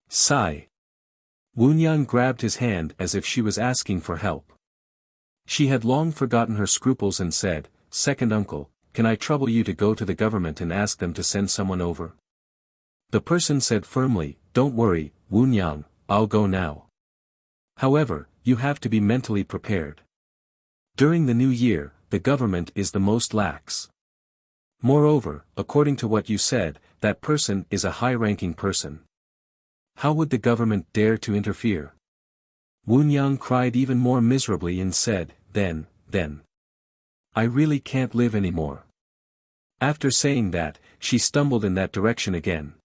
Sigh. Wunyang grabbed his hand as if she was asking for help. She had long forgotten her scruples and said, "Second uncle, can I trouble you to go to the government and ask them to send someone over?" The person said firmly, "Don't worry, Wunyang, I'll go now. However, you have to be mentally prepared. During the new year, the government is the most lax. Moreover, according to what you said, that person is a high-ranking person. How would the government dare to interfere?" Wunyang cried even more miserably and said, Then, I really can't live anymore." After saying that, she stumbled in that direction again.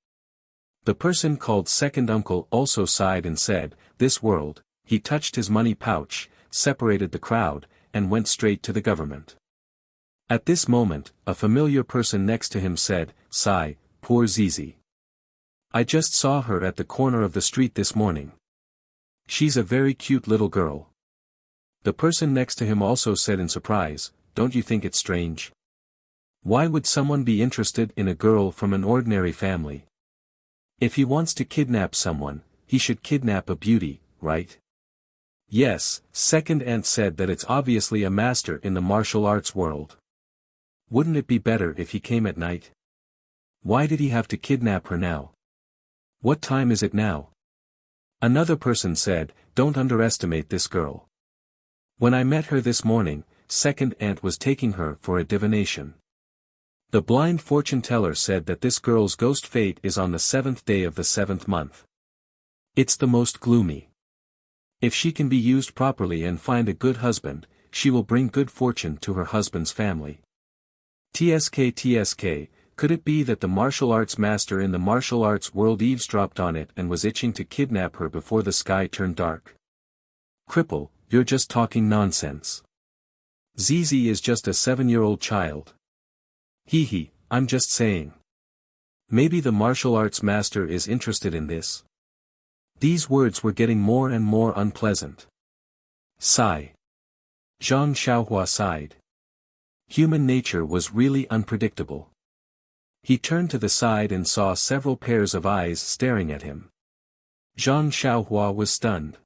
The person called second uncle also sighed and said, "This world." He touched his money pouch, separated the crowd, and went straight to the government. At this moment, a familiar person next to him said, "Sigh, poor Zizi. I just saw her at the corner of the street this morning. She's a very cute little girl." The person next to him also said in surprise, "Don't you think it's strange? Why would someone be interested in a girl from an ordinary family? If he wants to kidnap someone, he should kidnap a beauty, right?" "Yes," second aunt said, "that it's obviously a master in the martial arts world. Wouldn't it be better if he came at night? Why did he have to kidnap her now? What time is it now?" Another person said, "Don't underestimate this girl. When I met her this morning, second aunt was taking her for a divination. The blind fortune teller said that this girl's ghost fate is on the 7th day of the 7th month. It's the most gloomy. If she can be used properly and find a good husband, she will bring good fortune to her husband's family." TSK, could it be that the martial arts master in the martial arts world eavesdropped on it and was itching to kidnap her before the sky turned dark? "Cripple, you're just talking nonsense. Zizi is just a 7-year-old child. Hee, I'm just saying. Maybe the martial arts master is interested in this." These words were getting more and more unpleasant. Sigh. Zhang Xiaohua sighed. Human nature was really unpredictable. He turned to the side and saw several pairs of eyes staring at him. Zhang Xiaohua was stunned.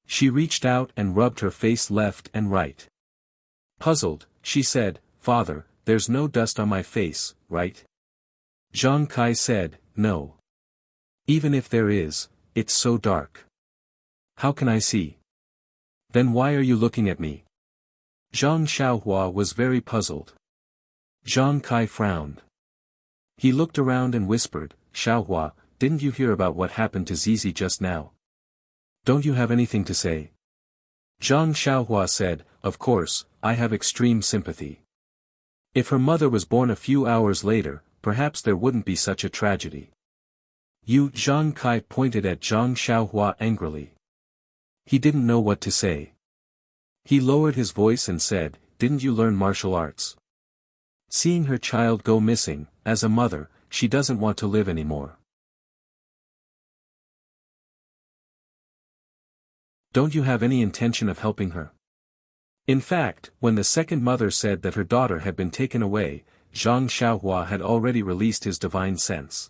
She reached out and rubbed her face left and right. Puzzled, she said, "Father, there's no dust on my face, right?" Zhang Kai said, "No. Even if there is, it's so dark. How can I see? Then why are you looking at me?" Zhang Xiaohua was very puzzled. Zhang Kai frowned. He looked around and whispered, "Xiaohua, didn't you hear about what happened to Zizi just now? Don't you have anything to say?" Zhang Xiaohua said, "Of course, I have extreme sympathy. If her mother was born a few hours later, perhaps there wouldn't be such a tragedy." Zhang Kai pointed at Zhang Xiaohua angrily. He didn't know what to say. He lowered his voice and said, "Didn't you learn martial arts? Seeing her child go missing, as a mother, she doesn't want to live anymore. Don't you have any intention of helping her?" In fact, when the second mother said that her daughter had been taken away, Zhang Xiaohua had already released his divine sense.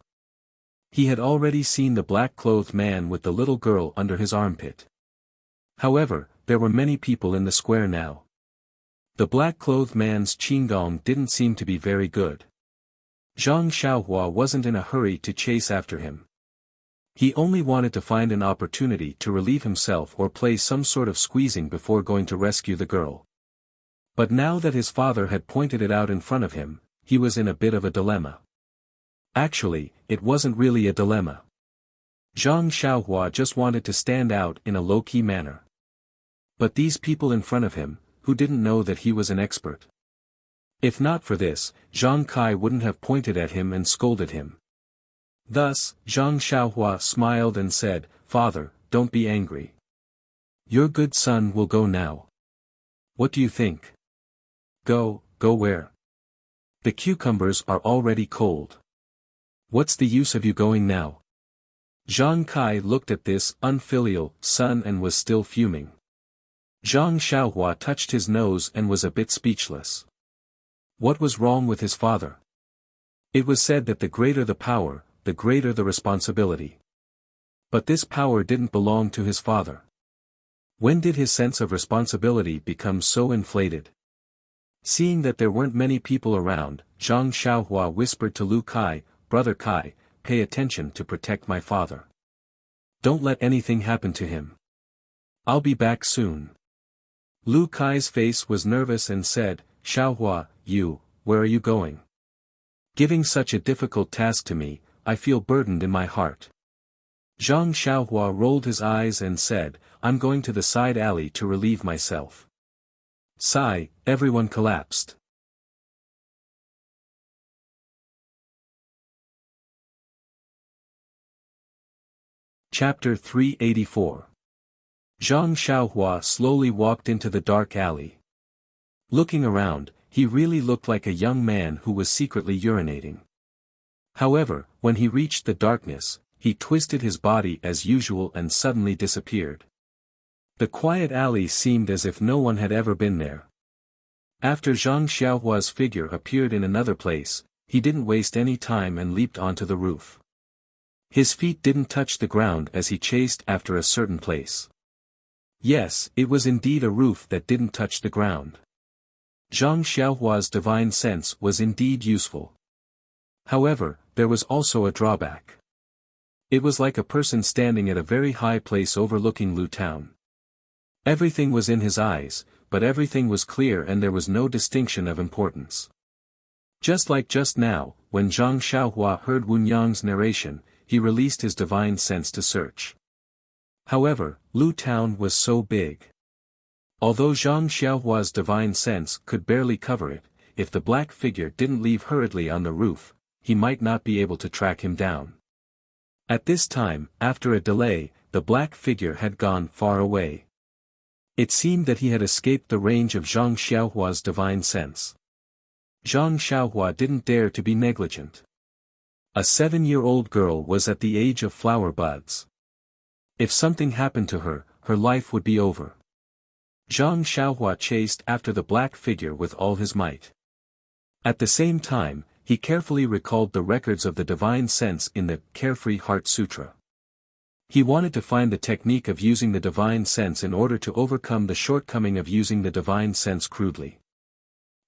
He had already seen the black-clothed man with the little girl under his armpit. However, there were many people in the square now. The black-clothed man's qigong didn't seem to be very good. Zhang Xiaohua wasn't in a hurry to chase after him. He only wanted to find an opportunity to relieve himself or play some sort of squeezing before going to rescue the girl. But now that his father had pointed it out in front of him, he was in a bit of a dilemma. Actually, it wasn't really a dilemma. Zhang Xiaohua just wanted to stand out in a low-key manner. But these people in front of him, who didn't know that he was an expert. If not for this, Zhang Kai wouldn't have pointed at him and scolded him. Thus, Zhang Xiaohua smiled and said, "Father, don't be angry. Your good son will go now. What do you think?" Go where? The cucumbers are already cold. What's the use of you going now?" Zhang Kai looked at this unfilial son and was still fuming. Zhang Xiaohua touched his nose and was a bit speechless. What was wrong with his father? It was said that the greater the power, the greater the responsibility. But this power didn't belong to his father. When did his sense of responsibility become so inflated? Seeing that there weren't many people around, Zhang Xiaohua whispered to Lu Kai, "Brother Kai, pay attention to protect my father. Don't let anything happen to him. I'll be back soon." Lu Kai's face was nervous and said, "Xiaohua, where are you going? Giving such a difficult task to me, I feel burdened in my heart." Zhang Xiaohua rolled his eyes and said, "I'm going to the side alley to relieve myself." Sigh, everyone collapsed. Chapter 384. Zhang Xiaohua slowly walked into the dark alley. Looking around, he really looked like a young man who was secretly urinating. However, when he reached the darkness, he twisted his body as usual and suddenly disappeared. The quiet alley seemed as if no one had ever been there. After Zhang Xiaohua's figure appeared in another place, he didn't waste any time and leaped onto the roof. His feet didn't touch the ground as he chased after a certain place. Yes, it was indeed a roof that didn't touch the ground. Zhang Xiaohua's divine sense was indeed useful. However, there was also a drawback. It was like a person standing at a very high place overlooking Lu Town. Everything was in his eyes, but everything was clear and there was no distinction of importance. Just like just now, when Zhang Xiaohua heard Wunyang's narration, he released his divine sense to search. However, Lu Town was so big. Although Zhang Xiaohua's divine sense could barely cover it, if the black figure didn't leave hurriedly on the roof, he might not be able to track him down. At this time, after a delay, the black figure had gone far away. It seemed that he had escaped the range of Zhang Xiaohua's divine sense. Zhang Xiaohua didn't dare to be negligent. A 7-year-old girl was at the age of flower buds. If something happened to her, her life would be over. Zhang Xiaohua chased after the black figure with all his might. At the same time, he carefully recalled the records of the divine sense in the Carefree Heart Sutra. He wanted to find the technique of using the divine sense in order to overcome the shortcoming of using the divine sense crudely.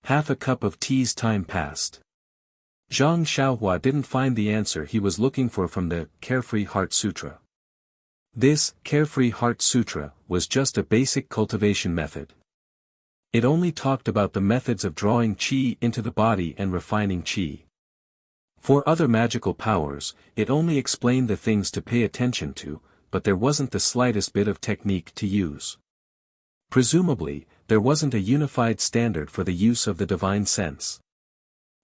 Half a cup of tea's time passed. Zhang Xiaohua didn't find the answer he was looking for from the Carefree Heart Sutra. This Carefree Heart Sutra was just a basic cultivation method. It only talked about the methods of drawing qi into the body and refining qi. For other magical powers, it only explained the things to pay attention to, but there wasn't the slightest bit of technique to use. Presumably, there wasn't a unified standard for the use of the divine sense.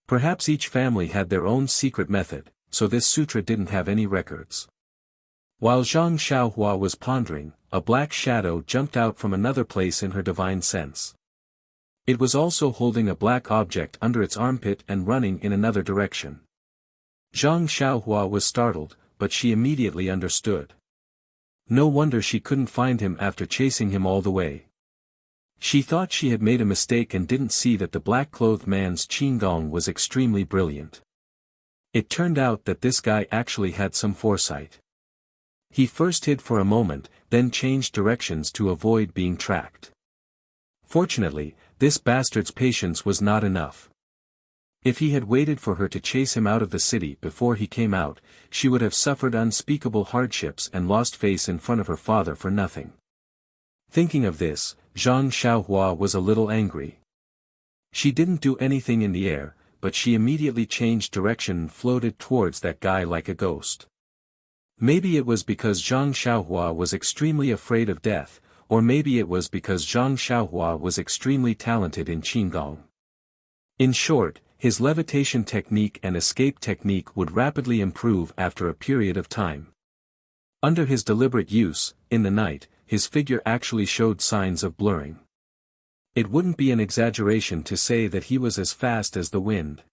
Perhaps each family had their own secret method, so this sutra didn't have any records. While Zhang Xiaohua was pondering, a black shadow jumped out from another place in her divine sense. It was also holding a black object under its armpit and running in another direction. Zhang Xiaohua was startled, but she immediately understood. No wonder she couldn't find him after chasing him all the way. She thought she had made a mistake and didn't see that the black-clothed man's qigong was extremely brilliant. It turned out that this guy actually had some foresight. He first hid for a moment, then changed directions to avoid being tracked. Fortunately, this bastard's patience was not enough. If he had waited for her to chase him out of the city before he came out, she would have suffered unspeakable hardships and lost face in front of her father for nothing. Thinking of this, Zhang Xiaohua was a little angry. She didn't do anything in the air, but she immediately changed direction and floated towards that guy like a ghost. Maybe it was because Zhang Xiaohua was extremely afraid of death, or maybe it was because Zhang Xiaohua was extremely talented in qigong. In short, his levitation technique and escape technique would rapidly improve after a period of time. Under his deliberate use, in the night, his figure actually showed signs of blurring. It wouldn't be an exaggeration to say that he was as fast as the wind.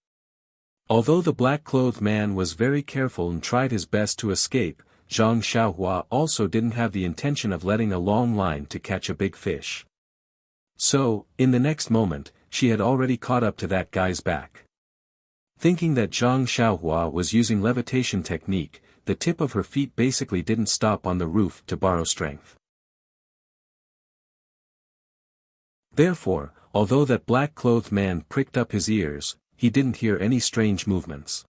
Although the black-clothed man was very careful and tried his best to escape, Zhang Xiaohua also didn't have the intention of letting a long line to catch a big fish. So, in the next moment, she had already caught up to that guy's back. Thinking that Zhang Xiaohua was using levitation technique, the tip of her feet basically didn't stop on the roof to borrow strength. Therefore, although that black-clothed man pricked up his ears, he didn't hear any strange movements.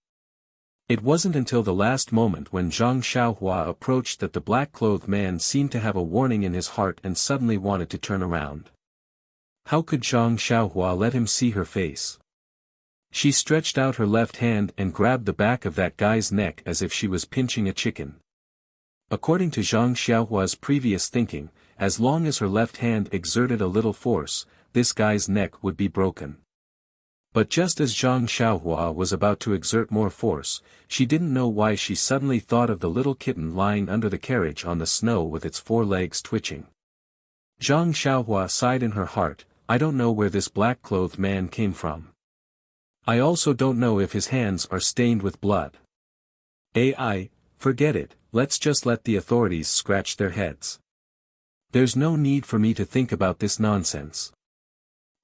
It wasn't until the last moment when Zhang Xiaohua approached that the black-clothed man seemed to have a warning in his heart and suddenly wanted to turn around. How could Zhang Xiaohua let him see her face? She stretched out her left hand and grabbed the back of that guy's neck as if she was pinching a chicken. According to Zhang Xiaohua's previous thinking, as long as her left hand exerted a little force, this guy's neck would be broken. But just as Zhang Xiaohua was about to exert more force, she didn't know why she suddenly thought of the little kitten lying under the carriage on the snow with its 4 legs twitching. Zhang Xiaohua sighed in her heart, I don't know where this black-clothed man came from. I also don't know if his hands are stained with blood. Forget it, let's just let the authorities scratch their heads. There's no need for me to think about this nonsense.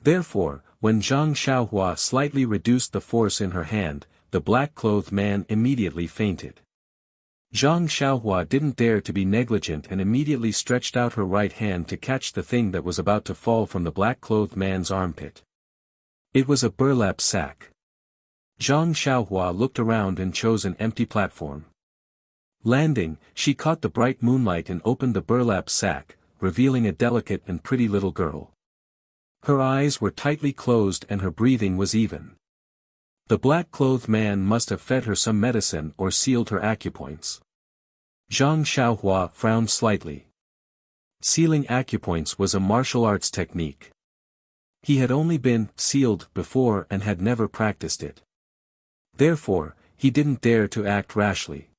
Therefore, when Zhang Xiaohua slightly reduced the force in her hand, the black-clothed man immediately fainted. Zhang Xiaohua didn't dare to be negligent and immediately stretched out her right hand to catch the thing that was about to fall from the black-clothed man's armpit. It was a burlap sack. Zhang Xiaohua looked around and chose an empty platform. Landing, she caught the bright moonlight and opened the burlap sack, revealing a delicate and pretty little girl. Her eyes were tightly closed and her breathing was even. The black-clothed man must have fed her some medicine or sealed her acupoints. Zhang Xiaohua frowned slightly. Sealing acupoints was a martial arts technique. He had only been sealed before and had never practiced it. Therefore, he didn't dare to act rashly.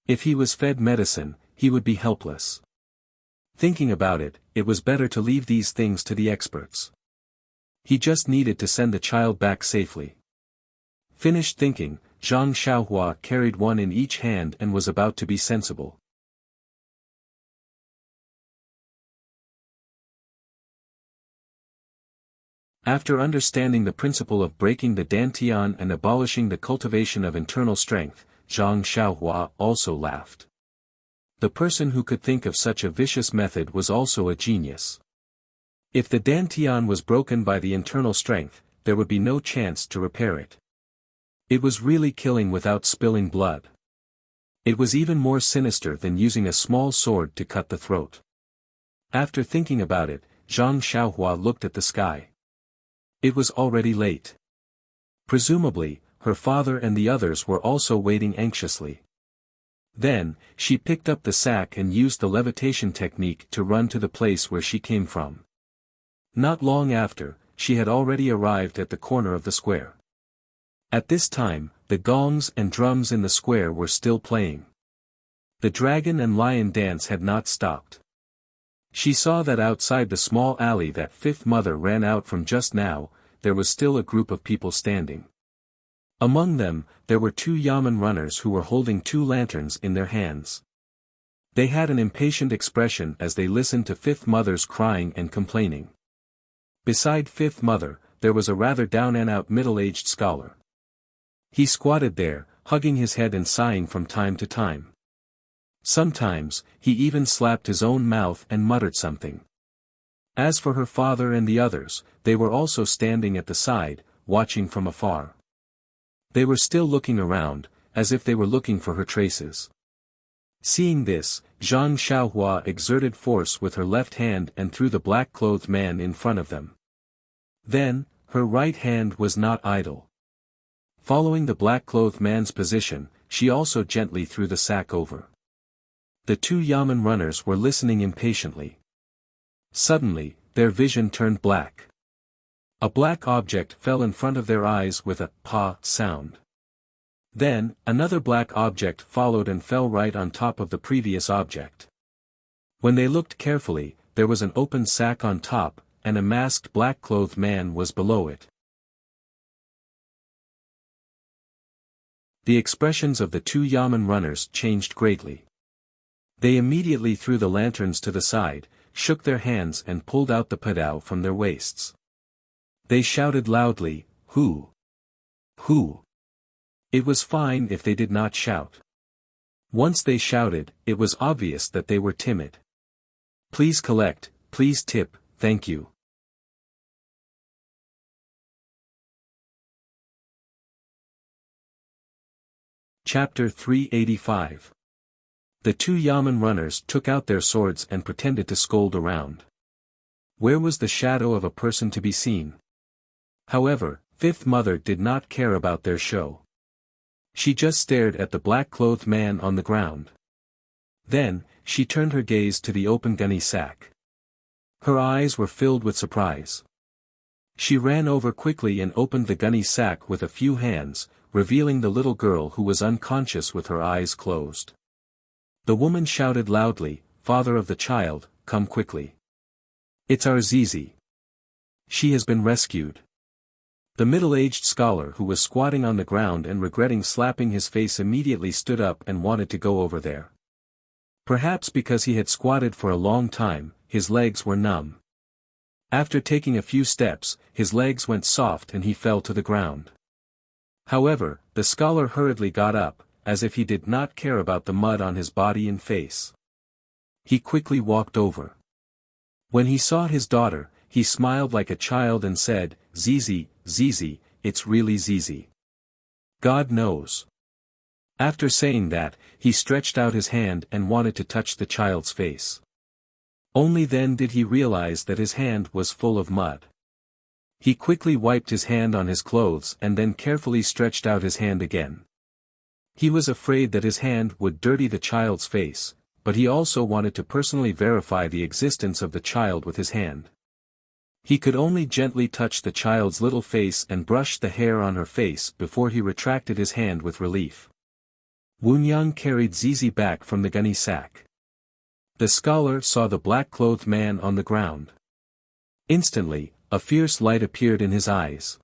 If he was fed medicine, he would be helpless. Thinking about it, it was better to leave these things to the experts. He just needed to send the child back safely. Finished thinking, Zhang Xiaohua carried one in each hand and was about to be sensible. After understanding the principle of breaking the dantian and abolishing the cultivation of internal strength, Zhang Xiaohua also laughed. The person who could think of such a vicious method was also a genius. If the dantian was broken by the internal strength, there would be no chance to repair it. It was really killing without spilling blood. It was even more sinister than using a small sword to cut the throat. After thinking about it, Zhang Xiaohua looked at the sky. It was already late. Presumably, her father and the others were also waiting anxiously. Then, she picked up the sack and used the levitation technique to run to the place where she came from. Not long after, she had already arrived at the corner of the square. At this time, the gongs and drums in the square were still playing. The dragon and lion dance had not stopped. She saw that outside the small alley that Fifth Mother ran out from just now, there was still a group of people standing. Among them, there were 2 yamen runners who were holding 2 lanterns in their hands. They had an impatient expression as they listened to Fifth Mother's crying and complaining. Beside Fifth Mother, there was a rather down-and-out middle-aged scholar. He squatted there, hugging his head and sighing from time to time. Sometimes, he even slapped his own mouth and muttered something. As for her father and the others, they were also standing at the side, watching from afar. They were still looking around, as if they were looking for her traces. Seeing this, Zhang Xiaohua exerted force with her left hand and threw the black-clothed man in front of them. Then, her right hand was not idle. Following the black-clothed man's position, she also gently threw the sack over. The 2 yamen runners were listening impatiently. Suddenly, their vision turned black. A black object fell in front of their eyes with a "pa" sound. Then, another black object followed and fell right on top of the previous object. When they looked carefully, there was an open sack on top, and a masked black-clothed man was below it. The expressions of the 2 yamen runners changed greatly. They immediately threw the lanterns to the side, shook their hands and pulled out the padao from their waists. They shouted loudly, "Who? Who?" It was fine if they did not shout. Once they shouted, it was obvious that they were timid. "Please collect, please tip, thank you." Chapter 385. The two Yamen runners took out their swords and pretended to scold around. Where was the shadow of a person to be seen? However, Fifth Mother did not care about their show. She just stared at the black-clothed man on the ground. Then, she turned her gaze to the open gunny sack. Her eyes were filled with surprise. She ran over quickly and opened the gunny sack with a few hands, revealing the little girl who was unconscious with her eyes closed. The woman shouted loudly, "Father of the child, come quickly. It's our Zizi. She has been rescued." The middle-aged scholar who was squatting on the ground and regretting slapping his face immediately stood up and wanted to go over there. Perhaps because he had squatted for a long time, his legs were numb. After taking a few steps, his legs went soft and he fell to the ground. However, the scholar hurriedly got up, as if he did not care about the mud on his body and face. He quickly walked over. When he saw his daughter, he smiled like a child and said, "Zizi, Zizi, it's really Zizi. God knows." After saying that, he stretched out his hand and wanted to touch the child's face. Only then did he realize that his hand was full of mud. He quickly wiped his hand on his clothes and then carefully stretched out his hand again. He was afraid that his hand would dirty the child's face, but he also wanted to personally verify the existence of the child with his hand. He could only gently touch the child's little face and brush the hair on her face before he retracted his hand with relief. Wunyang carried Zizi back from the gunny sack. The scholar saw the black-clothed man on the ground. Instantly, a fierce light appeared in his eyes.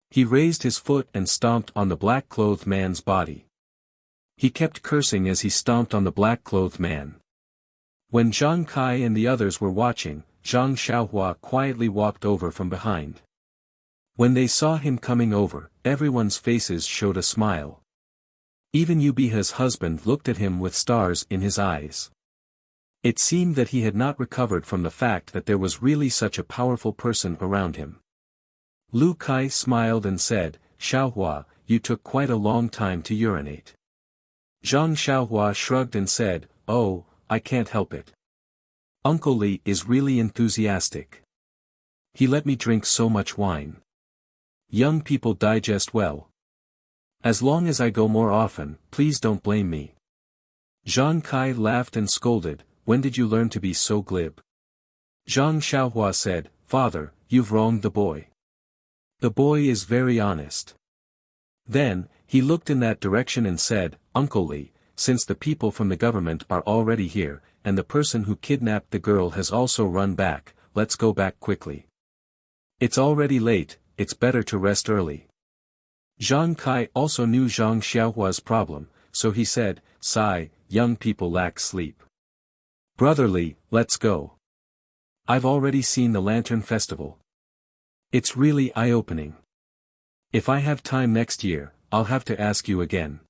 He raised his foot and stomped on the black-clothed man's body. He kept cursing as he stomped on the black-clothed man. When Zhang Kai and the others were watching, Zhang Xiaohua quietly walked over from behind. When they saw him coming over, everyone's faces showed a smile. Even Yubiha's husband looked at him with stars in his eyes. It seemed that he had not recovered from the fact that there was really such a powerful person around him. Lu Kai smiled and said, "Xiaohua, you took quite a long time to urinate." Zhang Xiaohua shrugged and said, "Oh, I can't help it. Uncle Li is really enthusiastic. He let me drink so much wine. Young people digest well. As long as I go more often, please don't blame me." Zhang Kai laughed and scolded, "When did you learn to be so glib?" Zhang Xiaohua said, "Father, you've wronged the boy. The boy is very honest." Then, he looked in that direction and said, "Uncle Li, since the people from the government are already here, and the person who kidnapped the girl has also run back, let's go back quickly. It's already late, it's better to rest early." Zhang Kai also knew Zhang Xiaohua's problem, so he said, "Sigh, young people lack sleep. Brotherly, let's go. I've already seen the Lantern Festival. It's really eye-opening. If I have time next year, I'll have to ask you again."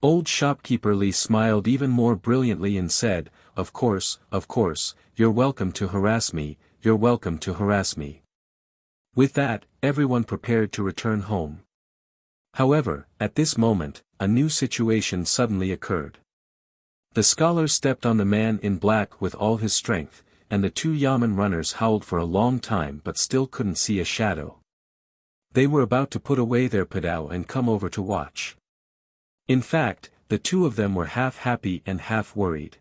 Old shopkeeper Li smiled even more brilliantly and said, of course, you're welcome to harass me, you're welcome to harass me." With that, everyone prepared to return home. However, at this moment, a new situation suddenly occurred. The scholar stepped on the man in black with all his strength, and the two Yamen runners howled for a long time but still couldn't see a shadow. They were about to put away their padao and come over to watch. In fact, the two of them were half happy and half worried.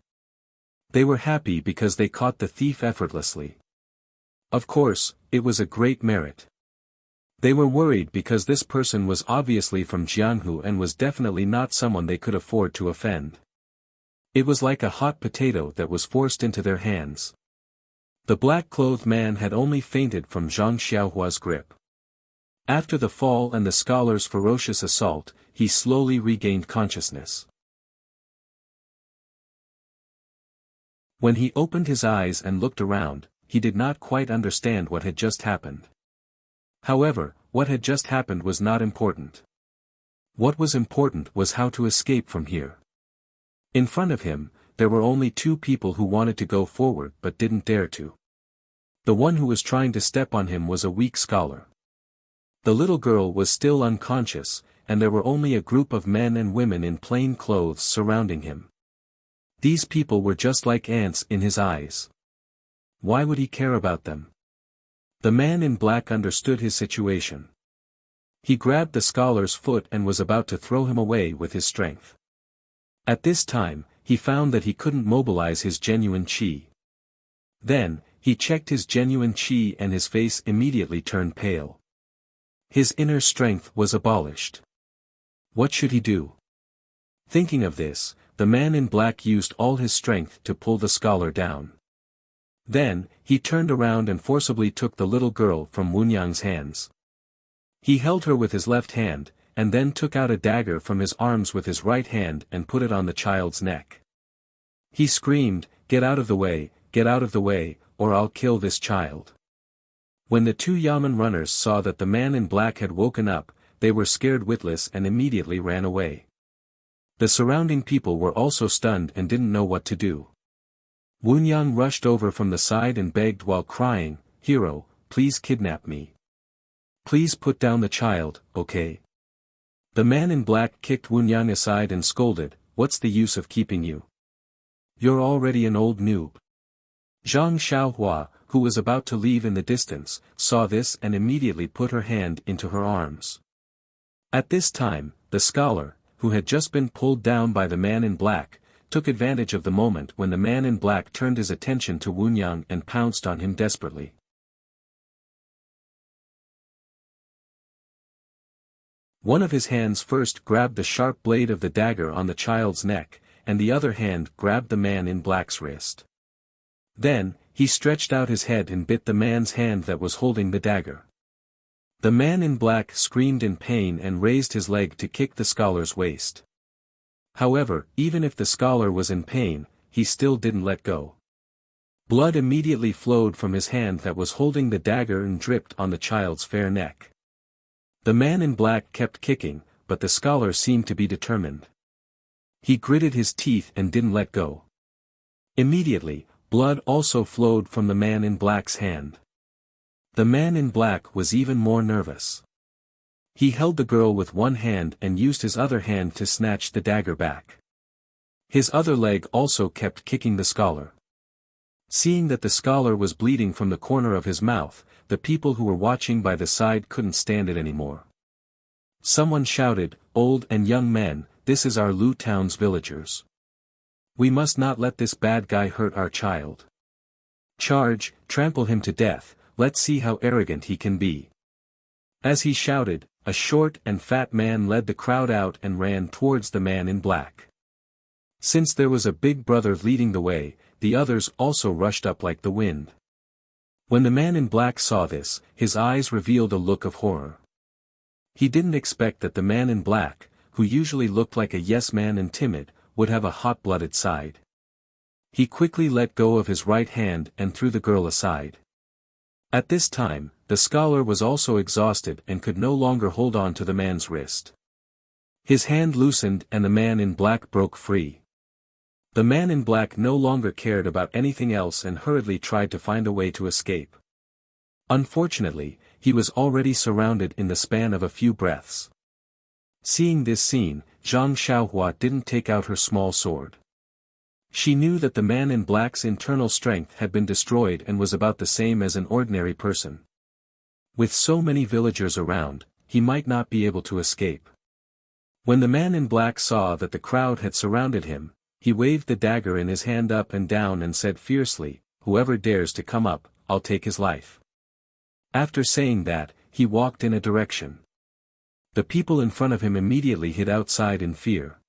They were happy because they caught the thief effortlessly. Of course, it was a great merit. They were worried because this person was obviously from Jianghu and was definitely not someone they could afford to offend. It was like a hot potato that was forced into their hands. The black-clothed man had only fainted from Zhang Xiaohua's grip. After the fall and the scholar's ferocious assault, he slowly regained consciousness. When he opened his eyes and looked around, he did not quite understand what had just happened. However, what had just happened was not important. What was important was how to escape from here. In front of him, there were only two people who wanted to go forward but didn't dare to. The one who was trying to step on him was a weak scholar. The little girl was still unconscious, and there were only a group of men and women in plain clothes surrounding him. These people were just like ants in his eyes. Why would he care about them? The man in black understood his situation. He grabbed the scholar's foot and was about to throw him away with his strength. At this time, he found that he couldn't mobilize his genuine chi. Then, he checked his genuine chi and his face immediately turned pale. His inner strength was abolished. What should he do? Thinking of this, the man in black used all his strength to pull the scholar down. Then, he turned around and forcibly took the little girl from Wunyang's hands. He held her with his left hand, and then took out a dagger from his arms with his right hand and put it on the child's neck. He screamed, "Get out of the way, or I'll kill this child." When the two Yamen runners saw that the man in black had woken up, they were scared witless and immediately ran away. The surrounding people were also stunned and didn't know what to do. Wunyang rushed over from the side and begged while crying, "Hero, please kidnap me. Please put down the child, okay?" The man in black kicked Wunyang aside and scolded, "What's the use of keeping you? You're already an old noob." Zhang Xiaohua, who was about to leave in the distance, saw this and immediately put her hand into her arms. At this time, the scholar, who had just been pulled down by the man in black, took advantage of the moment when the man in black turned his attention to Wunyang and pounced on him desperately. One of his hands first grabbed the sharp blade of the dagger on the child's neck, and the other hand grabbed the man in black's wrist. Then, he stretched out his head and bit the man's hand that was holding the dagger. The man in black screamed in pain and raised his leg to kick the scholar's waist. However, even if the scholar was in pain, he still didn't let go. Blood immediately flowed from his hand that was holding the dagger and dripped on the child's fair neck. The man in black kept kicking, but the scholar seemed to be determined. He gritted his teeth and didn't let go. Immediately, blood also flowed from the man in black's hand. The man in black was even more nervous. He held the girl with one hand and used his other hand to snatch the dagger back. His other leg also kept kicking the scholar. Seeing that the scholar was bleeding from the corner of his mouth, the people who were watching by the side couldn't stand it anymore. Someone shouted, "Old and young men, this is our Lu town's villagers. We must not let this bad guy hurt our child. Charge, trample him to death, let's see how arrogant he can be." As he shouted, a short and fat man led the crowd out and ran towards the man in black. Since there was a big brother leading the way, the others also rushed up like the wind. When the man in black saw this, his eyes revealed a look of horror. He didn't expect that the man in black, who usually looked like a yes-man and timid, would have a hot-blooded side. He quickly let go of his right hand and threw the girl aside. At this time, the scholar was also exhausted and could no longer hold on to the man's wrist. His hand loosened and the man in black broke free. The man in black no longer cared about anything else and hurriedly tried to find a way to escape. Unfortunately, he was already surrounded in the span of a few breaths. Seeing this scene, Zhang Xiaohua didn't take out her small sword. She knew that the man in black's internal strength had been destroyed and was about the same as an ordinary person. With so many villagers around, he might not be able to escape. When the man in black saw that the crowd had surrounded him, he waved the dagger in his hand up and down and said fiercely, "Whoever dares to come up, I'll take his life." After saying that, he walked in a direction. The people in front of him immediately hid outside in fear.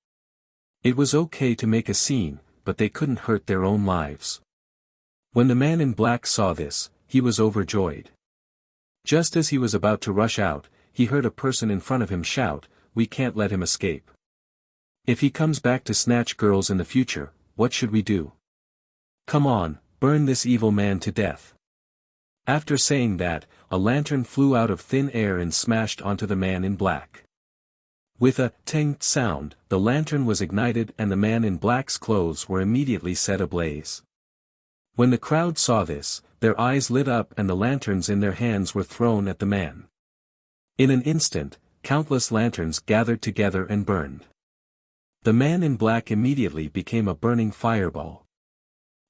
It was okay to make a scene, but they couldn't hurt their own lives. When the man in black saw this, he was overjoyed. Just as he was about to rush out, he heard a person in front of him shout, "We can't let him escape. If he comes back to snatch girls in the future, what should we do? Come on, burn this evil man to death." After saying that, a lantern flew out of thin air and smashed onto the man in black. With a ting sound, the lantern was ignited and the man in black's clothes were immediately set ablaze. When the crowd saw this, their eyes lit up and the lanterns in their hands were thrown at the man. In an instant, countless lanterns gathered together and burned. The man in black immediately became a burning fireball.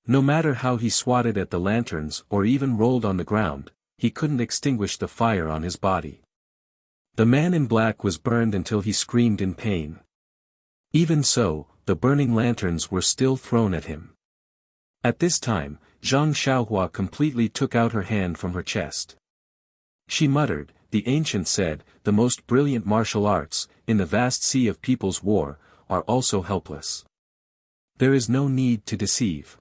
No matter how he swatted at the lanterns or even rolled on the ground, he couldn't extinguish the fire on his body. The man in black was burned until he screamed in pain. Even so, the burning lanterns were still thrown at him. At this time, Zhang Xiaohua completely took out her hand from her chest. She muttered, "The ancient said, the most brilliant martial arts, in the vast sea of people's war, are also helpless. There is no need to deceive."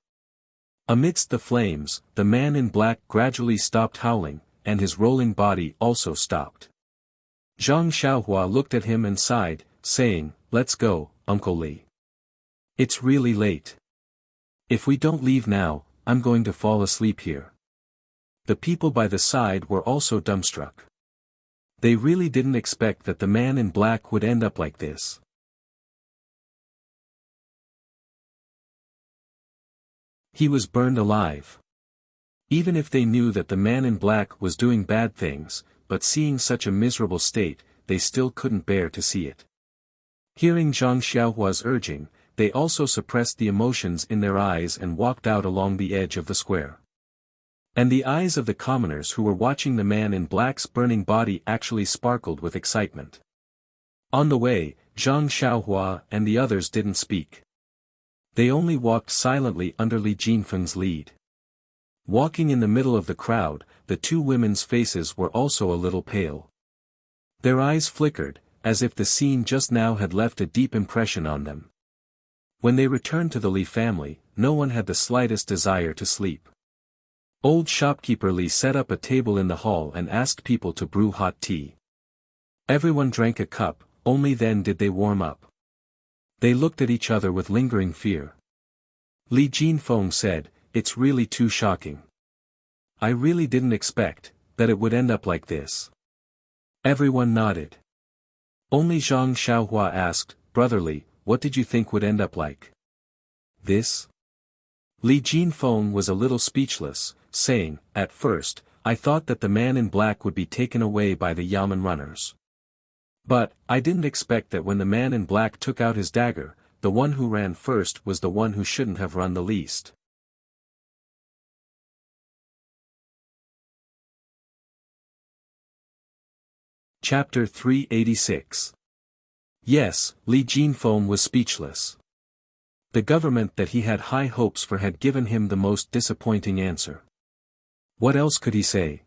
Amidst the flames, the man in black gradually stopped howling, and his rolling body also stopped. Zhang Xiaohua looked at him and sighed, saying, "Let's go, Uncle Li. It's really late. If we don't leave now, I'm going to fall asleep here." The people by the side were also dumbstruck. They really didn't expect that the man in black would end up like this. He was burned alive. Even if they knew that the man in black was doing bad things, but seeing such a miserable state, they still couldn't bear to see it. Hearing Zhang Xiaohua's urging, they also suppressed the emotions in their eyes and walked out along the edge of the square. And the eyes of the commoners who were watching the man in black's burning body actually sparkled with excitement. On the way, Zhang Xiaohua and the others didn't speak. They only walked silently under Li Jinfeng's lead. Walking in the middle of the crowd, the two women's faces were also a little pale. Their eyes flickered, as if the scene just now had left a deep impression on them. When they returned to the Li family, no one had the slightest desire to sleep. Old shopkeeper Li set up a table in the hall and asked people to brew hot tea. Everyone drank a cup, only then did they warm up. They looked at each other with lingering fear. Li Jinfeng said, "It's really too shocking. I really didn't expect that it would end up like this." Everyone nodded. Only Zhang Xiaohua asked, "Brother Li, what did you think would end up like this?" Li Jinfeng was a little speechless, saying, "At first, I thought that the man in black would be taken away by the yamen runners. But, I didn't expect that when the man in black took out his dagger, the one who ran first was the one who shouldn't have run the least." Chapter 386. Yes, Li Jinfeng was speechless. The government that he had high hopes for had given him the most disappointing answer. What else could he say?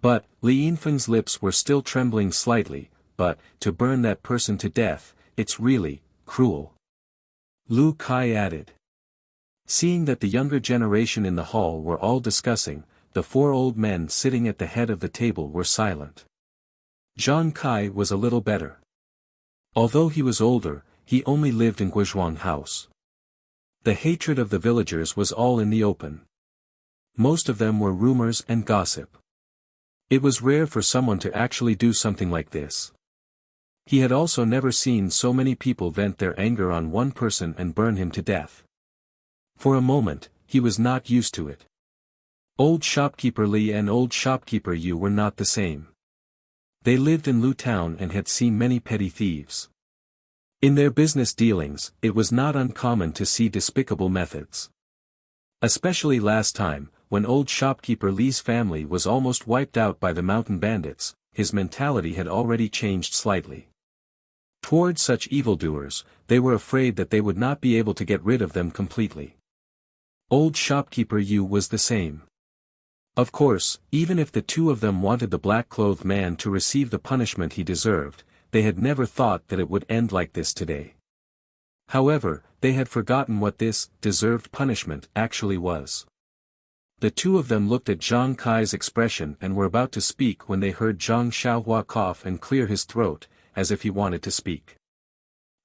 But, Li Jinfeng's lips were still trembling slightly, "But, to burn that person to death, it's really cruel," Lu Kai added. Seeing that the younger generation in the hall were all discussing, the four old men sitting at the head of the table were silent. Zhang Kai was a little better. Although he was older, he only lived in Guizhuang House. The hatred of the villagers was all in the open. Most of them were rumors and gossip. It was rare for someone to actually do something like this. He had also never seen so many people vent their anger on one person and burn him to death. For a moment, he was not used to it. Old shopkeeper Li and old shopkeeper Yu were not the same. They lived in Lu Town and had seen many petty thieves. In their business dealings, it was not uncommon to see despicable methods. Especially last time, when old shopkeeper Li's family was almost wiped out by the mountain bandits, his mentality had already changed slightly. Toward such evildoers, they were afraid that they would not be able to get rid of them completely. Old shopkeeper Yu was the same. Of course, even if the two of them wanted the black-clothed man to receive the punishment he deserved, they had never thought that it would end like this today. However, they had forgotten what this deserved punishment actually was. The two of them looked at Zhang Kai's expression and were about to speak when they heard Zhang Xiaohua cough and clear his throat, as if he wanted to speak.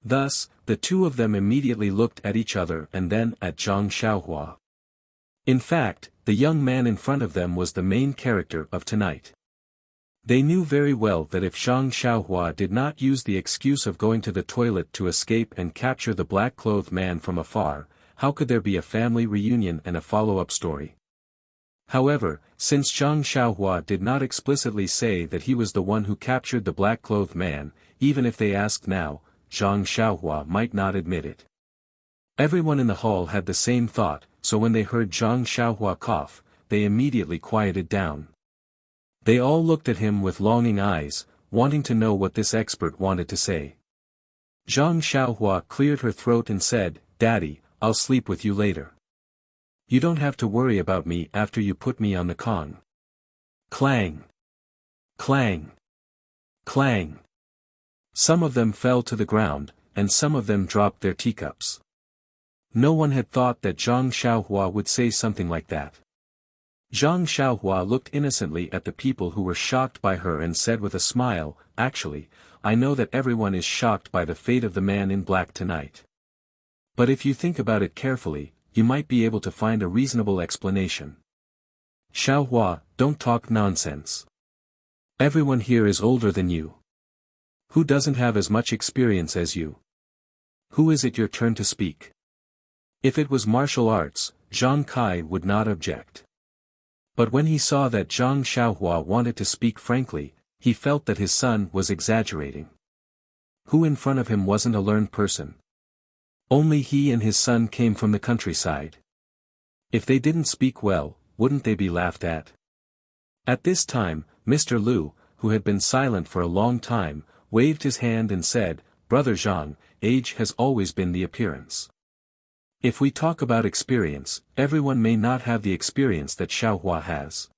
Thus, the two of them immediately looked at each other and then at Zhang Xiaohua. In fact, the young man in front of them was the main character of tonight. They knew very well that if Zhang Xiaohua did not use the excuse of going to the toilet to escape and capture the black-clothed man from afar, how could there be a family reunion and a follow-up story? However, since Zhang Xiaohua did not explicitly say that he was the one who captured the black-clothed man, even if they asked now, Zhang Xiaohua might not admit it. Everyone in the hall had the same thought, so when they heard Zhang Xiaohua cough, they immediately quieted down. They all looked at him with longing eyes, wanting to know what this expert wanted to say. Zhang Xiaohua cleared her throat and said, "Daddy, I'll sleep with you later. You don't have to worry about me after you put me on the Kong." Clang! Clang! Clang! Some of them fell to the ground, and some of them dropped their teacups. No one had thought that Zhang Xiaohua would say something like that. Zhang Xiaohua looked innocently at the people who were shocked by her and said with a smile, "Actually, I know that everyone is shocked by the fate of the man in black tonight. But if you think about it carefully, you might be able to find a reasonable explanation. Xiaohua, don't talk nonsense. Everyone here is older than you. Who doesn't have as much experience as you? Who is it your turn to speak?" If it was martial arts, Zhang Kai would not object. But when he saw that Zhang Xiaohua wanted to speak frankly, he felt that his son was exaggerating. Who in front of him wasn't a learned person? Only he and his son came from the countryside. If they didn't speak well, wouldn't they be laughed at? At this time, Mr. Liu, who had been silent for a long time, waved his hand and said, "Brother Zhang, age has always been the appearance. If we talk about experience, everyone may not have the experience that Xiaohua has.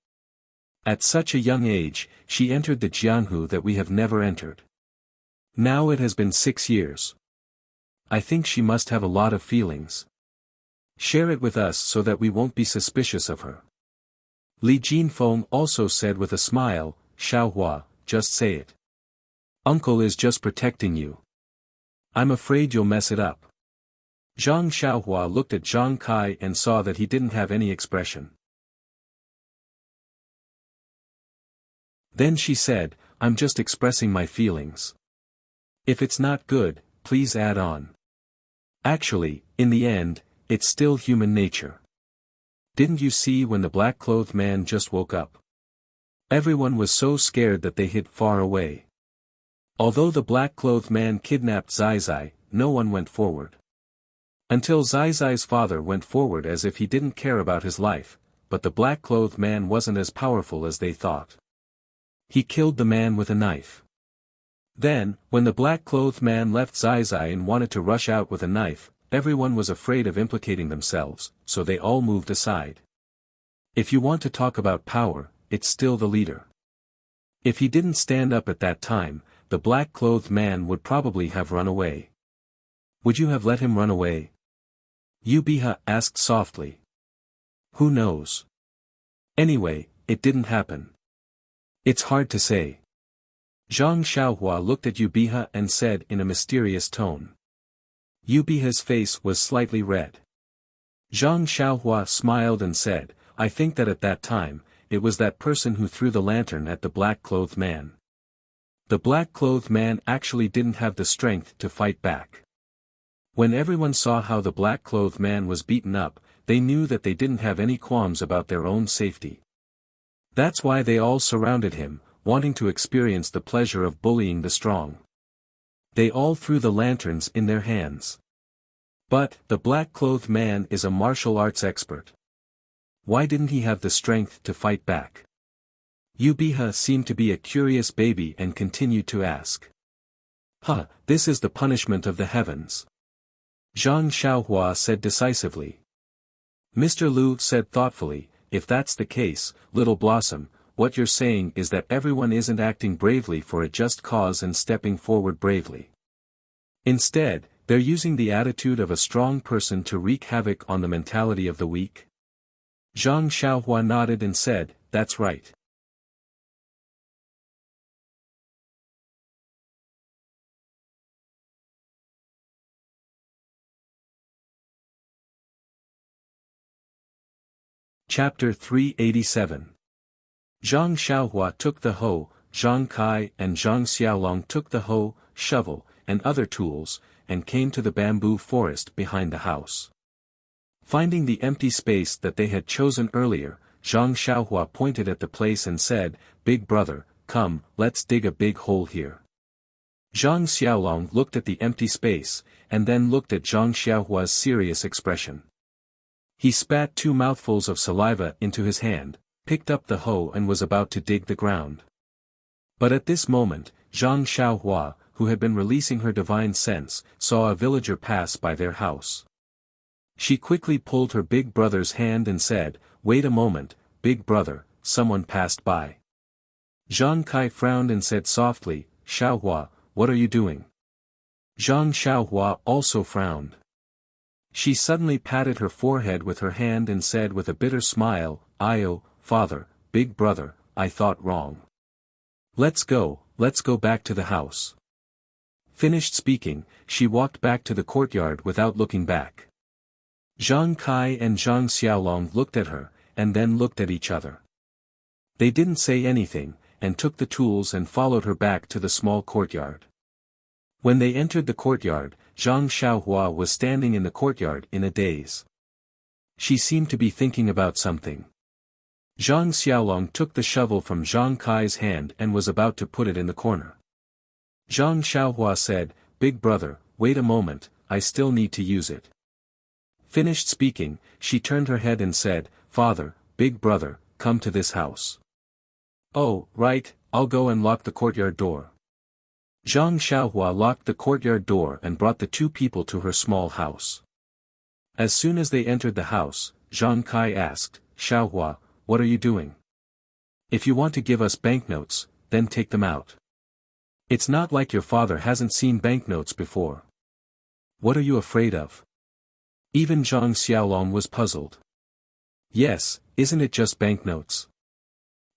At such a young age, she entered the Jianhu that we have never entered. Now it has been 6 years. I think she must have a lot of feelings. Share it with us so that we won't be suspicious of her." Li Jinfeng also said with a smile, "Xiaohua, just say it. Uncle is just protecting you. I'm afraid you'll mess it up." Zhang Xiaohua looked at Zhang Kai and saw that he didn't have any expression. Then she said, "I'm just expressing my feelings. If it's not good, please add on. Actually, in the end, it's still human nature. Didn't you see when the black-clothed man just woke up? Everyone was so scared that they hid far away. Although the black-clothed man kidnapped Zai, no one went forward. Until Zai's father went forward as if he didn't care about his life, but the black-clothed man wasn't as powerful as they thought. He killed the man with a knife. Then, when the black-clothed man left Zai and wanted to rush out with a knife, everyone was afraid of implicating themselves, so they all moved aside. If you want to talk about power, it's still the leader. If he didn't stand up at that time, the black-clothed man would probably have run away. Would you have let him run away?" Yubiha asked softly. "Who knows? Anyway, it didn't happen. It's hard to say." Zhang Xiaohua looked at Yubiha and said in a mysterious tone. Yubiha's face was slightly red. Zhang Xiaohua smiled and said, "I think that at that time, it was that person who threw the lantern at the black-clothed man. The black-clothed man actually didn't have the strength to fight back. When everyone saw how the black-clothed man was beaten up, they knew that they didn't have any qualms about their own safety. That's why they all surrounded him, wanting to experience the pleasure of bullying the strong. They all threw the lanterns in their hands. But, the black-clothed man is a martial arts expert. Why didn't he have the strength to fight back?" Yubiha seemed to be a curious baby and continued to ask. This is the punishment of the heavens," Zhang Xiaohua said decisively. Mr. Liu said thoughtfully, "If that's the case, Little Blossom, what you're saying is that everyone isn't acting bravely for a just cause and stepping forward bravely. Instead, they're using the attitude of a strong person to wreak havoc on the mentality of the weak?" Zhang Xiaohua nodded and said, "That's right." Chapter 387. Zhang Xiaohua took the hoe, Zhang Kai and Zhang Xiaolong took the hoe, shovel, and other tools, and came to the bamboo forest behind the house. Finding the empty space that they had chosen earlier, Zhang Xiaohua pointed at the place and said, "Big brother, come, let's dig a big hole here." Zhang Xiaolong looked at the empty space, and then looked at Zhang Xiaohua's serious expression. He spat 2 mouthfuls of saliva into his hand, picked up the hoe and was about to dig the ground. But at this moment, Zhang Xiaohua, who had been releasing her divine sense, saw a villager pass by their house. She quickly pulled her big brother's hand and said, "Wait a moment, big brother, someone passed by." Zhang Kai frowned and said softly, "Xiaohua, what are you doing?" Zhang Xiaohua also frowned. She suddenly patted her forehead with her hand and said with a bitter smile, "Io, father, big brother, I thought wrong. Let's go back to the house." Finished speaking, she walked back to the courtyard without looking back. Zhang Kai and Zhang Xiaolong looked at her, and then looked at each other. They didn't say anything, and took the tools and followed her back to the small courtyard. When they entered the courtyard, Zhang Xiaohua was standing in the courtyard in a daze. She seemed to be thinking about something. Zhang Xiaolong took the shovel from Zhang Kai's hand and was about to put it in the corner. Zhang Xiaohua said, "Big brother, wait a moment, I still need to use it." Finished speaking, she turned her head and said, "Father, big brother, come to this house." "Oh, right, I'll go and lock the courtyard door." Zhang Xiaohua locked the courtyard door and brought the 2 people to her small house. As soon as they entered the house, Zhang Kai asked, "Xiaohua, what are you doing? If you want to give us banknotes, then take them out. It's not like your father hasn't seen banknotes before. What are you afraid of?" Even Zhang Xiaolong was puzzled. "Yes, isn't it just banknotes?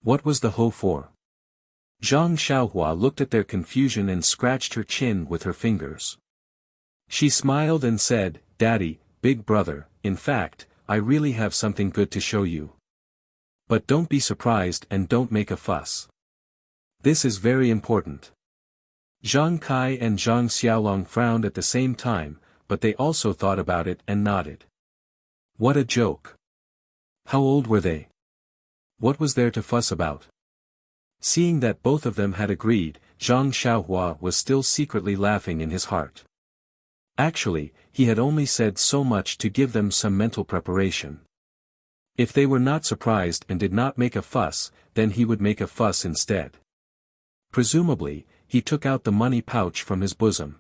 What was the hoe for?" Zhang Xiaohua looked at their confusion and scratched her chin with her fingers. She smiled and said, "Daddy, big brother, in fact, I really have something good to show you. But don't be surprised and don't make a fuss. This is very important." Zhang Kai and Zhang Xiaolong frowned at the same time, but they also thought about it and nodded. What a joke. How old were they? What was there to fuss about? Seeing that both of them had agreed, Zhang Xiaohua was still secretly laughing in his heart. Actually, he had only said so much to give them some mental preparation. If they were not surprised and did not make a fuss, then he would make a fuss instead. Presumably, he took out the money pouch from his bosom.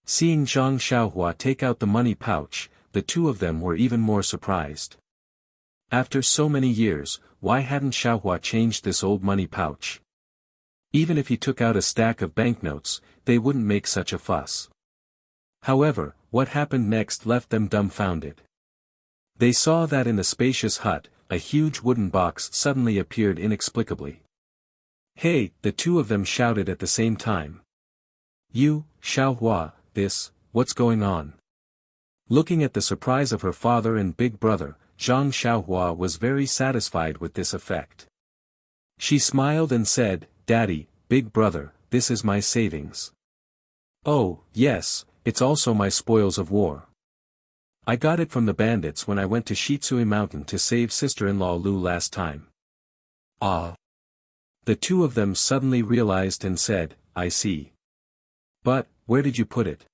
Seeing Zhang Xiaohua take out the money pouch, the 2 of them were even more surprised. After so many years, why hadn't Xiaohua changed this old money pouch? Even if he took out a stack of banknotes, they wouldn't make such a fuss. However, what happened next left them dumbfounded. They saw that in the spacious hut, a huge wooden box suddenly appeared inexplicably. "Hey!" the 2 of them shouted at the same time. "You, Xiaohua, what's going on?" Looking at the surprise of her father and big brother, Zhang Xiaohua was very satisfied with this effect. She smiled and said, "Daddy, big brother, this is my savings." "Oh, yes, it's also my spoils of war. I got it from the bandits when I went to Shitsui Mountain to save sister-in-law Lu last time." "Ah." The 2 of them suddenly realized and said, "I see. But, where did you put it?"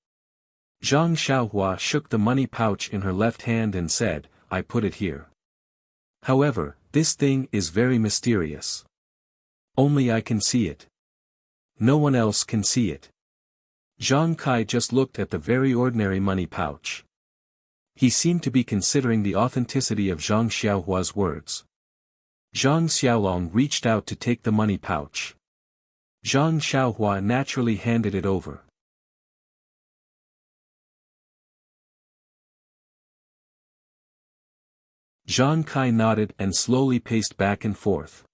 Zhang Xiaohua shook the money pouch in her left hand and said, "I put it here. However, this thing is very mysterious. Only I can see it. No one else can see it." Zhang Kai just looked at the very ordinary money pouch. He seemed to be considering the authenticity of Zhang Xiaohua's words. Zhang Xiaolong reached out to take the money pouch. Zhang Xiaohua naturally handed it over. Zhang Kai nodded and slowly paced back and forth.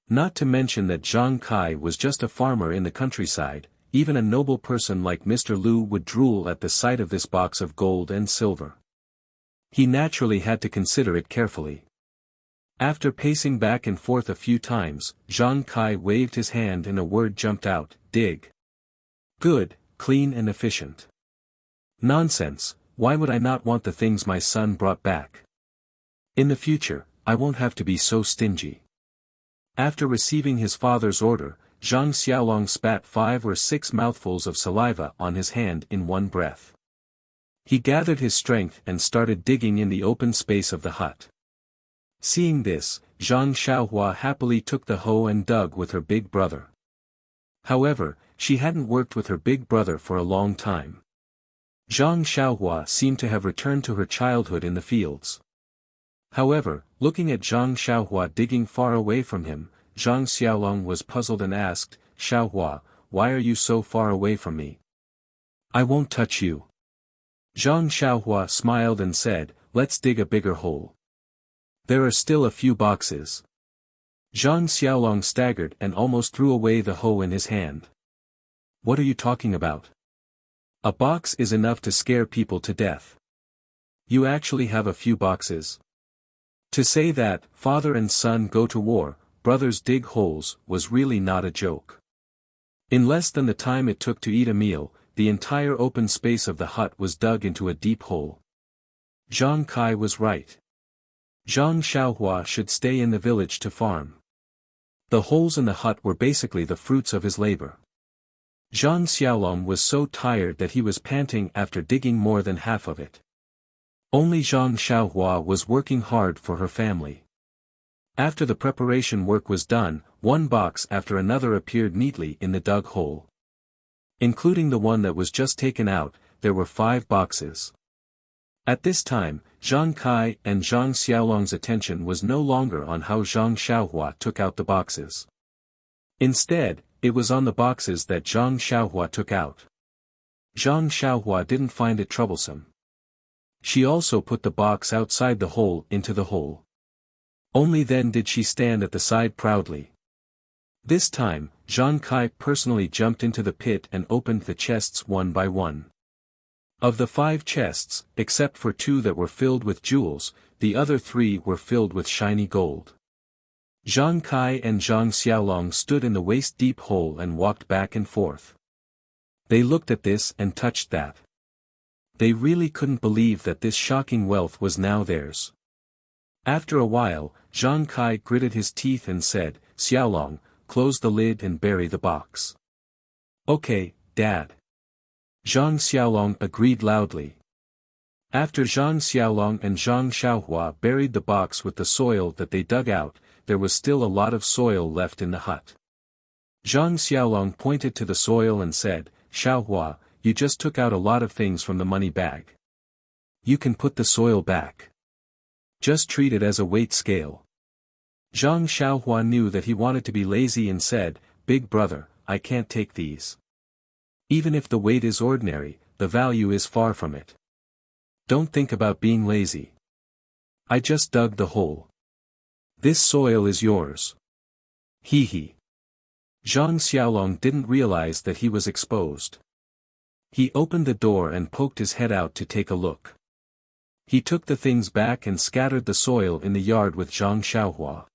Not to mention that Zhang Kai was just a farmer in the countryside, even a noble person like Mr. Lu would drool at the sight of this box of gold and silver. He naturally had to consider it carefully. After pacing back and forth a few times, Zhang Kai waved his hand and a word jumped out, "Dig." Good, clean and efficient. Nonsense, why would I not want the things my son brought back? In the future, I won't have to be so stingy. After receiving his father's order, Zhang Xiaolong spat 5 or 6 mouthfuls of saliva on his hand in one breath. He gathered his strength and started digging in the open space of the hut. Seeing this, Zhang Xiaohua happily took the hoe and dug with her big brother. However, she hadn't worked with her big brother for a long time. Zhang Xiaohua seemed to have returned to her childhood in the fields. However, looking at Zhang Xiaohua digging far away from him, Zhang Xiaolong was puzzled and asked, "Xiaohua, why are you so far away from me? I won't touch you." Zhang Xiaohua smiled and said, "Let's dig a bigger hole. There are still a few boxes." Zhang Xiaolong staggered and almost threw away the hoe in his hand. "What are you talking about? A box is enough to scare people to death. You actually have a few boxes?" To say that, father and son go to war, brothers dig holes, was really not a joke. In less than the time it took to eat a meal, the entire open space of the hut was dug into a deep hole. Zhang Kai was right. Zhang Xiaohua should stay in the village to farm. The holes in the hut were basically the fruits of his labor. Zhang Xiaolong was so tired that he was panting after digging more than half of it. Only Zhang Xiaohua was working hard for her family. After the preparation work was done, one box after another appeared neatly in the dug hole. Including the one that was just taken out, there were 5 boxes. At this time, Zhang Kai and Zhang Xiaolong's attention was no longer on how Zhang Xiaohua took out the boxes. Instead, it was on the boxes that Zhang Xiaohua took out. Zhang Xiaohua didn't find it troublesome. She also put the box outside the hole into the hole. Only then did she stand at the side proudly. This time, Zhang Kai personally jumped into the pit and opened the chests one by one. Of the 5 chests, except for 2 that were filled with jewels, the other 3 were filled with shiny gold. Zhang Kai and Zhang Xiaolong stood in the waist-deep hole and walked back and forth. They looked at this and touched that. They really couldn't believe that this shocking wealth was now theirs. After a while, Zhang Kai gritted his teeth and said, "Xiaolong, close the lid and bury the box." "Okay, Dad." Zhang Xiaolong agreed loudly. After Zhang Xiaolong and Zhang Xiaohua buried the box with the soil that they dug out, there was still a lot of soil left in the hut. Zhang Xiaolong pointed to the soil and said, "Xiaohua, you just took out a lot of things from the money bag. You can put the soil back. Just treat it as a weight scale." Zhang Xiaohua knew that he wanted to be lazy and said, "Big brother, I can't take these. Even if the weight is ordinary, the value is far from it. Don't think about being lazy. I just dug the hole. This soil is yours." Hee hee. Zhang Xiaolong didn't realize that he was exposed. He opened the door and poked his head out to take a look. He took the things back and scattered the soil in the yard with Zhang Xiaohua.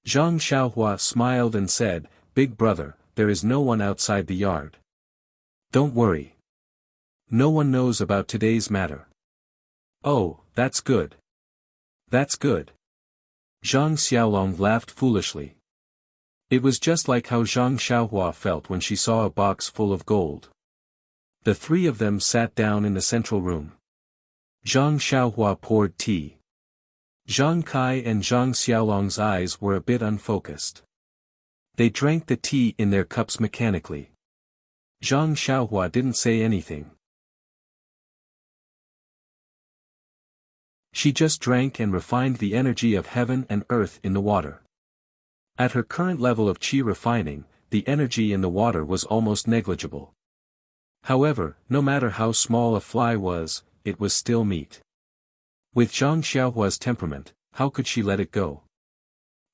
Zhang Xiaohua smiled and said, "Big brother, there is no one outside the yard. Don't worry. No one knows about today's matter." "Oh, that's good. That's good." Zhang Xiaolong laughed foolishly. It was just like how Zhang Xiaohua felt when she saw a box full of gold. The 3 of them sat down in the central room. Zhang Xiaohua poured tea. Zhang Kai and Zhang Xiaolong's eyes were a bit unfocused. They drank the tea in their cups mechanically. Zhang Xiaohua didn't say anything. She just drank and refined the energy of heaven and earth in the water. At her current level of qi refining, the energy in the water was almost negligible. However, no matter how small a fly was, it was still meat. With Zhang Xiaohua's temperament, how could she let it go?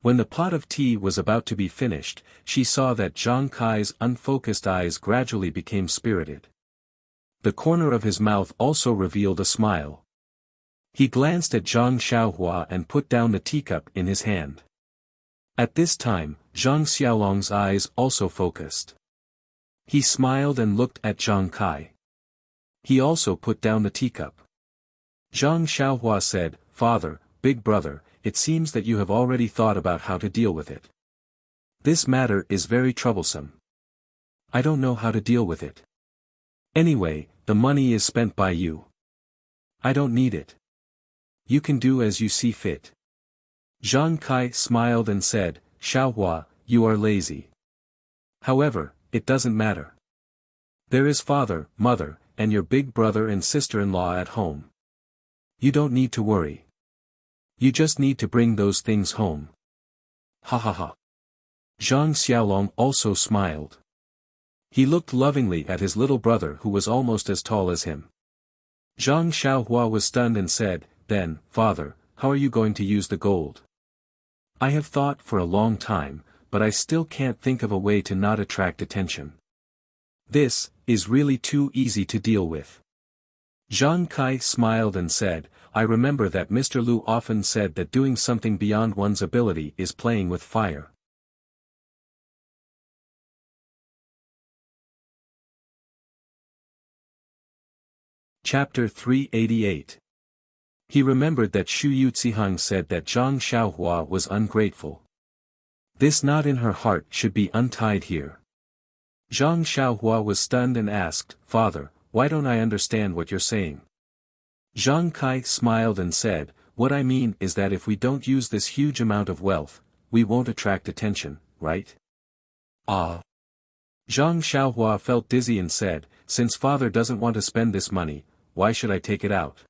When the pot of tea was about to be finished, she saw that Zhang Kai's unfocused eyes gradually became spirited. The corner of his mouth also revealed a smile. He glanced at Zhang Xiaohua and put down the teacup in his hand. At this time, Zhang Xiaolong's eyes also focused. He smiled and looked at Zhang Kai. He also put down the teacup. Zhang Xiaohua said, "Father, big brother, it seems that you have already thought about how to deal with it. This matter is very troublesome. I don't know how to deal with it. Anyway, the money is spent by you. I don't need it. You can do as you see fit. Zhang Kai smiled and said, Xiaohua, you are lazy. However, it doesn't matter. There is father, mother, and your big brother and sister-in-law at home. You don't need to worry. You just need to bring those things home. Ha ha ha. Zhang Xiaolong also smiled. He looked lovingly at his little brother who was almost as tall as him. Zhang Xiaohua was stunned and said, Then, father, how are you going to use the gold? I have thought for a long time, but I still can't think of a way to not attract attention. This is really too easy to deal with. Zhang Kai smiled and said, I remember that Mr. Lu often said that doing something beyond one's ability is playing with fire. Chapter 388. He remembered that Xu Yucihang said that Zhang Xiaohua was ungrateful. This knot in her heart should be untied here. Zhang Xiaohua was stunned and asked, Father, why don't I understand what you're saying? Zhang Kai smiled and said, What I mean is that if we don't use this huge amount of wealth, we won't attract attention, right? Ah. Zhang Xiaohua felt dizzy and said, Since father doesn't want to spend this money, why should I take it out?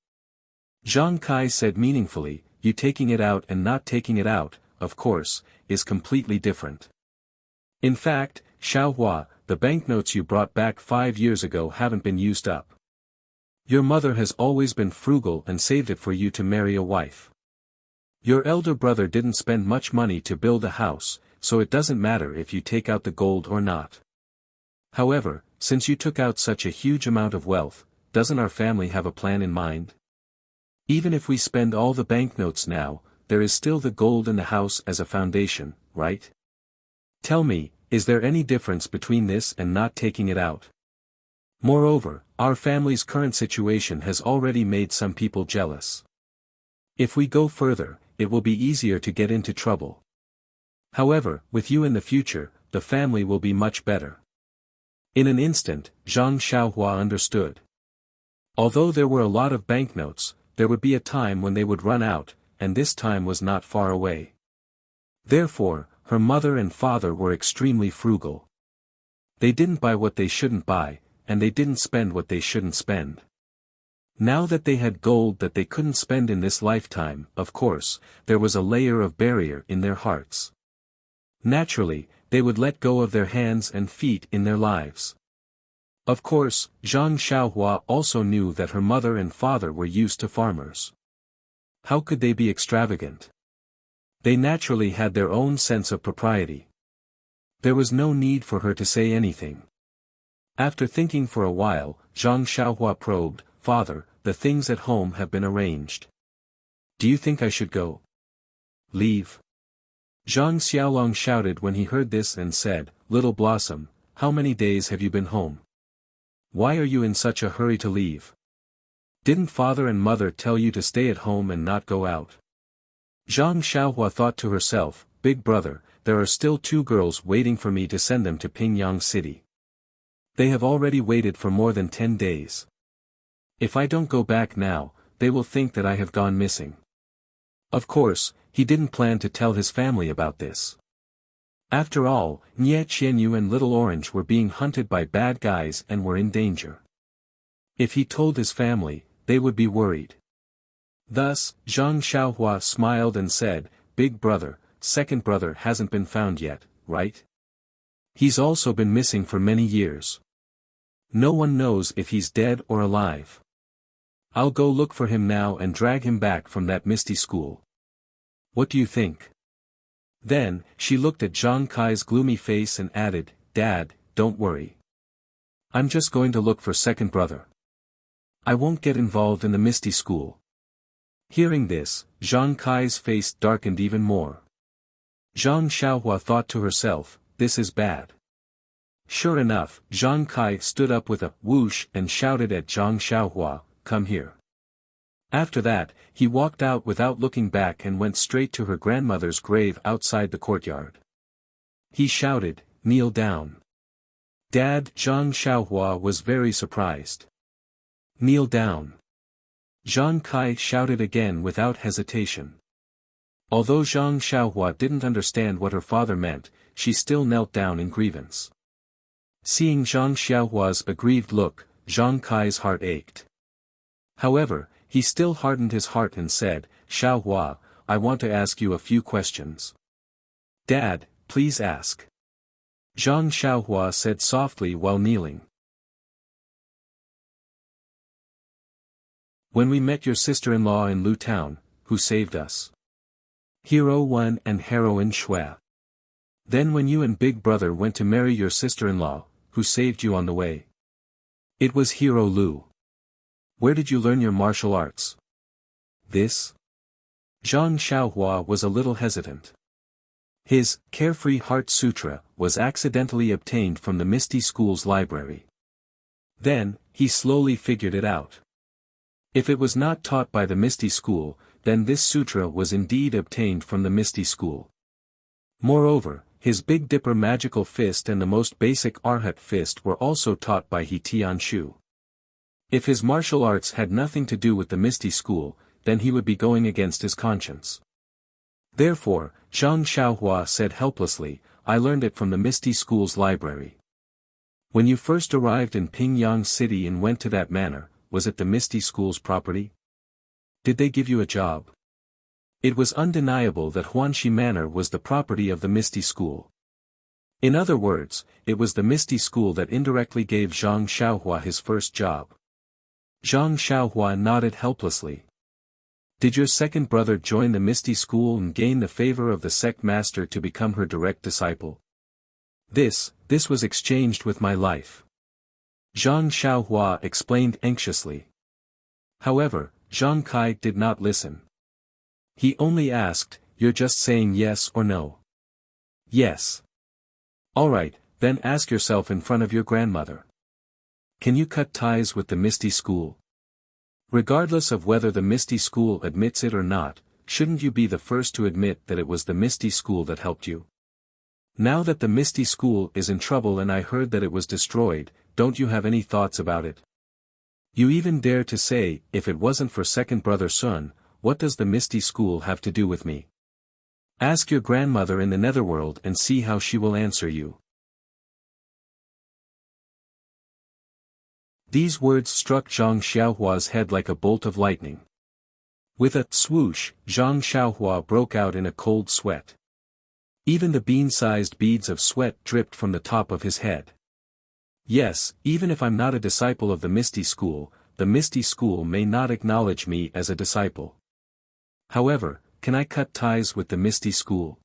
Zhang Kai said meaningfully, You taking it out and not taking it out, of course, is completely different. In fact, Xiaohua, the banknotes you brought back 5 years ago haven't been used up. Your mother has always been frugal and saved it for you to marry a wife. Your elder brother didn't spend much money to build a house, so it doesn't matter if you take out the gold or not. However, since you took out such a huge amount of wealth, doesn't our family have a plan in mind? Even if we spend all the banknotes now, there is still the gold in the house as a foundation, right? Tell me, is there any difference between this and not taking it out? Moreover, our family's current situation has already made some people jealous. If we go further, it will be easier to get into trouble. However, with you in the future, the family will be much better. In an instant, Zhang Xiaohua understood. Although there were a lot of banknotes, there would be a time when they would run out, and this time was not far away. Therefore, her mother and father were extremely frugal. They didn't buy what they shouldn't buy, and they didn't spend what they shouldn't spend. Now that they had gold that they couldn't spend in this lifetime, of course, there was a layer of barrier in their hearts. Naturally, they would let go of their hands and feet in their lives. Of course, Zhang Xiaohua also knew that her mother and father were used to farmers. How could they be extravagant? They naturally had their own sense of propriety. There was no need for her to say anything. After thinking for a while, Zhang Xiaohua probed, Father, the things at home have been arranged. Do you think I should go? Leave? Zhang Xiaolong shouted when he heard this and said, Little Blossom, how many days have you been home? Why are you in such a hurry to leave? Didn't father and mother tell you to stay at home and not go out? Zhang Xiaohua thought to herself, Big brother, there are still 2 girls waiting for me to send them to Pingyang City. They have already waited for more than 10 days. If I don't go back now, they will think that I have gone missing. Of course, he didn't plan to tell his family about this. After all, Nie Qianyu and Little Orange were being hunted by bad guys and were in danger. If he told his family, they would be worried. Thus, Zhang Xiaohua smiled and said, Big brother, second brother hasn't been found yet, right? He's also been missing for many years. No one knows if he's dead or alive. I'll go look for him now and drag him back from that misty school. What do you think? Then, she looked at Zhang Kai's gloomy face and added, Dad, don't worry. I'm just going to look for second brother. I won't get involved in the misty school. Hearing this, Zhang Kai's face darkened even more. Zhang Xiaohua thought to herself, this is bad. Sure enough, Zhang Kai stood up with a whoosh and shouted at Zhang Xiaohua, come here. After that, he walked out without looking back and went straight to her grandmother's grave outside the courtyard. He shouted, "Kneel down." Dad, Zhang Xiaohua was very surprised. "Kneel down." Zhang Kai shouted again without hesitation. Although Zhang Xiaohua didn't understand what her father meant, she still knelt down in grievance. Seeing Zhang Xiaohua's aggrieved look, Zhang Kai's heart ached. However, he still hardened his heart and said, "Xiaohua, I want to ask you a few questions." "Dad, please ask." Zhang Xiaohua said softly while kneeling. "When we met your sister-in-law in Lu Town, who saved us? Hero 1 and Heroine Shui. Then when you and Big Brother went to marry your sister-in-law, who saved you on the way? It was Hero Lu. Where did you learn your martial arts? This?" Zhang Xiaohua was a little hesitant. His Carefree Heart Sutra was accidentally obtained from the Misty School's library. Then, he slowly figured it out. If it was not taught by the Misty School, then this sutra was indeed obtained from the Misty School. Moreover, his Big Dipper Magical Fist and the most basic Arhat Fist were also taught by He Tianshu. If his martial arts had nothing to do with the Misty School, then he would be going against his conscience. Therefore, Zhang Xiaohua said helplessly, "I learned it from the Misty School's library." "When you first arrived in Pingyang City and went to that manor, was it the Misty School's property? Did they give you a job?" It was undeniable that Huanxi Manor was the property of the Misty School. In other words, it was the Misty School that indirectly gave Zhang Xiaohua his first job. Zhang Xiaohua nodded helplessly. "Did your second brother join the Misty School and gain the favor of the sect master to become her direct disciple?" This was exchanged with my life." Zhang Xiaohua explained anxiously. However, Zhang Kai did not listen. He only asked, "You're just saying yes or no?" "Yes." "Alright, then ask yourself in front of your grandmother. Can you cut ties with the Misty School? Regardless of whether the Misty School admits it or not, shouldn't you be the first to admit that it was the Misty School that helped you? Now that the Misty School is in trouble and I heard that it was destroyed, don't you have any thoughts about it? You even dare to say, if it wasn't for second brother Sun, what does the Misty School have to do with me? Ask your grandmother in the netherworld and see how she will answer you." These words struck Zhang Xiaohua's head like a bolt of lightning. With a swoosh, Zhang Xiaohua broke out in a cold sweat. Even the bean-sized beads of sweat dripped from the top of his head. "Yes, even if I'm not a disciple of the Misty School may not acknowledge me as a disciple. However, can I cut ties with the Misty School?"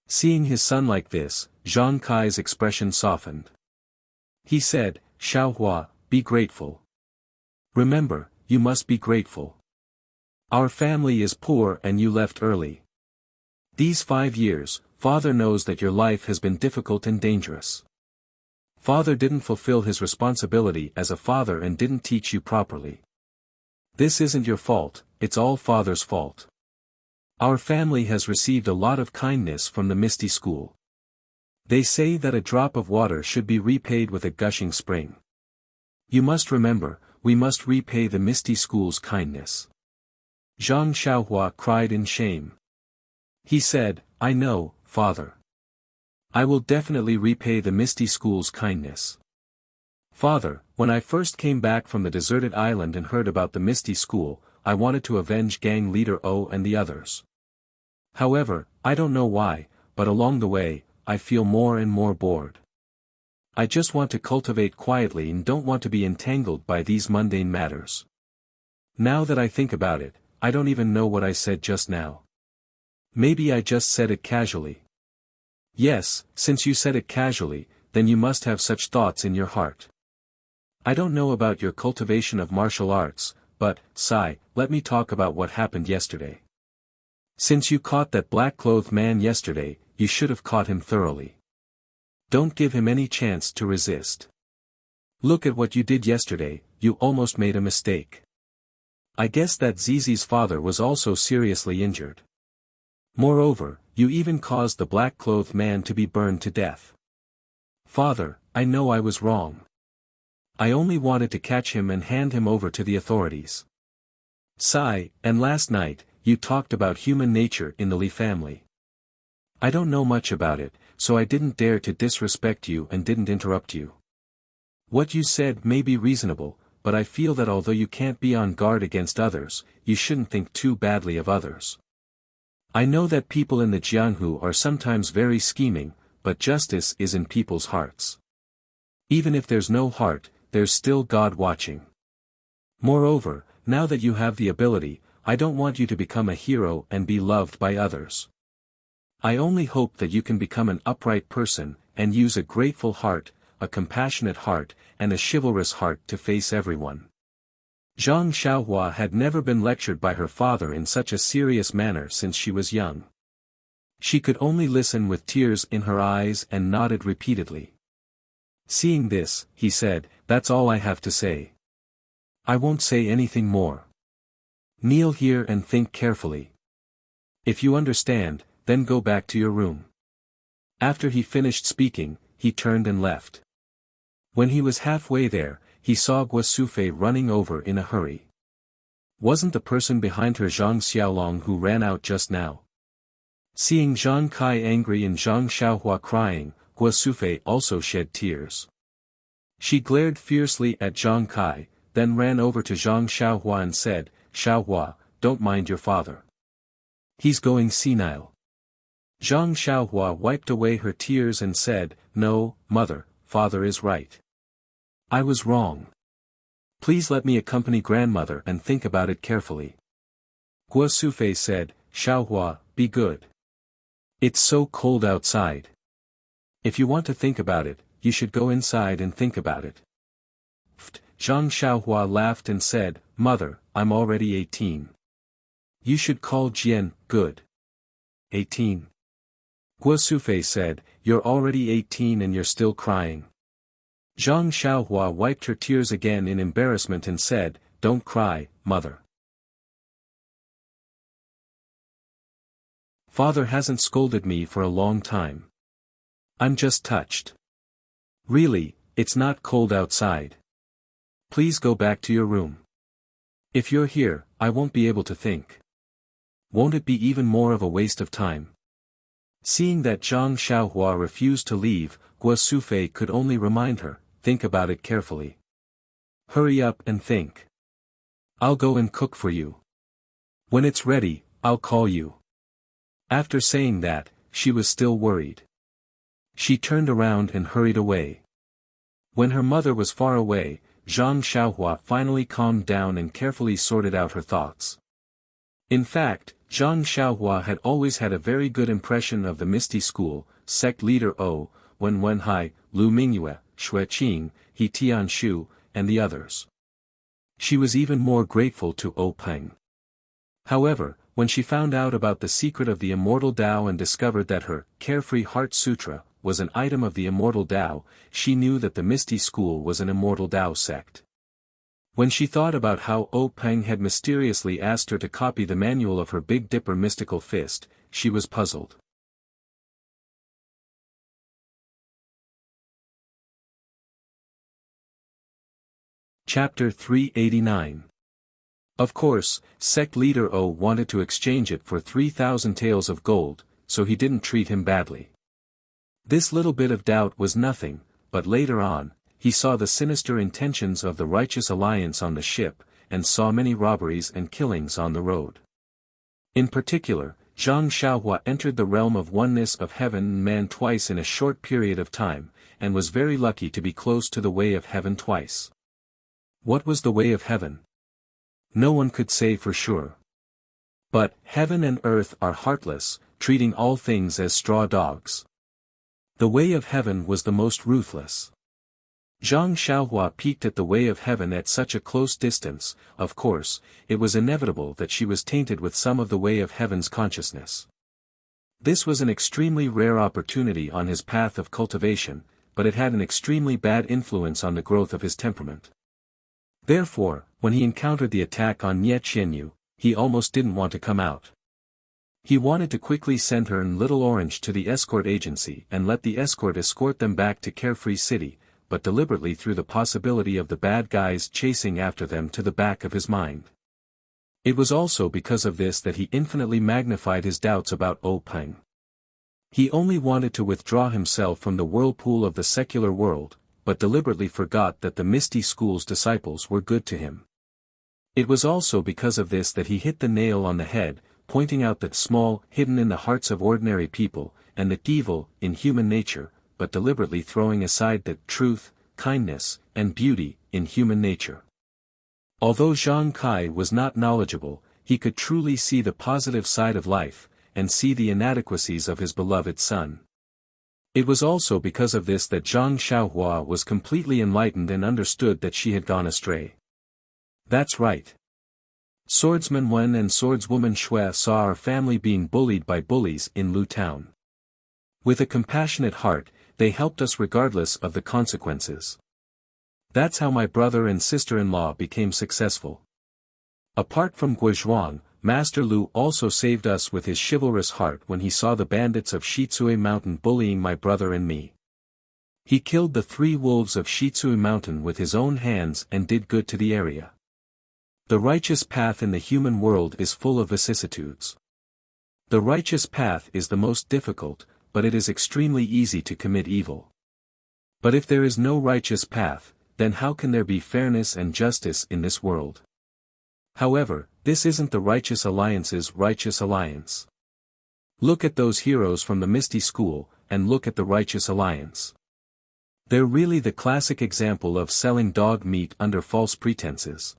Seeing his son like this, Zhang Kai's expression softened. He said, "Xiaohua, be grateful. Remember, you must be grateful. Our family is poor and you left early. These 5 years, Father knows that your life has been difficult and dangerous. Father didn't fulfill his responsibility as a father and didn't teach you properly. This isn't your fault, it's all Father's fault. Our family has received a lot of kindness from the Misty School. They say that a drop of water should be repaid with a gushing spring. You must remember, we must repay the Misty School's kindness." Zhang Xiaohua cried in shame. He said, "I know, Father. I will definitely repay the Misty School's kindness. Father, when I first came back from the deserted island and heard about the Misty School, I wanted to avenge gang leader O and the others. However, I don't know why, but along the way, I feel more and more bored. I just want to cultivate quietly and don't want to be entangled by these mundane matters. Now that I think about it, I don't even know what I said just now. Maybe I just said it casually." "Yes, since you said it casually, then you must have such thoughts in your heart. I don't know about your cultivation of martial arts, but, Sai, let me talk about what happened yesterday. Since you caught that black-clothed man yesterday, you should have caught him thoroughly. Don't give him any chance to resist. Look at what you did yesterday, you almost made a mistake. I guess that Zizi's father was also seriously injured. Moreover, you even caused the black-clothed man to be burned to death. Father, I know I was wrong. I only wanted to catch him and hand him over to the authorities. Sigh, and last night, you talked about human nature in the Li family. I don't know much about it, so I didn't dare to disrespect you and didn't interrupt you. What you said may be reasonable, but I feel that although you can't be on guard against others, you shouldn't think too badly of others. I know that people in the Jianghu are sometimes very scheming, but justice is in people's hearts. Even if there's no heart, there's still God watching. Moreover, now that you have the ability, I don't want you to become a hero and be loved by others. I only hope that you can become an upright person, and use a grateful heart, a compassionate heart, and a chivalrous heart to face everyone. Zhang Xiaohua had never been lectured by her father in such a serious manner since she was young. She could only listen with tears in her eyes and nodded repeatedly. Seeing this, he said, "That's all I have to say. I won't say anything more. Kneel here and think carefully. If you understand, then go back to your room." After he finished speaking, he turned and left. When he was halfway there, he saw Guo Sufei running over in a hurry. Wasn't the person behind her Zhang Xiaolong who ran out just now? Seeing Zhang Kai angry and Zhang Xiaohua crying, Guo Sufei also shed tears. She glared fiercely at Zhang Kai, then ran over to Zhang Xiaohua and said, "Xiaohua, don't mind your father. He's going senile." Zhang Xiaohua wiped away her tears and said, "No, mother, father is right. I was wrong. Please let me accompany grandmother and think about it carefully." Guo Sufei said, "Xiaohua, be good. It's so cold outside. If you want to think about it, you should go inside and think about it." Zhang Xiaohua laughed and said, "Mother, I'm already 18. You should call Jian, good. 18. Guo Sufei said, "You're already 18 and you're still crying." Zhang Xiaohua wiped her tears again in embarrassment and said, "Don't cry, mother. Father hasn't scolded me for a long time. I'm just touched. Really, it's not cold outside. Please go back to your room. If you're here, I won't be able to think. Won't it be even more of a waste of time?" Seeing that Zhang Xiaohua refused to leave, Guo Sufei could only remind her, "Think about it carefully. Hurry up and think. I'll go and cook for you. When it's ready, I'll call you." After saying that, she was still worried. She turned around and hurried away. When her mother was far away, Zhang Xiaohua finally calmed down and carefully sorted out her thoughts. In fact, Zhang Xiaohua had always had a very good impression of the Misty School, sect leader Wen Wenhai, Lu Mingyue, Xue Qing, He Tianshu, and the others. She was even more grateful to Peng. However, when she found out about the secret of the Immortal Tao and discovered that her Carefree Heart Sutra was an item of the Immortal Tao, she knew that the Misty School was an Immortal Tao sect. When she thought about how Peng had mysteriously asked her to copy the manual of her Big Dipper mystical fist, she was puzzled. Chapter 389. Of course, sect leader wanted to exchange it for 3,000 taels of gold, so he didn't treat him badly. This little bit of doubt was nothing, but later on, he saw the sinister intentions of the Righteous Alliance on the ship, and saw many robberies and killings on the road. In particular, Zhang Xiaohua entered the realm of oneness of heaven and man twice in a short period of time, and was very lucky to be close to the way of heaven twice. What was the way of heaven? No one could say for sure. But heaven and earth are heartless, treating all things as straw dogs. The way of heaven was the most ruthless. Zhang Xiaohua peeked at the way of heaven at such a close distance. Of course, it was inevitable that she was tainted with some of the way of heaven's consciousness. This was an extremely rare opportunity on his path of cultivation, but it had an extremely bad influence on the growth of his temperament. Therefore, when he encountered the attack on Nye Qianyu, he almost didn't want to come out. He wanted to quickly send her and Little Orange to the escort agency and let the escort them back to Carefree City, but deliberately threw the possibility of the bad guys chasing after them to the back of his mind. It was also because of this that he infinitely magnified his doubts about Peng. He only wanted to withdraw himself from the whirlpool of the secular world, but deliberately forgot that the Misty School's disciples were good to him. It was also because of this that he hit the nail on the head, pointing out that small, hidden in the hearts of ordinary people, and the evil, in human nature, but deliberately throwing aside the truth, kindness, and beauty, in human nature. Although Zhang Kai was not knowledgeable, he could truly see the positive side of life, and see the inadequacies of his beloved son. It was also because of this that Zhang Xiaohua was completely enlightened and understood that she had gone astray. That's right. Swordsman Wen and swordswoman Xue saw our family being bullied by bullies in Lu Town. With a compassionate heart, they helped us regardless of the consequences. That's how my brother and sister-in-law became successful. Apart from Guizhuang, Master Lu also saved us with his chivalrous heart when he saw the bandits of Shitsui Mountain bullying my brother and me. He killed the 3 wolves of Shitsui Mountain with his own hands and did good to the area. The righteous path in the human world is full of vicissitudes. The righteous path is the most difficult, but it is extremely easy to commit evil. But if there is no righteous path, then how can there be fairness and justice in this world? However, this isn't the Righteous Alliance's righteous alliance. Look at those heroes from the Misty School, and look at the Righteous Alliance. They're really the classic example of selling dog meat under false pretenses.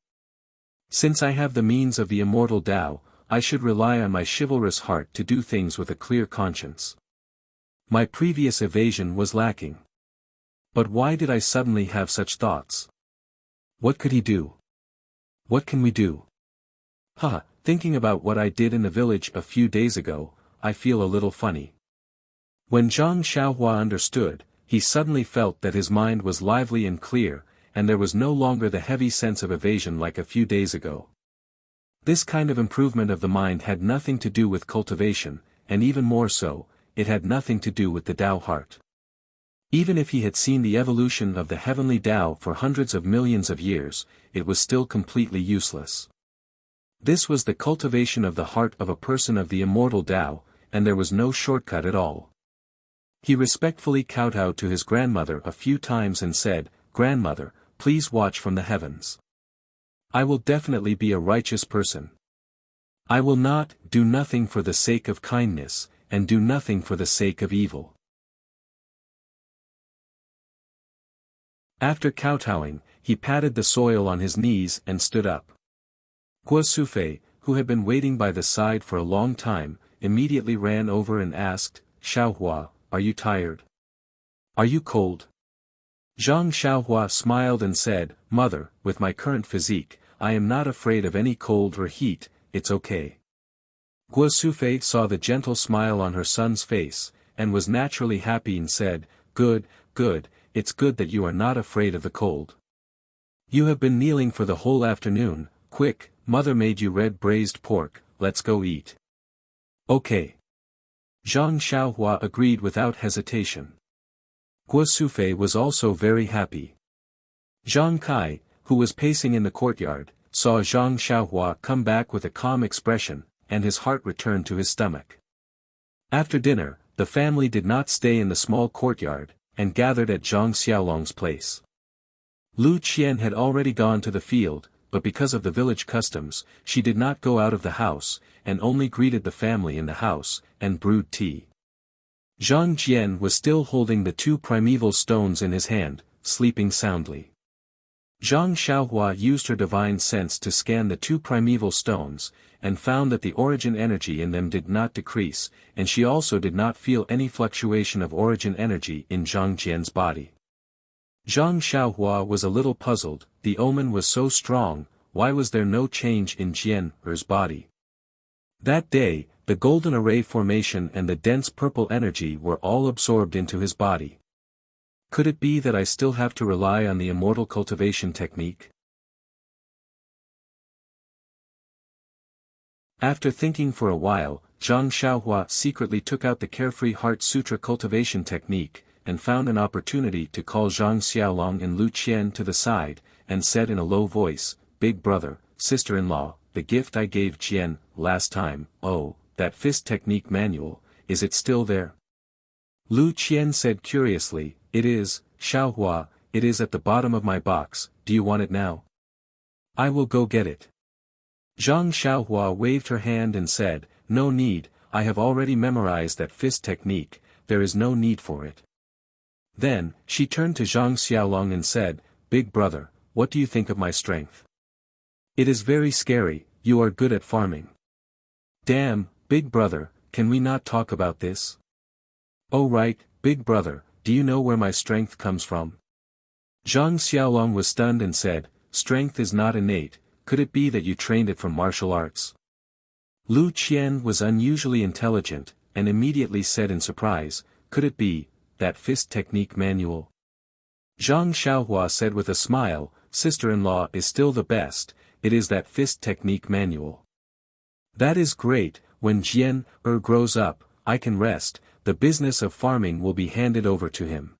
Since I have the means of the immortal Tao, I should rely on my chivalrous heart to do things with a clear conscience. My previous evasion was lacking. But why did I suddenly have such thoughts? What could he do? What can we do? Thinking about what I did in the village a few days ago, I feel a little funny. When Zhang Xiaohua understood, he suddenly felt that his mind was lively and clear, and there was no longer the heavy sense of evasion like a few days ago. This kind of improvement of the mind had nothing to do with cultivation, and even more so, it had nothing to do with the Tao heart. Even if he had seen the evolution of the heavenly Tao for hundreds of millions of years, it was still completely useless. This was the cultivation of the heart of a person of the immortal Tao, and there was no shortcut at all. He respectfully kowtowed to his grandmother a few times and said, "Grandmother, please watch from the heavens. I will definitely be a righteous person. I will not do nothing for the sake of kindness, and do nothing for the sake of evil." After kowtowing, he patted the soil on his knees and stood up. Guo Sufei, who had been waiting by the side for a long time, immediately ran over and asked, "Xiaohua, are you tired? Are you cold?" Zhang Xiaohua smiled and said, "Mother, with my current physique, I am not afraid of any cold or heat, it's okay." Guo Sufei saw the gentle smile on her son's face, and was naturally happy and said, "Good, good, it's good that you are not afraid of the cold. You have been kneeling for the whole afternoon, quick, mother made you red braised pork, let's go eat." "Okay." Zhang Xiaohua agreed without hesitation. Guo Sufei was also very happy. Zhang Kai, who was pacing in the courtyard, saw Zhang Xiaohua come back with a calm expression, and his heart returned to his stomach. After dinner, the family did not stay in the small courtyard, and gathered at Zhang Xiaolong's place. Lu Qian had already gone to the field, but because of the village customs, she did not go out of the house, and only greeted the family in the house, and brewed tea. Zhang Jian was still holding the 2 primeval stones in his hand, sleeping soundly. Zhang Xiaohua used her divine sense to scan the 2 primeval stones, and found that the origin energy in them did not decrease, and she also did not feel any fluctuation of origin energy in Zhang Jian's body. Zhang Xiaohua was a little puzzled, the omen was so strong, why was there no change in Jian's body? That day, the golden array formation and the dense purple energy were all absorbed into his body. Could it be that I still have to rely on the immortal cultivation technique? After thinking for a while, Zhang Xiaohua secretly took out the Carefree Heart Sutra cultivation technique, and found an opportunity to call Zhang Xiaolong and Lu Qian to the side, and said in a low voice, "Big brother, sister-in-law, the gift I gave Qian, last time, oh, that fist technique manual, is it still there?" Lu Qian said curiously, "It is, Xiaohua, it is at the bottom of my box, do you want it now?" "I will go get it." Zhang Xiaohua waved her hand and said, "No need, I have already memorized that fist technique, there is no need for it." Then, she turned to Zhang Xiaolong and said, "Big brother, what do you think of my strength?" "It is very scary, you are good at farming." "Damn, big brother, can we not talk about this?" "Oh right, big brother, do you know where my strength comes from?" Zhang Xiaolong was stunned and said, "Strength is not innate, could it be that you trained it from martial arts?" Lu Qian was unusually intelligent, and immediately said in surprise, "Could it be, that fist technique manual?" Zhang Xiaohua said with a smile, "Sister-in-law is still the best, it is that fist technique manual." "That is great, when Jian grows up, I can rest, the business of farming will be handed over to him."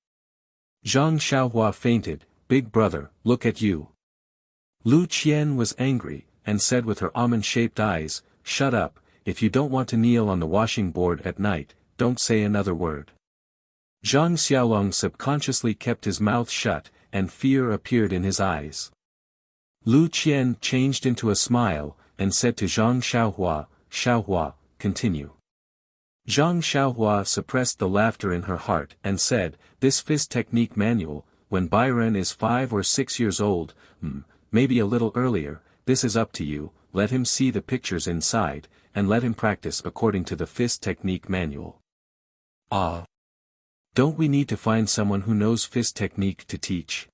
Zhang Xiaohua fainted, "Big brother, look at you." Lu Qian was angry, and said with her almond-shaped eyes, "Shut up, if you don't want to kneel on the washing board at night, don't say another word." Zhang Xiaolong subconsciously kept his mouth shut, and fear appeared in his eyes. Lu Qian changed into a smile, and said to Zhang Xiaohua, "Xiaohua, continue." Zhang Xiaohua suppressed the laughter in her heart and said, "This fist technique manual, when Byron is 5 or 6 years old, maybe a little earlier, this is up to you, let him see the pictures inside, and let him practice according to the fist technique manual." "Ah! Don't we need to find someone who knows fist technique to teach?"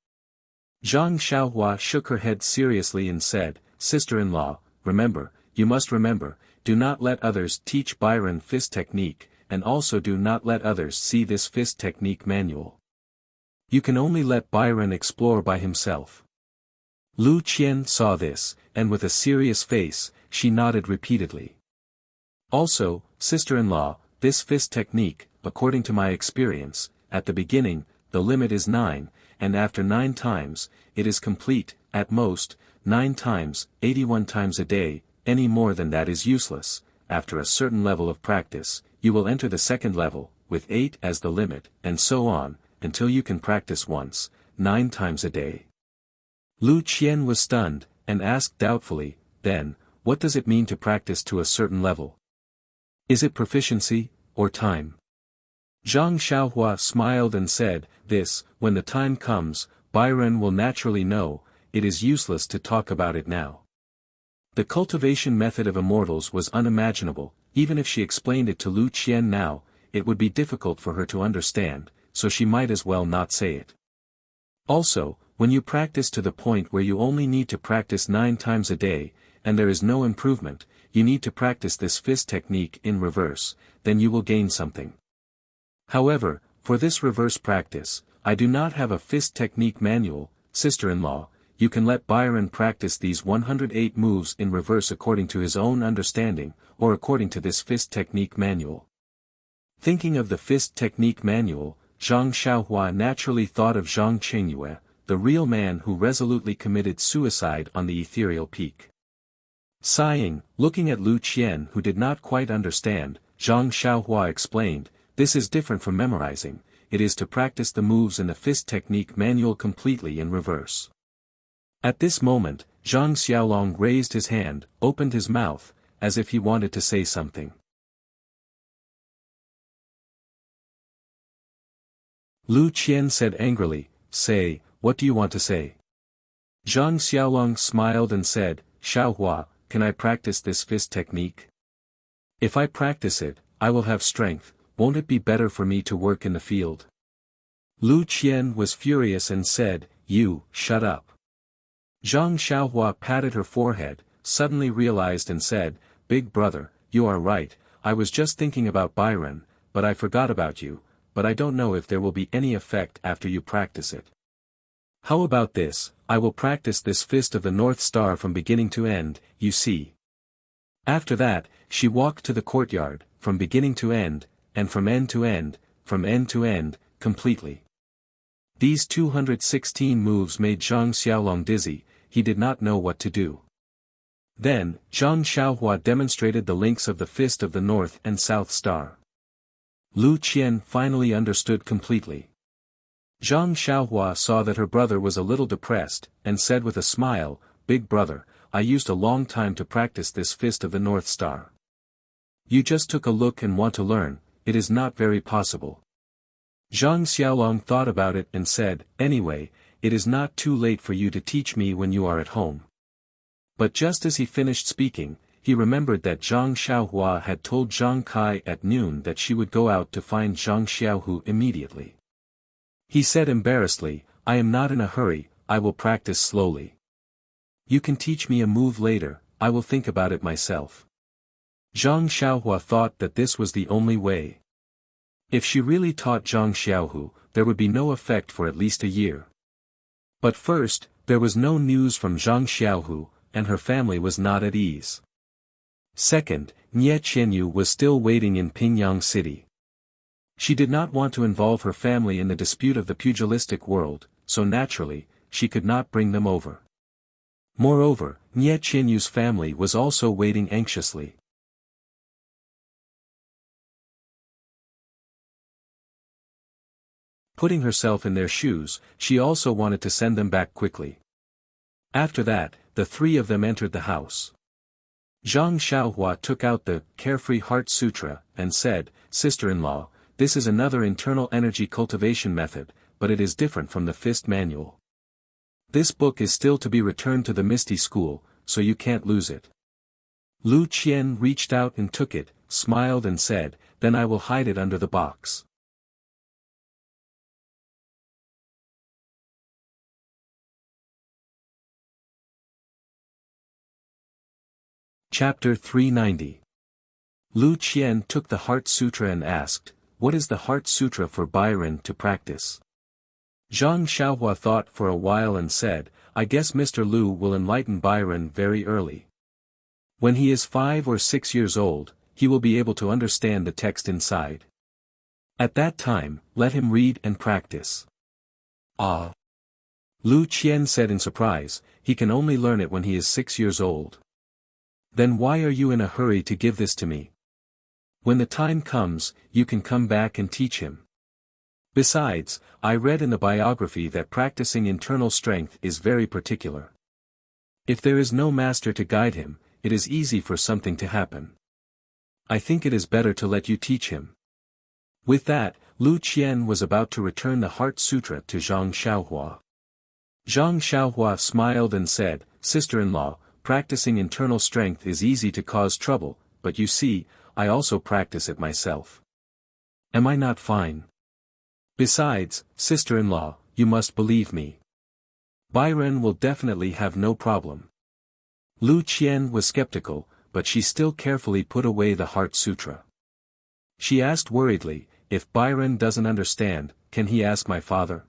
Zhang Xiaohua shook her head seriously and said, "Sister-in-law, remember, you must remember, do not let others teach Byron fist technique, and also do not let others see this fist technique manual. You can only let Byron explore by himself." Lu Qian saw this, and with a serious face, she nodded repeatedly. "Also, sister-in-law, this fist technique, according to my experience, at the beginning, the limit is 9, and after 9 times, it is complete, at most, 9 times, 81 times a day, any more than that is useless. After a certain level of practice, you will enter the second level, with 8 as the limit, and so on, until you can practice once, 9 times a day." Lu Qian was stunned, and asked doubtfully, "Then, what does it mean to practice to a certain level? Is it proficiency, or time?" Zhang Xiaohua smiled and said, "This, when the time comes, Byron will naturally know, it is useless to talk about it now." The cultivation method of immortals was unimaginable, even if she explained it to Lu Qian now, it would be difficult for her to understand, so she might as well not say it. Also, when you practice to the point where you only need to practice 9 times a day, and there is no improvement, you need to practice this fist technique in reverse, then you will gain something. However, for this reverse practice, I do not have a fist technique manual, sister-in-law, you can let Byron practice these 108 moves in reverse according to his own understanding, or according to this fist technique manual. Thinking of the fist technique manual, Zhang Xiaohua naturally thought of Zhang Qingyue, the real man who resolutely committed suicide on the ethereal peak. Sighing, looking at Lu Qian who did not quite understand, Zhang Xiaohua explained, "This is different from memorizing, it is to practice the moves in the fist technique manual completely in reverse." At this moment, Zhang Xiaolong raised his hand, opened his mouth, as if he wanted to say something. Lu Qian said angrily, "Say, what do you want to say?" Zhang Xiaolong smiled and said, "Xiaohua, can I practice this fist technique? If I practice it, I will have strength, won't it be better for me to work in the field?" Lu Qian was furious and said, "You, shut up." Zhang Xiaohua patted her forehead, suddenly realized and said, "Big brother, you are right, I was just thinking about Byron, but I forgot about you, but I don't know if there will be any effect after you practice it. How about this, I will practice this fist of the North Star from beginning to end, you see." After that, she walked to the courtyard, from beginning to end, and from end to end, completely. These 216 moves made Zhang Xiaolong dizzy. He did not know what to do. Then, Zhang Xiaohua demonstrated the links of the fist of the North and South Star. Lu Qian finally understood completely. Zhang Xiaohua saw that her brother was a little depressed, and said with a smile, "Big brother, I used a long time to practice this fist of the North Star. You just took a look and want to learn, it is not very possible." Zhang Xiaolong thought about it and said, "Anyway, it is not too late for you to teach me when you are at home." But just as he finished speaking, he remembered that Zhang Xiaohua had told Zhang Kai at noon that she would go out to find Zhang Xiaohu immediately. He said embarrassedly, "I am not in a hurry, I will practice slowly. You can teach me a move later, I will think about it myself." Zhang Xiaohua thought that this was the only way. If she really taught Zhang Xiaohu, there would be no effect for at least a year. But first, there was no news from Zhang Xiaohu, and her family was not at ease. Second, Nie Qianyu was still waiting in Pingyang City. She did not want to involve her family in the dispute of the pugilistic world, so naturally, she could not bring them over. Moreover, Nie Qianyu's family was also waiting anxiously. Putting herself in their shoes, she also wanted to send them back quickly. After that, the three of them entered the house. Zhang Xiaohua took out the Carefree Heart Sutra, and said, "Sister-in-law, this is another internal energy cultivation method, but it is different from the fist manual. This book is still to be returned to the Misty School, so you can't lose it." Lu Qian reached out and took it, smiled and said, "Then I will hide it under the box." Chapter 390. Lu Qian took the Heart Sutra and asked, "What is the Heart Sutra for Byron to practice?" Zhang Xiaohua thought for a while and said, "I guess Mr. Lu will enlighten Byron very early. When he is 5 or 6 years old, he will be able to understand the text inside. At that time, let him read and practice." "Ah!" Lu Qian said in surprise, "He can only learn it when he is 6 years old. Then why are you in a hurry to give this to me? When the time comes, you can come back and teach him. Besides, I read in the biography that practicing internal strength is very particular. If there is no master to guide him, it is easy for something to happen. I think it is better to let you teach him." With that, Lu Qian was about to return the Heart Sutra to Zhang Xiaohua. Zhang Xiaohua smiled and said, "Sister-in-law, practicing internal strength is easy to cause trouble, but you see, I also practice it myself. Am I not fine? Besides, sister-in-law, you must believe me. Byron will definitely have no problem." Lu Qian was skeptical, but she still carefully put away the Heart Sutra. She asked worriedly, "If Byron doesn't understand, can he ask my father?"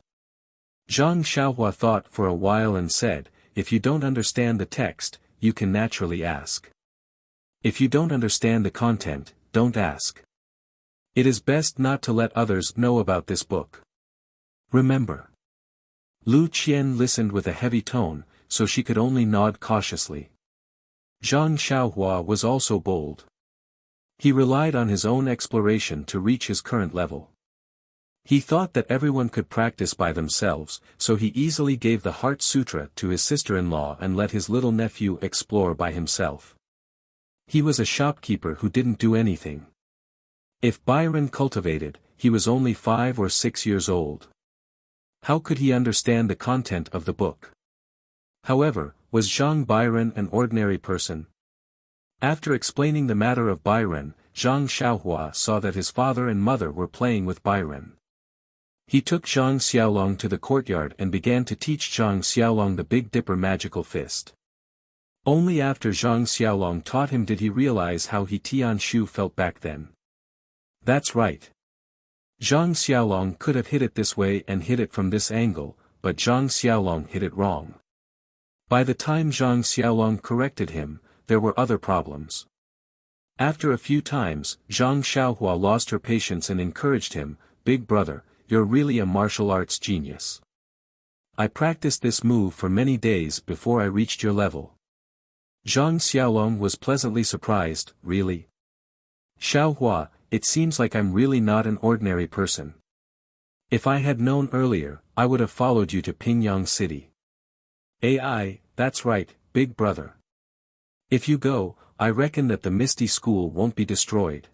Zhang Xiaohua thought for a while and said, "If you don't understand the text, you can naturally ask. If you don't understand the content, don't ask. It is best not to let others know about this book. Remember." Lu Qian listened with a heavy tone, so she could only nod cautiously. Zhang Xiaohua was also bold. He relied on his own exploration to reach his current level. He thought that everyone could practice by themselves, so he easily gave the Heart Sutra to his sister-in-law and let his little nephew explore by himself. He was a shopkeeper who didn't do anything. If Byron cultivated, he was only 5 or 6 years old. How could he understand the content of the book? However, was Zhang Byron an ordinary person? After explaining the matter of Byron, Zhang Xiaohua saw that his father and mother were playing with Byron. He took Zhang Xiaolong to the courtyard and began to teach Zhang Xiaolong the Big Dipper magical fist. Only after Zhang Xiaolong taught him did he realize how he Tianshu felt back then. That's right. Zhang Xiaolong could have hit it this way and hit it from this angle, but Zhang Xiaolong hit it wrong. By the time Zhang Xiaolong corrected him, there were other problems. After a few times, Zhang Xiaohua lost her patience and encouraged him, "Big brother, you're really a martial arts genius. I practiced this move for many days before I reached your level." Zhang Xiaolong was pleasantly surprised, "Really? Xiaohua, it seems like I'm really not an ordinary person. If I had known earlier, I would have followed you to Pingyang City." "AI, that's right, big brother. If you go, I reckon that the Misty School won't be destroyed.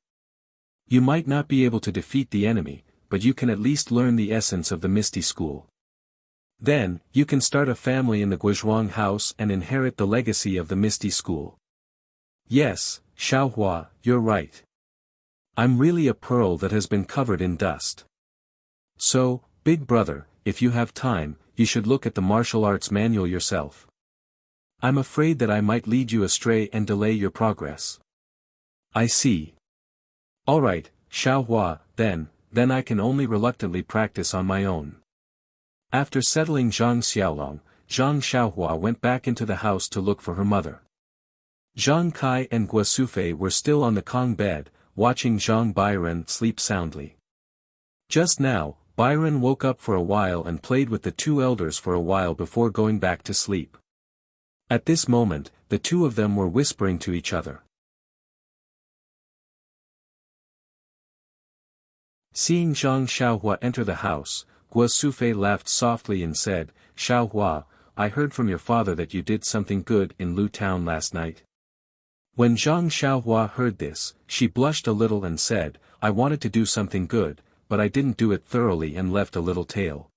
You might not be able to defeat the enemy, but you can at least learn the essence of the Misty School. Then, you can start a family in the Guizhuang house and inherit the legacy of the Misty School." "Yes, Xiaohua, you're right. I'm really a pearl that has been covered in dust. So, big brother, if you have time, you should look at the martial arts manual yourself. I'm afraid that I might lead you astray and delay your progress." "I see. Alright, Xiaohua, then I can only reluctantly practice on my own." After settling Zhang Xiaolong, Zhang Xiaohua went back into the house to look for her mother. Zhang Kai and Gua Sufei were still on the Kong bed, watching Zhang Bairen sleep soundly. Just now, Bairen woke up for a while and played with the two elders for a while before going back to sleep. At this moment, the two of them were whispering to each other. Seeing Zhang Xiaohua enter the house, Gua Sufei laughed softly and said, "Xiaohua, I heard from your father that you did something good in Lu Town last night." When Zhang Xiaohua heard this, she blushed a little and said, "I wanted to do something good, but I didn't do it thoroughly and left a little tail.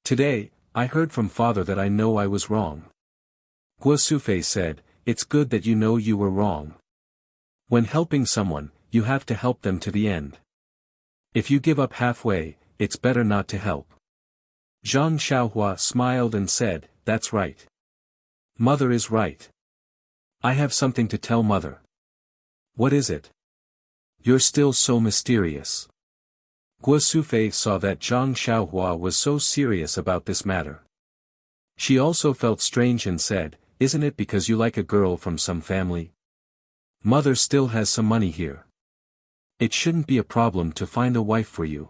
Today, I heard from father that I know I was wrong." Gua Sufei said, "It's good that you know you were wrong. When helping someone, you have to help them to the end. If you give up halfway, it's better not to help." Zhang Xiaohua smiled and said, "That's right. Mother is right. I have something to tell mother." "What is it? You're still so mysterious." Gua Sufei saw that Zhang Xiaohua was so serious about this matter. She also felt strange and said, "Isn't it because you like a girl from some family? Mother still has some money here. It shouldn't be a problem to find a wife for you."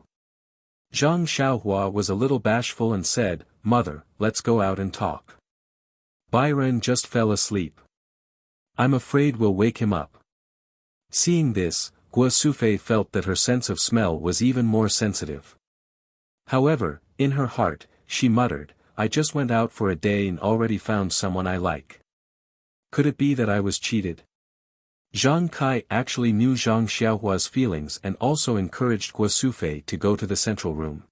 Zhang Xiaohua was a little bashful and said, "Mother, let's go out and talk. Bairen just fell asleep. I'm afraid we'll wake him up." Seeing this, Gua Sufei felt that her sense of smell was even more sensitive. However, in her heart, she muttered, "I just went out for a day and already found someone I like. Could it be that I was cheated?" Zhang Kai actually knew Zhang Xiaohua's feelings and also encouraged Gua Sufei to go to the central room.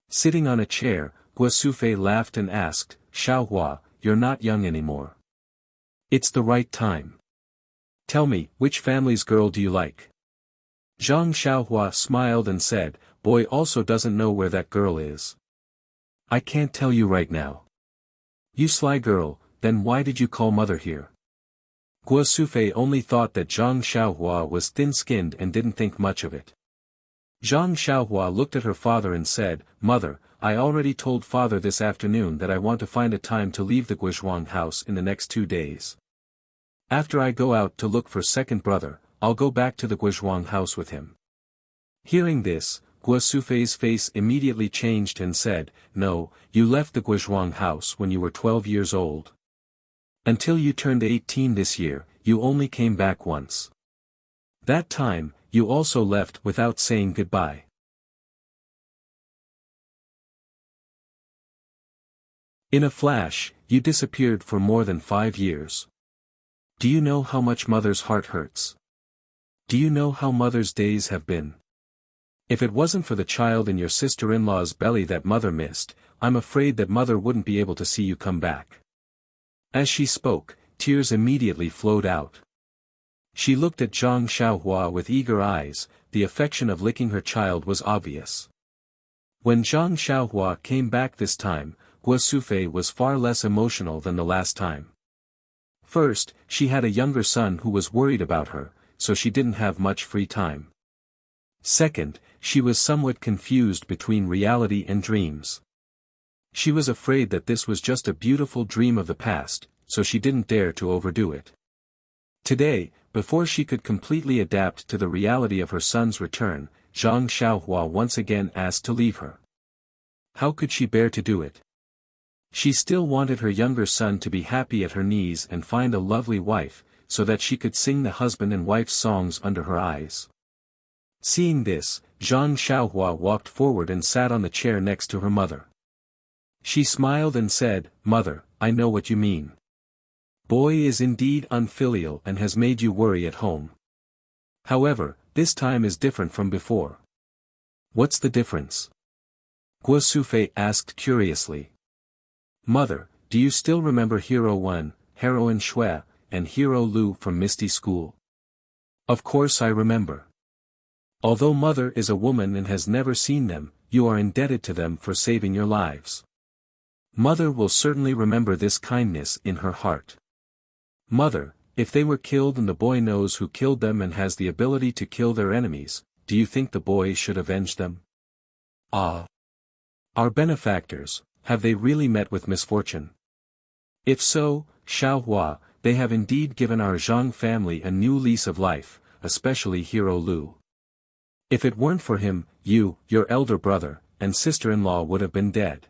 Sitting on a chair, Gua Sufei laughed and asked, "Xiaohua, you're not young anymore. It's the right time. Tell me, which family's girl do you like?" Zhang Xiaohua smiled and said, "Boy also doesn't know where that girl is. I can't tell you right now." "You sly girl, then why did you call mother here?" Gua Sufei only thought that Zhang Xiaohua was thin-skinned and didn't think much of it. Zhang Xiaohua looked at her father and said, "Mother, I already told father this afternoon that I want to find a time to leave the Guizhuang house in the next 2 days. After I go out to look for second brother, I'll go back to the Guizhuang house with him." Hearing this, Gua Sufei's face immediately changed and said, "No, you left the Guizhuang house when you were 12 years old. Until you turned 18 this year, you only came back once. That time, you also left without saying goodbye. In a flash, you disappeared for more than 5 years. Do you know how much mother's heart hurts? Do you know how mother's days have been? If it wasn't for the child in your sister-in-law's belly that mother missed, I'm afraid that mother wouldn't be able to see you come back." As she spoke, tears immediately flowed out. She looked at Zhang Xiaohua with eager eyes, the affection of licking her child was obvious. When Zhang Xiaohua came back this time, Gua Sufei was far less emotional than the last time. First, she had a younger son who was worried about her, so she didn't have much free time. Second, she was somewhat confused between reality and dreams. She was afraid that this was just a beautiful dream of the past, so she didn't dare to overdo it. Today, before she could completely adapt to the reality of her son's return, Zhang Xiaohua once again asked to leave her. How could she bear to do it? She still wanted her younger son to be happy at her knees and find a lovely wife, so that she could sing the husband and wife's songs under her eyes. Seeing this, Zhang Xiaohua walked forward and sat on the chair next to her mother. She smiled and said, "Mother, I know what you mean. Boy is indeed unfilial and has made you worry at home. However, this time is different from before." "What's the difference?" Guo Sufei asked curiously. "Mother, do you still remember Hero Wen, Heroine Shui, and Hero Lu from Misty School?" "Of course I remember. Although Mother is a woman and has never seen them, you are indebted to them for saving your lives. Mother will certainly remember this kindness in her heart. Mother, if they were killed and the boy knows who killed them and has the ability to kill their enemies, do you think the boy should avenge them?" "Ah. Our benefactors, have they really met with misfortune? If so, Xiaohua, they have indeed given our Zhang family a new lease of life, especially Hero Lu. If it weren't for him, you, your elder brother, and sister-in-law would have been dead.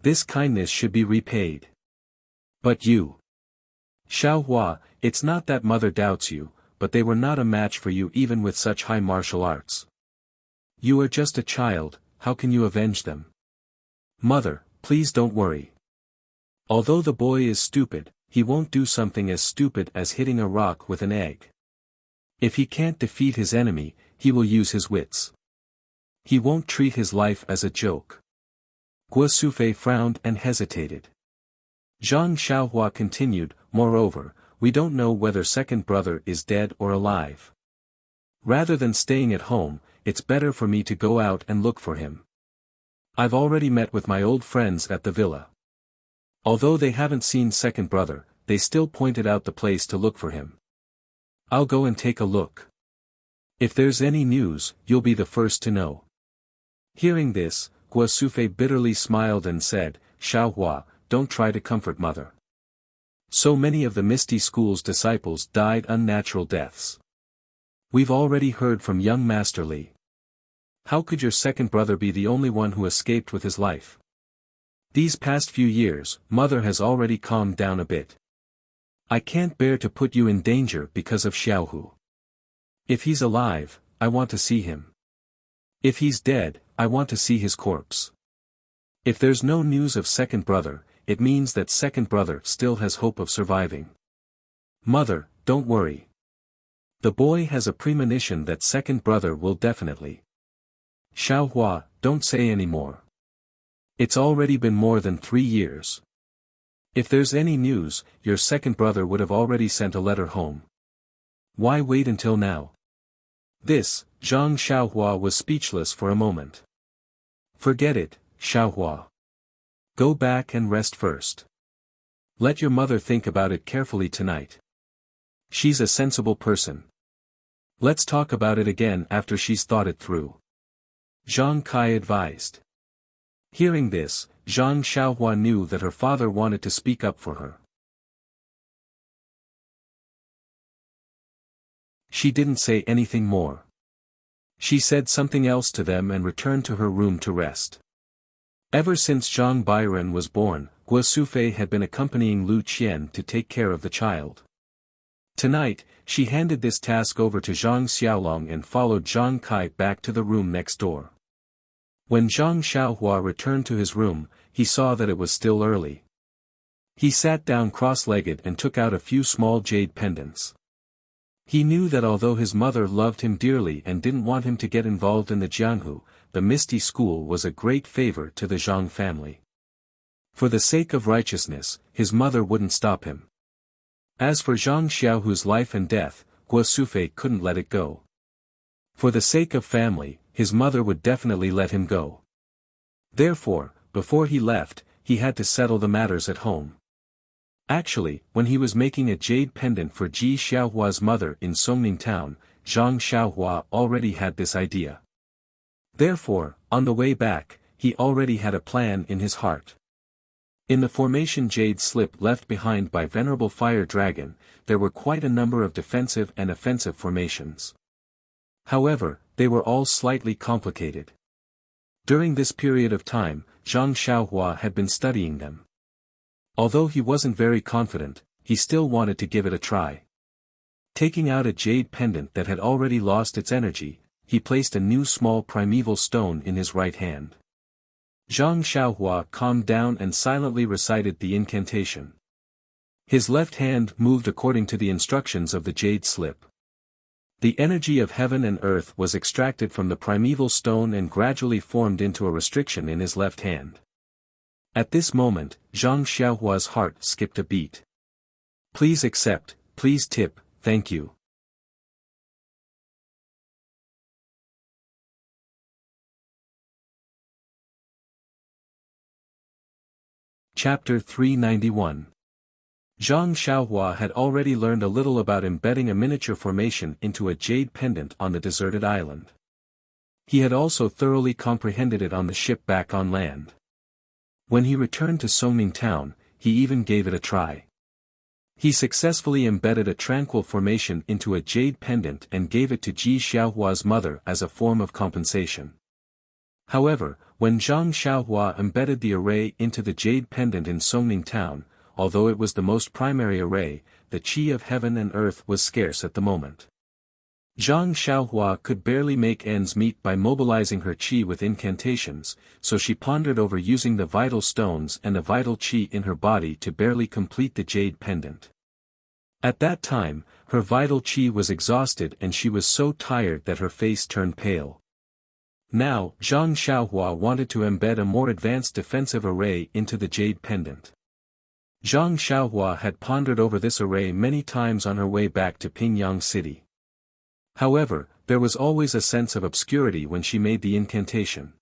This kindness should be repaid. But you, Xiaohua, it's not that Mother doubts you, but they were not a match for you even with such high martial arts. You are just a child, how can you avenge them? Mother, please don't worry. Although the boy is stupid, he won't do something as stupid as hitting a rock with an egg. If he can't defeat his enemy, he will use his wits. He won't treat his life as a joke." Guo Sufei frowned and hesitated. Zhang Xiaohua continued, "Moreover, we don't know whether second brother is dead or alive. Rather than staying at home, it's better for me to go out and look for him. I've already met with my old friends at the villa. Although they haven't seen second brother, they still pointed out the place to look for him. I'll go and take a look. If there's any news, you'll be the first to know." Hearing this, Guo Sufei bitterly smiled and said, "Xiaohua, don't try to comfort Mother. So many of the Misty School's disciples died unnatural deaths. We've already heard from young Master Li. How could your second brother be the only one who escaped with his life? These past few years, Mother has already calmed down a bit. I can't bear to put you in danger because of Xiaohu. If he's alive, I want to see him. If he's dead, I want to see his corpse. If there's no news of second brother, it means that second brother still has hope of surviving. Mother, don't worry. The boy has a premonition that second brother will definitely. Xiaohua, don't say any more. It's already been more than 3 years. If there's any news, your second brother would have already sent a letter home. Why wait until now?" This, Zhang Xiaohua was speechless for a moment. "Forget it, Xiaohua. Go back and rest first. Let your mother think about it carefully tonight. She's a sensible person. Let's talk about it again after she's thought it through," Zhang Kai advised. Hearing this, Zhang Xiaohua knew that her father wanted to speak up for her. She didn't say anything more. She said something else to them and returned to her room to rest. Ever since Zhang Bairen was born, Guo Sufei had been accompanying Lu Qian to take care of the child. Tonight, she handed this task over to Zhang Xiaolong and followed Zhang Kai back to the room next door. When Zhang Xiaohua returned to his room, he saw that it was still early. He sat down cross-legged and took out a few small jade pendants. He knew that although his mother loved him dearly and didn't want him to get involved in the Jianghu, the Misty School was a great favor to the Zhang family. For the sake of righteousness, his mother wouldn't stop him. As for Zhang Xiaohu's life and death, Guo Sufei couldn't let it go. For the sake of family, his mother would definitely let him go. Therefore, before he left, he had to settle the matters at home. Actually, when he was making a jade pendant for Ji Xiaohua's mother in Songning town, Zhang Xiaohua already had this idea. Therefore, on the way back, he already had a plan in his heart. In the formation jade slip left behind by Venerable Fire Dragon, there were quite a number of defensive and offensive formations. However, they were all slightly complicated. During this period of time, Zhang Xiaohua had been studying them. Although he wasn't very confident, he still wanted to give it a try. Taking out a jade pendant that had already lost its energy, he placed a new small primeval stone in his right hand. Zhang Xiaohua calmed down and silently recited the incantation. His left hand moved according to the instructions of the jade slip. The energy of heaven and earth was extracted from the primeval stone and gradually formed into a restriction in his left hand. At this moment, Zhang Xiaohua's heart skipped a beat. Please accept, please tip, thank you. Chapter 391. Zhang Xiaohua had already learned a little about embedding a miniature formation into a jade pendant on the deserted island. He had also thoroughly comprehended it on the ship back on land. When he returned to Songning town, he even gave it a try. He successfully embedded a tranquil formation into a jade pendant and gave it to Ji Xiaohua's mother as a form of compensation. However, when Zhang Xiaohua embedded the array into the jade pendant in Songning town, although it was the most primary array, the qi of heaven and earth was scarce at the moment. Zhang Xiaohua could barely make ends meet by mobilizing her qi with incantations, so she pondered over using the vital stones and the vital qi in her body to barely complete the jade pendant. At that time, her vital qi was exhausted and she was so tired that her face turned pale. Now, Zhang Xiaohua wanted to embed a more advanced defensive array into the jade pendant. Zhang Xiaohua had pondered over this array many times on her way back to Pingyang City. However, there was always a sense of obscurity when she made the incantation.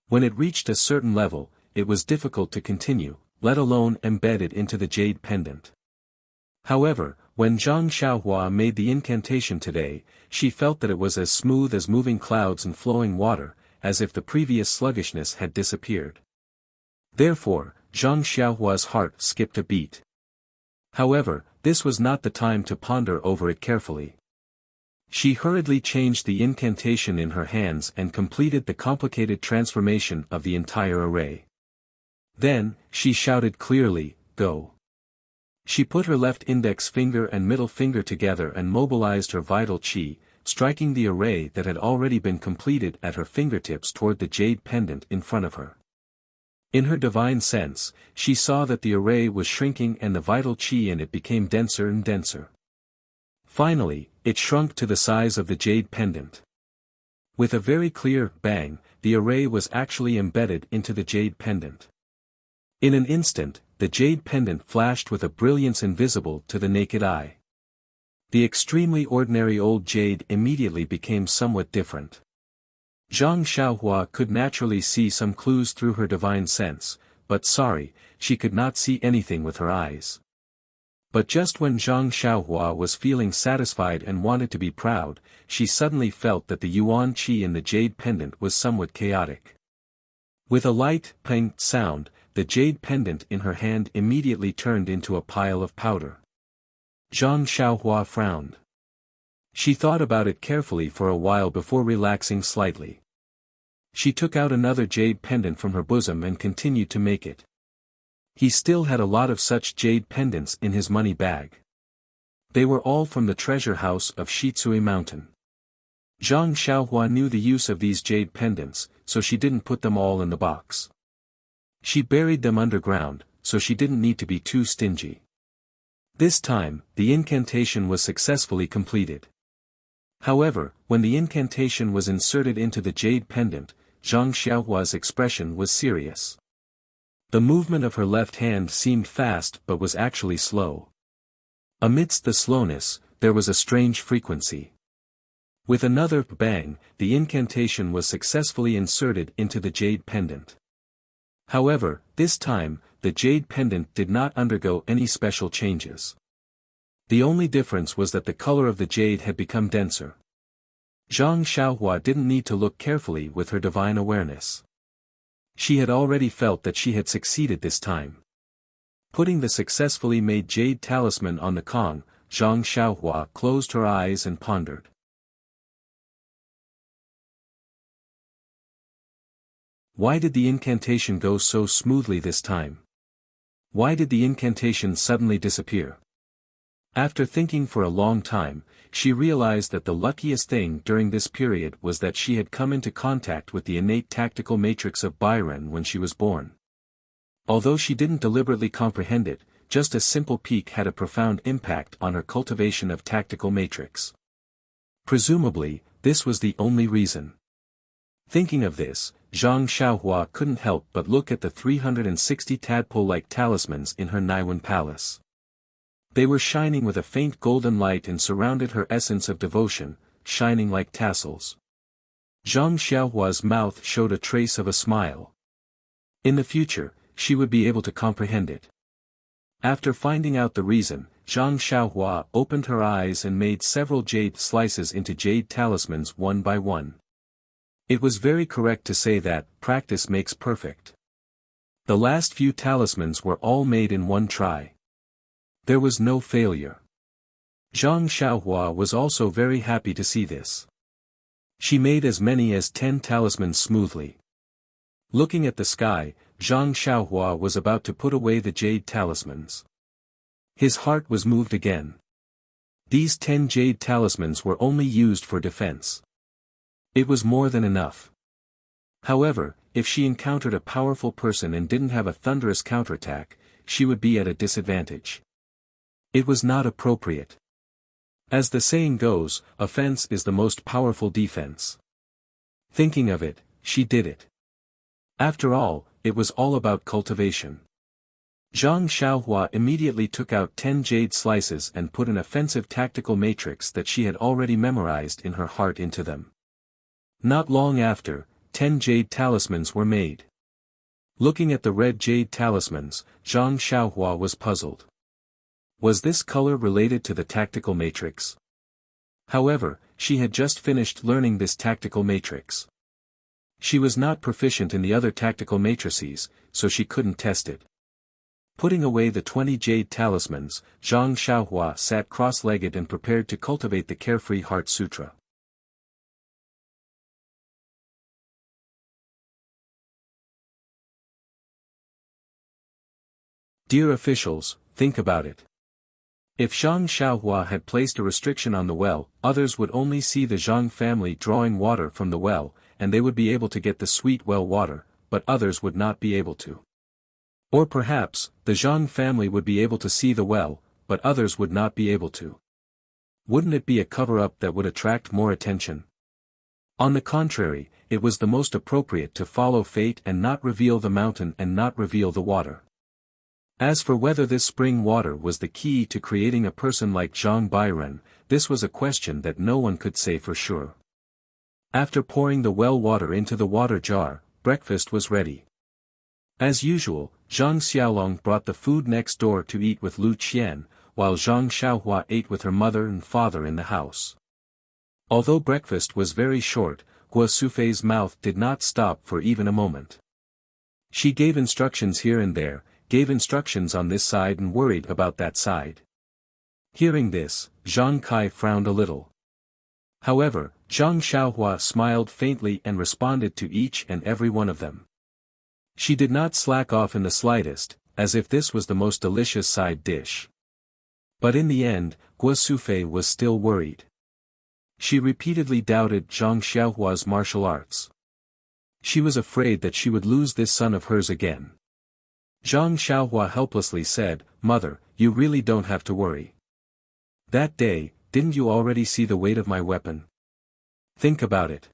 When it reached a certain level, it was difficult to continue, let alone embed it into the jade pendant. However, when Zhang Xiaohua made the incantation today, she felt that it was as smooth as moving clouds and flowing water, as if the previous sluggishness had disappeared. Therefore, Zhang Xiaohua's heart skipped a beat. However, this was not the time to ponder over it carefully. She hurriedly changed the incantation in her hands and completed the complicated transformation of the entire array. Then, she shouted clearly, "Go!" She put her left index finger and middle finger together and mobilized her vital qi, striking the array that had already been completed at her fingertips toward the jade pendant in front of her. In her divine sense, she saw that the array was shrinking and the vital qi in it became denser and denser. Finally, it shrunk to the size of the jade pendant. With a very clear bang, the array was actually embedded into the jade pendant. In an instant, the jade pendant flashed with a brilliance invisible to the naked eye. The extremely ordinary old jade immediately became somewhat different. Zhang Xiaohua could naturally see some clues through her divine sense, but sorry, she could not see anything with her eyes. But just when Zhang Xiaohua was feeling satisfied and wanted to be proud, she suddenly felt that the yuan qi in the jade pendant was somewhat chaotic. With a light, ping sound, the jade pendant in her hand immediately turned into a pile of powder. Zhang Xiaohua frowned. She thought about it carefully for a while before relaxing slightly. She took out another jade pendant from her bosom and continued to make it. He still had a lot of such jade pendants in his money bag. They were all from the treasure house of Shitsui Mountain. Zhang Xiaohua knew the use of these jade pendants, so she didn't put them all in the box. She buried them underground, so she didn't need to be too stingy. This time, the incantation was successfully completed. However, when the incantation was inserted into the jade pendant, Zhang Xiaohua's expression was serious. The movement of her left hand seemed fast but was actually slow. Amidst the slowness, there was a strange frequency. With another bang, the incantation was successfully inserted into the jade pendant. However, this time, the jade pendant did not undergo any special changes. The only difference was that the color of the jade had become denser. Zhang Xiaohua didn't need to look carefully with her divine awareness. She had already felt that she had succeeded this time. Putting the successfully made jade talisman on the Kong, Zhang Xiaohua closed her eyes and pondered. Why did the incantation go so smoothly this time? Why did the incantation suddenly disappear? After thinking for a long time, she realized that the luckiest thing during this period was that she had come into contact with the innate tactical matrix of Byron when she was born. Although she didn't deliberately comprehend it, just a simple peek had a profound impact on her cultivation of tactical matrix. Presumably, this was the only reason. Thinking of this, Zhang Xiaohua couldn't help but look at the 360 tadpole-like talismans in her Naiwan palace. They were shining with a faint golden light and surrounded her essence of devotion, shining like tassels. Zhang Xiaohua's mouth showed a trace of a smile. In the future, she would be able to comprehend it. After finding out the reason, Zhang Xiaohua opened her eyes and made several jade slices into jade talismans one by one. It was very correct to say that practice makes perfect. The last few talismans were all made in one try. There was no failure. Zhang Xiaohua was also very happy to see this. She made as many as 10 talismans smoothly. Looking at the sky, Zhang Xiaohua was about to put away the jade talismans. His heart was moved again. These 10 jade talismans were only used for defense. It was more than enough. However, if she encountered a powerful person and didn't have a thunderous counterattack, she would be at a disadvantage. It was not appropriate. As the saying goes, offense is the most powerful defense. Thinking of it, she did it. After all, it was all about cultivation. Zhang Xiaohua immediately took out 10 jade slices and put an offensive tactical matrix that she had already memorized in her heart into them. Not long after, 10 jade talismans were made. Looking at the red jade talismans, Zhang Xiaohua was puzzled. Was this color related to the tactical matrix? However, she had just finished learning this tactical matrix. She was not proficient in the other tactical matrices, so she couldn't test it. Putting away the 20 jade talismans, Zhang Xiaohua sat cross-legged and prepared to cultivate the Carefree Heart Sutra. Dear officials, think about it. If Zhang Xiaohua had placed a restriction on the well, others would only see the Zhang family drawing water from the well, and they would be able to get the sweet well water, but others would not be able to. Or perhaps, the Zhang family would be able to see the well, but others would not be able to. Wouldn't it be a cover-up that would attract more attention? On the contrary, it was the most appropriate to follow fate and not reveal the mountain and not reveal the water. As for whether this spring water was the key to creating a person like Zhang Bairen, this was a question that no one could say for sure. After pouring the well water into the water jar, breakfast was ready. As usual, Zhang Xiaolong brought the food next door to eat with Lu Qian, while Zhang Xiaohua ate with her mother and father in the house. Although breakfast was very short, Guo Sufei's mouth did not stop for even a moment. She gave instructions here and there, gave instructions on this side and worried about that side. Hearing this, Zhang Kai frowned a little. However, Zhang Xiaohua smiled faintly and responded to each and every one of them. She did not slack off in the slightest, as if this was the most delicious side dish. But in the end, Guo Sufei was still worried. She repeatedly doubted Zhang Xiaohua's martial arts. She was afraid that she would lose this son of hers again. Zhang Xiaohua helplessly said, "Mother, you really don't have to worry. That day, didn't you already see the weight of my weapon? Think about it.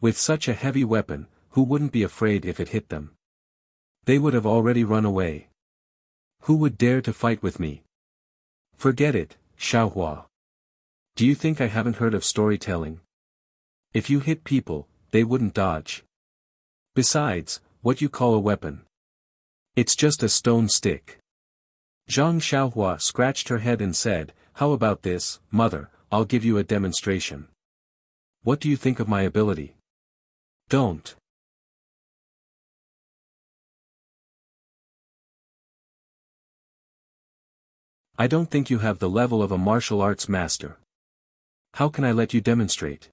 With such a heavy weapon, who wouldn't be afraid if it hit them? They would have already run away. Who would dare to fight with me? Forget it, Xiaohua. Do you think I haven't heard of storytelling? If you hit people, they wouldn't dodge. Besides, what you call a weapon? It's just a stone stick." Zhang Xiaohua scratched her head and said, "How about this, mother, I'll give you a demonstration. What do you think of my ability?" "Don't." I don't think you have the level of a martial arts master. How can I let you demonstrate?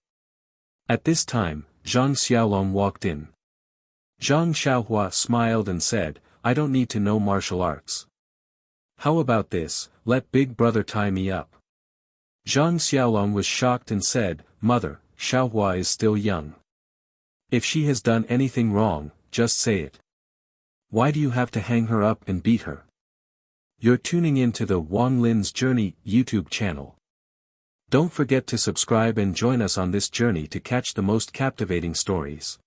At this time, Zhang Xiaolong walked in. Zhang Xiaohua smiled and said, I don't need to know martial arts. How about this, let big brother tie me up. Zhang Xiaolong was shocked and said, Mother, Xiaohua is still young. If she has done anything wrong, just say it. Why do you have to hang her up and beat her? You're tuning in to the Wang Lin's Journey YouTube channel. Don't forget to subscribe and join us on this journey to catch the most captivating stories.